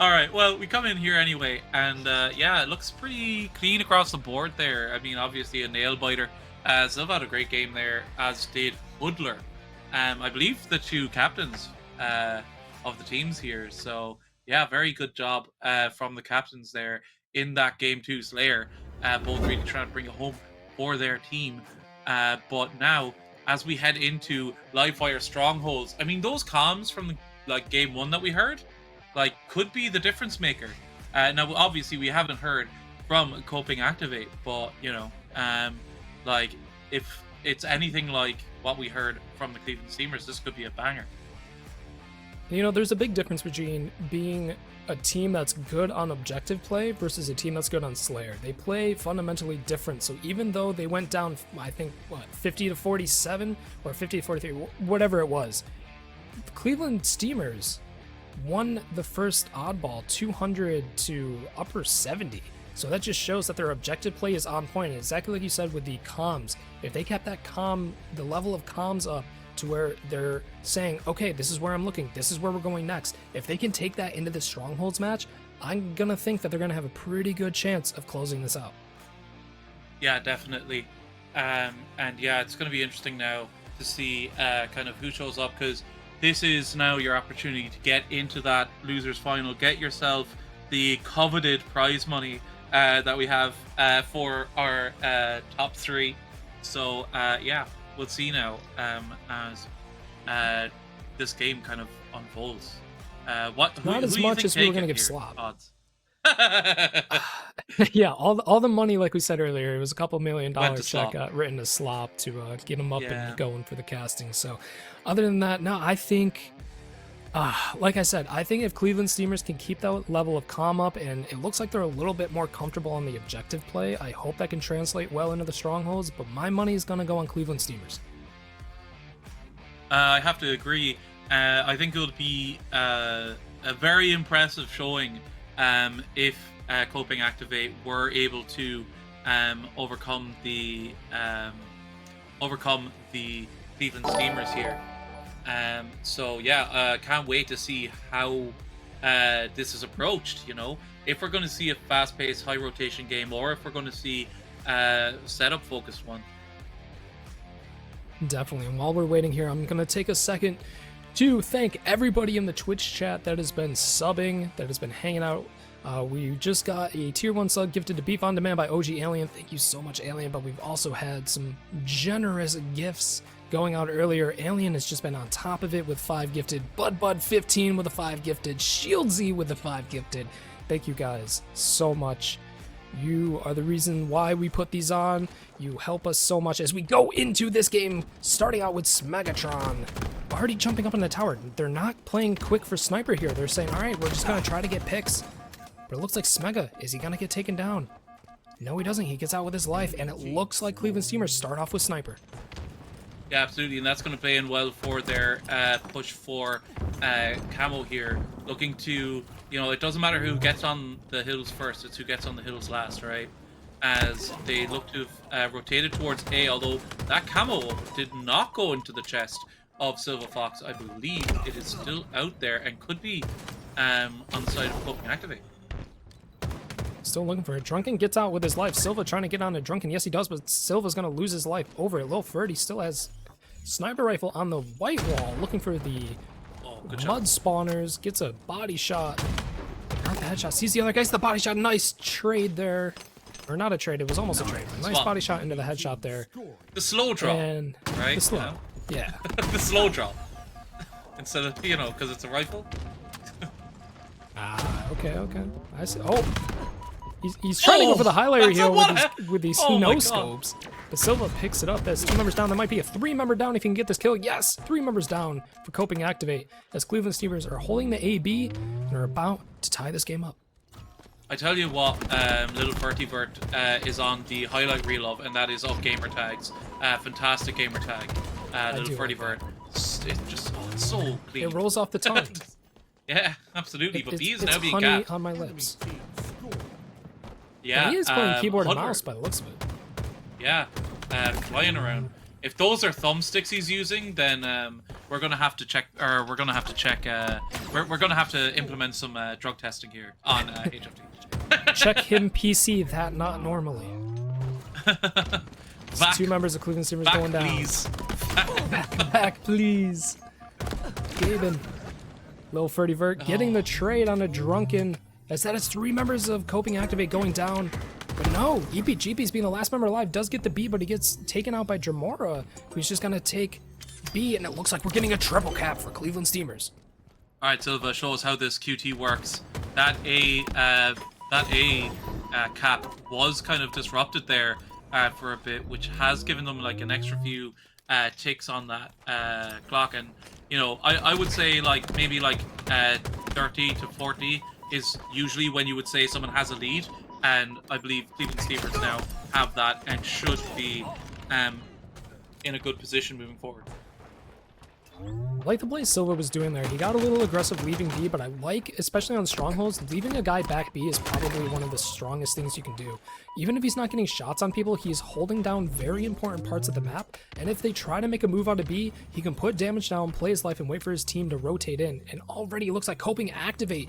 Speaker 8: All right, well, we come in here anyway, and yeah, it looks pretty clean across the board there. I mean, obviously a nail biter. Silva had a great game there, as did Hoodler. I believe the 2 captains of the teams here. So yeah, very good job from the captains there in that game 2 Slayer. Both really trying to bring it home for their team. But now, as we head into Live Fire Strongholds, I mean, those comms from game 1 that we heard, could be the difference maker. Now, obviously, we haven't heard from Coping Activate, but you know, if it's anything like what we heard from the Cleveland Steamers, this could be a banger.
Speaker 5: You know, there's a big difference between being a team that's good on objective play versus a team that's good on Slayer. They play fundamentally different. So even though they went down, I think, 50 to 47 or 50 to 43, whatever it was, the Cleveland Steamers won the first oddball 200 to upper 70. So that just shows that their objective play is on point. And exactly like you said with the comms, if they kept that the level of comms up to where they're saying, okay, this is where I'm looking, this is where we're going next. If they can take that into the Strongholds match, I'm gonna think that they're gonna have a pretty good chance of closing this out.
Speaker 8: Yeah, definitely. And yeah, it's gonna be interesting now to see kind of who shows up, because this is now your opportunity to get into that losers final, get yourself the coveted prize money that we have for our top 3. So yeah, we'll see now as this game kind of unfolds.
Speaker 5: Not as much as we were going to give Slop.
Speaker 8: Odds?
Speaker 5: Yeah, all the money, like we said earlier, it was a couple $1 million check written to Slop to get him up and going for the casting. So other than that, no, I think Like I said, I think if Cleveland Steamers can keep that level of calm up, and it looks like they're a little bit more comfortable on the objective play, I hope that can translate well into the strongholds, but my money is going to go on Cleveland Steamers.
Speaker 8: I have to agree. I think it would be a very impressive showing if Coping Activate were able to overcome the Cleveland Steamers here. So yeah, can't wait to see how this is approached. You know, if we're going to see a fast-paced, high-rotation game, or if we're going to see a setup-focused one.
Speaker 5: Definitely. And while we're waiting here, I'm going to take a second to thank everybody in the Twitch chat that has been subbing, that has been hanging out. We just got a tier 1 sub gifted to Beef on Demand by OG Alien. Thank you so much, Alien. But we've also had some generous gifts going out earlier. Alien has just been on top of it with 5 gifted. Bud15 with a 5 gifted. Shield Z with a 5 gifted. Thank you guys so much. You are the reason why we put these on. You help us so much as we go into this game, starting out with Smegatron. Already jumping up in the tower. They're not playing quick for Sniper here. They're saying, all right, we're just going to try to get picks. But it looks like Smega, is he going to get taken down? No, he doesn't. He gets out with his life, and it looks like Cleveland Steamers start off with Sniper.
Speaker 8: Yeah, absolutely, and that's going to play in well for their push for Camo here. Looking to, you know, it doesn't matter who gets on the hills first, it's who gets on the hills last, right? As they look to have rotated towards A, although that Camo did not go into the chest of Silver Fox. I believe it is still out there and could be on the side of Coping Activate.
Speaker 5: Still looking for it. Drunken gets out with his life. Silva trying to get on to Drunken. Yes, he does, but Silva's going to lose his life over it. Lil Ferdy still has sniper rifle on the white wall, looking for the mud spawners. Gets a body shot. Not the headshot. Sees the other guys. The body shot. Nice trade there. Or not a trade. It was almost a trade. Nice body shot into the headshot there.
Speaker 8: The slow draw.
Speaker 5: And
Speaker 8: right?
Speaker 5: The slow. Yeah.
Speaker 8: The slow draw. Instead of, you know, because it's a rifle.
Speaker 5: Okay. I see. Oh. He's trying to go for the highlighter here with these no scopes. But Silva picks it up as 2 members down. There might be a 3-member down if he can get this kill. Yes, 3 members down for Coping Activate as Cleveland Steamers are holding the AB and are about to tie this game up.
Speaker 8: I tell you what, Little Vertivert is on the highlight reel of, and that is of gamer tags. Fantastic gamer tag, Little Vertivert. It's just it's so clean.
Speaker 5: It rolls off the tongue.
Speaker 8: Yeah, absolutely. But these now being
Speaker 5: honey
Speaker 8: gapped.
Speaker 5: on my lips.
Speaker 8: Yeah,
Speaker 5: he is playing keyboard and
Speaker 8: 100.
Speaker 5: mouse by the looks of it.
Speaker 8: Yeah, flying around. If those are thumbsticks he's using, then we're gonna have to check, or we're gonna have to check. We're gonna have to implement some drug testing here on HFT.
Speaker 5: Check him PC that not normally. 2 members of Cleveland Steamers going down.
Speaker 8: Please.
Speaker 5: Back, please. Gaben. Lil Ferdy getting the trade on a Drunken. As that is 3 members of Coping Activate going down. But no, EPGP's being the last member alive, does get the B, but he gets taken out by Dramora, who's just gonna take B, and it looks like we're getting a triple cap for Cleveland Steamers.
Speaker 8: Alright, Silva, show us how this QT works. That A cap was kind of disrupted there for a bit, which has given them like an extra few ticks on that clock. And, you know, I would say like maybe like 30 to 40 is usually when you would say someone has a lead, and I believe Cleveland Steamers now have that and should be in a good position moving forward.
Speaker 5: I like the play Silva was doing there. He got a little aggressive leaving B, but I like, especially on strongholds, leaving a guy back B is probably one of the strongest things you can do. Even if he's not getting shots on people, he's holding down very important parts of the map, and if they try to make a move out of B, he can put damage down, play his life, and wait for his team to rotate in. And already it looks like Coping Activate,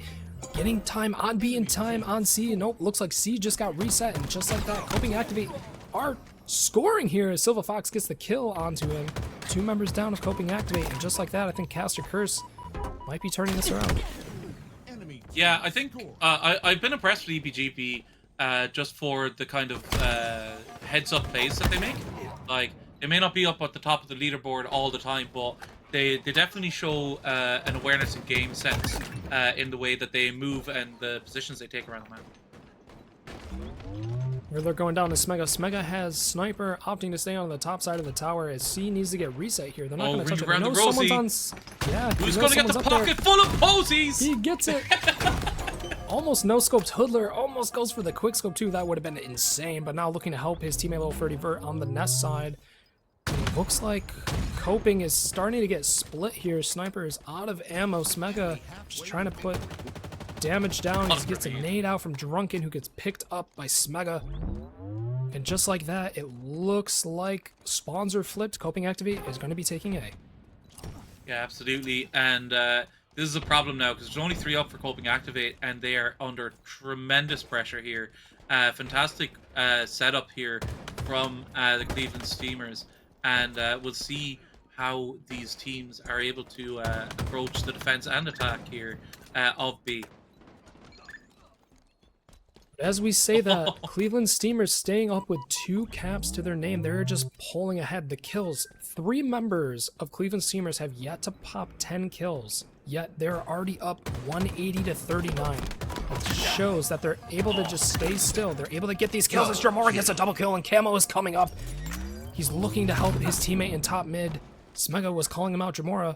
Speaker 5: getting time on B and time on C. Nope, looks like C just got reset, and just like that, Coping Activate are scoring here as Silva Fox gets the kill onto him. 2 members down of Coping Activate, and just like that, I think Caster Curse might be turning this around.
Speaker 8: Yeah, I think I've been impressed with EPGP just for the kind of heads-up plays that they make. Like, they may not be up at the top of the leaderboard all the time, but they definitely show an awareness and game sense in the way that they move and the positions they take around the map.
Speaker 5: Riddler going down to Smega. Smega has Sniper opting to stay on the top side of the tower as C needs to get reset here. They're not going to touch it.
Speaker 8: around
Speaker 5: They
Speaker 8: the
Speaker 5: know someone's
Speaker 8: Rosie.
Speaker 5: on. Yeah,
Speaker 8: Who's going to get the pocket full of posies?
Speaker 5: He gets it. Almost no scoped Hoodler. Almost goes for the quick scope too. That would have been insane. But now looking to help his teammate Little Freddy Vert on the Nest side. Looks like Coping is starting to get split here. Sniper is out of ammo. Smega just trying to put damage down. He gets a nade out from Drunken, who gets picked up by Smega. And just like that, it looks like spawns are flipped. Coping Activate is going to be taking A.
Speaker 8: Yeah, absolutely. And this is a problem now because there's only 3 up for Coping Activate, and they are under tremendous pressure here. Fantastic setup here from the Cleveland Steamers. And we'll see how these teams are able to approach the defense and attack here of B.
Speaker 5: As we say that, Cleveland Steamers staying up with 2 caps to their name. They're just pulling ahead. The kills. 3 members of Cleveland Steamers have yet to pop 10 kills, yet they're already up 180 to 39. It shows that they're able to just stay still. They're able to get these kills as Jamora gets a double kill and Camo is coming up. He's looking to help his teammate in top mid. Smega was calling him out. Jamora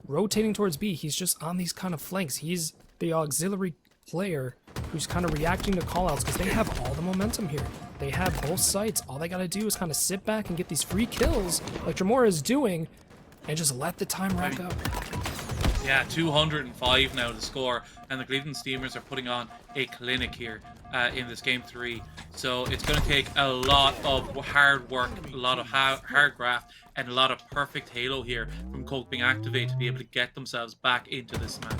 Speaker 5: rotating towards B. He's just on these kind of flanks. He's the auxiliary player who's kind of reacting to callouts because they have all the momentum here. They have both sides. All they got to do is kind of sit back and get these free kills like Jamora is doing and just let the time rack up.
Speaker 8: Yeah, 205 now to score, and the Cleveland Steamers are putting on a clinic here in this game 3. So it's going to take a lot of hard work, a lot of hard graft, and a lot of perfect halo here from Coping Activate to be able to get themselves back into this match.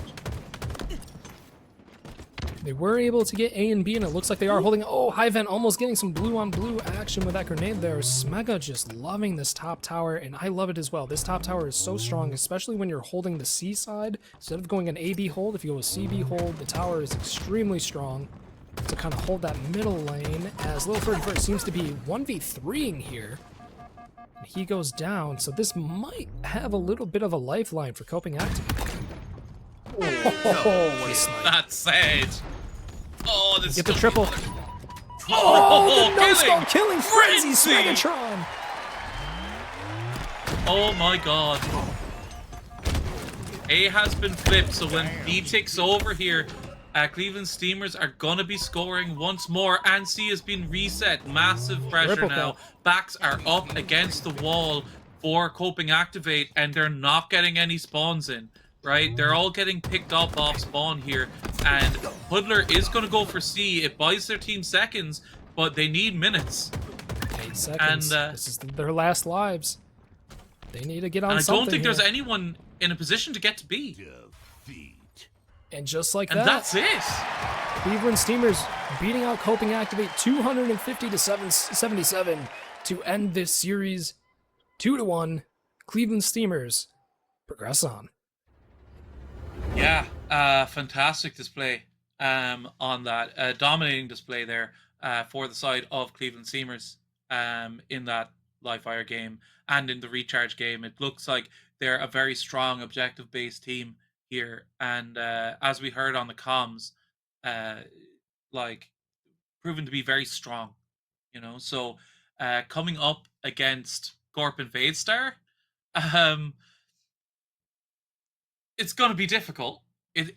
Speaker 5: They were able to get A and B, and it looks like they are holding. Oh, High Vent almost getting some blue on blue action with that grenade there. Smega just loving this top tower, and I love it as well. This top tower is so strong, especially when you're holding the C side. Instead of going an A-B hold, if you go a CB hold, the tower is extremely strong to kind of hold that middle lane, as Little Freddy Vert seems to be 1v3ing here. He goes down, so this might have a little bit of a lifeline for Coping Activate. Oh, what a snipe.
Speaker 8: That's Sage. Oh, this
Speaker 5: Get the triple. Oh, the no-scope killing frenzy, Smegatron.
Speaker 8: Oh my god. A has been flipped, so when B takes over here, Cleveland Steamers are gonna be scoring once more, and C has been reset. Massive pressure now. Backs are up against the wall for Coping Activate, and they're not getting any spawns in. Right, they're all getting picked up off spawn here, and Hoodler is going to go for C. It buys their team seconds, but they need minutes.
Speaker 5: 8 seconds. And this is their last lives. They need to get on.
Speaker 8: And I
Speaker 5: something
Speaker 8: don't think
Speaker 5: here.
Speaker 8: there's anyone in a position to get to B.
Speaker 5: And just like
Speaker 8: and
Speaker 5: that,
Speaker 8: that's it.
Speaker 5: Cleveland Steamers beating out Coping Activate 250 to 77 to end this series 2-1. Cleveland Steamers progress on.
Speaker 8: Yeah, fantastic display on that. Dominating display there for the side of Cleveland Steamers in that live fire game and in the recharge game. It looks like they're a very strong objective-based team here. And as we heard on the comms, like, proven to be very strong, you know? So coming up against Gorp and Vadestar, it's going to be difficult.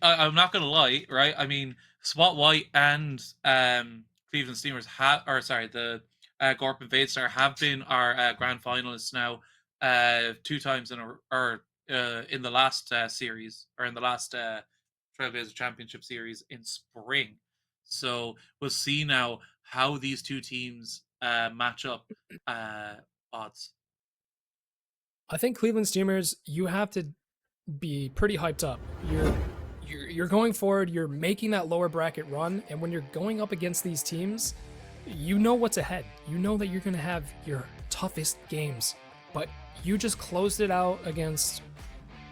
Speaker 8: I'm not going to lie, right? I mean, Spot White and Cleveland Steamers have, or sorry, the Gorp and Vadestar have been our grand finalists now 2 times in the last series, or in the last Trailblazer Championship series in spring. So we'll see now how these 2 teams match up odds.
Speaker 5: I think Cleveland Steamers, you have to be pretty hyped up. You're going forward, you're making that lower bracket run, and when you're going up against these teams, you know what's ahead. You know that you're going to have your toughest games, but you just closed it out against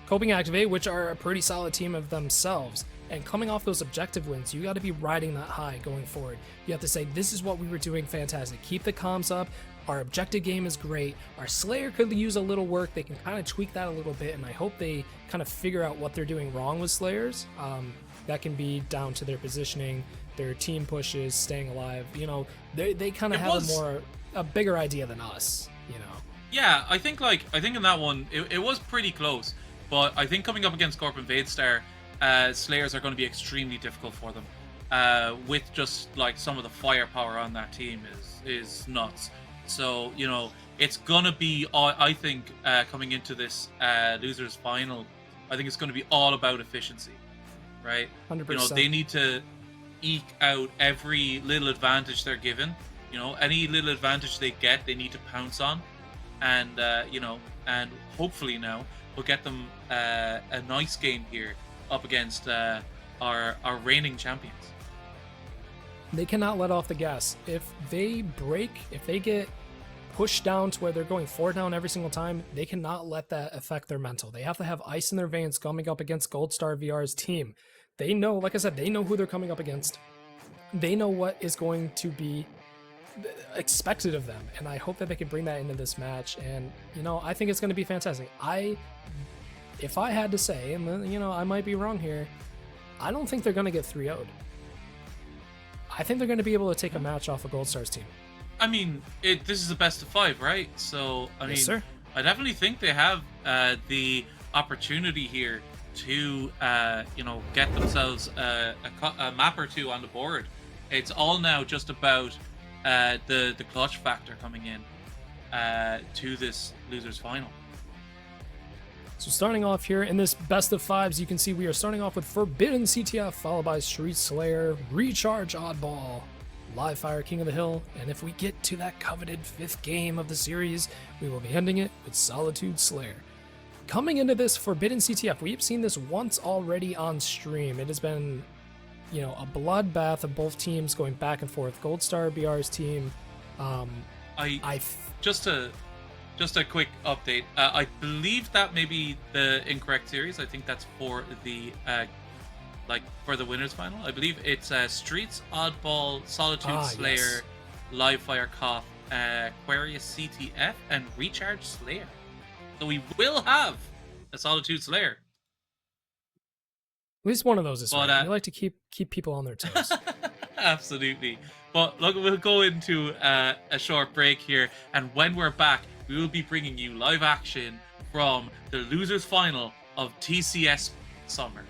Speaker 5: Coping Activate, which are a pretty solid team of themselves. And coming off those objective wins, you got to be riding that high going forward. You have to say, this is what we were doing fantastic. Keep the comms up. Our objective game is great. Our Slayer could use a little work. They can kind of tweak that a little bit, and I hope they kind of figure out what they're doing wrong with Slayers. That can be down to their positioning, their team pushes, staying alive. You know, they kind of have a bigger idea than us. You know.
Speaker 8: Yeah, I think in that one it was pretty close, but I think coming up against Corp and Vadestar, Slayers are going to be extremely difficult for them. With just like some of the firepower on that team is nuts. So you know it's gonna be I think coming into this losers final, I think it's going to be all about efficiency, right?
Speaker 5: 100%.
Speaker 8: You know they need to eke out every little advantage they're given. You know any little advantage they get, they need to pounce on, and you know, and hopefully now we'll get them a nice game here up against our reigning champions.
Speaker 5: They cannot let off the gas. If they break, if they get pushed down to where they're going 4 down every single time, they cannot let that affect their mental. They have to have ice in their veins coming up against Gold Star VR's team. They know, like I said, they know who they're coming up against. They know what is going to be expected of them, and I hope that they can bring that into this match. And you know, I think it's going to be fantastic. If I had to say, and you know, I might be wrong here, I don't think they're going to get 3-0'd. I think they're going to be able to take a match off of Gold Star's team.
Speaker 8: I mean, this is a best of 5, right? So, I mean,
Speaker 5: sir.
Speaker 8: I definitely think they have the opportunity here to, you know, get themselves a map or 2 on the board. It's all now just about the clutch factor coming in to this losers final.
Speaker 5: So starting off here in this best of 5s, you can see we are starting off with Forbidden CTF, followed by Street Slayer, Recharge Oddball, Live Fire King of the Hill, and if we get to that coveted 5th game of the series, we will be ending it with Solitude Slayer. Coming into this Forbidden CTF, we've seen this once already on stream. It has been, you know, a bloodbath of both teams going back and forth. Gold Star BR's team.
Speaker 8: Just a quick update. I believe that may be the incorrect series. I think that's for the for the winners final. I believe it's Streets, Oddball, Solitude Slayer,
Speaker 5: yes.
Speaker 8: Live Fire Koth, Aquarius CTF, and Recharge Slayer. So we will have a Solitude Slayer.
Speaker 5: At least one of those is
Speaker 8: but,
Speaker 5: right. We like to keep people on their toes.
Speaker 8: Absolutely. But look, we'll go into a short break here, and when we're back, we will be bringing you live action from the losers final of TCS Summer.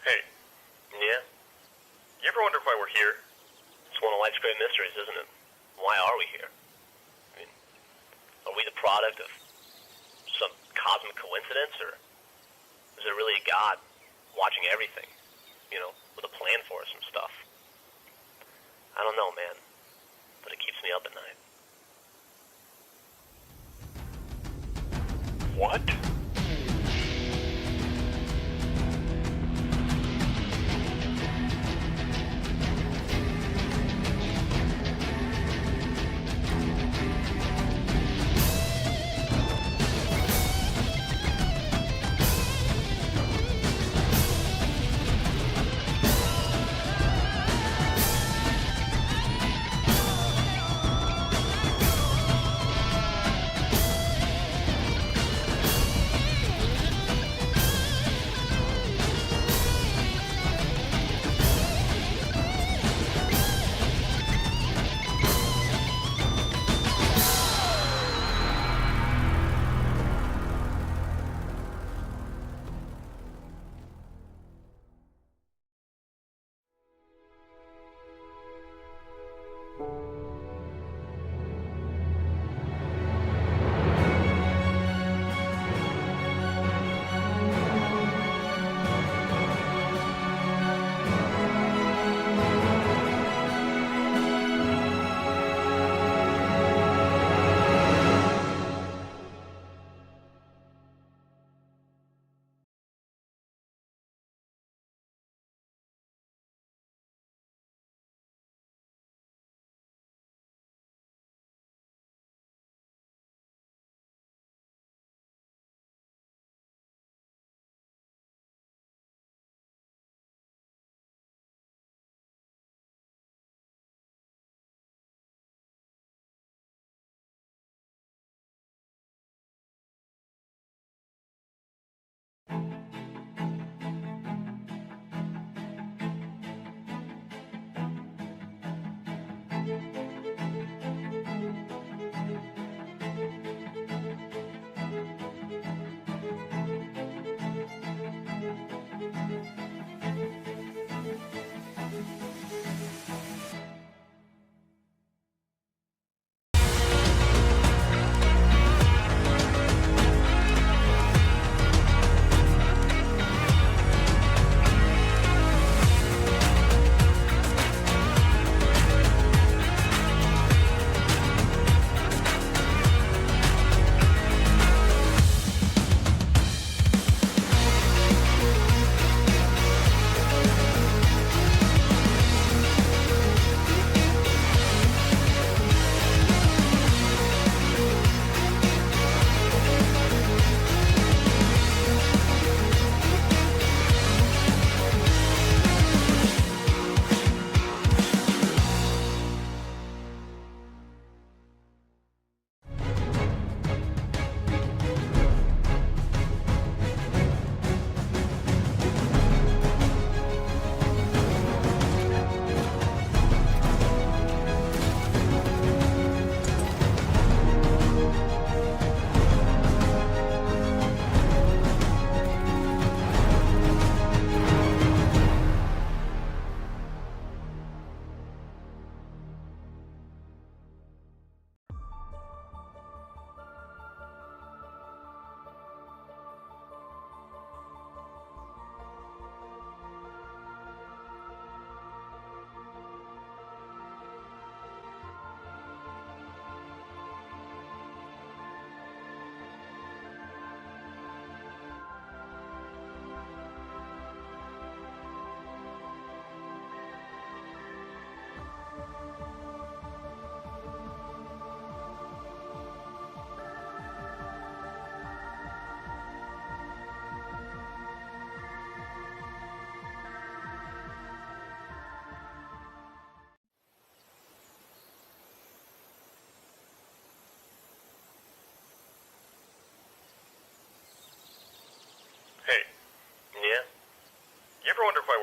Speaker 1: Hey, yeah? You ever wonder why we're here? It's one of life's great mysteries, isn't it? Why are we here? I mean, are we the product of some cosmic coincidence, or is there really a God watching everything, you know, with a plan for us and stuff? I don't know, man, but it keeps me up at night. What?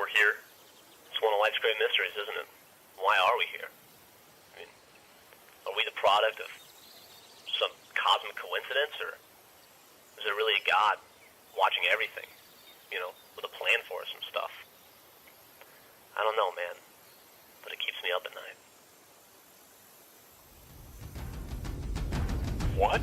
Speaker 1: we're here. It's one of life's great mysteries, isn't it? Why are we here? I mean, are we the product of some cosmic coincidence, or is there really a God watching everything, you know, with a plan for us and stuff? I don't know, man, but it keeps me up at night. What?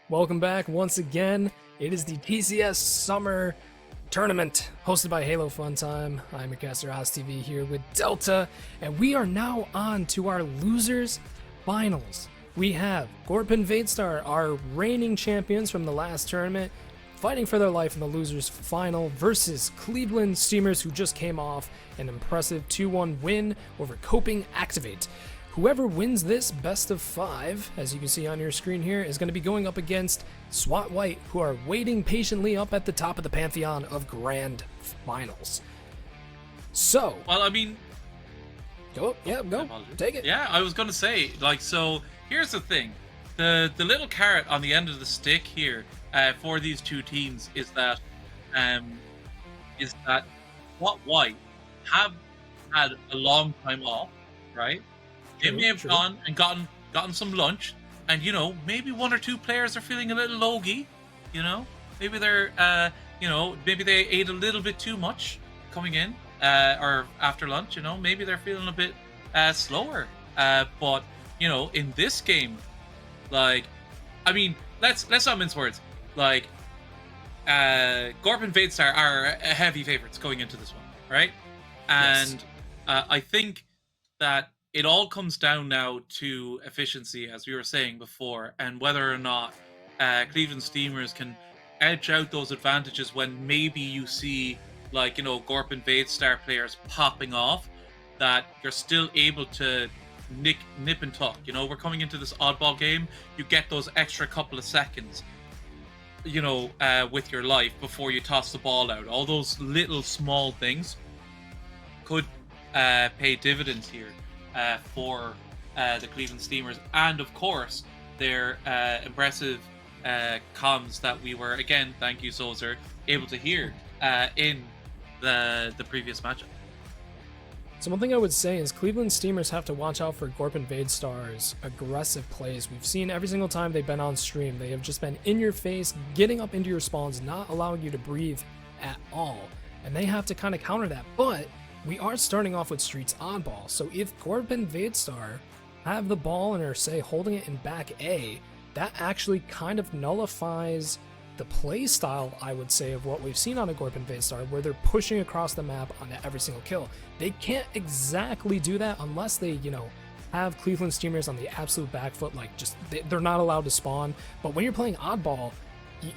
Speaker 5: Welcome back once again. It is the TCS Summer Tournament hosted by Halo Fun Time. I'm your caster OzTV here with Delta, and we are now on to our losers finals. We have Gorpin Vadestar, our reigning champions from the last tournament, fighting for their life in the losers final versus Cleveland Steamers, who just came off an impressive 2-1 win over Coping Activate. Whoever wins this best of 5, as you can see on your screen here, is going to be going up against SWAT White, who are waiting patiently up at the top of the pantheon of grand finals. So,
Speaker 8: well, I mean,
Speaker 5: go, take it.
Speaker 8: Yeah, I was going to say, like, so here's the thing: the little carrot on the end of the stick here for these two teams is that SWAT White have had a long time off, right? They may have gone and gotten some lunch, and you know, maybe one or two players are feeling a little logy, you know, maybe they're maybe they ate a little bit too much coming in or after lunch, you know, maybe they're feeling a bit slower, but you know, in this game, like, I mean, let's not mince words. like, Gorp and Vadestar are heavy favorites going into this one, right? And I think that it all comes down now to efficiency, as we were saying before, and whether or not Cleveland Steamers can edge out those advantages when maybe you see, like, you know, Gorp and Vadestar players popping off, that you're still able to nip and tuck. You know, we're coming into this oddball game, you get those extra couple of seconds, you know, with your life before you toss the ball out. All those little small things could pay dividends here for the Cleveland Steamers, and of course their impressive comms that we were, again, thank you Sozer, able to hear in the previous matchup.
Speaker 5: So one thing I would say is Cleveland Steamers have to watch out for Gorp and Vadestar's aggressive plays. We've seen every single time they've been on stream, they have just been in your face, getting up into your spawns, not allowing you to breathe at all. And they have to kind of counter that. But we are starting off with Streets oddball. So if Gorp and Vadestar have the ball and are, say, holding it in back A, that actually kind of nullifies the play style, I would say, of what we've seen on a Gorp and Vadestar, where they're pushing across the map on every single kill. They can't exactly do that unless they, you know, have Cleveland Steamers on the absolute back foot, like just they're not allowed to spawn. But when you're playing oddball,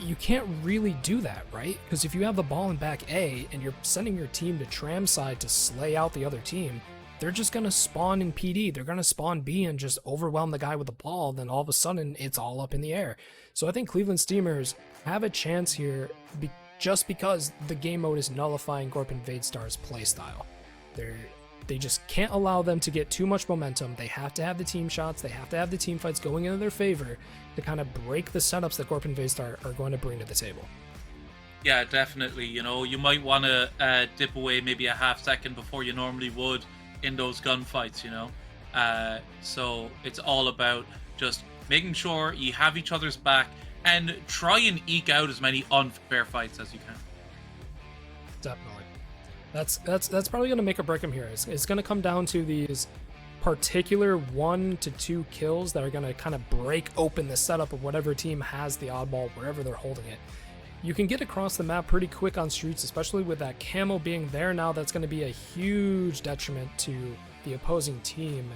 Speaker 5: you can't really do that, right? Because if you have the ball in back A and you're sending your team to tram side to slay out the other team, they're just going to spawn in PD. They're going to spawn B and just overwhelm the guy with the ball. Then all of a sudden, it's all up in the air. So I think Cleveland Steamers have a chance here just because the game mode is nullifying Gorp and Vadestar's playstyle. They just can't allow them to get too much momentum. They have to have the team shots. They have to have the team fights going into their favor to kind of break the setups that Gorp and Vadestar are going to bring to the table.
Speaker 8: Yeah, definitely. You know, you might want to dip away maybe a half second before you normally would in those gunfights, you know. So it's all about just making sure you have each other's back and try and eke out as many unfair fights as you can.
Speaker 5: Definitely. That's probably going to make or break him here. It's going to come down to these particular 1 to 2 kills that are going to kind of break open the setup of whatever team has the oddball wherever they're holding it. You can get across the map pretty quick on Streets, especially with that camo being there now. That's going to be a huge detriment to the opposing team,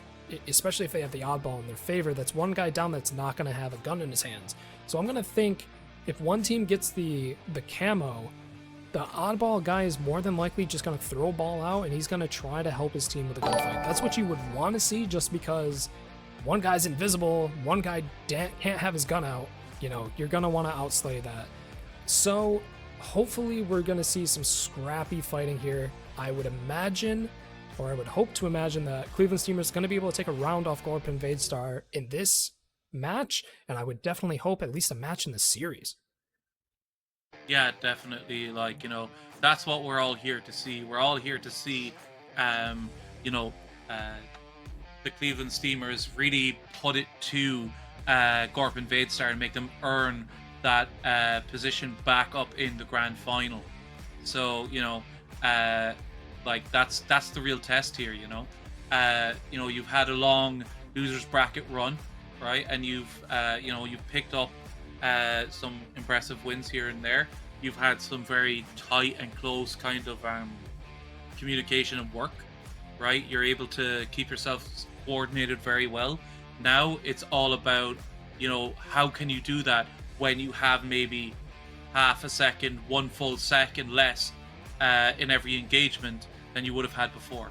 Speaker 5: especially if they have the oddball in their favor. That's one guy down that's not going to have a gun in his hands. So I'm going to think if one team gets the camo, the oddball guy is more than likely just going to throw a ball out and he's going to try to help his team with a gunfight. That's what you would want to see, just because one guy's invisible, one guy can't have his gun out. You know, you're going to want to outslay that. So hopefully we're going to see some scrappy fighting here. I would imagine, or I would hope to imagine, that Cleveland Steamers is going to be able to take a round off Gorp and Vadestar in this match, and I would definitely hope at least a match in the series.
Speaker 8: Yeah, definitely. Like, you know, that's what we're all here to see. We're all here to see, you know, the Cleveland Steamers really put it to Gorp and Vadestar and make them earn that position back up in the grand final. So, you know, like that's the real test here. You know, you've had a long losers bracket run, right? And you've picked up some impressive wins here and there. You've had some very tight and close kind of communication and work, right? You're able to keep yourself coordinated very well. Now it's all about, you know, how can you do that when you have maybe half a second, 1 full second less in every engagement than you would have had before.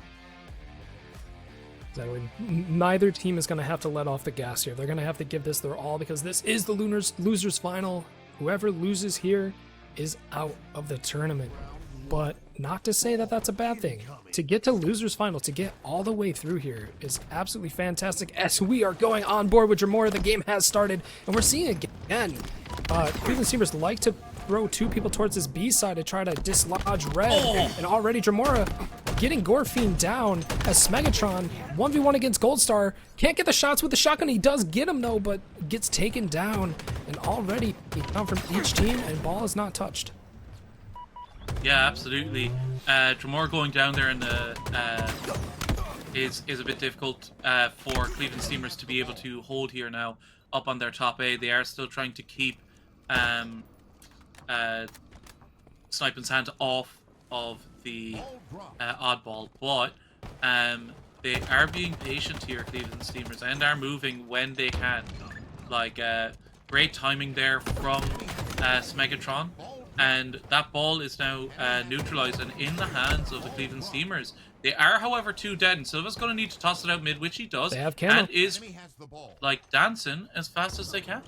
Speaker 5: So neither team is going to have to let off the gas here. They're going to have to give this their all, because this is the losers final. Whoever loses here is out of the tournament. But not to say that that's a bad thing. To get to losers final, to get all the way through here, is absolutely fantastic. As we are going on board with Jamora, the game has started, and we're seeing again, Cleveland Steamers like to throw 2 people towards this B side to try to dislodge Red, and already Jamora getting Gorfiend down as Smegatron 1v1 against Goldstar. Can't get the shots with the shotgun. He does get him though, but gets taken down, and already down from each team, and ball is not touched.
Speaker 8: Yeah, absolutely. Jamora going down there in the is a bit difficult for Cleveland Steamers to be able to hold here now up on their top A. They are still trying to keep Sniping's hand off of the oddball, but they are being patient here, Cleveland Steamers, and are moving when they can. Like, great timing there from Smegatron, and that ball is now neutralized and in the hands of the Cleveland Steamers. They are, however, 2 dead, and Silva's going to need to toss it out mid, which he does.
Speaker 5: They have camo.
Speaker 8: And is, like, dancing as fast as they can.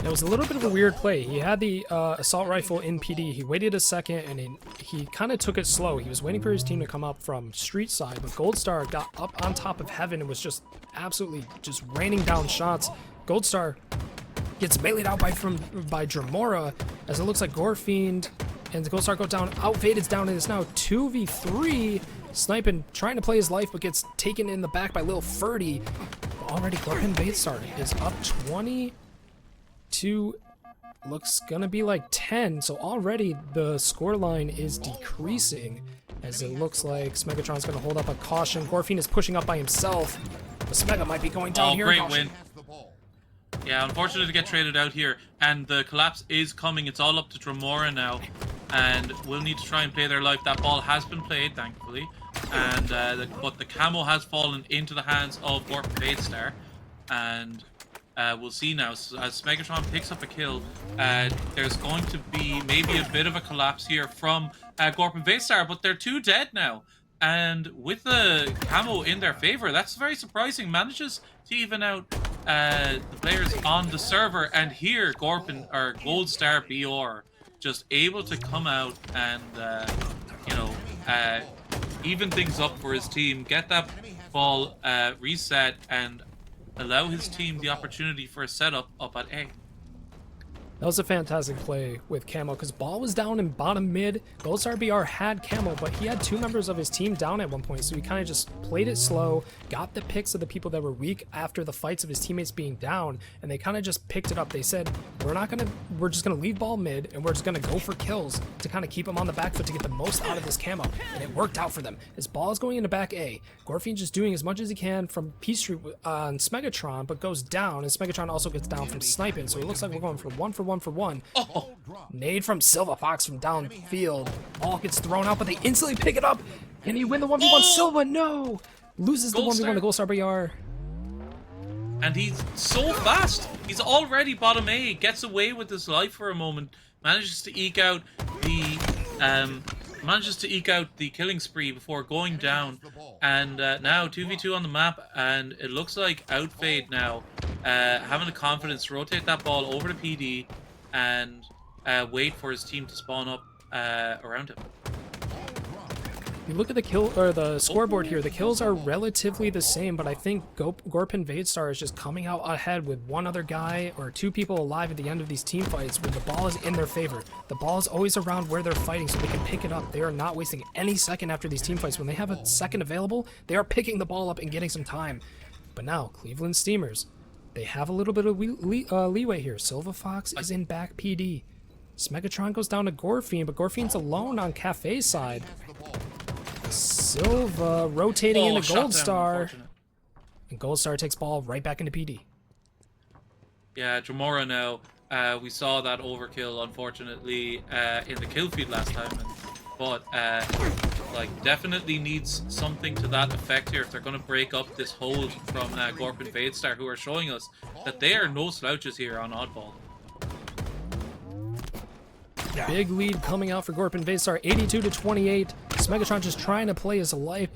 Speaker 5: It was a little bit of a weird play. He had the assault rifle in PD. He waited a second, and he kind of took it slow. He was waiting for his team to come up from street side, but Goldstar got up on top of heaven and was just absolutely just raining down shots. Goldstar gets meleeed out by Dramora, as it looks like Gorefiend and the Goldstar go down. Outfaded's down, and it's now 2v3. Sniping, trying to play his life, but gets taken in the back by Lil Ferdy. Already, Gorpin Baitstar is up 20 to, looks gonna be like 10. So already the score line is decreasing, as it looks like Smegatron's gonna hold up a caution. Gorefiend is pushing up by himself. The Smega might be going down here.
Speaker 8: Great win. Yeah, unfortunate to get traded out here, and the collapse is coming. It's all up to Dramora now, and we'll need to try and play their life. That ball has been played, thankfully, and but the camo has fallen into the hands of Gorpin Baitstar, and we'll see now. So as Megatron picks up a kill, there's going to be maybe a bit of a collapse here from Gorpin Baitstar, but they're 2 dead now. And with the camo in their favor, that's very surprising. Manages to even out the players on the server. And here, Goldstar BR just able to come out and, even things up for his team, get that ball reset, and allow his team the opportunity for a setup up at A.
Speaker 5: That was a fantastic play with camo, because ball was down in bottom mid. Goldstar BR had camo, but he had 2 members of his team down at one point, so he kind of just played it slow, got the picks of the people that were weak after the fights of his teammates being down, and they kind of just picked it up. They said, we're just gonna leave ball mid, and we're just gonna go for kills to kind of keep him on the back foot to get the most out of this camo, and it worked out for them. His ball is going into back A. Gorefiend just doing as much as he can from P Street on Smegatron, but goes down, and Smegatron also gets down from sniping, so it looks like we're going for one.
Speaker 8: Oh.
Speaker 5: Nade from Silva Fox from downfield. Ball gets thrown out, but they instantly pick it up. Can he win the 1v1? Silva, no! Loses the 1v1 to Goldstar BR.
Speaker 8: And he's so fast. He's already bottom A. Gets away with his life for a moment. Manages to eke out the killing spree before going down. And now 2v2 on the map, and it looks like Outfade now having the confidence to rotate that ball over to PD and wait for his team to spawn up around him.
Speaker 5: You look at the kill or the scoreboard here. The kills are relatively the same, but I think Gorpin Baitstar is just coming out ahead with 1 other guy or 2 people alive at the end of these team fights, where the ball is in their favor. The ball is always around where they're fighting, so they can pick it up. They are not wasting any second after these team fights. When they have a second available, they are picking the ball up and getting some time. But now, Cleveland Steamers, they have a little bit of leeway here. Silva Fox is in back PD. Smegatron goes down to Gorefiend, but Gorefiend's alone on Cafe's side. Silva rotating into Goldstar. And Goldstar takes ball right back into PD.
Speaker 8: Yeah, Dramora now. We saw that overkill, unfortunately, in the kill feed last time. But, definitely needs something to that effect here if they're going to break up this hold from Gorpin Baitstar, who are showing us that they are no slouches here on Oddball.
Speaker 5: Big lead coming out for Gorpin Baitstar, 82-28. Smegatron just trying to play his life,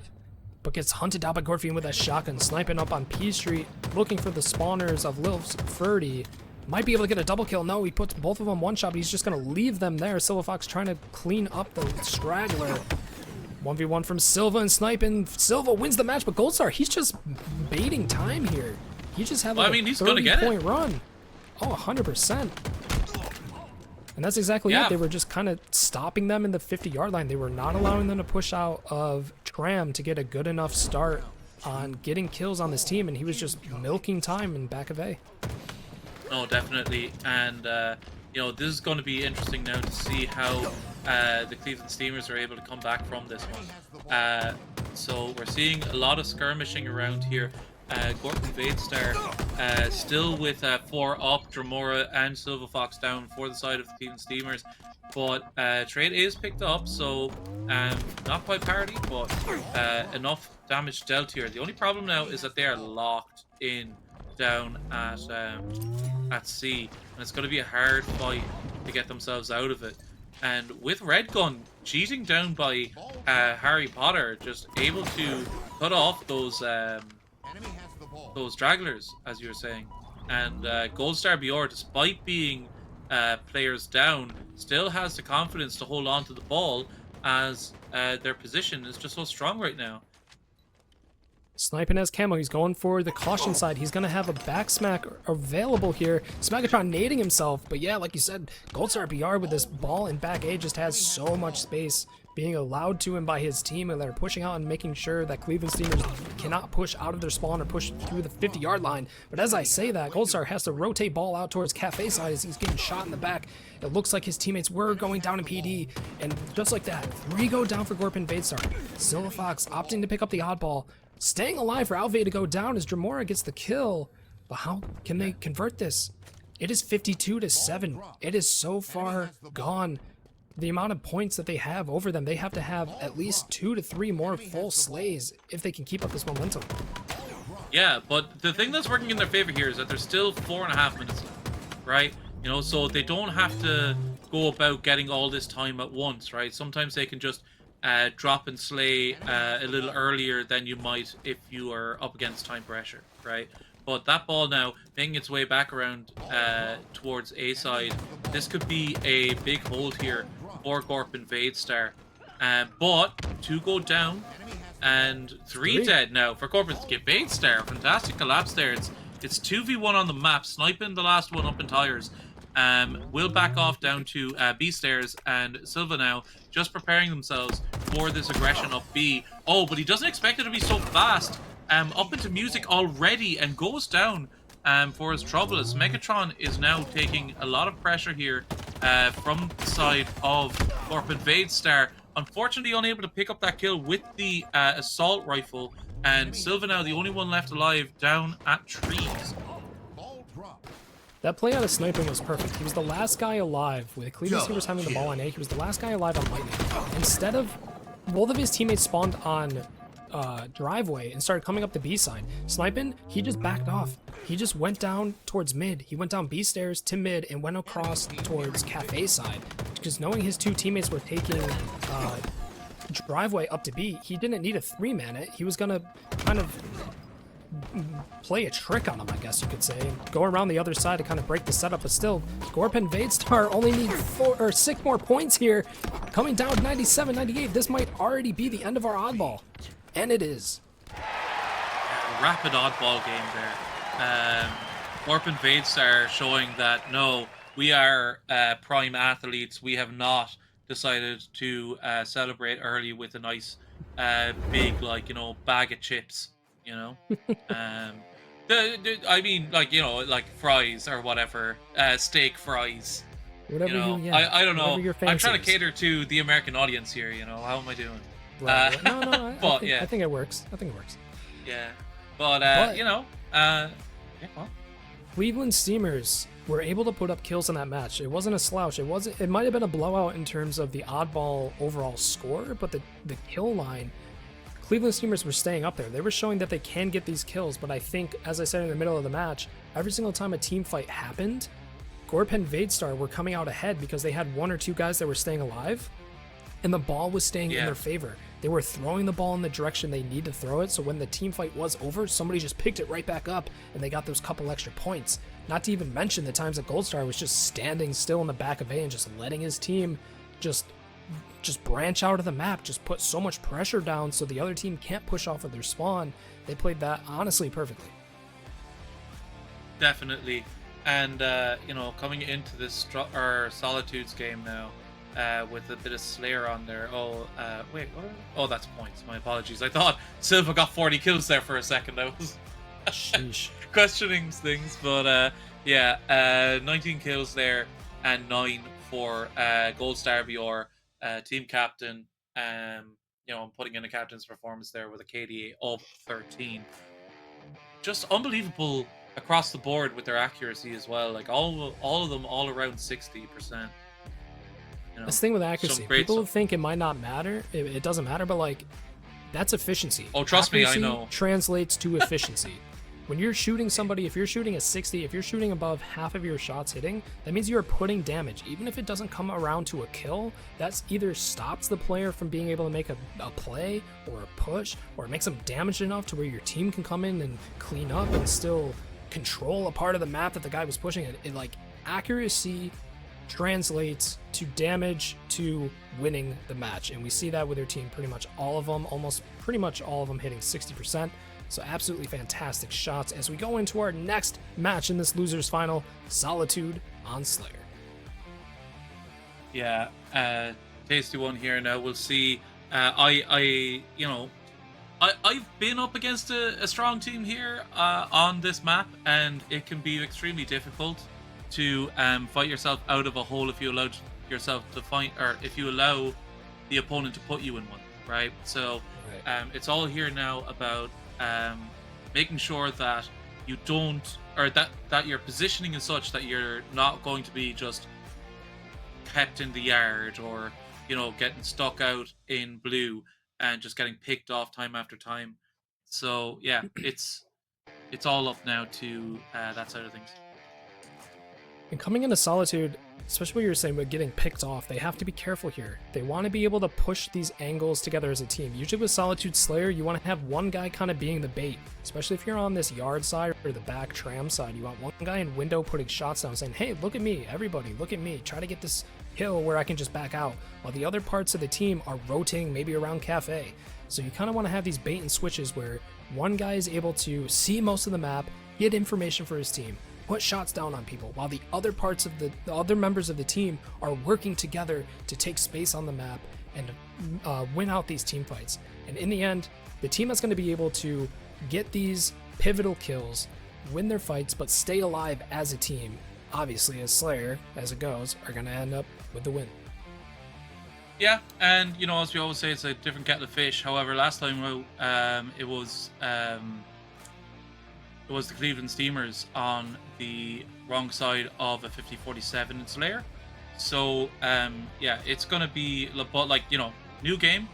Speaker 5: but gets hunted down by Gorefiend with a shotgun, sniping up on P Street, looking for the spawners of Lil Ferdy. Might be able to get a double kill. No, he puts both of them one shot, but he's just going to leave them there. Silva Fox trying to clean up the straggler. 1v1 from Silva and sniping. Silva wins the match, but Goldstar, he's just baiting time here. He just had like a 30-point run. Oh, 100%. And that's exactly it. They were just kind of stopping them in the 50-yard line. They were not allowing them to push out of Tram to get a good enough start on getting kills on this team, and he was just milking time in back of A.
Speaker 8: No, definitely. And, this is going to be interesting now to see how the Cleveland Steamers are able to come back from this one. So we're seeing a lot of skirmishing around here. Gorton Vadestar still with 4 up, Dramora and Silver Fox down for the side of the Team Steamers. But trade is picked up, so not quite parity, but enough damage dealt here. The only problem now is that they are locked in down at C, and it's going to be a hard fight to get themselves out of it. And with Red Gun cheating down by Harry Potter, just able to cut off those dragglers, as you were saying. And Goldstar Bior, despite being players down, still has the confidence to hold on to the ball, as their position is just so strong right now.
Speaker 5: Sniping as Camo, he's going for the caution side. He's going to have a back smack available here. Smagatron nading himself, but yeah, like you said, Goldstar BR with this ball and back A just has so much space being allowed to him by his team, and they're pushing out and making sure that Cleveland Steamers cannot push out of their spawn or push through the 50-yard line. But as I say that, Goldstar has to rotate ball out towards Cafe side as he's getting shot in the back. It looks like his teammates were going down in PD, and just like that, 3 go down for Gorpin Vadestar. Silver Fox opting to pick up the oddball, staying alive for Alve to go down as Dramora gets the kill. But how can they convert this? It is 52-7. It is so far gone. The amount of points that they have over them, they have to have at least 2 to 3 more full slays if they can keep up this momentum.
Speaker 8: Yeah, but the thing that's working in their favor here is that there's still 4.5 minutes left, right? You know, so they don't have to go about getting all this time at once, right? Sometimes they can just drop and slay a little earlier than you might if you are up against time pressure, right? But that ball now making its way back around towards A side. This could be a big hold here for Gorpin Vadestar. But 2 go down and 3 dead now for Gorpin Vadestar. Fantastic collapse there. It's 2v1 on the map, sniping the last one up in tires. Will back off down to B stairs, and Silva now just preparing themselves for this aggression up B. Oh, but he doesn't expect it to be so fast. Up into music already and goes down for his trouble, as Megatron is now taking a lot of pressure here from the side of Gorpin Vadestar. Unfortunately unable to pick up that kill with the assault rifle, and Silva now the only one left alive down at trees.
Speaker 5: That play out of sniping was perfect. He was the last guy alive with Cleveland Steamers having the ball on A. He was the last guy alive on Lightning. Instead of both of his teammates spawned on driveway and started coming up the B side. Sniping, he just backed off. He just went down towards mid. He went down B stairs to mid and went across towards Cafe side. Because knowing his 2 teammates were taking driveway up to B, he didn't need a 3-man it. He was gonna kind of play a trick on him, I guess you could say, and go around the other side to kind of break the setup. But still, Gorpin Vadestar only need 4 or 6 more points here. Coming down 97-98. This might already be the end of our oddball. And it is.
Speaker 8: Rapid oddball game there. Gorpin Vadestar showing that, no, we are prime athletes. We have not decided to celebrate early with a nice big, like, you know, bag of chips, you know? I mean, like, you know, like fries or whatever, steak fries.
Speaker 5: Whatever
Speaker 8: you know,
Speaker 5: you, yeah,
Speaker 8: I don't know. I'm trying to
Speaker 5: is.
Speaker 8: cater to the American audience here, you know? How am I doing?
Speaker 5: Right. No,
Speaker 8: but,
Speaker 5: I think it works.
Speaker 8: Yeah. But, you know, yeah, well.
Speaker 5: Cleveland Steamers were able to put up kills in that match. It wasn't a slouch. It might have been a blowout in terms of the oddball overall score, but the kill line, Cleveland Steamers were staying up there. They were showing that they can get these kills, but I think, as I said in the middle of the match, every single time a team fight happened, Gorpin Vadestar were coming out ahead because they had 1 or 2 guys that were staying alive, and the ball was staying in their favor. They were throwing the ball in the direction they need to throw it, so when the team fight was over, somebody just picked it right back up, and they got those couple extra points. Not to even mention the times that Goldstar was just standing still in the back of A and just letting his team just branch out of the map, just put so much pressure down so the other team can't push off of their spawn. They played that honestly perfectly.
Speaker 8: Definitely. And, you know, coming into this Solitudes game now, with a bit of Slayer on there. Oh, wait, what? Oh, that's points. My apologies. I thought Silva got 40 kills there for a second. I was questioning things, but yeah, 19 kills there and 9 for Goldstar Bior, team captain. You know, I'm putting in a captain's performance there with a KDA of 13. just unbelievable across the board with their accuracy as well. Like all of them, all around 60%. You know,
Speaker 5: This thing with accuracy, people
Speaker 8: stuff.
Speaker 5: think it might not matter. It doesn't matter, but like, that's efficiency.
Speaker 8: Oh, trust
Speaker 5: accuracy
Speaker 8: me, I know.
Speaker 5: Translates to efficiency. When you're shooting somebody, if you're shooting a 60, if you're shooting above half of your shots hitting, that means you are putting damage. Even if it doesn't come around to a kill, that's either stops the player from being able to make a play or a push, or it makes them damaged enough to where your team can come in and clean up and still control a part of the map that the guy was pushing. It like, accuracy translates to damage to winning the match, and we see that with their team. Pretty much all of them, almost pretty much all of them hitting 60%. So absolutely fantastic shots as we go into our next match in this losers final, Solitude on Slayer.
Speaker 8: Yeah, tasty one here now. We'll see. I've been up against a strong team here on this map, and it can be extremely difficult to fight yourself out of a hole if you allow yourself to fight, or if you allow the opponent to put you in one, right? So it's all here now about making sure that you don't, or that your positioning is such that you're not going to be just kept in the yard, or getting stuck out in blue and just getting picked off time after time. So yeah, it's all up now to that side of things.
Speaker 5: And coming into Solitude, especially what you were saying about getting picked off, they have to be careful here. They want to be able to push these angles together as a team. Usually with Solitude Slayer, you want to have one guy kind of being the bait, especially if you're on this yard side or the back tram side. You want one guy in window putting shots down saying, hey, look at me, everybody, look at me, try to get this hill where I can just back out, while the other parts of the team are rotating maybe around cafe. So you kind of want to have these bait and switches where one guy is able to see most of the map, get information for his team, put shots down on people, while the other parts of the other members of the team are working together to take space on the map and win out these team fights. And in the end, the team that's going to be able to get these pivotal kills, win their fights, but stay alive as a team, obviously as Slayer, as it goes, are going to end up with the win.
Speaker 8: Yeah, and as we always say, it's a different kettle of fish. However, last time it was the Cleveland Steamers on the wrong side of a 50-47 in Slayer. So, yeah, it's going to be, new game,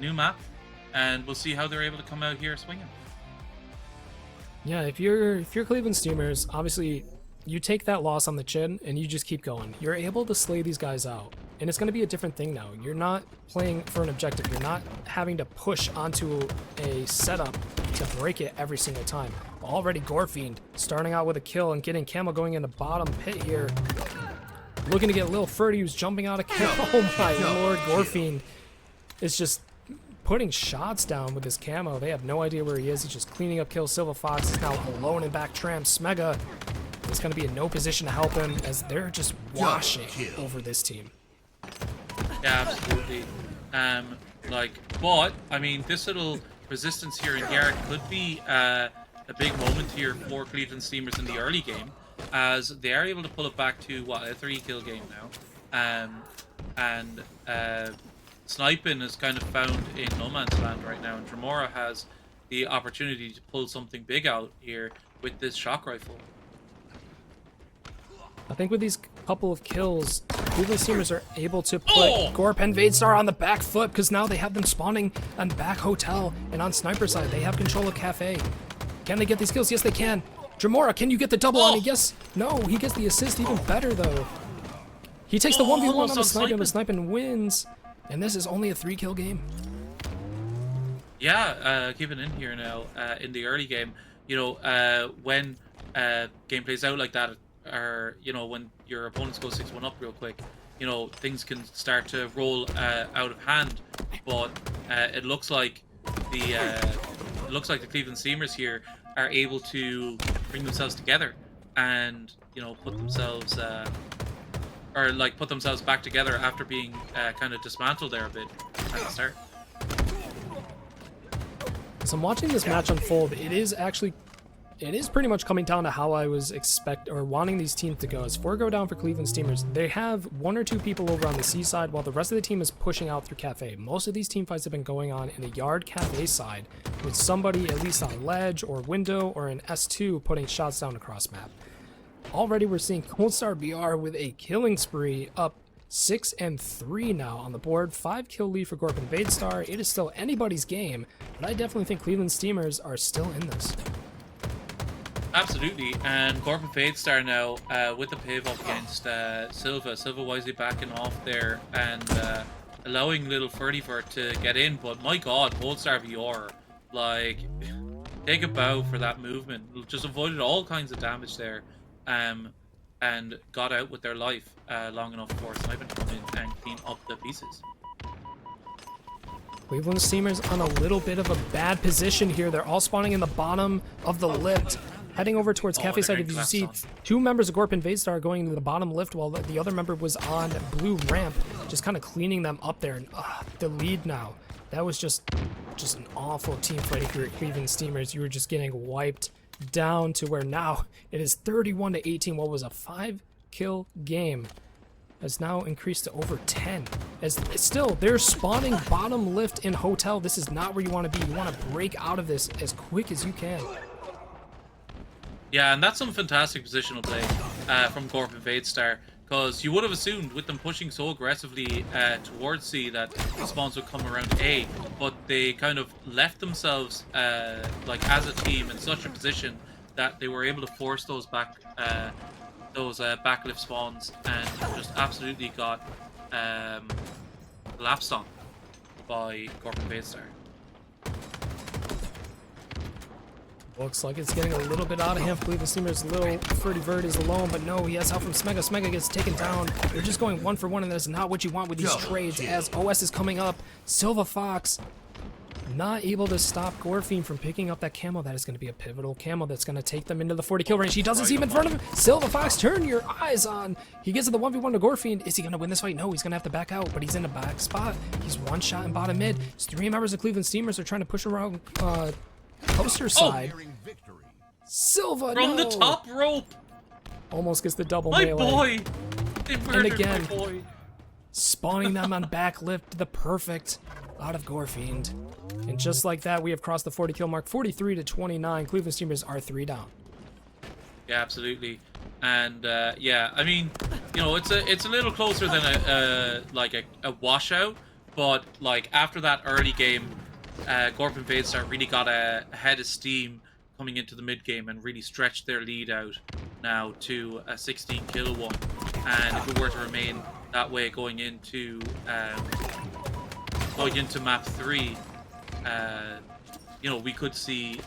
Speaker 8: new map, and we'll see how they're able to come out here swinging.
Speaker 5: Yeah, if you're Cleveland Steamers, obviously you take that loss on the chin and you just keep going. You're able to slay these guys out. And it's going to be a different thing now. You're not playing for an objective. You're not having to push onto a setup to break it every single time. Already Gorefiend starting out with a kill and getting Camel going in the bottom pit here. Looking to get Lil Furdy, who's jumping out of kill. Oh my lord, Gorefiend is just putting shots down with his camo. They have no idea where he is. He's just cleaning up kills. Silver Fox is now alone in back tram. Smega is going to be in no position to help him as they're just washing over this team.
Speaker 8: Yeah, absolutely. But I mean, this little resistance here in Yard could be a big moment here for Cleveland Steamers in the early game, as they are able to pull it back to a 3-kill game now. And sniping is kind of found in no man's land right now, and Tremora has the opportunity to pull something big out here with this shock rifle.
Speaker 5: I think with these couple of kills, Cleveland Steamers are able to put Gorp and Vadestar on the back foot, because now they have them spawning on back hotel, and on sniper side they have control of cafe. Can they get these kills? Yes, they can. Tremora, can you get the double on it? Yes. No, he gets the assist even better though. He takes the 1v1 on the snipe, and the sniping wins, and this is only a 3-kill game.
Speaker 8: Yeah, keeping in here now in the early game, when game plays out like that, or when your opponents go 6-1 up real quick, things can start to roll out of hand. But it looks like the Cleveland Steamers here are able to bring themselves together and put themselves put themselves back together after being kind of dismantled there a bit at the start.
Speaker 5: So I'm watching this match unfold. It is actually it is pretty much coming down to how I was wanting these teams to go. As 4 go down for Cleveland Steamers, they have 1 or 2 people over on the C side, while the rest of the team is pushing out through Cafe. Most of these team fights have been going on in the Yard Cafe side, with somebody at least on ledge or window or in S2 putting shots down across map. Already we're seeing Cold Star BR with a killing spree, up 6 and 3 now on the board. 5 kill lead for Gorp and Vadestar. It is still anybody's game, but I definitely think Cleveland Steamers are still in this.
Speaker 8: Absolutely, and Gorp and Vadestar now with the pave up against Silva. Silva wisely backing off there and allowing little Furtivert to get in, but my god, Cold Star VR, like, take a bow for that movement. Just avoided all kinds of damage there. And got out with their life long enough for Sniping to come in and clean up the pieces.
Speaker 5: Cleveland Steamers on a little bit of a bad position here. They're all spawning in the bottom of the lift, heading over towards Cafe side. If you see 2 members of Gorp and Vadestar going into the bottom lift while the other member was on blue ramp, just kind of cleaning them up there. And the lead now. That was just an awful team fight if you're Cleveland Steamers. You were just getting wiped down to where now it is 31-18. What was a 5-kill game has now increased to over 10. As still, they're spawning bottom lift in hotel. This is not where you want to be. You want to break out of this as quick as you can.
Speaker 8: Yeah, and that's some fantastic positional play from Gorp and Vadestar, because you would have assumed with them pushing so aggressively towards C that the spawns would come around A, but they kind of left themselves like as a team in such a position that they were able to force those backlift spawns and just absolutely got lapsed on by Gorp and Vadestar.
Speaker 5: Looks like it's getting a little bit out of hand. Cleveland Steamers, little Furtivert is alone, but no, he has help from Smega. Smega gets taken down. They're just going 1 for 1, and that's not what you want with these trades. As OS is coming up, Silva Fox not able to stop Gorfiend from picking up that camo. That is going to be a pivotal camo that's going to take them into the 40 kill range. He doesn't see him in front of him. Silva Fox, turn your eyes on. He gets to the 1v1 to Gorfiend. Is he going to win this fight? No, he's going to have to back out, but he's in a back spot. He's 1 shot in bottom mid. His 3 members of Cleveland Steamers are trying to push around poster side. Silva
Speaker 8: from the top rope.
Speaker 5: Almost gets the double
Speaker 8: my
Speaker 5: melee.
Speaker 8: Boy. They
Speaker 5: And again,
Speaker 8: my boy.
Speaker 5: spawning them on back lift, the perfect out of Gorfiend. And just like that, we have crossed the 40 kill mark, 43-29. Cleveland Steamers are 3 down.
Speaker 8: Yeah, absolutely. And yeah, I mean, you know, it's a little closer than a washout, but like after that early game, Gorp and Vadestar really got ahead of steam coming into the mid game and really stretched their lead out now to a 16 kill one. And if it were to remain that way going into map 3, you know, we could see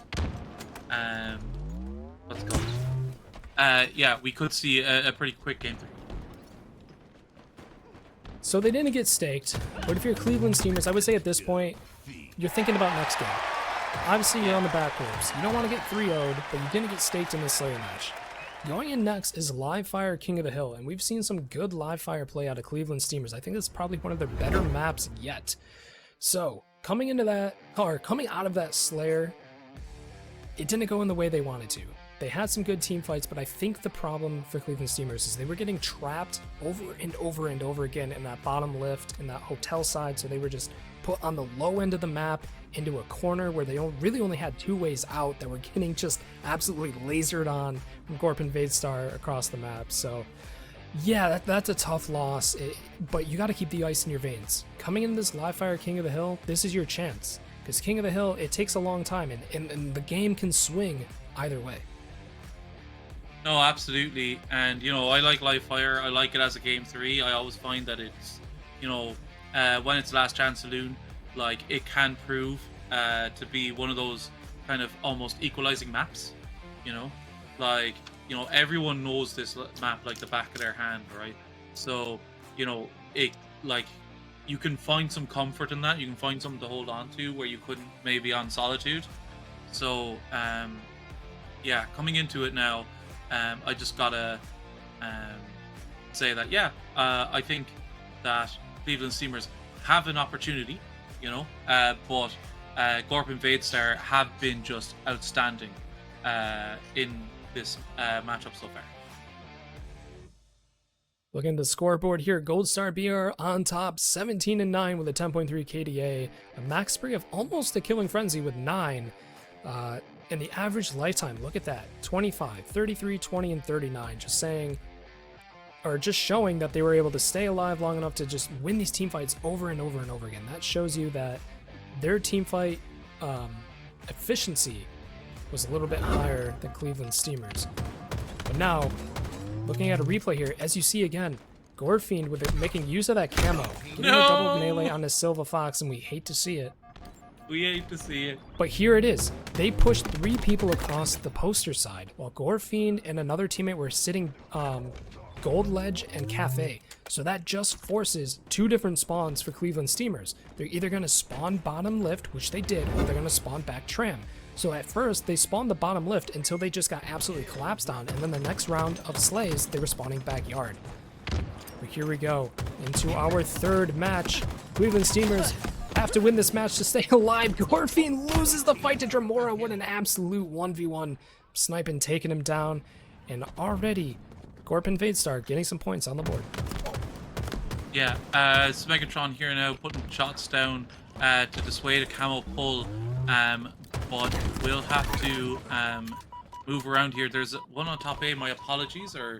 Speaker 8: what's it called? Yeah, we could see a pretty quick game 3.
Speaker 5: So they didn't get staked, but if you're Cleveland Steamers, I would say at this point, you're thinking about next game. Obviously, you're on the back ropes. You don't want to get 3-0'd, but you didn't get staked in this Slayer match. Going in next is Live Fire King of the Hill, and we've seen some good Live Fire play out of Cleveland Steamers. I think that's probably one of their better maps yet. So, coming out of that Slayer, it didn't go in the way they wanted to. They had some good team fights, but I think the problem for Cleveland Steamers is they were getting trapped over and over and over again in that bottom lift, in that hotel side, so they were just put on the low end of the map into a corner where they really only had 2 ways out that were getting just absolutely lasered on from Gorp and Vadestar across the map. So yeah, that's a tough loss, but you got to keep the ice in your veins. Coming into this Live Fire King of the Hill, this is your chance, because King of the Hill, it takes a long time, and the game can swing either way.
Speaker 8: No, absolutely. And, you know, I like Live Fire. I like it as a game 3. I always find that it's, you know, when it's Last Chance Saloon, like, it can prove to be one of those kind of almost equalizing maps, you know? Like, you know, everyone knows this map like the back of their hand, right? So, you know, it, like, you can find some comfort in that. You can find something to hold on to where you couldn't maybe on Solitude. So, yeah, coming into it now, I just gotta say that, yeah, I think that Cleveland Steamers have an opportunity, you know, but Gorp and Vadestar have been just outstanding in this matchup so far.
Speaker 5: Looking at the scoreboard here, Gold Star BR on top, 17-9 with a 10.3 KDA, a max spree of almost a killing frenzy with 9. And the average lifetime, look at that, 25, 33, 20, and 39. Just showing that they were able to stay alive long enough to just win these team fights over and over and over again. That shows you that their team fight efficiency was a little bit higher than Cleveland Steamers. But now, looking at a replay here, as you see again, Gorefiend with it, making use of that camo, getting a double melee on the Silver Fox, and we hate to see it.
Speaker 8: We hate to see it.
Speaker 5: But here it is. They pushed 3 people across the poster side, while Gorefiend and another teammate were sitting Gold Ledge and Cafe. So that just forces 2 different spawns for Cleveland Steamers. They're either going to spawn bottom lift, which they did, or they're going to spawn back tram. So at first, they spawned the bottom lift until they just got absolutely collapsed on, and then the next round of slays, they were spawning backyard. But here we go, into our 3rd match. Cleveland Steamers have to win this match to stay alive. Gorefiend loses the fight to Dremora. What an absolute 1v1. Sniping, taking him down. And already, Gorp and Vadestar getting some points on the board.
Speaker 8: Yeah, Megatron here now putting shots down to dissuade a camo pull. But we'll have to move around here. There's one on top A. My apologies, our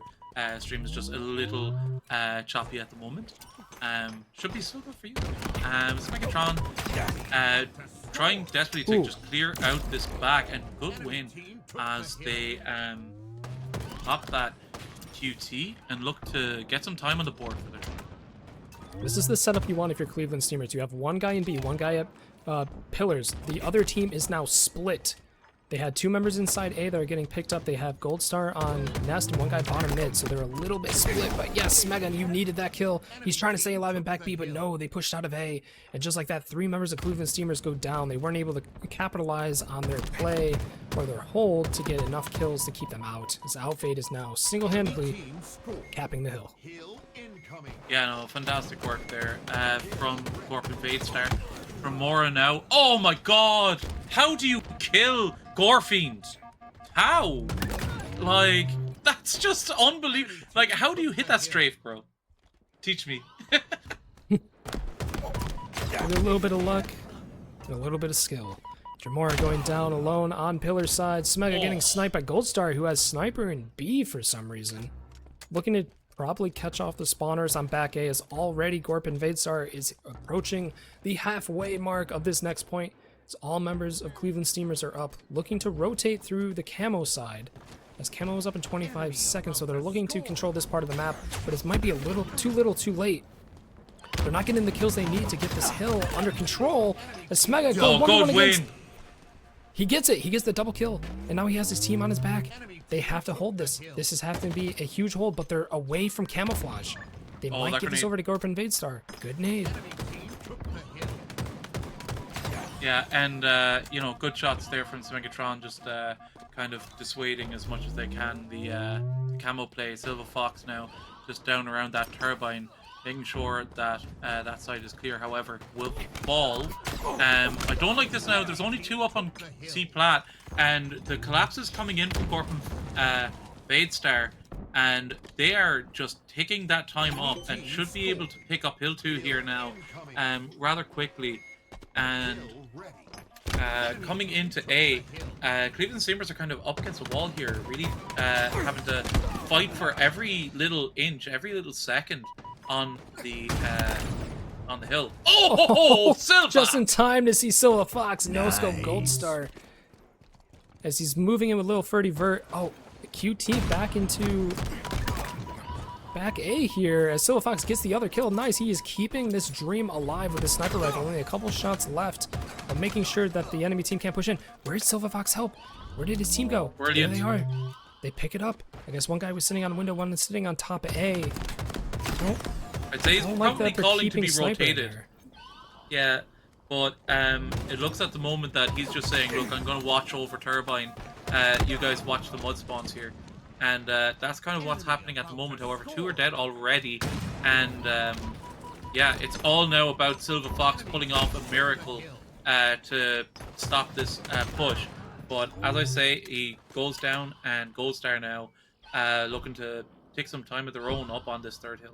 Speaker 8: stream is just a little choppy at the moment. Should be so good for you. Megatron trying desperately to just clear out this back, and good win as they pop that QT and look to get some time on the board for them.
Speaker 5: This is the setup you want if you're Cleveland Steamers. You have one guy in B, one guy at Pillars. The other team is now split. They had 2 members inside A that are getting picked up. They have Gold Star on Nest and one guy bottom mid, so they're a little bit split. But yes, Megan, you needed that kill. He's trying to stay alive in back B, but no, they pushed out of A. And just like that, 3 members of Cleveland Steamers go down. They weren't able to capitalize on their play or their hold to get enough kills to keep them out. As Outfade is now single-handedly capping the hill.
Speaker 8: Yeah, no, fantastic work there from Gorp and Vadestar. From Mora now. Oh my god! How do you kill Gorefiend? How? Like, that's just unbelievable. Like, how do you hit that strafe, bro? Teach me.
Speaker 5: With a little bit of luck and a little bit of skill. Dremora going down alone on pillar side. Smega getting sniped by Gold Star, who has sniper in B for some reason. Looking to probably catch off the spawners on back A, as already Gorp and Vadestar is approaching the halfway mark of this next point. As all members of Cleveland Steamers are up, looking to rotate through the camo side. As camo is up in 25 seconds, so they're looking to control this part of the map, but it might be a little too late. They're not getting the kills they need to get this hill under control. As Smega goes 1-1 against... He gets it. He gets the double kill, and now he has his team on his back. They have to hold this. This is having to be a huge hold, but they're away from camouflage. They might get this over to Gorp and Vadestar. Good nade.
Speaker 8: Yeah, and you know, good shots there from Megatron, just kind of dissuading as much as they can the camo play. Silver Fox now just down around that turbine, making sure that that side is clear. However, will fall. I don't like this now. There's only 2 up on C plat, and the collapse is coming in from Gorp and Vadestar, and they are just taking that time up and should be able to pick up hill 2 here now rather quickly. And coming into A, Cleveland Steamers are kind of up against the wall here, really having to fight for every little inch, every little second on the hill. Oh, Silva!
Speaker 5: Just in time to see Silva Fox no-scope Gold Star. As he's moving in with little Ferdy Vert. Oh, the QT back into back A here as Silva Fox gets the other kill. Nice, he is keeping this dream alive with his sniper rifle. Only a couple shots left of making sure that the enemy team can't push in. Where's Silva Fox help? Where did his team go?
Speaker 8: Brilliant.
Speaker 5: There they are. They pick it up. I guess one guy was sitting on window, one was sitting on top of A. Oh,
Speaker 8: I'd say he's probably calling to be rotated. Yeah, but it looks at the moment that he's just saying, look, I'm going to watch over turbine. You guys watch the mud spawns here. And that's kind of what's happening at the moment. However, 2 are dead already. And yeah, it's all now about Silva Fox pulling off a miracle to stop this push. But as I say, he goes down, and Gold Star now looking to take some time of their own up on this third hill.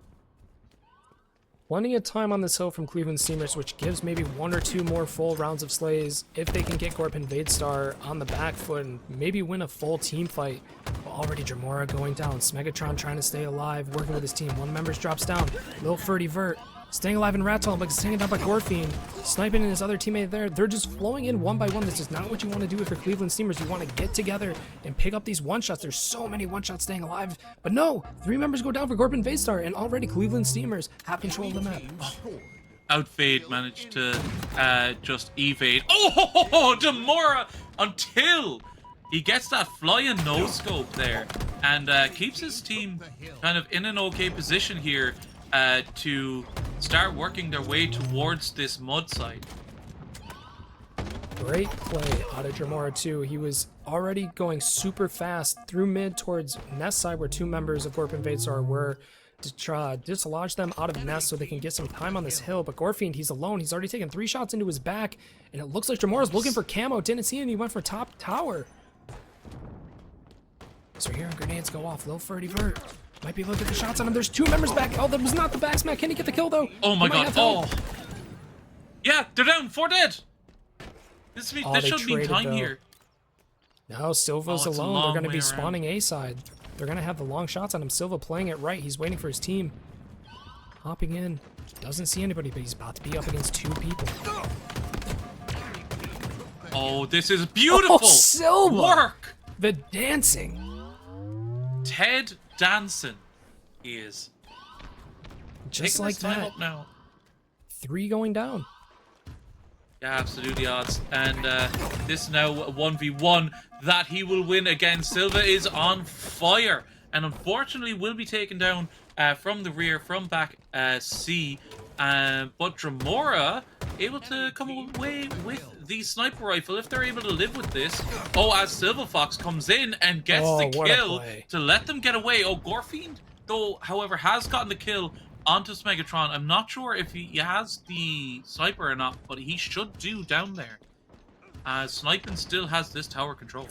Speaker 5: Plenty of time on this hill from Cleveland Steamers, which gives maybe 1 or 2 more full rounds of slays if they can get Gorpin Vadestar on the back foot and maybe win a full team fight. But already Dremora going down, Smegatron trying to stay alive, working with his team. One member drops down, Lil Ferdy Vert staying alive in Rattle, but staying down by Gorfine, sniping in his other teammate there. They're just flowing in one by one. This is not what you want to do with your Cleveland Steamers. You want to get together and pick up these one-shots. There's so many one-shots staying alive. But no, 3 members go down for Gorpin Vadestar, and already Cleveland Steamers have control of the map.
Speaker 8: Outfade managed to just evade. Oh, Demora until he gets that flying no-scope there and keeps his team kind of in an okay position here to start working their way towards this mud site.
Speaker 5: Great play out of Dremora too. He was already going super fast through mid towards Nest side where 2 members of Gorpin Vadestar were to try to dislodge them out of Nest so they can get some time on this hill. But Gorfiend, he's alone. He's already taken 3 shots into his back, and it looks like Dremora's looking for camo. Didn't see him. He went for top tower. So here grenades go off. Lil Ferdy Vert might be able to get the shots on him. There's 2 members back. Oh, that was not the back smack. Can he get the kill though?
Speaker 8: Oh my god. Oh. Yeah, they're down. 4 dead. This should mean time here.
Speaker 5: No, Silva's alone. They're going to be spawning A side. They're going to have the long shots on him. Silva playing it right. He's waiting for his team. Hopping in. Doesn't see anybody, but he's about to be up against 2 people.
Speaker 8: Oh, this is beautiful.
Speaker 5: Oh, Silva.
Speaker 8: Work.
Speaker 5: The dancing.
Speaker 8: Ted Danson is
Speaker 5: just like that.
Speaker 8: Up now.
Speaker 5: 3 going down.
Speaker 8: Yeah, absolutely odds. And this now 1v1 that he will win again. Silva is on fire and unfortunately will be taken down from the rear, from back C. But Dremora able to come away with the sniper rifle if they're able to live with this. Oh, as Silva Fox comes in and gets the kill to let them get away. Oh, Gorfiend, though, however, has gotten the kill onto Smegatron. I'm not sure if he has the sniper or not, but he should do down there. Sniping still has this tower control.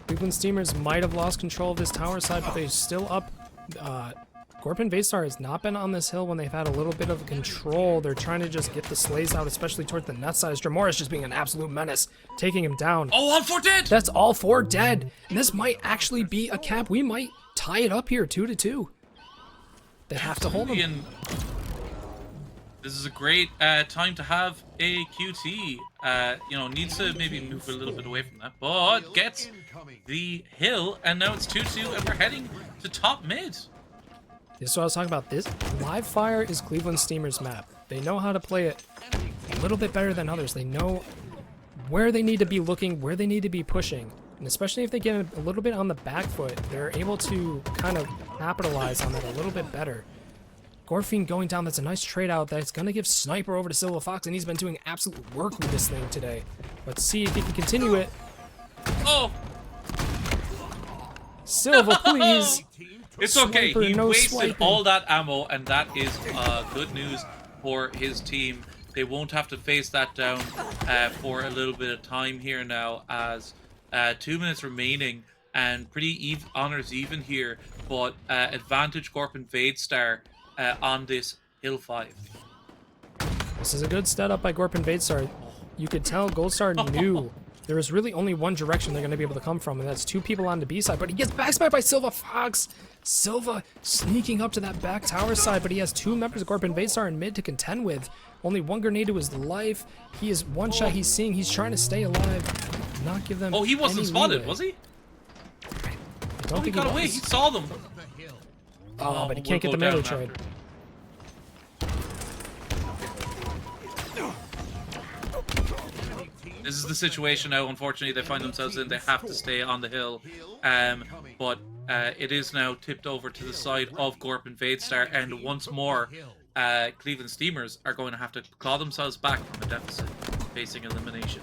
Speaker 5: Cleveland Steamers might have lost control of this tower side, but they're still up. Gorpin Vadestar has not been on this hill when they've had a little bit of control. They're trying to just get the slays out, especially towards the net side. Dremora's just being an absolute menace, taking him down.
Speaker 8: Oh, all 4 dead!
Speaker 5: That's all 4 dead. And this might actually be a cap. We might tie it up here, 2-2. They have to hold him.
Speaker 8: This is a great time to have a QT. You know, needs to maybe move a little bit away from that, but gets the hill, and now it's 2-2, and we're heading to top mid.
Speaker 5: This is what I was talking about. This live fire is Cleveland Steamers map. They know how to play it a little bit better than others. They know where they need to be looking, where they need to be pushing. And especially if they get a little bit on the back foot, they're able to kind of capitalize on that a little bit better. Gorfiend going down, that's a nice trade out. That's going to give Sniper over to Silva Fox, and he's been doing absolute work with this thing today. Let's see if he can continue it.
Speaker 8: Oh!
Speaker 5: Silva, please!
Speaker 8: It's okay, he wasted
Speaker 5: swiping.
Speaker 8: all that ammo, and that is good news for his team. They won't have to face that down for a little bit of time here now, as 2 minutes remaining, and pretty honors even here, but advantage Gorpin Vadestar on this Hill 5.
Speaker 5: This is a good setup by Gorpin Vadestar. You could tell Goldstar knew there was really only one direction they're going to be able to come from, and that's 2 people on the B side, but he gets backspiked by Silva Fox. Silva sneaking up to that back tower side, but he has 2 members of Gorpin Vadestar in mid to contend with. Only 1 grenade to his life. He is 1 shot he's seeing. He's trying to stay alive, not give them.
Speaker 8: Oh, he wasn't spotted,
Speaker 5: leeway.
Speaker 8: Was he?
Speaker 5: I don't think
Speaker 8: he got away. He saw them.
Speaker 5: Oh, but he can't get the melee trade.
Speaker 8: This is the situation now, unfortunately, they find themselves in. They have to stay on the hill. But it is now tipped over to the side of Gorpin Vadestar, and once more, Cleveland Steamers are going to have to claw themselves back from a deficit, facing elimination.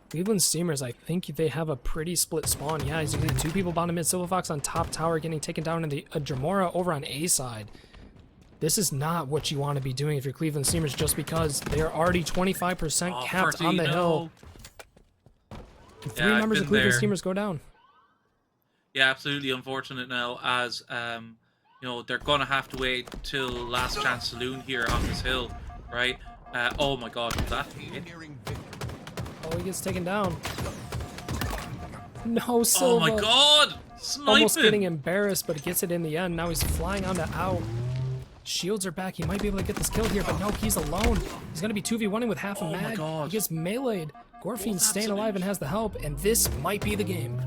Speaker 5: Cleveland Steamers, I think they have a pretty split spawn. Yeah, as you can see, 2 people bottom mid. Silva Fox on top tower getting taken down, and the Dremora over on A side. This is not what you want to be doing if you're Cleveland Steamers, just because they are already 25% capped on the hill. Three members of Cleveland's teamers go down.
Speaker 8: Yeah, absolutely unfortunate now, as you know, they're gonna have to wait till Last Chance Saloon here on this hill, right? Oh my God, was that hit?
Speaker 5: Oh, he gets taken down. No, Silva.
Speaker 8: Oh my God, sniping!
Speaker 5: Almost getting embarrassed, but gets it in the end. Now he's flying onto out. Shields are back. He might be able to get this kill here, but no, he's alone. He's gonna be 2v1ing with half a mag.
Speaker 8: My God.
Speaker 5: He gets meleeed. Gorfine's staying alive and has the help, and this might be the game.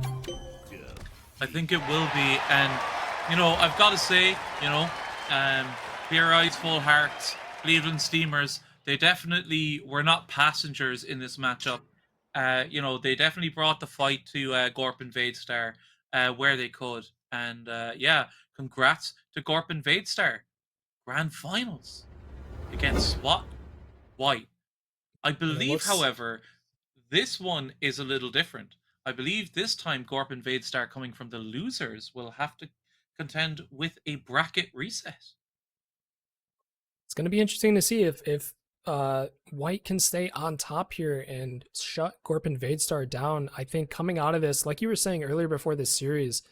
Speaker 8: I think it will be, and you know, I've got to say, you know, Clear Eyes, Full Hearts, Cleveland Steamers, they definitely were not passengers in this matchup. You know, they definitely brought the fight to Gorp and Vadestar where they could, and yeah, congrats to Gorp and Vadestar. Grand Finals against SWAT White. I believe, however, this one is a little different. I believe this time Gorp and Vadestar, coming from the losers, will have to contend with a bracket reset.
Speaker 5: It's going to be interesting to see if White can stay on top here and shut Gorp and Vadestar down. I think coming out of this, like you were saying earlier before this series,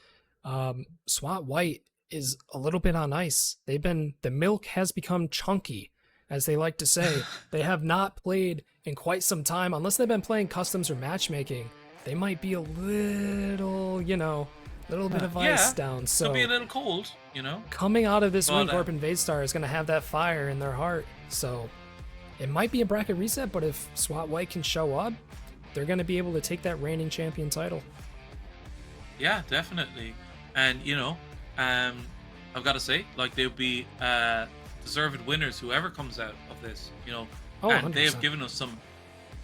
Speaker 5: SWAT White is a little bit on ice. The milk has become chunky, as they like to say. They have not played in quite some time, unless they've been playing customs or matchmaking. They might be a little, you know, little bit of ice down. So
Speaker 8: it'll be a little cold, you know.
Speaker 5: Coming out of this win, Gorp and Vadestar is going to have that fire in their heart. So it might be a bracket reset, but if SWAT White can show up, they're going to be able to take that reigning champion title.
Speaker 8: Yeah, definitely. And you know, I've got to say, like, they'll be deserved winners, whoever comes out of this, you know. And
Speaker 5: 100%.
Speaker 8: they have given us some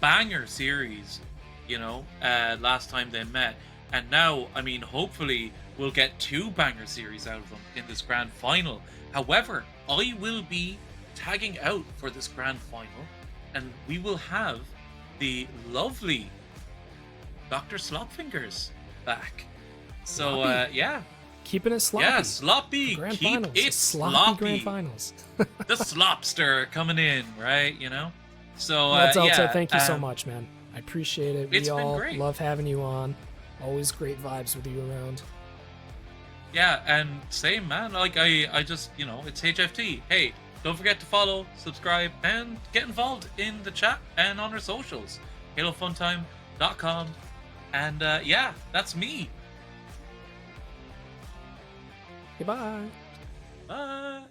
Speaker 8: banger series, you know, last time they met. And now, I mean, hopefully we'll get 2 banger series out of them in this grand final. However, I will be tagging out for this grand final, and we will have the lovely Dr. Slopfingers back. So, yeah.
Speaker 5: Keeping it sloppy.
Speaker 8: Yeah, sloppy.
Speaker 5: Grand
Speaker 8: Keep
Speaker 5: finals.
Speaker 8: it
Speaker 5: Sloppy grand finals.
Speaker 8: The slopster coming in, right? You know? So,
Speaker 5: Delta, thank you so much, man. I appreciate it.
Speaker 8: It's
Speaker 5: We
Speaker 8: been
Speaker 5: all
Speaker 8: great.
Speaker 5: love having you on. Always great vibes with you around.
Speaker 8: Yeah, and same, man. Like, I just, you know, it's HFT. Hey, don't forget to follow, subscribe, and get involved in the chat and on our socials. HaloFuntime.com. And, yeah, that's me.
Speaker 5: Goodbye.
Speaker 8: Bye.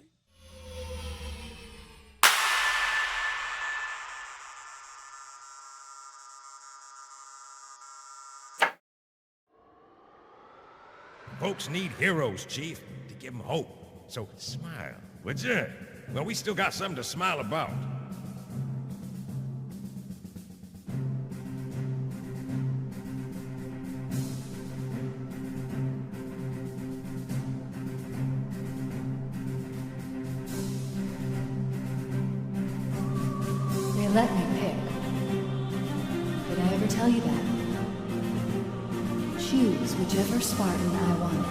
Speaker 2: Folks need heroes, Chief, to give them hope. So smile, would you? Well, we still got something to smile about.
Speaker 3: They let me pick. Did I ever tell you that? Choose whichever Spartan I want.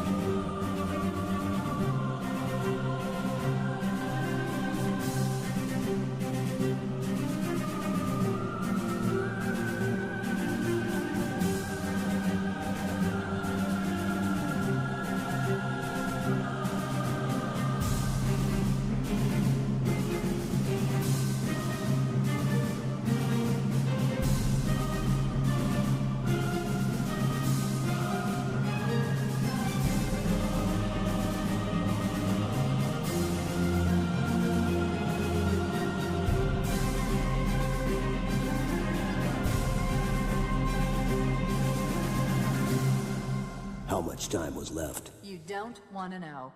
Speaker 4: How much time was left?
Speaker 3: You don't want to know.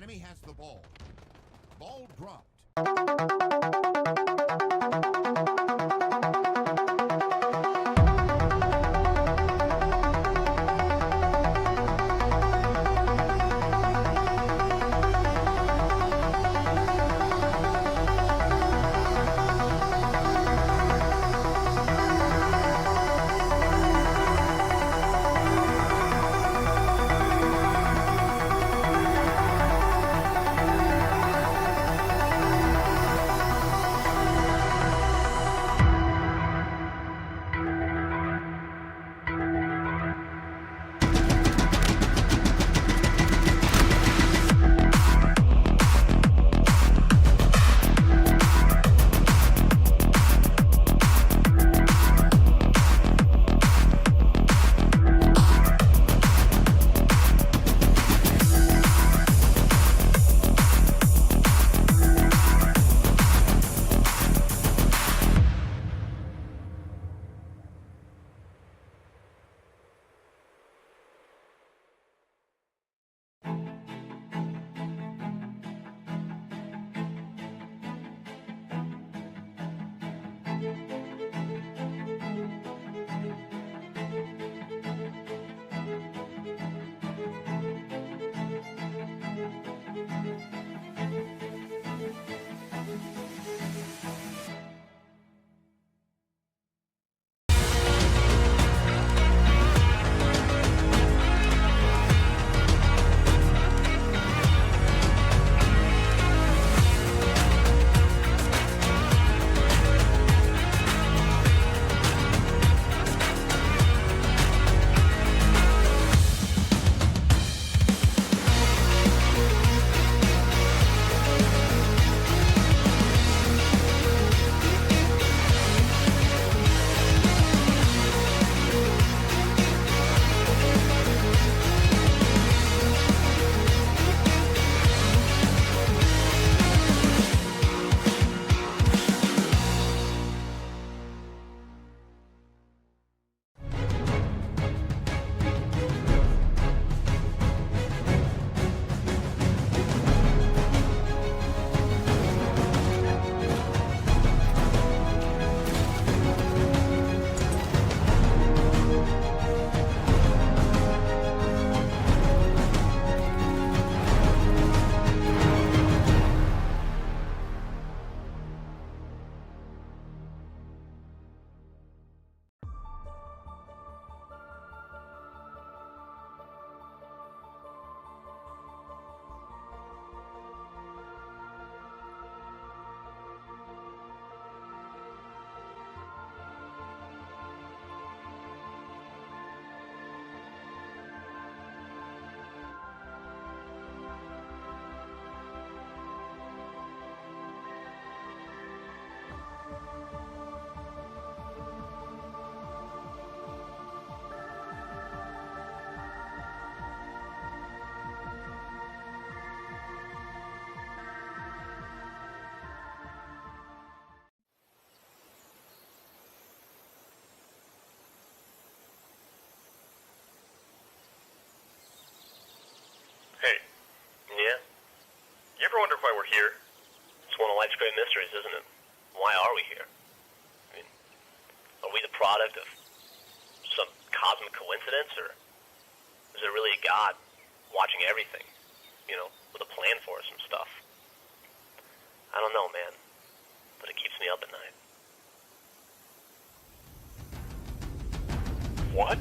Speaker 9: Enemy has the ball. Ball dropped.
Speaker 1: Hey, yeah? You ever wonder why we're here? It's one of life's great mysteries, isn't it? Why are we here? I product of some cosmic coincidence, or is there really a God watching everything, you know, with a plan for us and stuff? I don't know, man, but it keeps me up at night. What?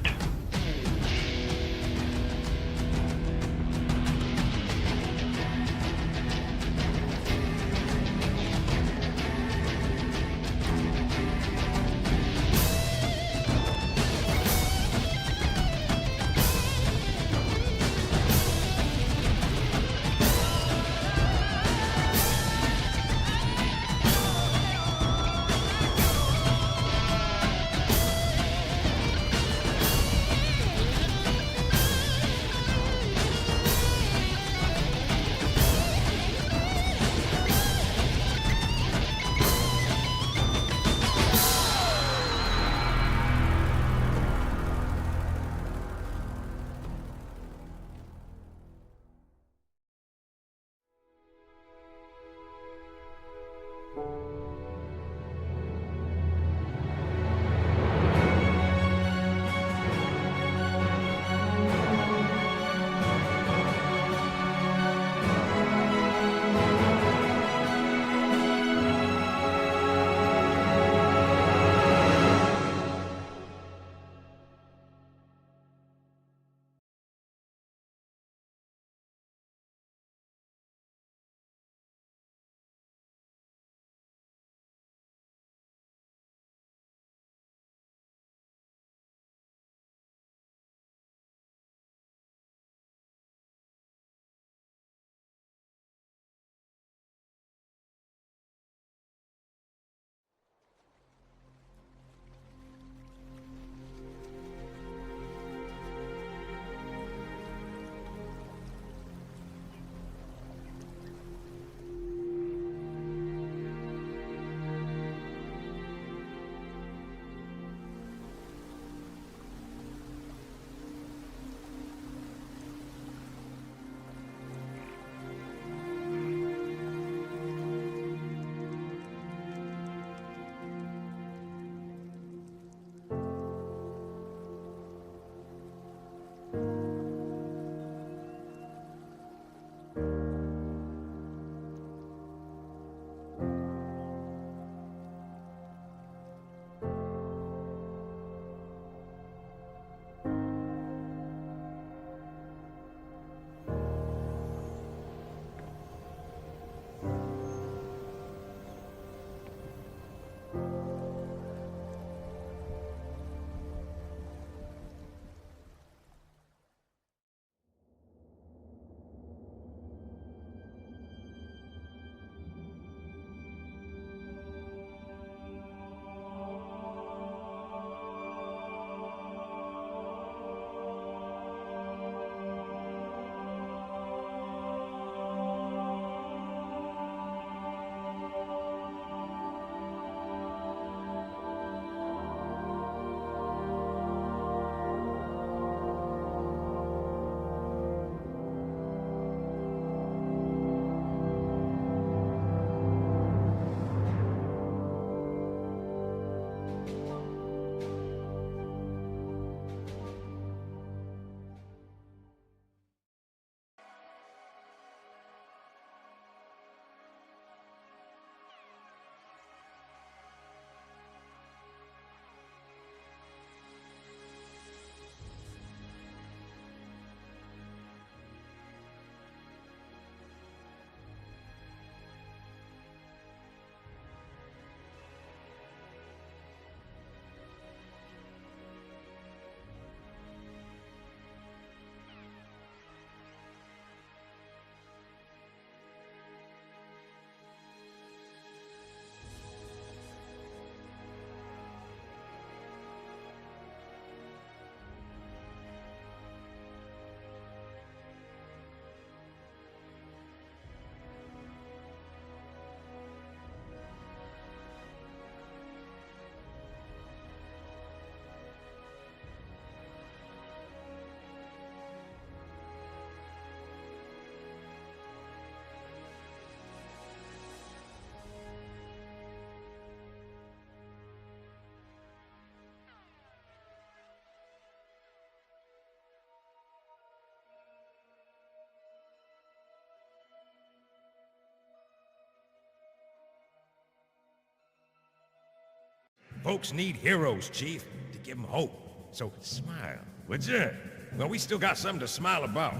Speaker 2: Folks need heroes, Chief, to give them hope. So smile, would you? Well, we still got something to smile about.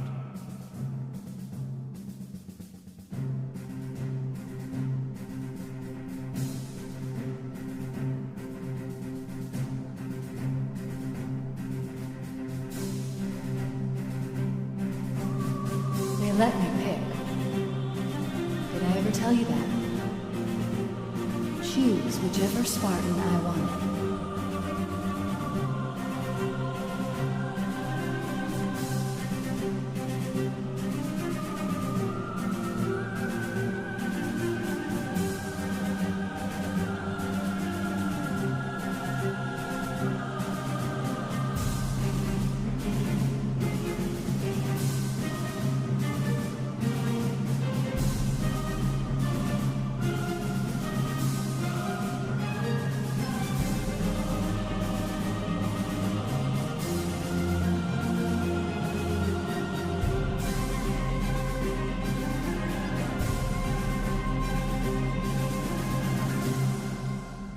Speaker 3: They let me pick. Did I ever tell you that? Choose whichever Spartan I wanted.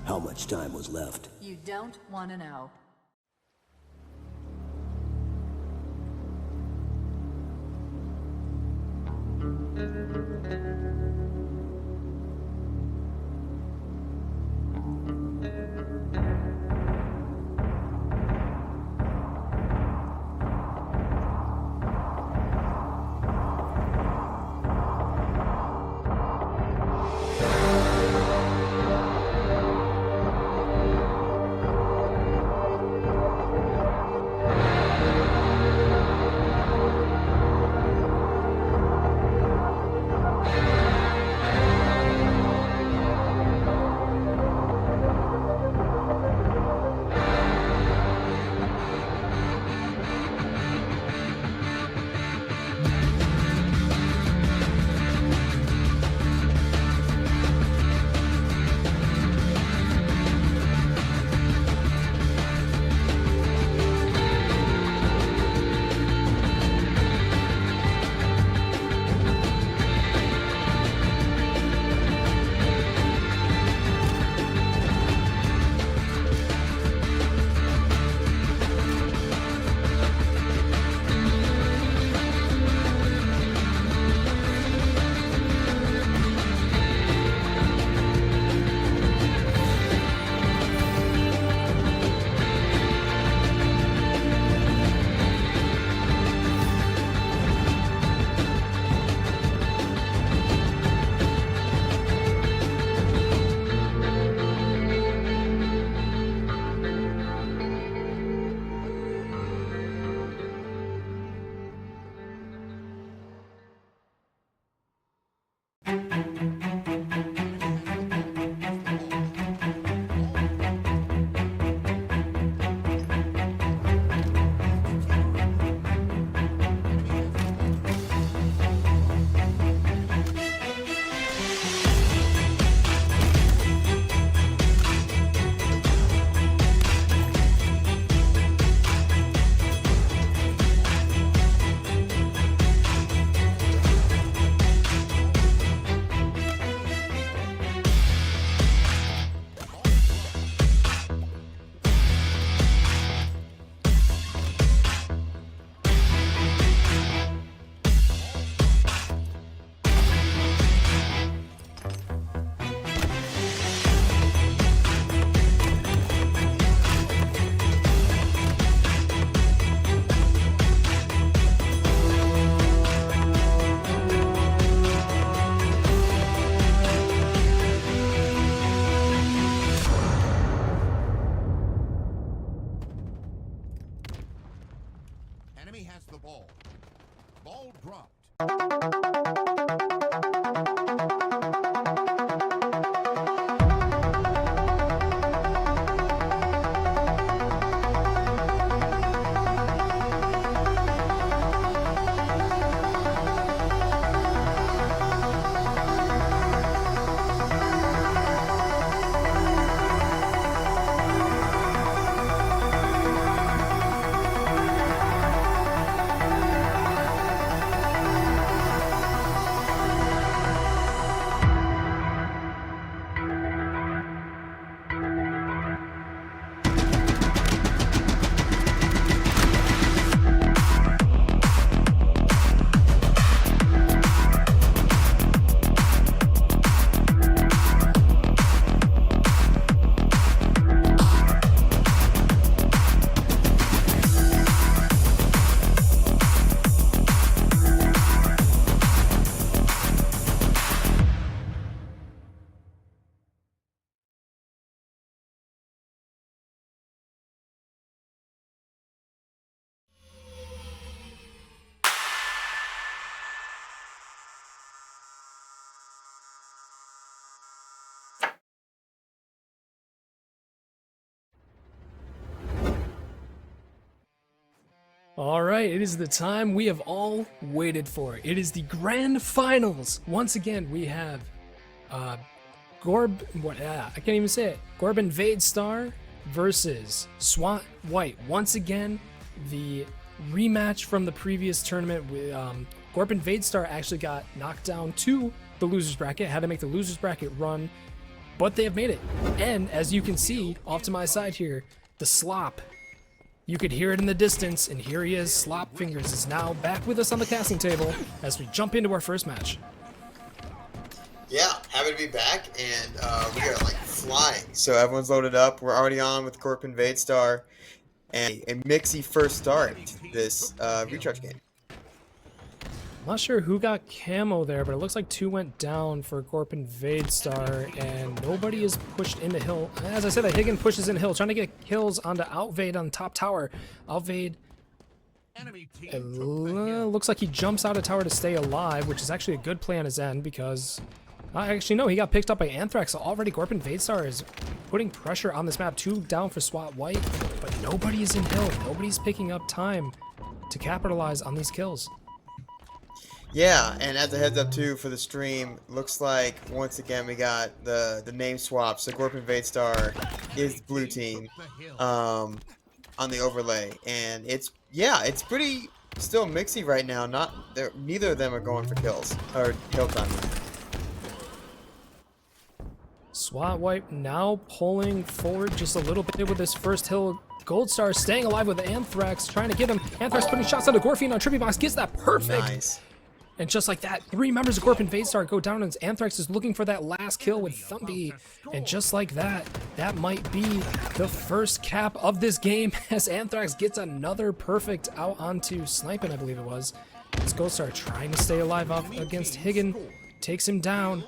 Speaker 4: How much time was left?
Speaker 3: You don't want to know.
Speaker 9: Enemy has the ball. Ball dropped.
Speaker 5: All right, it is the time we have all waited for. It is the grand finals. Once again, we have I can't even say it. Gorbin Vadestar versus SWAT White. Once again, the rematch from the previous tournament with Gorbin Vadestar actually got knocked down to the losers bracket, had to make the losers bracket run, but they have made it. And as you can see off to my side here, the slop. You could hear it in the distance, and here he is. Slop Fingers is now back with us on the casting table as we jump into our first match.
Speaker 7: Yeah, happy to be back, and we are like flying. So everyone's loaded up. We're already on with Gorbin Vadestar, and a mixy first start to this recharge game.
Speaker 5: I'm not sure who got camo there, but it looks like 2 went down for Gorbin Vadestar, and nobody is pushed into hill. As I said, that Higgin pushes in hill, trying to get kills onto Outvade on top tower. Outvade, looks like he jumps out of tower to stay alive, which is actually a good play on his end because... actually, no, he got picked up by Anthrax, so already Gorbin Vadestar is putting pressure on this map. 2 down for SWAT White, but nobody is in hill. Nobody's picking up time to capitalize on these kills.
Speaker 7: Yeah, and as a heads up too for the stream, looks like once again we got the name swap. So Gorbin Vadestar is blue team on the overlay, and it's pretty still mixy right now. Neither of them are going for kills or kill time.
Speaker 5: SWAT White now pulling forward just a little bit with this first hill. Goldstar staying alive with Anthrax, trying to get him. Anthrax putting shots on the Gorfine on Trippy Box, gets that perfect.
Speaker 7: Nice.
Speaker 5: And just like that, 3 members of Gorbin Vadestar go down, and Anthrax is looking for that last kill with Thumpy. And just like that, that might be the first cap of this game as Anthrax gets another perfect out onto Sniping, I believe it was. As Goldstar trying to stay alive off against Higgin, takes him down.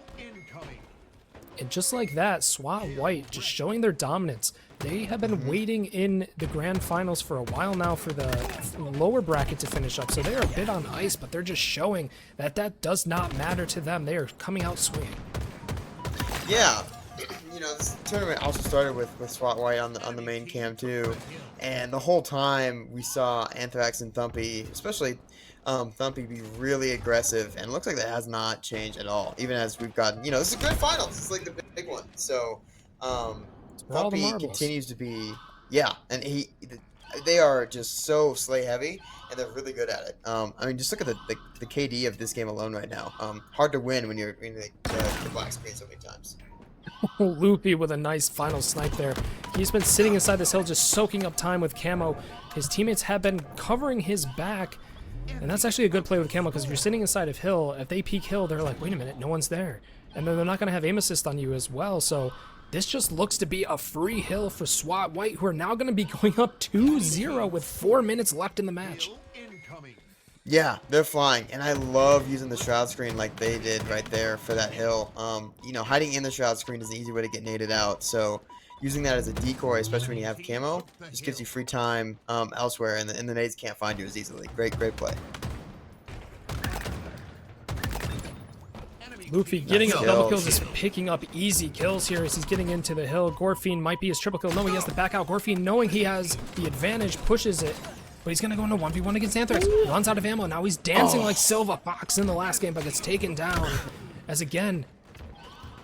Speaker 5: And just like that, SWAT White just showing their dominance. They have been waiting in the grand finals for a while now for the lower bracket to finish up. So they are a bit on ice, but they're just showing that that does not matter to them. They are coming out swinging.
Speaker 7: Yeah, you know, this tournament also started with SWAT White on the main cam too. And the whole time we saw Anthrax and Thumpy, especially Thumpy, be really aggressive, and it looks like that has not changed at all. Even as we've gotten, you know, this is a good finals. This is like the big one. So, Thumpy continues to be, and they are just so slay heavy, and they're really good at it. I mean, just look at the KD of this game alone right now. Hard to win when you're in the black screen so many times.
Speaker 5: Loopy with a nice final snipe there. He's been sitting inside this hill just soaking up time with camo. His teammates have been covering his back. And that's actually a good play with camo, because if you're sitting inside of hill, if they peek hill, they're like, wait a minute, no one's there. And then they're not going to have aim assist on you as well. So this just looks to be a free hill for SWAT White, who are now going to be going up 2-0 with 4 minutes left in the match.
Speaker 7: Yeah, they're flying, and I love using the shroud screen like they did right there for that hill. You know, hiding in the shroud screen is an easy way to get naded out, so using that as a decoy, especially when you have camo, just gives you free time elsewhere, and the nades can't find you as easily. Great play.
Speaker 5: Luffy getting a double kill, just picking up easy kills here as he's getting into the hill. Gorfine might be his triple kill. No, he has to back out. Gorfine, knowing he has the advantage, pushes it. But he's going to go into 1v1 against Anthrax. Runs out of ammo. Now he's dancing like Silva Fox in the last game, but gets taken down. As again,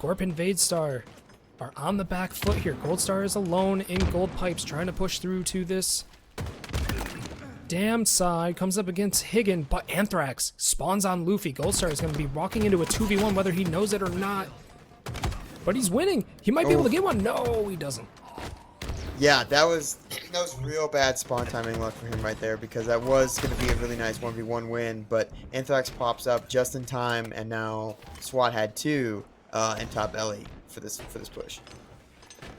Speaker 5: Gorbin Vadestar are on the back foot here. Goldstar is alone in gold pipes, trying to push through to this damn side. Comes up against Higgin, but Anthrax spawns on Luffy. Goldstar is going to be walking into a 2v1, whether he knows it or not. But he's winning. He might be able to get one. No, he doesn't.
Speaker 7: Yeah, that was real bad spawn timing luck for him right there, because that was going to be a really nice 1v1 win, but Anthrax pops up just in time, and now SWAT had 2 in top Ellie for this push.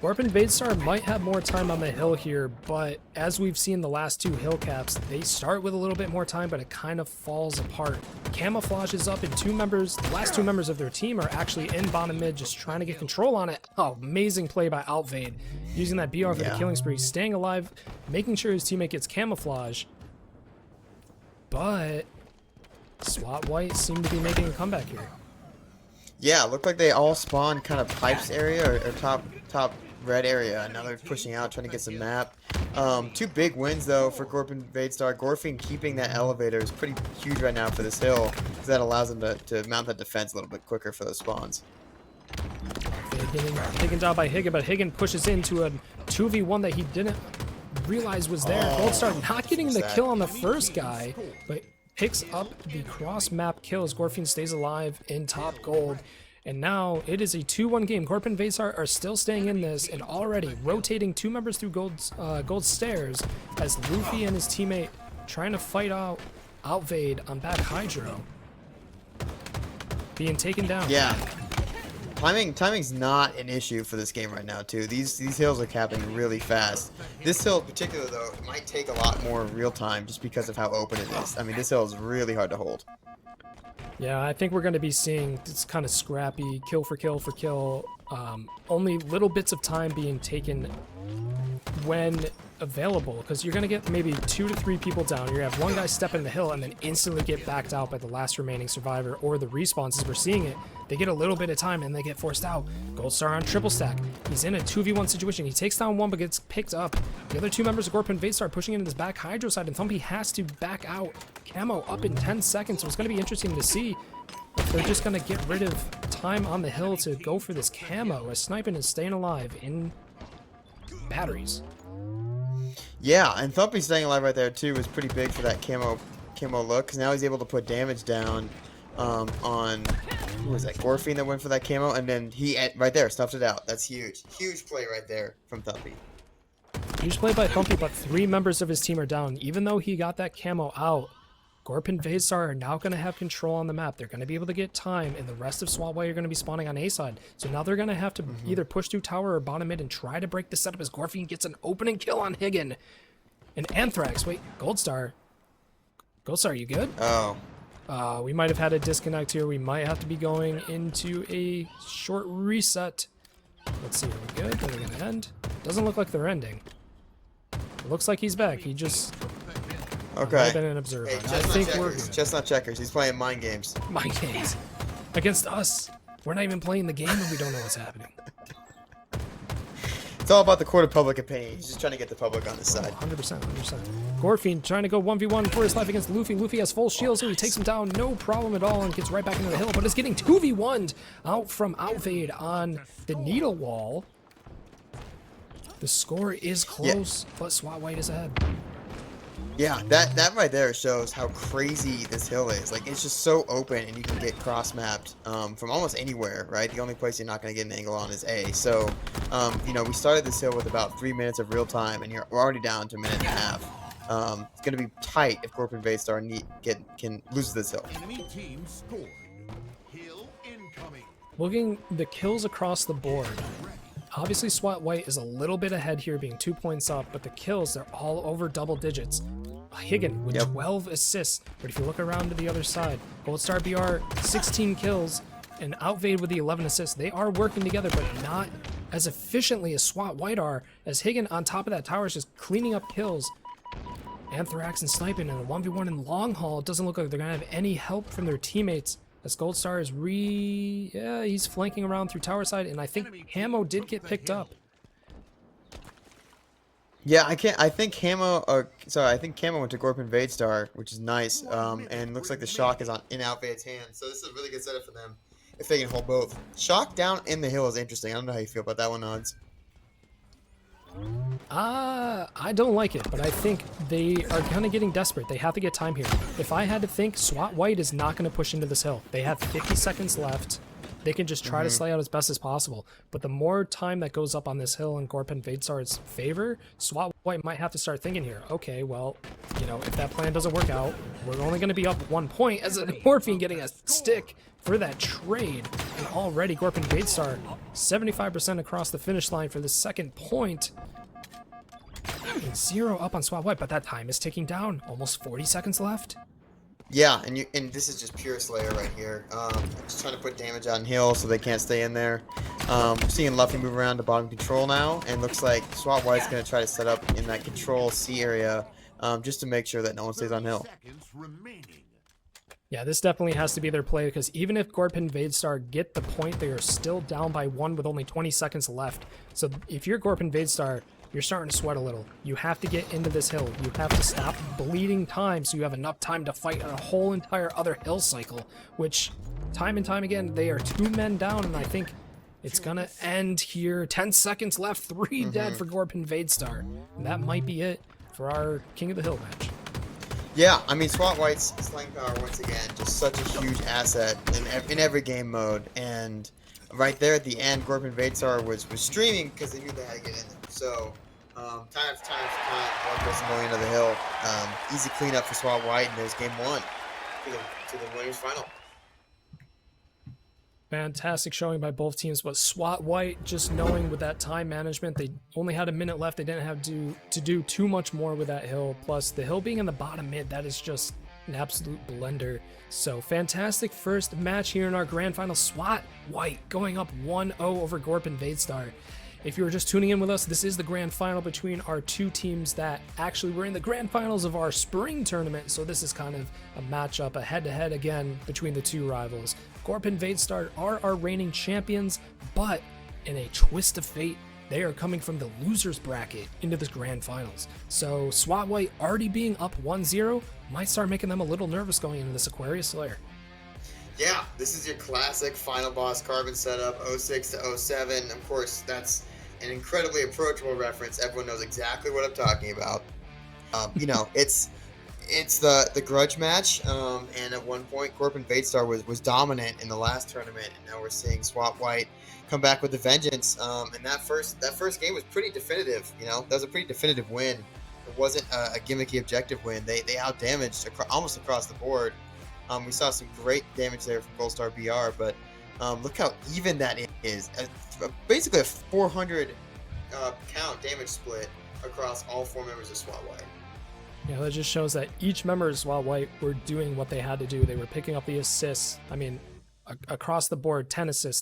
Speaker 5: Gorbin Vadestar might have more time on the hill here, but as we've seen the last 2 hill caps, they start with a little bit more time, but it kind of falls apart. Camouflage is up, and the last 2 members of their team are actually in bottom mid, just trying to get control on it. Oh, amazing play by Outvade, using that BR for the killing spree, staying alive, making sure his teammate gets camouflage. But SWAT White seem to be making a comeback here.
Speaker 7: Yeah, it looked like they all spawned kind of pipes area or top red area. Now they're pushing out, trying to get some map. Two big wins though for Gorpin Vadestar. Gorfin keeping that elevator is pretty huge right now for this hill, because that allows him to mount that defense a little bit quicker for those spawns.
Speaker 5: Getting taken down by Higgin, but Higgin pushes into a 2v1 that he didn't realize was there. Goldstar not getting the kill on the first guy, but picks up the cross-map kill as Gorfin stays alive in top gold. And now it is a 2-1 game. Gorpin Vadestar are still staying in this and already rotating two members through gold stairs as Luffy and his teammate trying to fight out Outvade on back Hydro. Being taken down.
Speaker 7: Yeah. Timing's not an issue for this game right now, too. These hills are capping really fast. This hill in particular, though, it might take a lot more real time just because of how open it is. I mean, this hill is really hard to hold.
Speaker 5: Yeah, I think we're going to be seeing this kind of scrappy kill for kill for kill. Only little bits of time being taken when available, because you're going to get maybe 2 to 3 people down. You're going to have one guy step in the hill and then instantly get backed out by the last remaining survivor, or the respawns as we're seeing it. They get a little bit of time and they get forced out. Goldstar on triple stack. He's in a 2v1 situation. He takes down one but gets picked up. The other two members of Gorpin Vadestar pushing into this back Hydro side, and Thumpy has to back out. Camo up in 10 seconds, so it's going to be interesting to see if they're just going to get rid of time on the hill to go for this camo, as Sniping is staying alive in batteries.
Speaker 7: Yeah, and Thumpy staying alive right there too was pretty big for that camo look, because now he's able to put damage down on, who was that, Gorfin that went for that camo, and then he right there snuffed it out. That's huge. Huge play right there from Thumpy.
Speaker 5: Huge play by Thumpy, but 3 members of his team are down. Even though he got that camo out, Gorpin Vadestar are now going to have control on the map. They're going to be able to get time, and the rest of SWAT White are going to be spawning on A side. So now they're going to have to either push through tower or bottom mid and try to break the setup as Gorfin gets an opening kill on Higgin. And Anthrax, wait, Goldstar, you good?
Speaker 7: Oh.
Speaker 5: We might have had a disconnect here. We might have to be going into a short reset. Let's see, are we good? Are they going to end? Doesn't look like they're ending. It looks like he's back. He just...
Speaker 7: Okay.
Speaker 5: Might have been an observer.
Speaker 7: Hey,
Speaker 5: I think we're good.
Speaker 7: Chestnut checkers. He's playing mind games.
Speaker 5: Mind games. Against us. We're not even playing the game and we don't know what's happening.
Speaker 7: It's all about the court of public opinion. He's just trying to get the public on his side.
Speaker 5: 100%, 100%. Gorfin trying to go 1v1 for his life against Luffy. Luffy has full shield, so he takes him down, no problem at all, and gets right back into the hill, but is getting 2v1'd out from Outvade on the Needle Wall. The score is close, but SWAT White is ahead.
Speaker 7: Yeah, that right there shows how crazy this hill is. Like, it's just so open, and you can get cross-mapped from almost anywhere, right? The only place you're not going to get an angle on is A. So, you know, we started this hill with about 3 minutes of real time, and we're already down to a minute and a half. It's going to be tight if Gorpin Vadestar can lose this hill.
Speaker 9: Enemy team scored. Hill incoming.
Speaker 5: Looking the kills across the board, obviously SWAT White is a little bit ahead here, being 2 points up, but the kills, they're all over double digits. Higgin with 12 assists, but if you look around to the other side, Goldstar BR 16 kills, and Outvade with the 11 assists. They are working together, but not as efficiently as SWAT White are, as Higgin on top of that tower is just cleaning up kills. Anthrax and Sniping in a 1v1 in long haul. It doesn't look like they're going to have any help from their teammates, as Goldstar is he's flanking around through tower side, and I think Hamo did get picked up.
Speaker 7: Yeah, I think Camo went to Gorpin Vadestar, which is nice. And looks like the shock is in Outvade's hands. So this is a really good setup for them if they can hold both. Shock down in the hill is interesting. I don't know how you feel about that one, Odds.
Speaker 5: I don't like it, but I think they are kind of getting desperate. They have to get time here. If I had to think, SWAT White is not going to push into this hill. They have 50 seconds left. They can just try to slay out as best as possible. But the more time that goes up on this hill in Gorpin Vadestar's favor, SWAT White might have to start thinking here, okay, well, you know, if that plan doesn't work out, we're only going to be up 1 point as a Gorpin getting a stick for that trade. And already Gorpin Vadestar 75% across the finish line for the second point. And 0 up on SWAT White, but that time is ticking down. Almost 40 seconds left.
Speaker 7: Yeah, and this is just pure Slayer right here. Just trying to put damage on hill so they can't stay in there. Seeing Luffy move around to bottom control now, and looks like SWAT White's going to try to set up in that control C area just to make sure that no one stays on hill.
Speaker 5: Yeah, this definitely has to be their play, because even if Gorpin Vadestar get the point, they are still down by 1 with only 20 seconds left. So if you're Gorpin Vadestar, you're starting to sweat a little. You have to get into this hill. You have to stop bleeding time so you have enough time to fight a whole entire other hill cycle, which time and time again, they are 2 men down, and I think it's gonna end here. 10 seconds left, 3 dead for Gorpin Vadestar. And that might be it for our King of the Hill match.
Speaker 7: Yeah, I mean, SWAT White's slaying power once again, just such a huge asset in every game mode. And right there at the end, Gorpin Vadestar was streaming because they knew they had to get in there. So time after time, one person going into the hill. Easy cleanup for SWAT White, and there's game 1 to the winners final.
Speaker 5: Fantastic showing by both teams, but SWAT White, just knowing with that time management, they only had a minute left. They didn't have to do too much more with that hill. Plus, the hill being in the bottom mid, that is just an absolute blender. So, fantastic first match here in our grand final. SWAT White going up 1-0 over Gorpin Vadestar. If you were just tuning in with us, this is the grand final between our 2 teams that actually were in the grand finals of our spring tournament. So this is kind of a matchup, a head-to-head again between the 2 rivals. Gorpin Vadestar are our reigning champions, but in a twist of fate, they are coming from the losers bracket into the grand finals. So SWAT White already being up 1-0 might start making them a little nervous going into this Aquarius Slayer.
Speaker 7: Yeah, this is your classic final boss Carbon setup, 06 to 07. Of course, that's an incredibly approachable reference. Everyone knows exactly what I'm talking about. You know, it's the grudge match, and at one point, Gorpin Vadestar was dominant in the last tournament, and now we're seeing SWAT White come back with a vengeance. And that first game was pretty definitive. You know, that was a pretty definitive win. It wasn't a gimmicky objective win. They outdamaged almost across the board. We saw some great damage there from Gold Star BR, but look how even that is. Basically a 400 count damage split across all 4 members of SWAT White.
Speaker 5: Yeah, that just shows that each member of SWAT White were doing what they had to do. They were picking up the assists. I mean, across the board, 10 assists,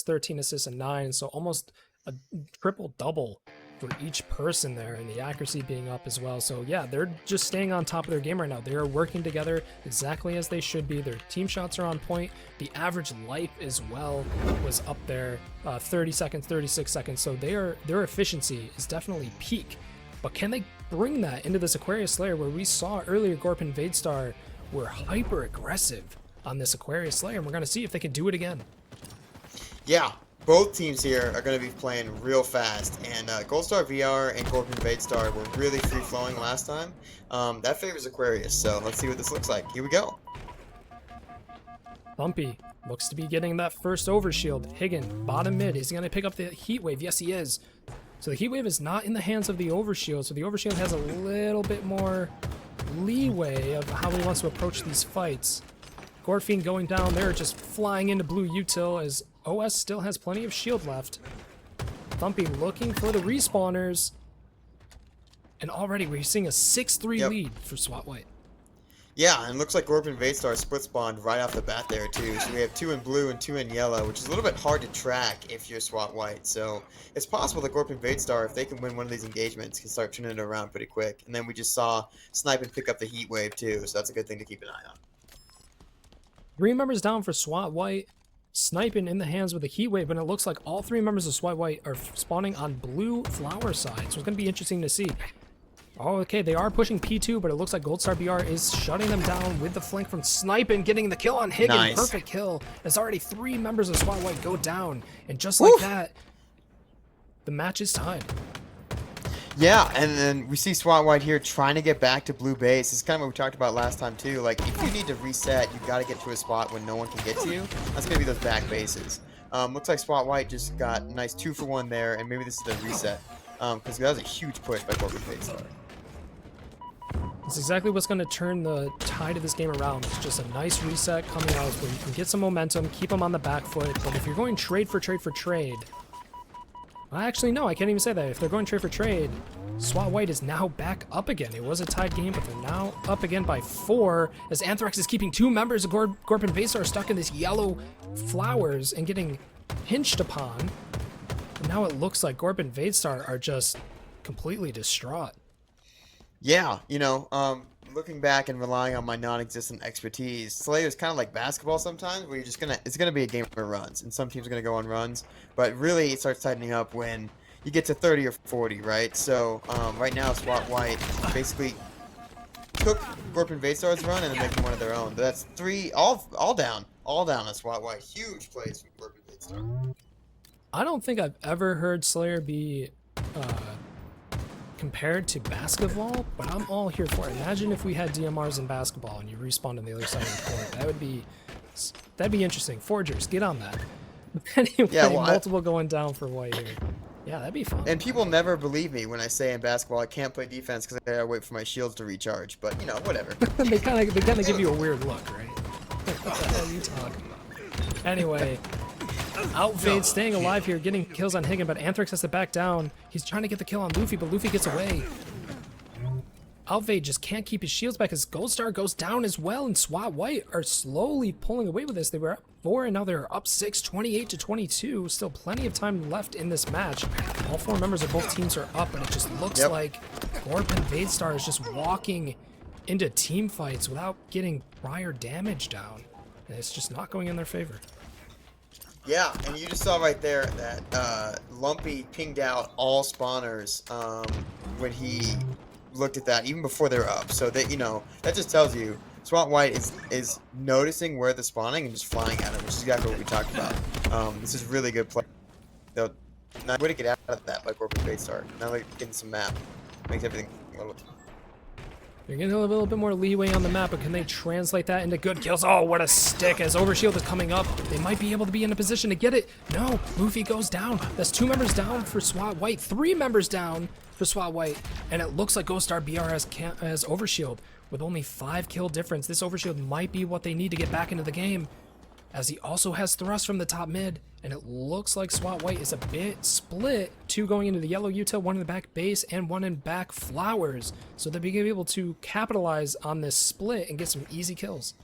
Speaker 5: 13 assists, and 9. So almost a triple-double for each person there, and the accuracy being up as well. So yeah, they're just staying on top of their game right now. They are working together exactly as they should be. Their team shots are on point. The average life as well was up there, 30 seconds, 36 seconds. So their efficiency is definitely peak. But can they bring that into this Aquarius Slayer, where we saw earlier Gorpin Vadestar were hyper aggressive on this Aquarius Slayer, and we're going to see if they can do it again.
Speaker 7: Yeah, both teams here are going to be playing real fast, and Gold Star VR and Gorpin Vadestar were really free-flowing last time. That favors Aquarius, so let's see what this looks like. Here we go.
Speaker 5: Bumpy looks to be getting that first overshield. Higgin, bottom mid. Is he going to pick up the Heat Wave? Yes, he is. So the Heat Wave is not in the hands of the overshield, so the overshield has a little bit more leeway of how he wants to approach these fights. Gorfine going down there, just flying into blue util as OS still has plenty of shield left. Thumpy looking for the respawners. And already we're seeing a 6-3 lead for SWAT White.
Speaker 7: Yeah, and it looks like Gorpin Vadestar split spawned right off the bat there too. So we have 2 in blue and 2 in yellow, which is a little bit hard to track if you're SWAT White. So it's possible that Gorpin Vadestar, if they can win one of these engagements, can start turning it around pretty quick. And then we just saw Snipe and pick up the Heat Wave too, so that's a good thing to keep an eye on.
Speaker 5: 3 members down for SWAT White. Sniping in the hands with a Heat Wave, and it looks like all 3 members of SWAT White are spawning on blue flower side. So it's going to be interesting to see. Oh, okay, they are pushing P2, but it looks like Gold Star BR is shutting them down with the flank from Sniping, getting the kill on Higgin.
Speaker 7: Nice.
Speaker 5: Perfect kill. As already 3 members of SWAT White go down. And just like that, the match is tied.
Speaker 7: Yeah, and then we see SWAT White here trying to get back to blue base. This is kind of what we talked about last time too. Like, if you need to reset, you got to get to a spot when no one can get to you. That's going to be those back bases. Looks like SWAT White just got a nice 2-for-1 there, and maybe this is the reset. Because that was a huge push by Gorpin Vadestar.
Speaker 5: It's exactly what's going to turn the tide of this game around. It's just a nice reset coming out where you can get some momentum, keep them on the back foot. But if you're going trade for trade for trade... Actually, no, I can't even say that. If they're going trade for trade, SWAT White is now back up again. It was a tied game, but they're now up again by 4, as Anthrax is keeping 2 members of Gorpin Vadestar stuck in this yellow flowers and getting pinched upon. And now it looks like Gorpin Vadestar are just completely distraught.
Speaker 7: Yeah, you know, looking back and relying on my non-existent expertise, Slayer is kind of like basketball sometimes, where it's gonna be a game of runs, and some teams are gonna go on runs, but really it starts tightening up when you get to 30 or 40, right? So right now, SWAT White basically took Gorpin Vaystar's run and then making one of their own. That's 3, all down on SWAT White. Huge plays from Gorpin Vaystar.
Speaker 5: I don't think I've ever heard Slayer be compared to basketball, but I'm all here for it. Imagine if we had DMRs in basketball and you respawned on the other side of the court. That'd be interesting. Forgers, get on that. Anyway,
Speaker 7: Yeah, well,
Speaker 5: multiple going down for White here. Yeah, that'd be fun.
Speaker 7: And people never believe me when I say in basketball I can't play defense because I gotta wait for my shields to recharge. But you know, whatever.
Speaker 5: they kind of give you a weird look, right? What the hell are you talking about? Anyway, Outfade staying alive here, getting kills on Higgin, but Anthrax has to back down. He's trying to get the kill on Luffy, but Luffy gets away. Outfade just can't keep his shields back as Goldstar goes down as well, and SWAT White are slowly pulling away with this. They were up 4 and now they're up 6, 28-22. Still plenty of time left in this match. All 4 members of both teams are up, but it just looks like Gorpin Vaystar is just walking into team fights without getting prior damage down. And it's just not going in their favor.
Speaker 7: Yeah, and you just saw right there that Lumpy pinged out all spawners when he looked at that, even before they're up. So that, you know, that just tells you SWAT White is noticing where they're spawning and just flying at them, which is exactly what we talked about. This is really good play. They'll not way to get out of that like Gorpin Vaystar. Now they're getting some map. Makes everything a little.
Speaker 5: They're getting a little bit more leeway on the map, but can they translate that into good kills? Oh, what a stick. As Overshield is coming up, they might be able to be in a position to get it. No, Luffy goes down. That's 2 members down for SWAT White, 3 members down for SWAT White, and it looks like Ghost Star BR has Overshield with only 5 kill difference. This Overshield might be what they need to get back into the game, as he also has thrust from the top mid, and it looks like SWAT White is a bit split, 2 going into the yellow util, 1 in the back base, and 1 in back flowers, so they'll be able to capitalize on this split and get some easy kills.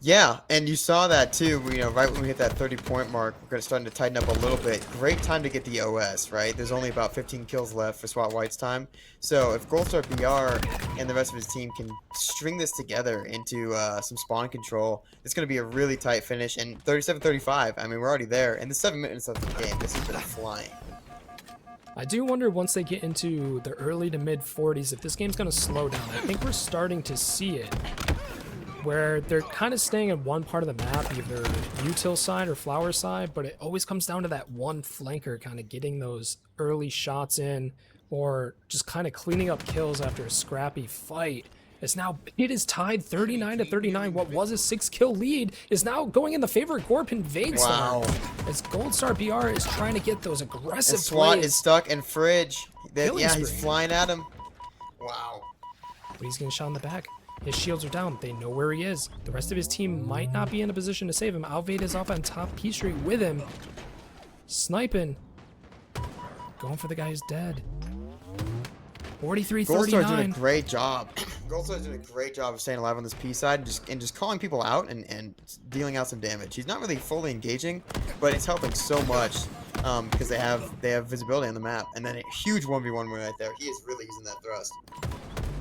Speaker 7: Yeah, and you saw that too, you know, right when we hit that 30-point mark, we're starting to tighten up a little bit. Great time to get the OS, right? There's only about 15 kills left for SWAT White's time. So if Goldstar BR and the rest of his team can string this together into some spawn control, it's going to be a really tight finish. And 37-35, I mean, we're already there. And the 7 minutes of the game, this has been flying.
Speaker 5: I do wonder once they get into the early to mid 40s if this game's going to slow down. I think we're starting to see it, where they're kind of staying in one part of the map, either util side or flower side, but it always comes down to that one flanker kind of getting those early shots in, or just kind of cleaning up kills after a scrappy fight. It is tied 39-39. What was a 6-kill lead is now going in the favor of Gorpin Vaystar.
Speaker 7: Wow.
Speaker 5: As Goldstar BR is trying to get those aggressive
Speaker 7: and SWAT
Speaker 5: plays.
Speaker 7: is stuck in Fridge. Yeah,
Speaker 5: spree.
Speaker 7: he's flying at him. Wow.
Speaker 5: But he's getting shot in the back. His shields are down. They know where he is. The rest of his team might not be in a position to save him. Alvade is up on top P Street with him. Sniping. Going for the guy who's dead. 43-39.
Speaker 7: Goldstar's doing a great job. Goldstar's doing a great job of staying alive on this P side and just calling people out and dealing out some damage. He's not really fully engaging, but it's helping so much because they have visibility on the map. And then a huge 1v1 win right there. He is really using that thrust.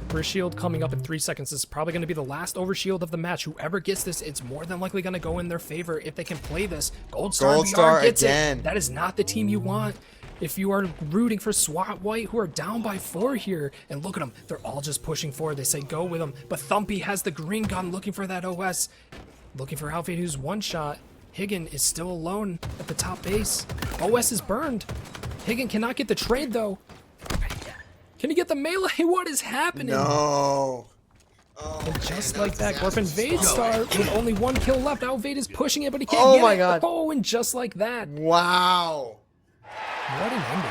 Speaker 5: Overshield coming up in 3 seconds. This is probably going to be the last Overshield of the match. Whoever gets this, it's more than likely going to go in their favor if they can play this. Goldstar BR gets
Speaker 7: again.
Speaker 5: it. That is not the team you want if you are rooting for SWAT White, who are down by 4 here. And look at them. They're all just pushing forward. They say go with them. But Thumpy has the green gun looking for that OS. Looking for Alfade, who's one shot. Higgin is still alone at the top base. OS is burned. Higgin cannot get the trade, though. Can he get the melee? What is happening?
Speaker 7: No.
Speaker 5: And just like that, Gorpin Vaystar with only 1 kill left. Alvade is pushing it, but he can't get it.
Speaker 7: Oh my god.
Speaker 5: Oh, and just like that.
Speaker 7: Wow.
Speaker 5: What an ending.
Speaker 7: Wow.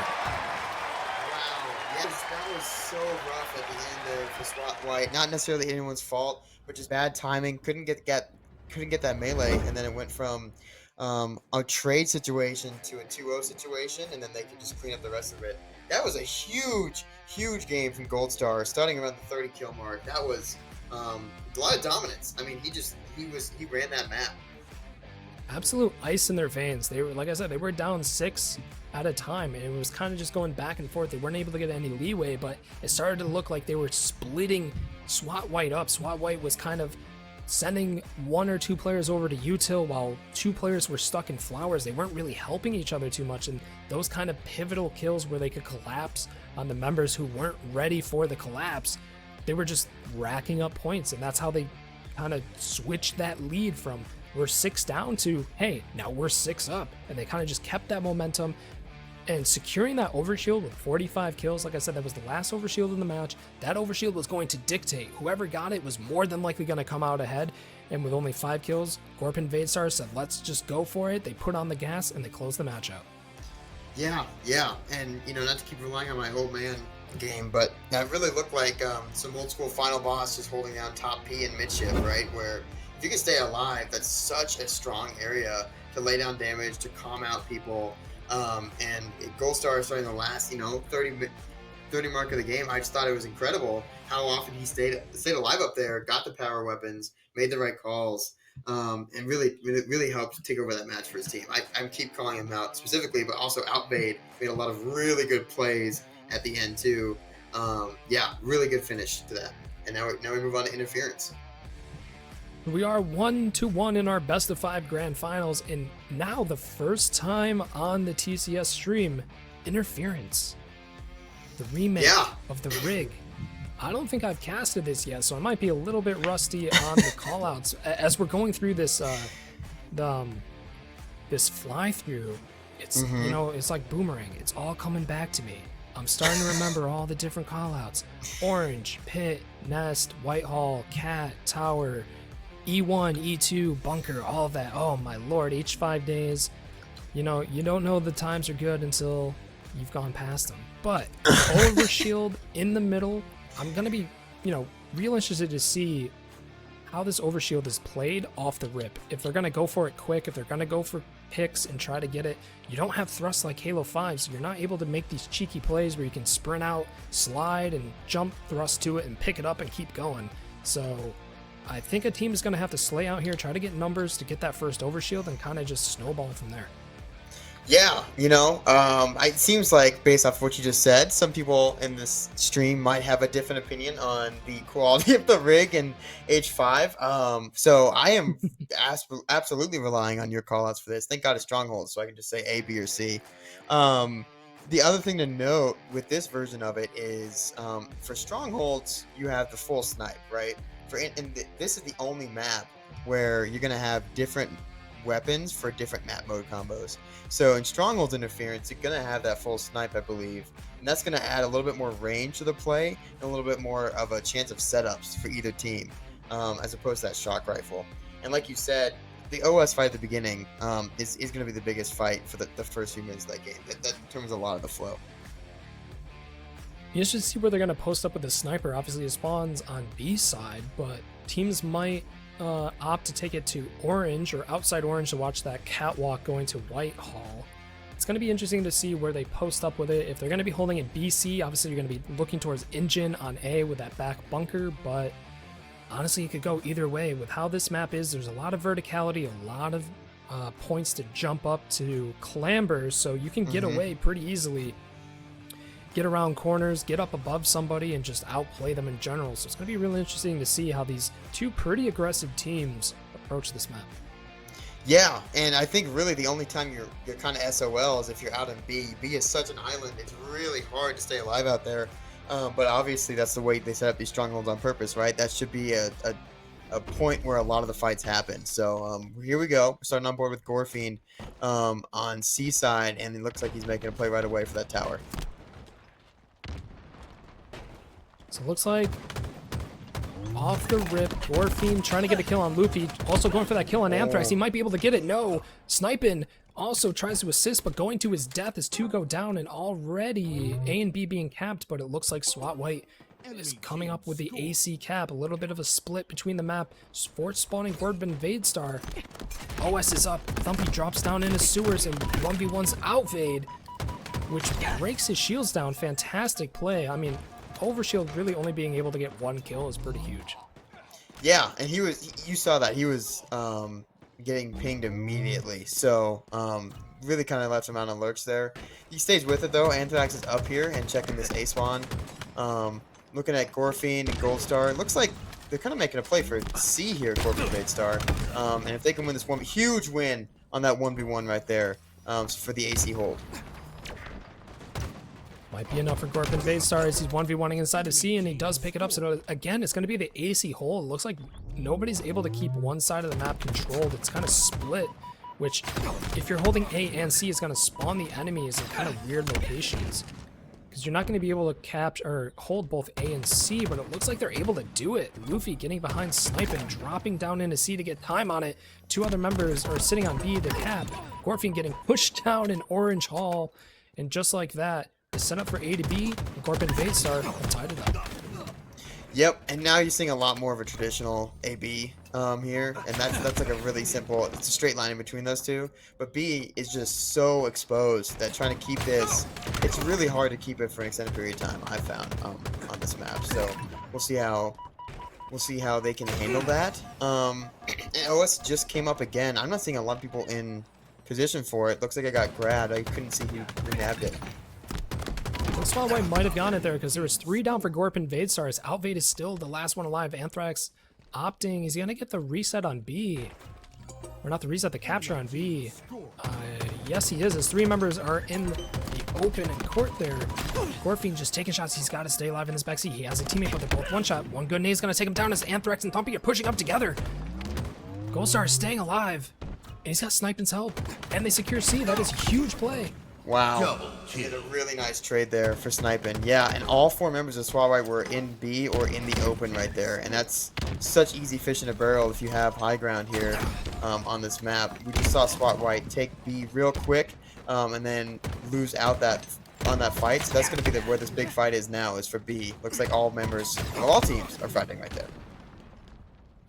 Speaker 7: Yes, that was so rough at the end there for SWAT White. Not necessarily anyone's fault, but just bad timing. Couldn't get that melee, and then it went from a trade situation to a 2-0 situation, and then they could just clean up the rest of it. That was a huge game from Goldstar, starting around the 30 kill mark. That was a lot of dominance. I mean, he ran that map.
Speaker 5: Absolute ice in their veins. They were, like I said, they were down 6 at a time, and it was kind of just going back and forth. They weren't able to get any leeway, but it started to look like they were splitting SWAT White up. SWAT White was kind of sending 1 or 2 players over to util while 2 players were stuck in flowers. They weren't really helping each other too much, and those kind of pivotal kills where they could collapse on the members who weren't ready for the collapse, they were just racking up points, and that's how they kind of switched that lead from we're 6 down to, hey, now we're 6 up, and they kind of just kept that momentum. And securing that overshield with 45 kills, like I said, that was the last overshield in the match. That overshield was going to dictate. Whoever got it was more than likely going to come out ahead. And with only 5 kills, Gorpin Vadestar said, let's just go for it. They put on the gas and they closed the match out.
Speaker 7: Yeah. And, not to keep relying on my old man game, but that really looked like some old school final boss just holding down top P and midship, right? Where if you can stay alive, that's such a strong area to lay down damage, to calm out people. And Gold Star starting the last, 30 mark of the game. I just thought it was incredible how often he stayed alive up there, got the power weapons, made the right calls, and really helped take over that match for his team. I keep calling him out specifically, but also Outbade made a lot of really good plays at the end too. Really good finish to that. And now we move on to interference.
Speaker 5: We are 1-1 in our best of 5 grand finals, and now the first time on the TCS stream, interference. The remake of the rig. I don't think I've casted this yet, so I might be a little bit rusty on the callouts. As we're going through this this fly through, it's it's like boomerang. It's all coming back to me. I'm starting to remember all the different callouts. Orange, pit, nest, Whitehall, cat, tower, E1, E2, bunker, all of that. Oh my lord, each 5 days. You don't know the times are good until you've gone past them. But overshield in the middle, I'm going to be, real interested to see how this overshield is played off the rip. If they're going to go for it quick, if they're going to go for picks and try to get it, you don't have thrust like Halo 5, so you're not able to make these cheeky plays where you can sprint out, slide, and jump thrust to it and pick it up and keep going. So I think a team is going to have to slay out here, try to get numbers to get that first overshield, and kind of just snowball from there.
Speaker 7: Yeah, it seems like based off what you just said, some people in this stream might have a different opinion on the quality of the rig in H5. So I am absolutely relying on your callouts for this. Thank God it's Strongholds, so I can just say A, B, or C. The other thing to note with this version of it is for Strongholds, you have the full snipe, right? This is the only map where you're going to have different weapons for different map mode combos. So in Strongholds Interference, you're going to have that full snipe, I believe, and that's going to add a little bit more range to the play and a little bit more of a chance of setups for either team, as opposed to that shock rifle. And like you said, the OS fight at the beginning is going to be the biggest fight for the first few minutes of that game. That determines a lot of the flow.
Speaker 5: You should see where they're going to post up with the sniper. Obviously, it spawns on B side, but teams might opt to take it to orange or outside orange to watch that catwalk going to Whitehall. It's going to be interesting to see where they post up with it. If they're going to be holding it BC, obviously you're going to be looking towards engine on A with that back bunker, but honestly, it could go either way. With how this map is, there's a lot of verticality, a lot of points to jump up to clamber, so you can get away pretty easily. Get around corners, get up above somebody, and just outplay them in general. So it's going to be really interesting to see how these two pretty aggressive teams approach this map.
Speaker 7: Yeah, and I think really the only time you're kind of SOL is if you're out in B. B is such an island; it's really hard to stay alive out there. But obviously, that's the way they set up these strongholds on purpose, right? That should be a point where a lot of the fights happen. So here we go. We're starting on board with Gorfiend on C side, and it looks like he's making a play right away for that tower.
Speaker 5: So it looks like off the rip, Gorfiend trying to get a kill on Loopy, also going for that kill on Anthrax. He might be able to get it. No, Snipin also tries to assist, but going to his death as 2 go down, and already A and B being capped, but it looks like SWAT White is coming up with the AC cap. A little bit of a split between the map. Fort spawning Gorpin Vadestar. OS is up. Thumpy drops down into sewers and 1v1's Outvade, which breaks his shields down. Fantastic play. I mean, Overshield really only being able to get 1 kill is pretty huge.
Speaker 7: Yeah, and you saw that he was getting pinged immediately, so really kind of left him out on lurch there. He stays with it though. Anthrax is up here and checking this A spawn. Looking at Gorfiend and Goldstar, it looks like they're kind of making a play for C here, Corporate Fate Star. And if they can win this one, huge win on that 1v1 right there for the AC hold.
Speaker 5: Might be enough for Gorpin Vaystar as he's 1v1ing inside of C, and he does pick it up. So again, it's going to be the AC hole. It looks like nobody's able to keep one side of the map controlled. It's kind of split, which if you're holding A and C, is going to spawn the enemies in kind of weird locations. Because you're not going to be able to capture or hold both A and C, but it looks like they're able to do it. Luffy getting behind Sniping, dropping down into C to get time on it. Two other members are sitting on B to cap. Gorfin getting pushed down in Orange Hall, and just like that, the setup for A to B, Gorpin Vaystar have tied it up.
Speaker 7: Yep, and now you're seeing a lot more of a traditional AB here, and that's like a really simple, it's a straight line in between those two, but B is just so exposed that trying to keep this, it's really hard to keep it for an extended period of time, I found, on this map, so we'll see how they can handle that. And OS just came up again. I'm not seeing a lot of people in position for it. Looks like I got grabbed. I couldn't see who nabbed it.
Speaker 5: Swat White might have gone it there because there was 3 down for Gorpin Vaystar. As Outvade is still the last one alive. Anthrax opting. He's going to get the reset on B. Or not the reset, the capture on B. Yes, he is. As 3 members are in the open and court there. Gorfin just taking shots. He's got to stay alive in this backseat. He has a teammate, but they're both one shot. One good nade is going to take him down as Anthrax and Thumpy are pushing up together. Goldstar is staying alive. And he's got Sniping's help. And they secure C. That is a huge play.
Speaker 7: Wow, did a really nice trade there for Sniping. Yeah, and all 4 members of SWAT White were in B or in the open right there, and that's such easy fish in a barrel if you have high ground here on this map. We just saw SWAT White take B real quick and then lose out on that fight, so that's going to be where this big fight is now, is for B. Looks like all members of all teams are fighting right there.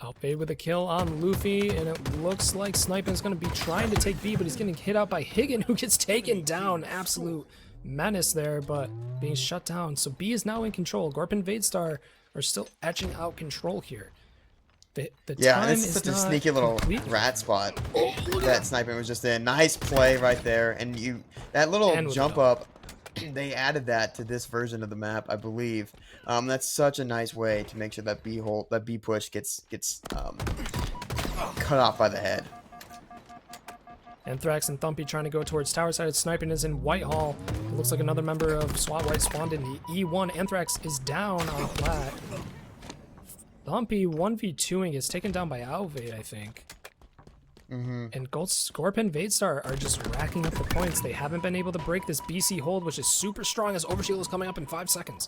Speaker 5: Outvade with a kill on Luffy, and it looks like Sniping's going to be trying to take B, but he's getting hit out by Higgin, who gets taken down. Absolute menace there, but being shut down. So B is now in control. Gorpin Vaystar are still etching out control here. The time
Speaker 7: this
Speaker 5: is
Speaker 7: such a
Speaker 5: not
Speaker 7: sneaky little
Speaker 5: complete.
Speaker 7: rat spot that Sniping was just in. Nice play right there, and that little jump up, they added that to this version of the map, I believe. That's such a nice way to make sure that B push gets cut off by the head.
Speaker 5: Anthrax and Thumpy trying to go towards tower side. Sniping is in Whitehall. It looks like another member of SWAT White spawned in the E1. Anthrax is down on flat. Thumpy 1v2ing is taken down by Outvade, I think. And Gorpin Vaystar are just racking up the points. They haven't been able to break this BC hold, which is super strong as Overshield is coming up in 5 seconds.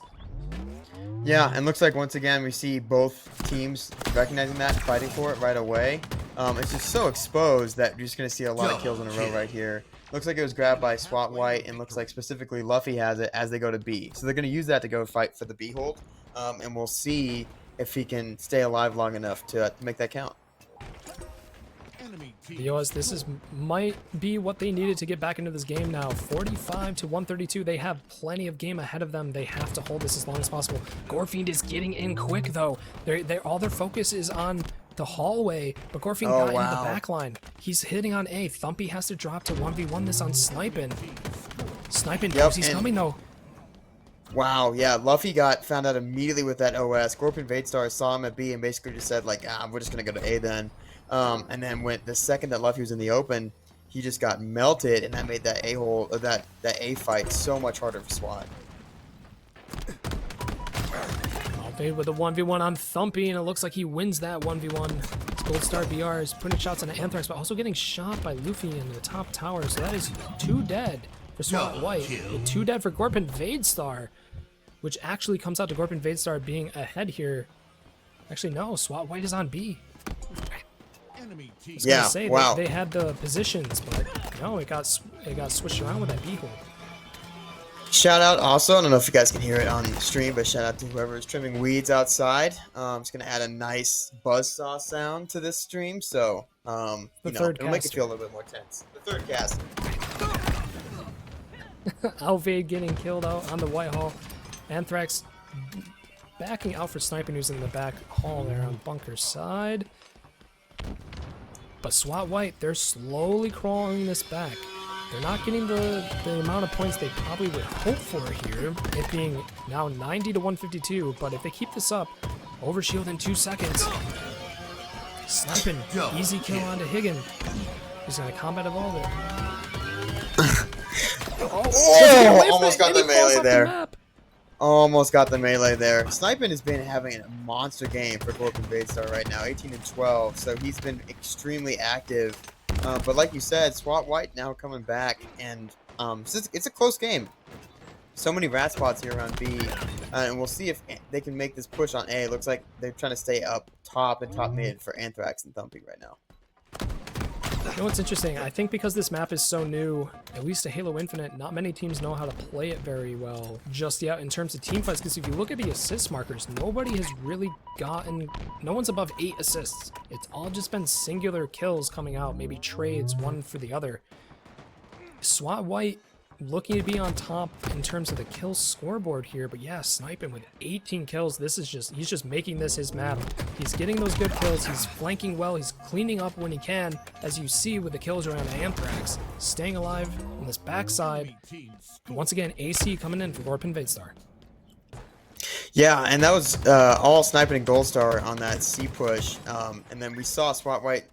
Speaker 7: Yeah, and looks like once again we see both teams recognizing that and fighting for it right away. It's just so exposed that you're just going to see a lot of kills in a row right here. Looks like it was grabbed by SWAT White, and looks like specifically Luffy has it as they go to B. So they're going to use that to go fight for the B hold, and we'll see if he can stay alive long enough to make that count.
Speaker 5: Yoas, this might be what they needed to get back into this game now. 45 to 132. They have plenty of game ahead of them. They have to hold this as long as possible. Gorfiend is getting in quick though. All their focus is on the hallway, but Gorfiend got into the back line. He's hitting on A. Thumpy has to drop to 1v1 this on Sniping. Sniping knows he's coming though.
Speaker 7: Wow, yeah, Luffy got found out immediately with that OS. Gorpin Vaystar saw him at B and basically just said like, we're just gonna go to A then. And then when the second that Luffy was in the open, he just got melted, and that made that that A fight so much harder for SWAT.
Speaker 5: Outvade with a 1v1 on Thumpy, and it looks like he wins that 1v1. Goldstar BR is putting shots on Anthrax, but also getting shot by Luffy in the top tower. So that is 2 dead for SWAT White, and 2 dead for Gorpin Vaystar, which actually comes out to Gorpin Vaystar being ahead here. Actually, no, SWAT White is on B. I was gonna say, they had the positions, but no, it got switched around with that B hole.
Speaker 7: Shout out also, I don't know if you guys can hear it on stream, but shout out to whoever is trimming weeds outside. I'm just gonna add a nice buzzsaw sound to this stream, so it'll make it feel a little bit more tense. The third caster.
Speaker 5: Outvade getting killed out on the Whitehall. Anthrax backing out for Sniping, who's in the back hall there on bunker side. But SWAT White, they're slowly crawling this back. They're not getting the amount of points they probably would hope for here, it being now 90 to 152, but if they keep this up, Overshield in 2 seconds. Sniping. Easy kill onto Higgin. He's gonna combat evolve it.
Speaker 7: Oh, almost got the melee there. Almost got the melee there. Sniping has been having a monster game for Gorpin Vadestar right now, 18 and 12. So he's been extremely active. But like you said, SWAT White now coming back, and it's a close game. So many rat spots here around B, and we'll see if they can make this push on A. It looks like they're trying to stay up top and top mid for Anthrax and Thumpy right now.
Speaker 5: You know what's interesting? I think because this map is so new, at least to Halo Infinite, not many teams know how to play it very well just yet in terms of team fights. Because if you look at the assist markers, nobody has really gotten... No one's above 8 assists. It's all just been singular kills coming out, maybe trades, one for the other. SWAT White looking to be on top in terms of the kill scoreboard here, but yeah, Sniping with 18 kills. This is just, he's just making this his map. He's getting those good kills, he's flanking well, he's cleaning up when he can, as you see with the kills around Anthrax, staying alive on this backside. And once again, AC coming in for Gorpin Vadestar.
Speaker 7: Yeah, and that was all Sniping and Gold Star on that C push, and then we saw SWAT White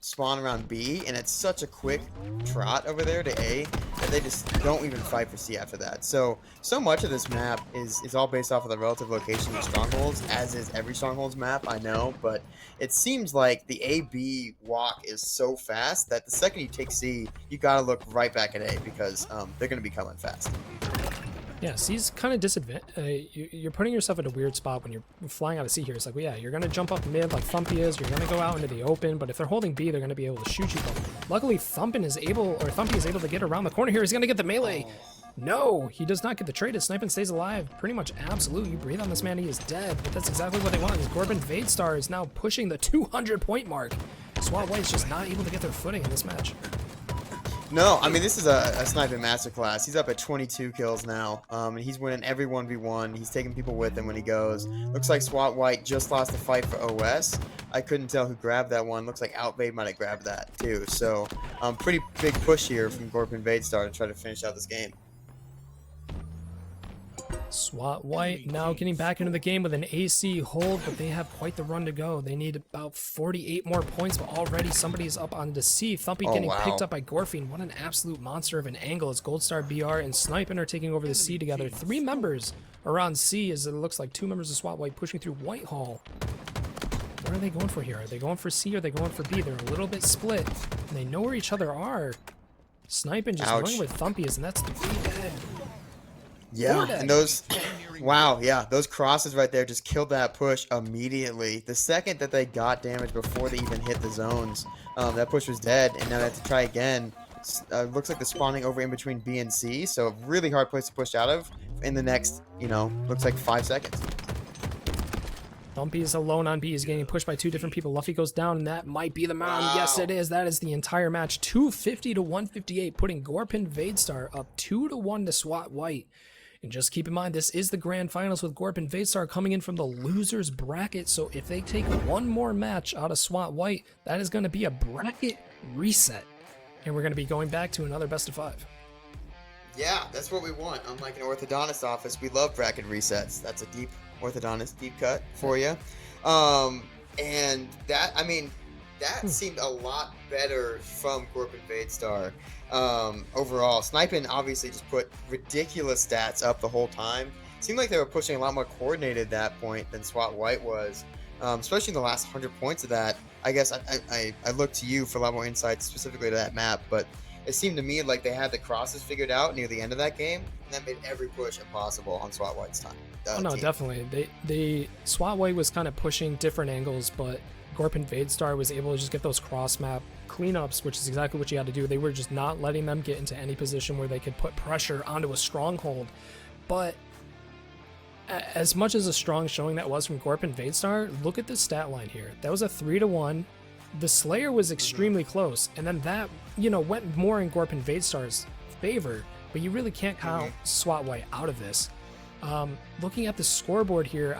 Speaker 7: spawn around B, and it's such a quick trot over there to A that they just don't even fight for C after that. So much of this map is all based off of the relative location of strongholds, as is every strongholds map, I know, but it seems like the A-B walk is so fast that the second you take C, you gotta look right back at A, because they're gonna be coming fast.
Speaker 5: Yeah, C's kind of disadvantage. You're putting yourself in a weird spot when you're flying out of C here. It's like, well, yeah, you're going to jump up mid like Thumpy is. You're going to go out into the open, but if they're holding B, they're going to be able to shoot you. But luckily, Thumpy is able to get around the corner here. He's going to get the melee. No, he does not get the trade. His Sniping stays alive. Pretty much absolute. You breathe on this man, he is dead. But that's exactly what they want. This Gorpin Vadestar is now pushing the 200-point mark. SWAT White's just not able to get their footing in this match.
Speaker 7: No, I mean, this is a Sniping masterclass. He's up at 22 kills now, and he's winning every 1v1. He's taking people with him when he goes. Looks like SWAT White just lost the fight for OS. I couldn't tell who grabbed that one. Looks like Outbade might have grabbed that, too. So, pretty big push here from Gorpin Vadestar to try to finish out this game.
Speaker 5: SWAT White now getting back into the game with an AC hold, but they have quite the run to go. They need about 48 more points, but already somebody's up on the C. Thumpy getting picked up by Gorfine. What an absolute monster of an angle as Goldstar BR and Sniping are taking over the C together. 3 members are on C, as it looks like 2 members of SWAT White pushing through Whitehall. What are they going for here? Are they going for C or are they going for B? They're a little bit split, and they know where each other are. Sniping just going with Thumpy, and that's 3 dead.
Speaker 7: Yeah, and those, wow, yeah, those crosses right there just killed that push immediately. The second that they got damage before they even hit the zones, that push was dead, and now they have to try again. Looks like they're spawning over in between B and C, so a really hard place to push out of in the next, looks like 5 seconds.
Speaker 5: Thumpy is alone on B. He's getting pushed by 2 different people. Luffy goes down, and that might be the mound. Wow. Yes, it is. That is the entire match. 250 to 158, putting Gorpin Vadestar up 2-1 to SWAT White. And just keep in mind, this is the grand finals with Gorpin Vadestar coming in from the losers bracket. So if they take one more match out of SWAT White, that is going to be a bracket reset. And we're going to be going back to another best of 5.
Speaker 7: Yeah, that's what we want. Unlike an orthodontist office, we love bracket resets. That's a deep orthodontist deep cut for you. And that, that seemed a lot better from Gorpin Vadestar. Overall, Sniping obviously just put ridiculous stats up the whole time. Seemed like they were pushing a lot more coordinated at that point than SWAT White was, especially in the last 100 points of that. I guess I look to you for a lot more insights specifically to that map, but it seemed to me like they had the crosses figured out near the end of that game, and that made every push impossible on SWAT White's time.
Speaker 5: Oh no, definitely. They SWAT White was kind of pushing different angles, but Gorpin Vadestar was able to just get those cross-map cleanups, which is exactly what you had to do. They were just not letting them get into any position where they could put pressure onto a stronghold. But as much as a strong showing that was from Gorpin Vadestar, look at the stat line here. That was a 3-1. The Slayer was extremely close, and then that, went more in Gorpin Vadestar's favor, but you really can't count SWAT White out of this. Looking at the scoreboard here,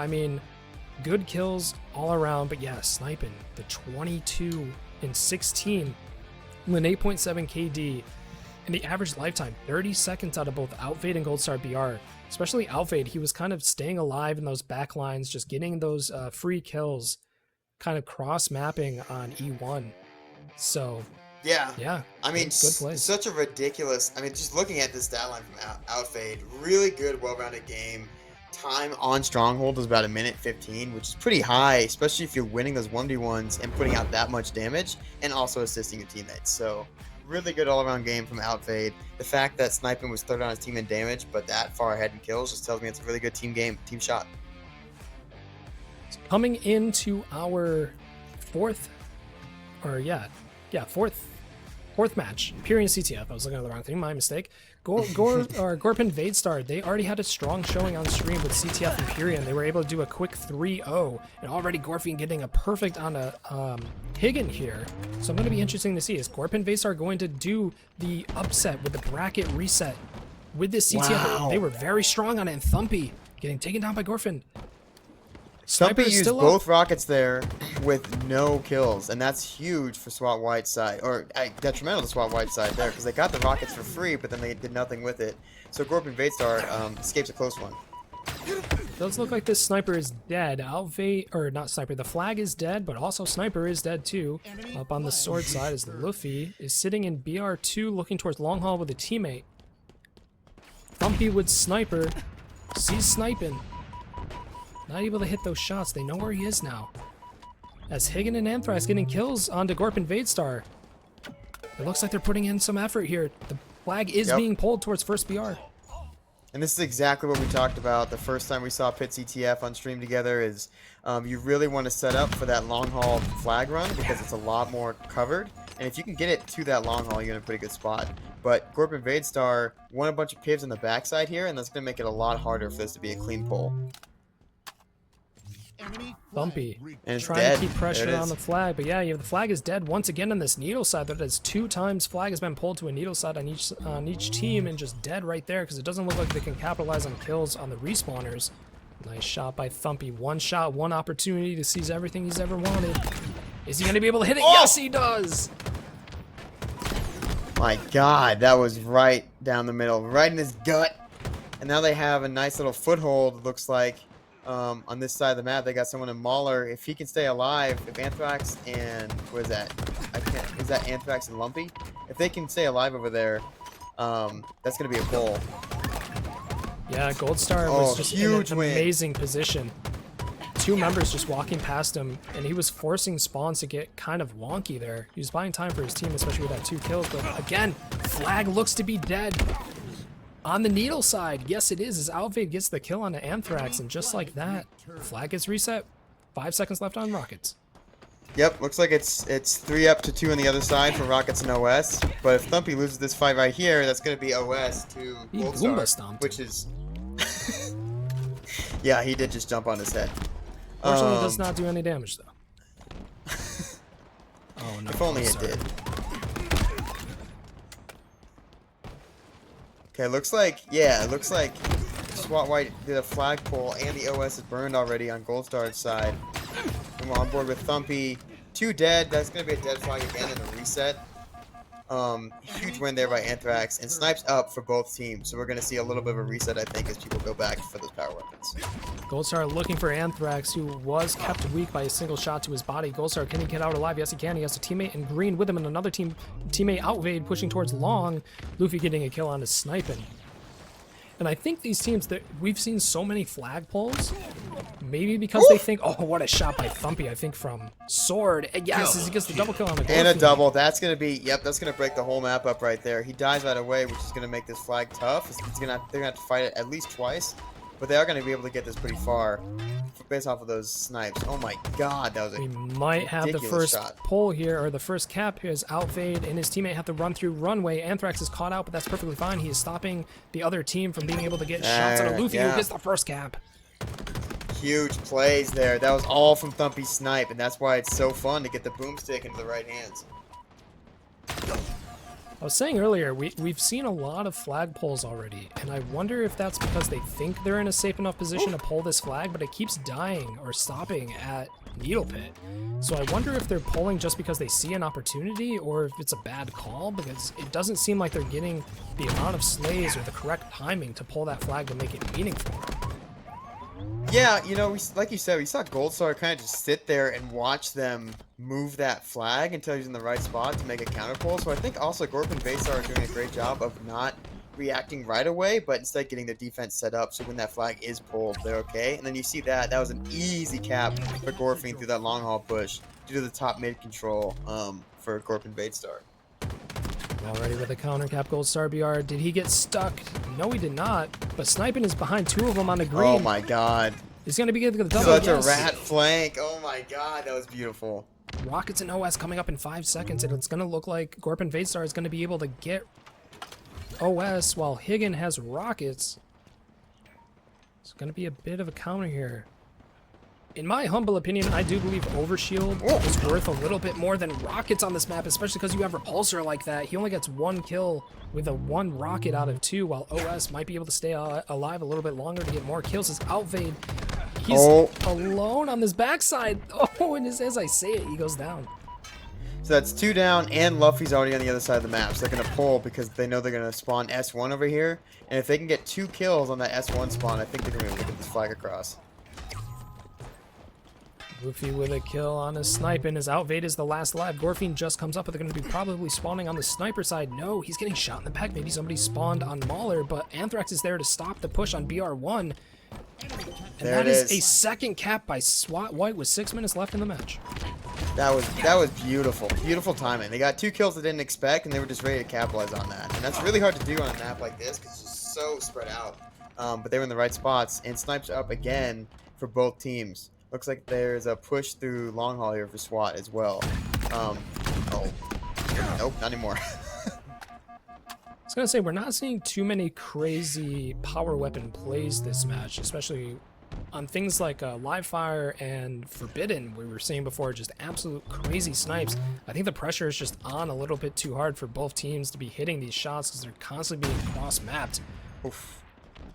Speaker 5: good kills all around, but yeah, Sniping, the 22 and 16 with an 8.7 KD. And the average lifetime, 30 seconds out of both Outfade and Goldstar BR. Especially Outfade, he was kind of staying alive in those back lines, just getting those free kills, kind of cross-mapping on E1. So,
Speaker 7: yeah. I mean,
Speaker 5: good plays.
Speaker 7: such a ridiculous... I mean, just looking at this stat line from Outfade, really good, well-rounded game. Time on Stronghold was about 1:15, which is pretty high, especially if you're winning those 1v1s and putting out that much damage, and also assisting your teammates. So, really good all-around game from Outfade. The fact that Sniping was third on his team in damage, but that far ahead in kills, just tells me it's a really good team game, team shot.
Speaker 5: Coming into our fourth match, Imperium CTF. I was looking at the wrong thing, my mistake. Gorpin Vadestar, they already had a strong showing on stream with CTF Imperium. They were able to do a quick 3-0, and already Gorpin getting a perfect on a Higgin here. So I'm going to be interesting to see, is Gorpin Vadestar going to do the upset with the bracket reset with this CTF?
Speaker 7: Wow.
Speaker 5: They were very strong on it, and Thumpy getting taken down by Gorpin.
Speaker 7: Thumpy used both rockets there with no kills, and that's huge for SWAT Whiteside, or detrimental to SWAT Whiteside there, because they got the rockets for free, but then they did nothing with it. So Gorpin Vadestar escapes a close one.
Speaker 5: Does look like this sniper is dead. Not sniper, the flag is dead, but also sniper is dead too. Up on the sword side is Luffy, is sitting in BR2 looking towards long haul with a teammate. Thumpy with sniper, sees sniping. Not able to hit those shots. They know where he is now. As Higgin and Anthrax getting kills onto Gorpin Vadestar. It looks like they're putting in some effort here. The flag is being pulled towards first BR.
Speaker 7: And this is exactly what we talked about the first time we saw Pit CTF on stream together, is you really want to set up for that long haul flag run because it's a lot more covered. And if you can get it to that long haul, you're in a pretty good spot. But Gorpin Vadestar won a bunch of pivs on the backside here, and that's going to make it a lot harder for this to be a clean pull.
Speaker 5: Bumpy
Speaker 7: and
Speaker 5: trying to keep pressure on the flag, but yeah, the flag is dead once again on this needle side. That is 2 times flag has been pulled to a needle side on each team, and just dead right there because it doesn't look like they can capitalize on kills on the respawners. Nice shot by Thumpy. One shot, one opportunity to seize everything he's ever wanted. Is he going to be able to hit it? Yes, he does.
Speaker 7: My God, that was right down the middle, right in his gut. And now they have a nice little foothold. It looks like. On this side of the map, they got someone in Mauler. If he can stay alive, if Anthrax and what is that? Is that Anthrax and Lumpy? If they can stay alive over there, that's gonna be a pull.
Speaker 5: Yeah, Goldstar was just in an amazing position. 2 members just walking past him, and he was forcing spawns to get kind of wonky there. He was buying time for his team, especially with that 2 kills. But again, flag looks to be dead. On the needle side, yes it is, as Outfade gets the kill on the Anthrax, and just like that, flag gets reset. 5 seconds left on Rockets.
Speaker 7: Yep, looks like it's 3 up to 2 on the other side for Rockets and OS. But if Thumpy loses this fight right here, that's going to be OS to Goldstar, which is... yeah, he did just jump on his head.
Speaker 5: Fortunately, it does not do any damage, though. Oh no!
Speaker 7: If only it did. Okay, looks like SWAT White did a flagpole and the OS is burned already on Goldstar's side. And we're on board with Thumpy. 2 dead. That's going to be a dead flag again in a reset. Huge win there by Anthrax. And Snipes up for both teams. So we're going to see a little bit of a reset, I think, as people go back for those power weapons.
Speaker 5: Goldstar looking for Anthrax, who was kept weak by a single shot to his body. Goldstar, can he get out alive? Yes, he can. He has a teammate in green with him, and another teammate Outfade pushing towards long. Luffy getting a kill on his sniping. And I think these teams, that we've seen so many flag pulls, maybe because they think, oh, what a shot by Thumpy, I think, from Sword. And yes, as he gets the double kill on the
Speaker 7: and a double. That's going to be, yep, that's going to break the whole map up right there. He dies right away, which is going to make this flag tough. They're going to have to fight it at least twice, but they are going to be able to get this pretty far based off of those snipes. Oh my God, that was a
Speaker 5: We might have the first pull here, or the first cap here, as Outfade and his teammate have to run through runway. Anthrax is caught out, but that's perfectly fine. He is stopping the other team from being able to get shots on Luffy, who gets the first cap.
Speaker 7: Huge plays there. That was all from Thumpy's snipe, and that's why it's so fun to get the boomstick into the right hands.
Speaker 5: I was saying earlier, we've seen a lot of flag pulls already, and I wonder if that's because they think they're in a safe enough position to pull this flag, but it keeps dying or stopping at Needle Pit. So I wonder if they're pulling just because they see an opportunity, or if it's a bad call, because it doesn't seem like they're getting the amount of slays or the correct timing to pull that flag to make it meaningful.
Speaker 7: Yeah, you know, like you said, we saw Goldstar kind of just sit there and watch them move that flag until he's in the right spot to make a counter pull. So I think also Gorp and Vaystar are doing a great job of not reacting right away, but instead getting the defense set up so when that flag is pulled, they're okay. And then you see that was an easy cap for Gorfing through that long haul push due to the top mid control for Gorp and Vaystar.
Speaker 5: Already with a counter cap, Goldstar BR. Did he get stuck? No, he did not. But Sniping is behind two of them on the green.
Speaker 7: Oh my god.
Speaker 5: He's going to be getting the double.
Speaker 7: Such a rat flank. Oh my god, that was beautiful.
Speaker 5: Rockets and OS coming up in 5 seconds, and it's going to look like Gorp and Vaystar is going to be able to get OS while Higgin has Rockets. It's going to be a bit of a counter here. In my humble opinion, I do believe Overshield is worth a little bit more than Rockets on this map, especially because you have Repulsor like that. He only gets 1 kill with a 1 rocket out of 2, while OS might be able to stay alive a little bit longer to get more kills. His Outvade, he's alone on this backside. Oh, and as I say it, he goes down.
Speaker 7: So that's 2 down, and Luffy's already on the other side of the map. So they're going to pull because they know they're going to spawn S1 over here. And if they can get 2 kills on that S1 spawn, I think they're going to get this flag across.
Speaker 5: Luffy with a kill on his Sniping. His Outvade is the last alive. Gorfing just comes up, but they're going to be probably spawning on the sniper side. No, he's getting shot in the back. Maybe somebody spawned on Mauler, but Anthrax is there to stop the push on BR1. And that is a second cap by SWAT White with 6 minutes left in the match.
Speaker 7: That was beautiful. Beautiful timing. They got 2 kills they didn't expect, and they were just ready to capitalize on that. And that's really hard to do on a map like this because it's just so spread out. But they were in the right spots, and Snipes up again for both teams. Looks like there's a push through long haul here for SWAT as well. Oh, nope, not anymore.
Speaker 5: I was gonna say, we're not seeing too many crazy power weapon plays this match, especially on things like Live Fire and Forbidden, we were seeing before, just absolute crazy snipes. I think the pressure is just on a little bit too hard for both teams to be hitting these shots because they're constantly being cross-mapped.
Speaker 7: Oof.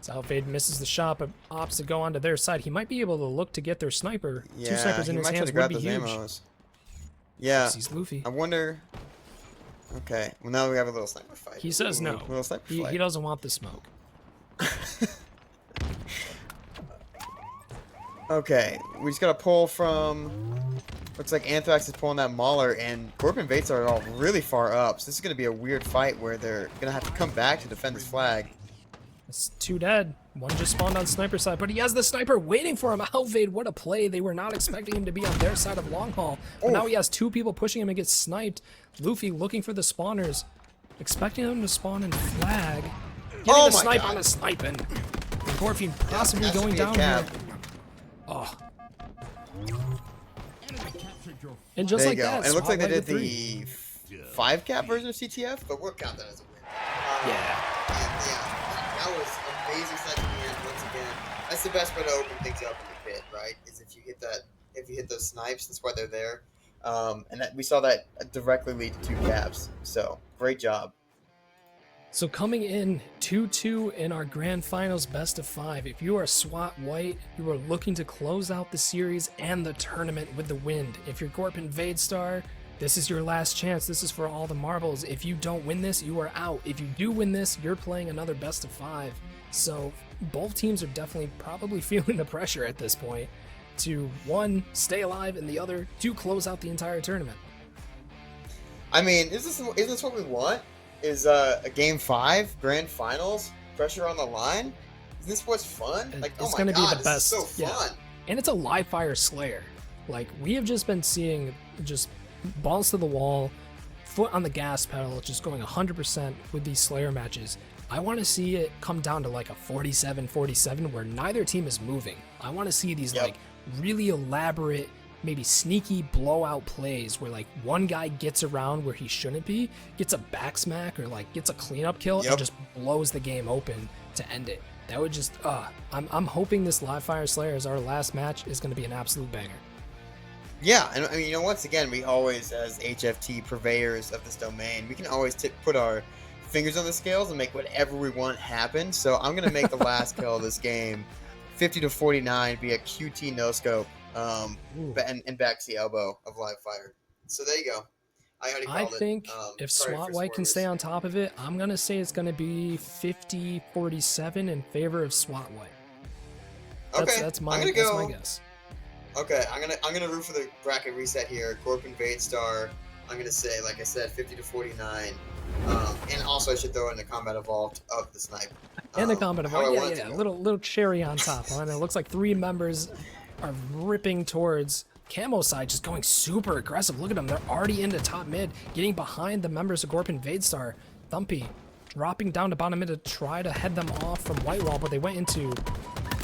Speaker 5: Outvade misses the shot, but opts to go onto their side. He might be able to look to get their sniper.
Speaker 7: Yeah,
Speaker 5: 2 snipers in his hands would be huge.
Speaker 7: Ammos. Yeah,
Speaker 5: he's Luffy.
Speaker 7: I wonder. Okay, well now we have a little sniper fight.
Speaker 5: He says no.
Speaker 7: Little sniper fight.
Speaker 5: He doesn't want the smoke.
Speaker 7: Okay, we just got a pull from. Looks like Anthrax is pulling that Mauler, and Gorp and Vates are all really far up. So this is going to be a weird fight where they're going to have to come back to defend this flag.
Speaker 5: It's 2 dead. 1 just spawned on sniper side, but he has the sniper waiting for him. Outvade, what a play. They were not expecting him to be on their side of long haul. But now he has 2 people pushing him and gets sniped. Luffy looking for the spawners, expecting them to spawn in flag. Getting the snipe on the sniping. And Gorfing possibly going down here. Oh. And just like that,
Speaker 7: and it looks like they did the 5 cap version of CTF, but we'll count that as a win.
Speaker 5: Yeah.
Speaker 7: That was amazing sniping here once again. That's the best way to open things up in the pit, right? Is if you hit that, if you hit those snipes, that's why they're there. And that we saw that directly lead to 2 caps. So great job.
Speaker 5: So coming in 2-2 in our grand finals best of 5. If you are SWAT White, you are looking to close out the series and the tournament with the win. If you're Gorp and Vadstar, this is your last chance. This is for all the marbles. If you don't win this, you are out. If you do win this, you're playing another best of 5. So both teams are definitely probably feeling the pressure at this point to, 1, stay alive, and the other, 2, close out the entire tournament.
Speaker 7: I mean, isn't this what we want? Is a game 5 grand finals, pressure on the line? Is this what's fun? Like,
Speaker 5: it's
Speaker 7: oh my
Speaker 5: gonna
Speaker 7: god,
Speaker 5: be the best.
Speaker 7: This is so fun.
Speaker 5: And it's a live fire Slayer. Like, we have just been seeing just balls to the wall, foot on the gas pedal, just going 100% with these Slayer matches. I want to see it come down to like a 47-47 where neither team is moving. I want to see these like really elaborate, maybe sneaky blowout plays where like one guy gets around where he shouldn't be, gets a back smack or like gets a cleanup kill and just blows the game open to end it. That would just, I'm hoping this live fire Slayer as our last match is going to be an absolute banger.
Speaker 7: Yeah, and I mean, once again, we always, as HFT purveyors of this domain, we can always put our fingers on the scales and make whatever we want happen. So I'm gonna make the last kill of this game, 50-49, via QT no scope, and backseat elbow of live fire. So there you go. I already
Speaker 5: I
Speaker 7: called it.
Speaker 5: think if
Speaker 7: Sorry
Speaker 5: SWAT
Speaker 7: for
Speaker 5: White can
Speaker 7: spoilers.
Speaker 5: stay on top of it, I'm gonna say it's gonna be 50-47 in favor of SWAT White.
Speaker 7: Okay,
Speaker 5: That's my guess.
Speaker 7: Okay, I'm gonna root for the bracket reset here. Gorpin Vadestar. I'm gonna say, like I said, 50-49. And also I should throw in the combat evolved of the snipe.
Speaker 5: And the combat evolved,
Speaker 7: yeah.
Speaker 5: little cherry on top. And it looks like 3 members are ripping towards Camo side, just going super aggressive. Look at them, they're already into top mid, getting behind the members of Gorpin Vadestar. Thumpy dropping down to bottom mid to try to head them off from Whitewall, but they went into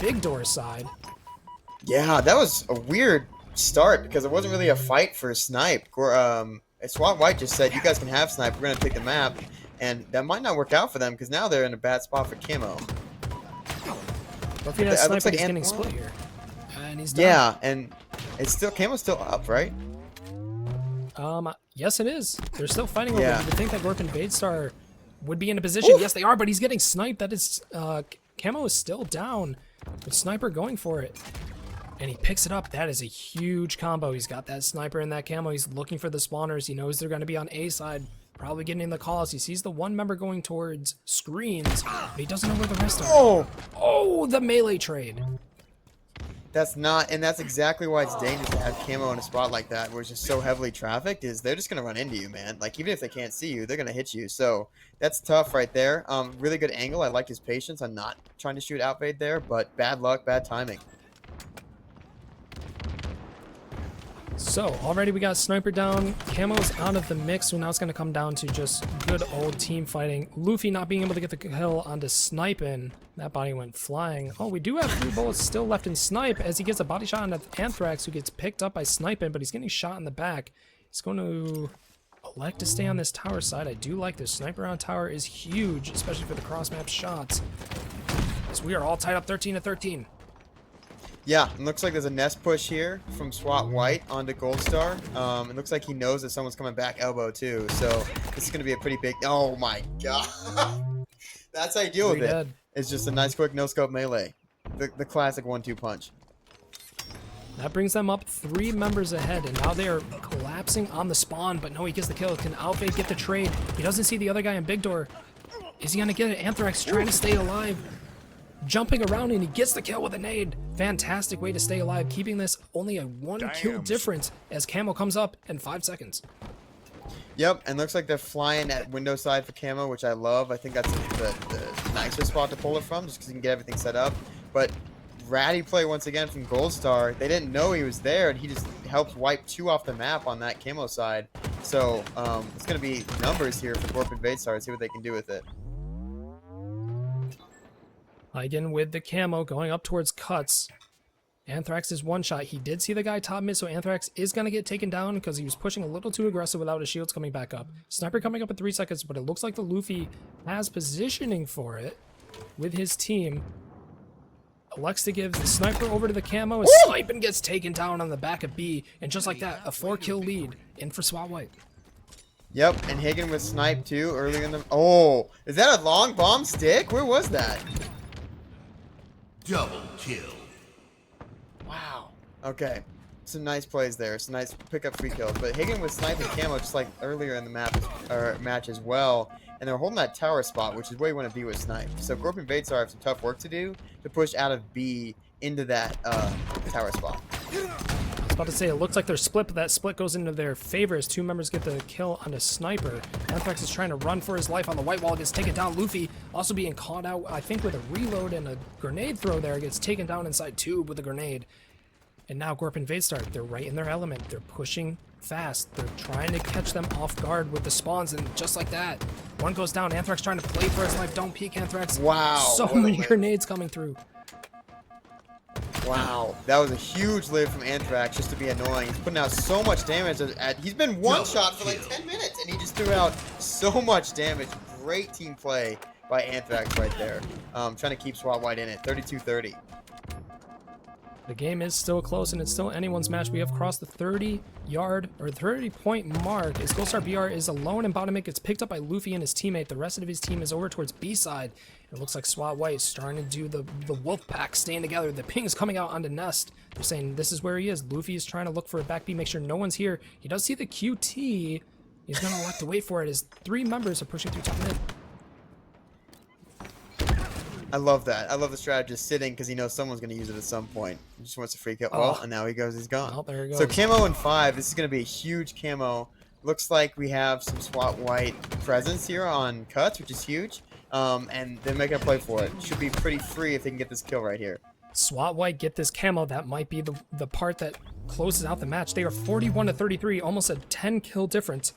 Speaker 5: Big Door side.
Speaker 7: Yeah, that was a weird start because it wasn't really a fight for snipe. SWAT White just said, you guys can have snipe, we're gonna take the map, and that might not work out for them because now they're in a bad spot for Camo.
Speaker 5: But if that sniper is getting split here, and he's done.
Speaker 7: Yeah, and it's still Camo's still up, right?
Speaker 5: Yes, it is. They're still fighting over it. You would think that Gorpin Vadestar would be in a position.
Speaker 7: Oof.
Speaker 5: Yes, they are, but he's getting sniped. That is, Camo is still down, with Sniper going for it. And he picks it up. That is a huge combo. He's got that Sniper in that Camo. He's looking for the spawners. He knows they're going to be on A side, probably getting the calls. He sees the one member going towards screens, but he doesn't know where the rest are. Oh, the melee trade.
Speaker 7: That's exactly why it's dangerous to have Camo in a spot like that where it's just so heavily trafficked, is they're just going to run into you, man. Like, even if they can't see you, they're going to hit you. So that's tough right there. Really good angle. I like his patience on not trying to shoot outfade there, but bad luck, bad timing.
Speaker 5: So, already we got Sniper down. Camo's out of the mix, so now it's going to come down to just good old team fighting. Luffy not being able to get the kill onto Sniping. That body went flying. Oh, we do have 3 bullets still left in Snipe as he gets a body shot on Anthrax, who gets picked up by Sniping, but he's getting shot in the back. He's going to elect to stay on this tower side. I do like this. Sniper on tower is huge, especially for the cross-map shots. So we are all tied up 13-13.
Speaker 7: Yeah, it looks like there's a nest push here from SWAT White onto Goldstar. It looks like he knows that someone's coming back elbow too, so this is going to be a pretty big... Oh my god. That's how you deal with it. It's just a nice quick no-scope melee. The classic 1-2 punch.
Speaker 5: That brings them up 3 members ahead, and now they are collapsing on the spawn, but no, he gets the kill. Can Outfade get the trade? He doesn't see the other guy in Big Door. Is he going to get it? Anthrax trying to stay alive. Jumping around, and he gets the kill with a nade. Fantastic way to stay alive, keeping this only a 1 kill difference as Camo comes up in 5 seconds.
Speaker 7: Yep, and looks like they're flying at window side for Camo, which I love. I think that's the nicer spot to pull it from, just because you can get everything set up. But ratty play once again from Goldstar. They didn't know he was there, and he just helped wipe 2 off the map on that Camo side. So it's going to be numbers here for Gorpin Vadestar. See what they can do with it.
Speaker 5: Again with the Camo going up towards Cuts. Anthrax is one shot. He did see the guy top mid, so Anthrax is going to get taken down because he was pushing a little too aggressive without his shields coming back up. Sniper coming up in 3 seconds, but it looks like the Luffy has positioning for it with his team. Elects to give the Sniper over to the Camo as Sniping gets taken down on the back of B, and just like that, a 4-kill lead in for SWAT White.
Speaker 7: Yep, and Hagen with Snipe too earlier in the... Oh, is that a long bomb stick? Where was that?
Speaker 9: Double kill.
Speaker 7: Wow. Okay. Some nice plays there. Some nice pick up free kills. But Hagen with Snipe and Camo just like earlier in the match as well. And they're holding that tower spot, which is where you want to be with Snipe. So Gorpin Vadestar have some tough work to do to push out of B into that tower spot.
Speaker 5: I was about to say, it looks like they're split, but that split goes into their favor as 2 members get the kill on the Sniper. Anthrax is trying to run for his life on the white wall, gets taken down. Luffy also being caught out, I think, with a reload and a grenade throw there, gets taken down inside Tube with a grenade. And now Gorpin Vadestar, they're right in their element. They're pushing fast. They're trying to catch them off guard with the spawns, and just like that, one goes down. Anthrax trying to play for his life. Don't peek, Anthrax.
Speaker 7: Wow.
Speaker 5: So many grenades coming through.
Speaker 7: Wow, that was a huge live from Anthrax just to be annoying. He's putting out so much damage. He's been one-shot for like 10 minutes, and he just threw out so much damage. Great team play by Anthrax right there. Trying to keep SWAT White in it, 32-30.
Speaker 5: The game is still close and it's still anyone's match. We have crossed the 30-yard or 30-point mark as Goldstar BR is alone in bottom mid, gets picked up by Luffy and his teammate. The rest of his team is over towards B side. It looks like SWAT White is starting to do the wolf pack staying together. The ping's coming out onto Nest. They're saying this is where he is. Luffy is trying to look for a back B, make sure no one's here. He does see the QT. He's going to elect to wait for it as 3 members are pushing through top mid.
Speaker 7: I love that. I love the strategist sitting because he knows someone's going to use it at some point. He just wants to freak out. Oh, and now he goes. He's gone.
Speaker 5: Oh, there he goes.
Speaker 7: So camo in 5. This is going to be a huge camo. Looks like we have some SWAT White presence here on cuts, which is huge. And they're making a play for it. Should be pretty free if they can get this kill right here.
Speaker 5: SWAT White get this camo. That might be the part that closes out the match. They are 41-33, almost a 10 kill difference.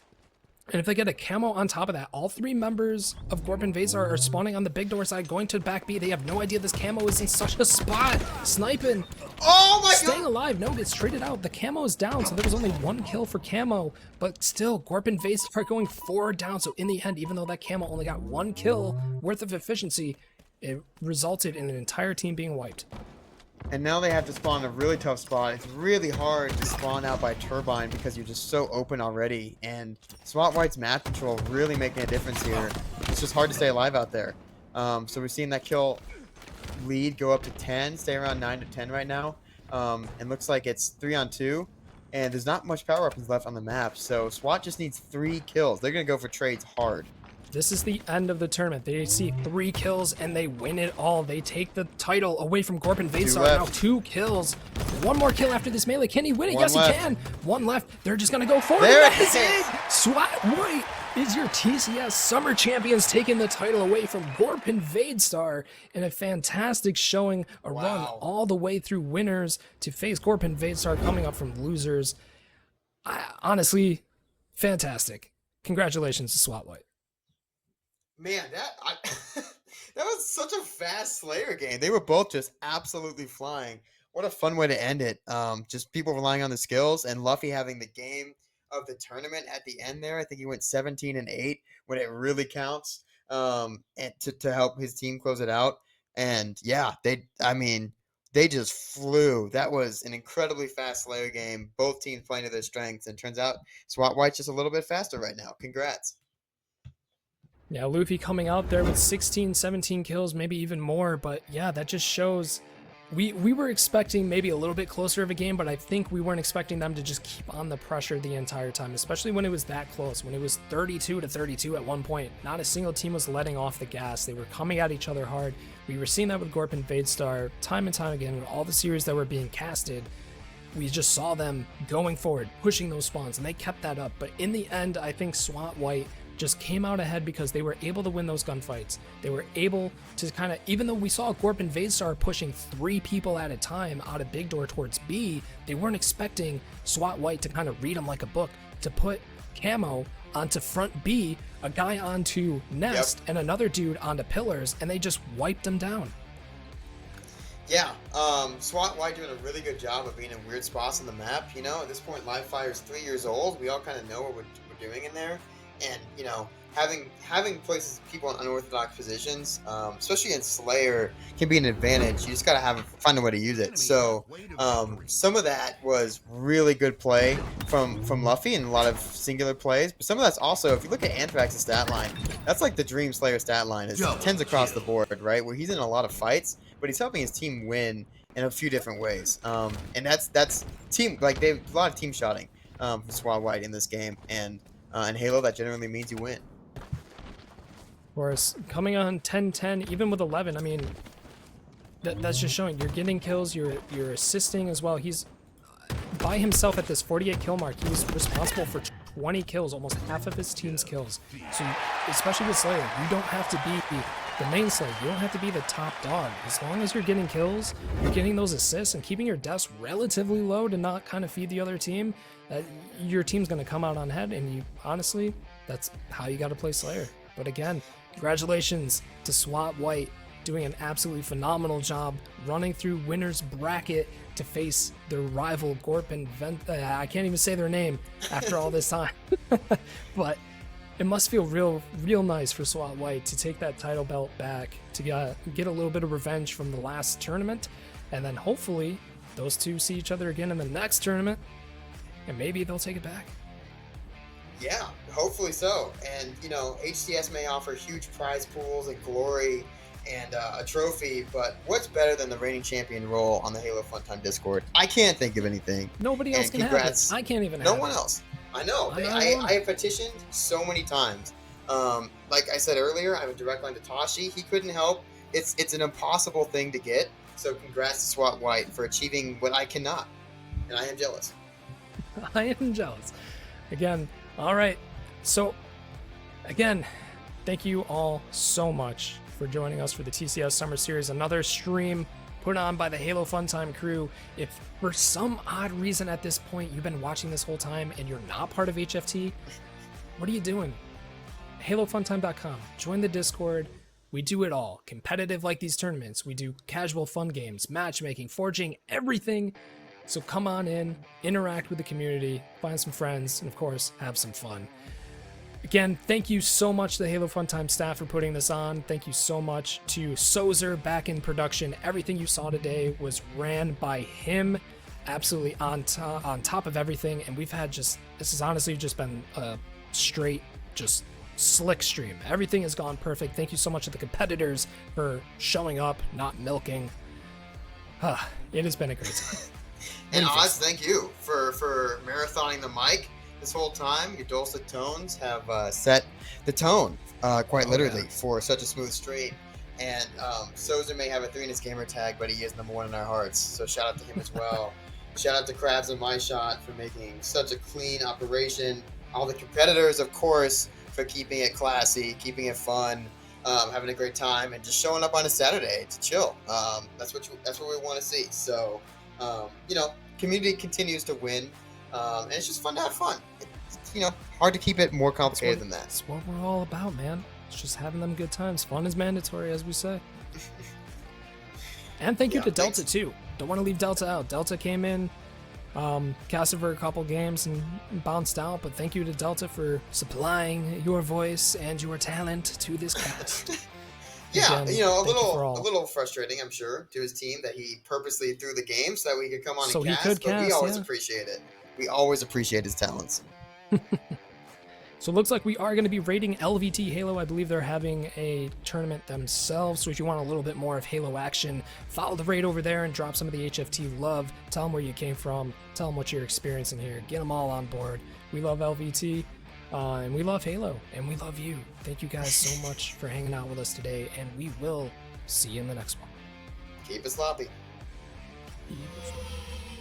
Speaker 5: And if they get a camo on top of that, all 3 members of Gorpin Vazar are spawning on the big door side, going to back B. They have no idea this camo is in such a spot. Sniping.
Speaker 7: Oh my God!
Speaker 5: Staying alive. No, gets traded out. The camo is down, so there was only 1 kill for camo. But still, Gorpin Vazar going 4 down. So in the end, even though that camo only got 1 kill worth of efficiency, it resulted in an entire team being wiped.
Speaker 7: And now they have to spawn in a really tough spot. It's really hard to spawn out by Turbine because you're just so open already. And SWAT White's map control really making a difference here. It's just hard to stay alive out there. So we're seeing that kill lead go up to 10, stay around 9 to 10 right now. And looks like it's 3-on-2. And there's not much power weapons left on the map. So SWAT just needs 3 kills. They're going to go for trades hard.
Speaker 5: This is the end of the tournament. They see 3 kills and they win it all. They take the title away from Gorpin Vazar. Now 2 kills. 1 more kill after this melee. Can he win it? Yes, he can. 1 left. They're just going to go for it.
Speaker 7: There
Speaker 5: it is. SWAT White is your TCS Summer Champions, taking the title away from Gorpin Vazar in a fantastic showing. A run all the way through winners to face Gorpin Vazar coming up from losers. Honestly, fantastic. Congratulations to SWAT White.
Speaker 7: Man, that was such a fast Slayer game. They were both just absolutely flying. What a fun way to end it. Just people relying on the skills and Luffy having the game of the tournament at the end there. I think he went 17-8 when it really counts. And to help his team close it out. And yeah, they just flew. That was an incredibly fast Slayer game. Both teams playing to their strengths, and turns out SWAT White's just a little bit faster right now. Congrats.
Speaker 5: Yeah, Luffy coming out there with 16, 17 kills, maybe even more. But yeah, that just shows we were expecting maybe a little bit closer of a game, but I think we weren't expecting them to just keep on the pressure the entire time, especially when it was that close, when it was 32-32 at one point. Not a single team was letting off the gas. They were coming at each other hard. We were seeing that with Gorpin Vazar time and time again. All the series that were being casted, we just saw them going forward, pushing those spawns, and they kept that up. But in the end, I think SWAT White just came out ahead because they were able to win those gunfights. They were able to kind of, even though we saw Gorpin Vazar pushing 3 people at a time out of big door towards B, they weren't expecting SWAT White to kind of read them like a book, to put camo onto front B, a guy onto Nest, and another dude onto pillars, and they just wiped them down.
Speaker 7: Yeah, SWAT White doing a really good job of being in weird spots on the map. You know, at this point, Live Fire is 3 years old. We all kind of know what we're doing in there. And, you know, having places, people in unorthodox positions, especially in Slayer, can be an advantage. You just gotta find a way to use it. So, some of that was really good play from Luffy and a lot of singular plays. But some of that's also, if you look at Anthrax's stat line, that's like the Dream Slayer stat line. It tends across the board, right? Where he's in a lot of fights, but he's helping his team win in a few different ways. And that's team, like, they have a lot of team shotting from SWAT White in this game. And in Halo, that generally means you win.
Speaker 5: Of course, coming on 10-10, even with 11, I mean, that's just showing you're getting kills, you're assisting as well. He's by himself at this 48 kill mark. He was responsible for 20 kills, almost half of his team's kills. So, especially with Slayer, you don't have to be the main Slayer. You don't have to be the top dog. As long as you're getting kills, you're getting those assists, and keeping your deaths relatively low to not kind of feed the other team, your team's going to come out on head, and you honestly, that's how you got to play Slayer. But again, congratulations to SWAT White, doing an absolutely phenomenal job running through winner's bracket to face their rival Gorpin I can't even say their name after all this time. But it must feel real nice for SWAT White to take that title belt back, to get a little bit of revenge from the last tournament, and then hopefully those two see each other again in the next tournament, and maybe they'll take it back.
Speaker 7: Yeah, hopefully so. And, you know, HCS may offer huge prize pools and glory and a trophy, but what's better than the reigning champion role on the Halo Funtime Discord? I can't think of anything.
Speaker 5: Nobody else can have it. I can't even have it.
Speaker 7: No one else. I know. I have petitioned so many times. Like I said earlier, I have a direct line to Tashi. He couldn't help. It's an impossible thing to get. So congrats to SWAT White for achieving what I cannot. And I am jealous.
Speaker 5: I am jealous. Again, all right. So, again, thank you all so much for joining us for the TCS Summer Series. Another stream put on by the Halo Funtime crew. If for some odd reason at this point you've been watching this whole time and you're not part of HFT, what are you doing? HaloFuntime.com. Join the Discord. We do it all. Competitive like these tournaments. We do casual fun games, matchmaking, forging, everything. So come on in, interact with the community, find some friends, and of course, have some fun. Again, thank you so much to the Halo Funtime staff for putting this on. Thank you so much to Sozer back in production. Everything you saw today was ran by him, absolutely on top of everything. And we've had this has honestly just been a straight, just slick stream. Everything has gone perfect. Thank you so much to the competitors for showing up, not milking. It has been a great time.
Speaker 7: And Oz, thank you for marathoning the mic this whole time. Your dulcet tones have set the tone, quite literally, for such a smooth stream. And Sozer may have a 3 in his gamer tag, but he is number 1 in our hearts. So shout out to him as well. Shout out to Krabs and My Shot for making such a clean operation. All the competitors, of course, for keeping it classy, keeping it fun, having a great time, and just showing up on a Saturday to chill. That's what we want to see. So. You know, community continues to win, and it's just fun to have fun. It's, you know, hard to keep it more complicated than that.
Speaker 5: That's what we're all about, man. It's just having them good times. Fun is mandatory, as we say. And thank you to Delta, too. Don't want to leave Delta out. Delta came in, casted for a couple games and bounced out, but thank you to Delta for supplying your voice and your talent to this cast.
Speaker 7: Yeah,
Speaker 5: Again,
Speaker 7: you know,
Speaker 5: a
Speaker 7: little frustrating, I'm sure, to his team that he purposely threw the game so that we could come on
Speaker 5: So
Speaker 7: and
Speaker 5: he
Speaker 7: cast.
Speaker 5: could
Speaker 7: But we
Speaker 5: cast,
Speaker 7: always
Speaker 5: yeah.
Speaker 7: appreciate it. We always appreciate his talents.
Speaker 5: So it looks like we are going to be rating LVT Halo. I believe they're having a tournament themselves. So if you want a little bit more of Halo action, follow the raid over there and drop some of the HFT love. Tell them where you came from. Tell them what you're experiencing here. Get them all on board. We love LVT. And we love Halo, and we love you. Thank you guys so much for hanging out with us today, and we will see you in the next one.
Speaker 7: Keep it sloppy.
Speaker 5: Keep it sloppy.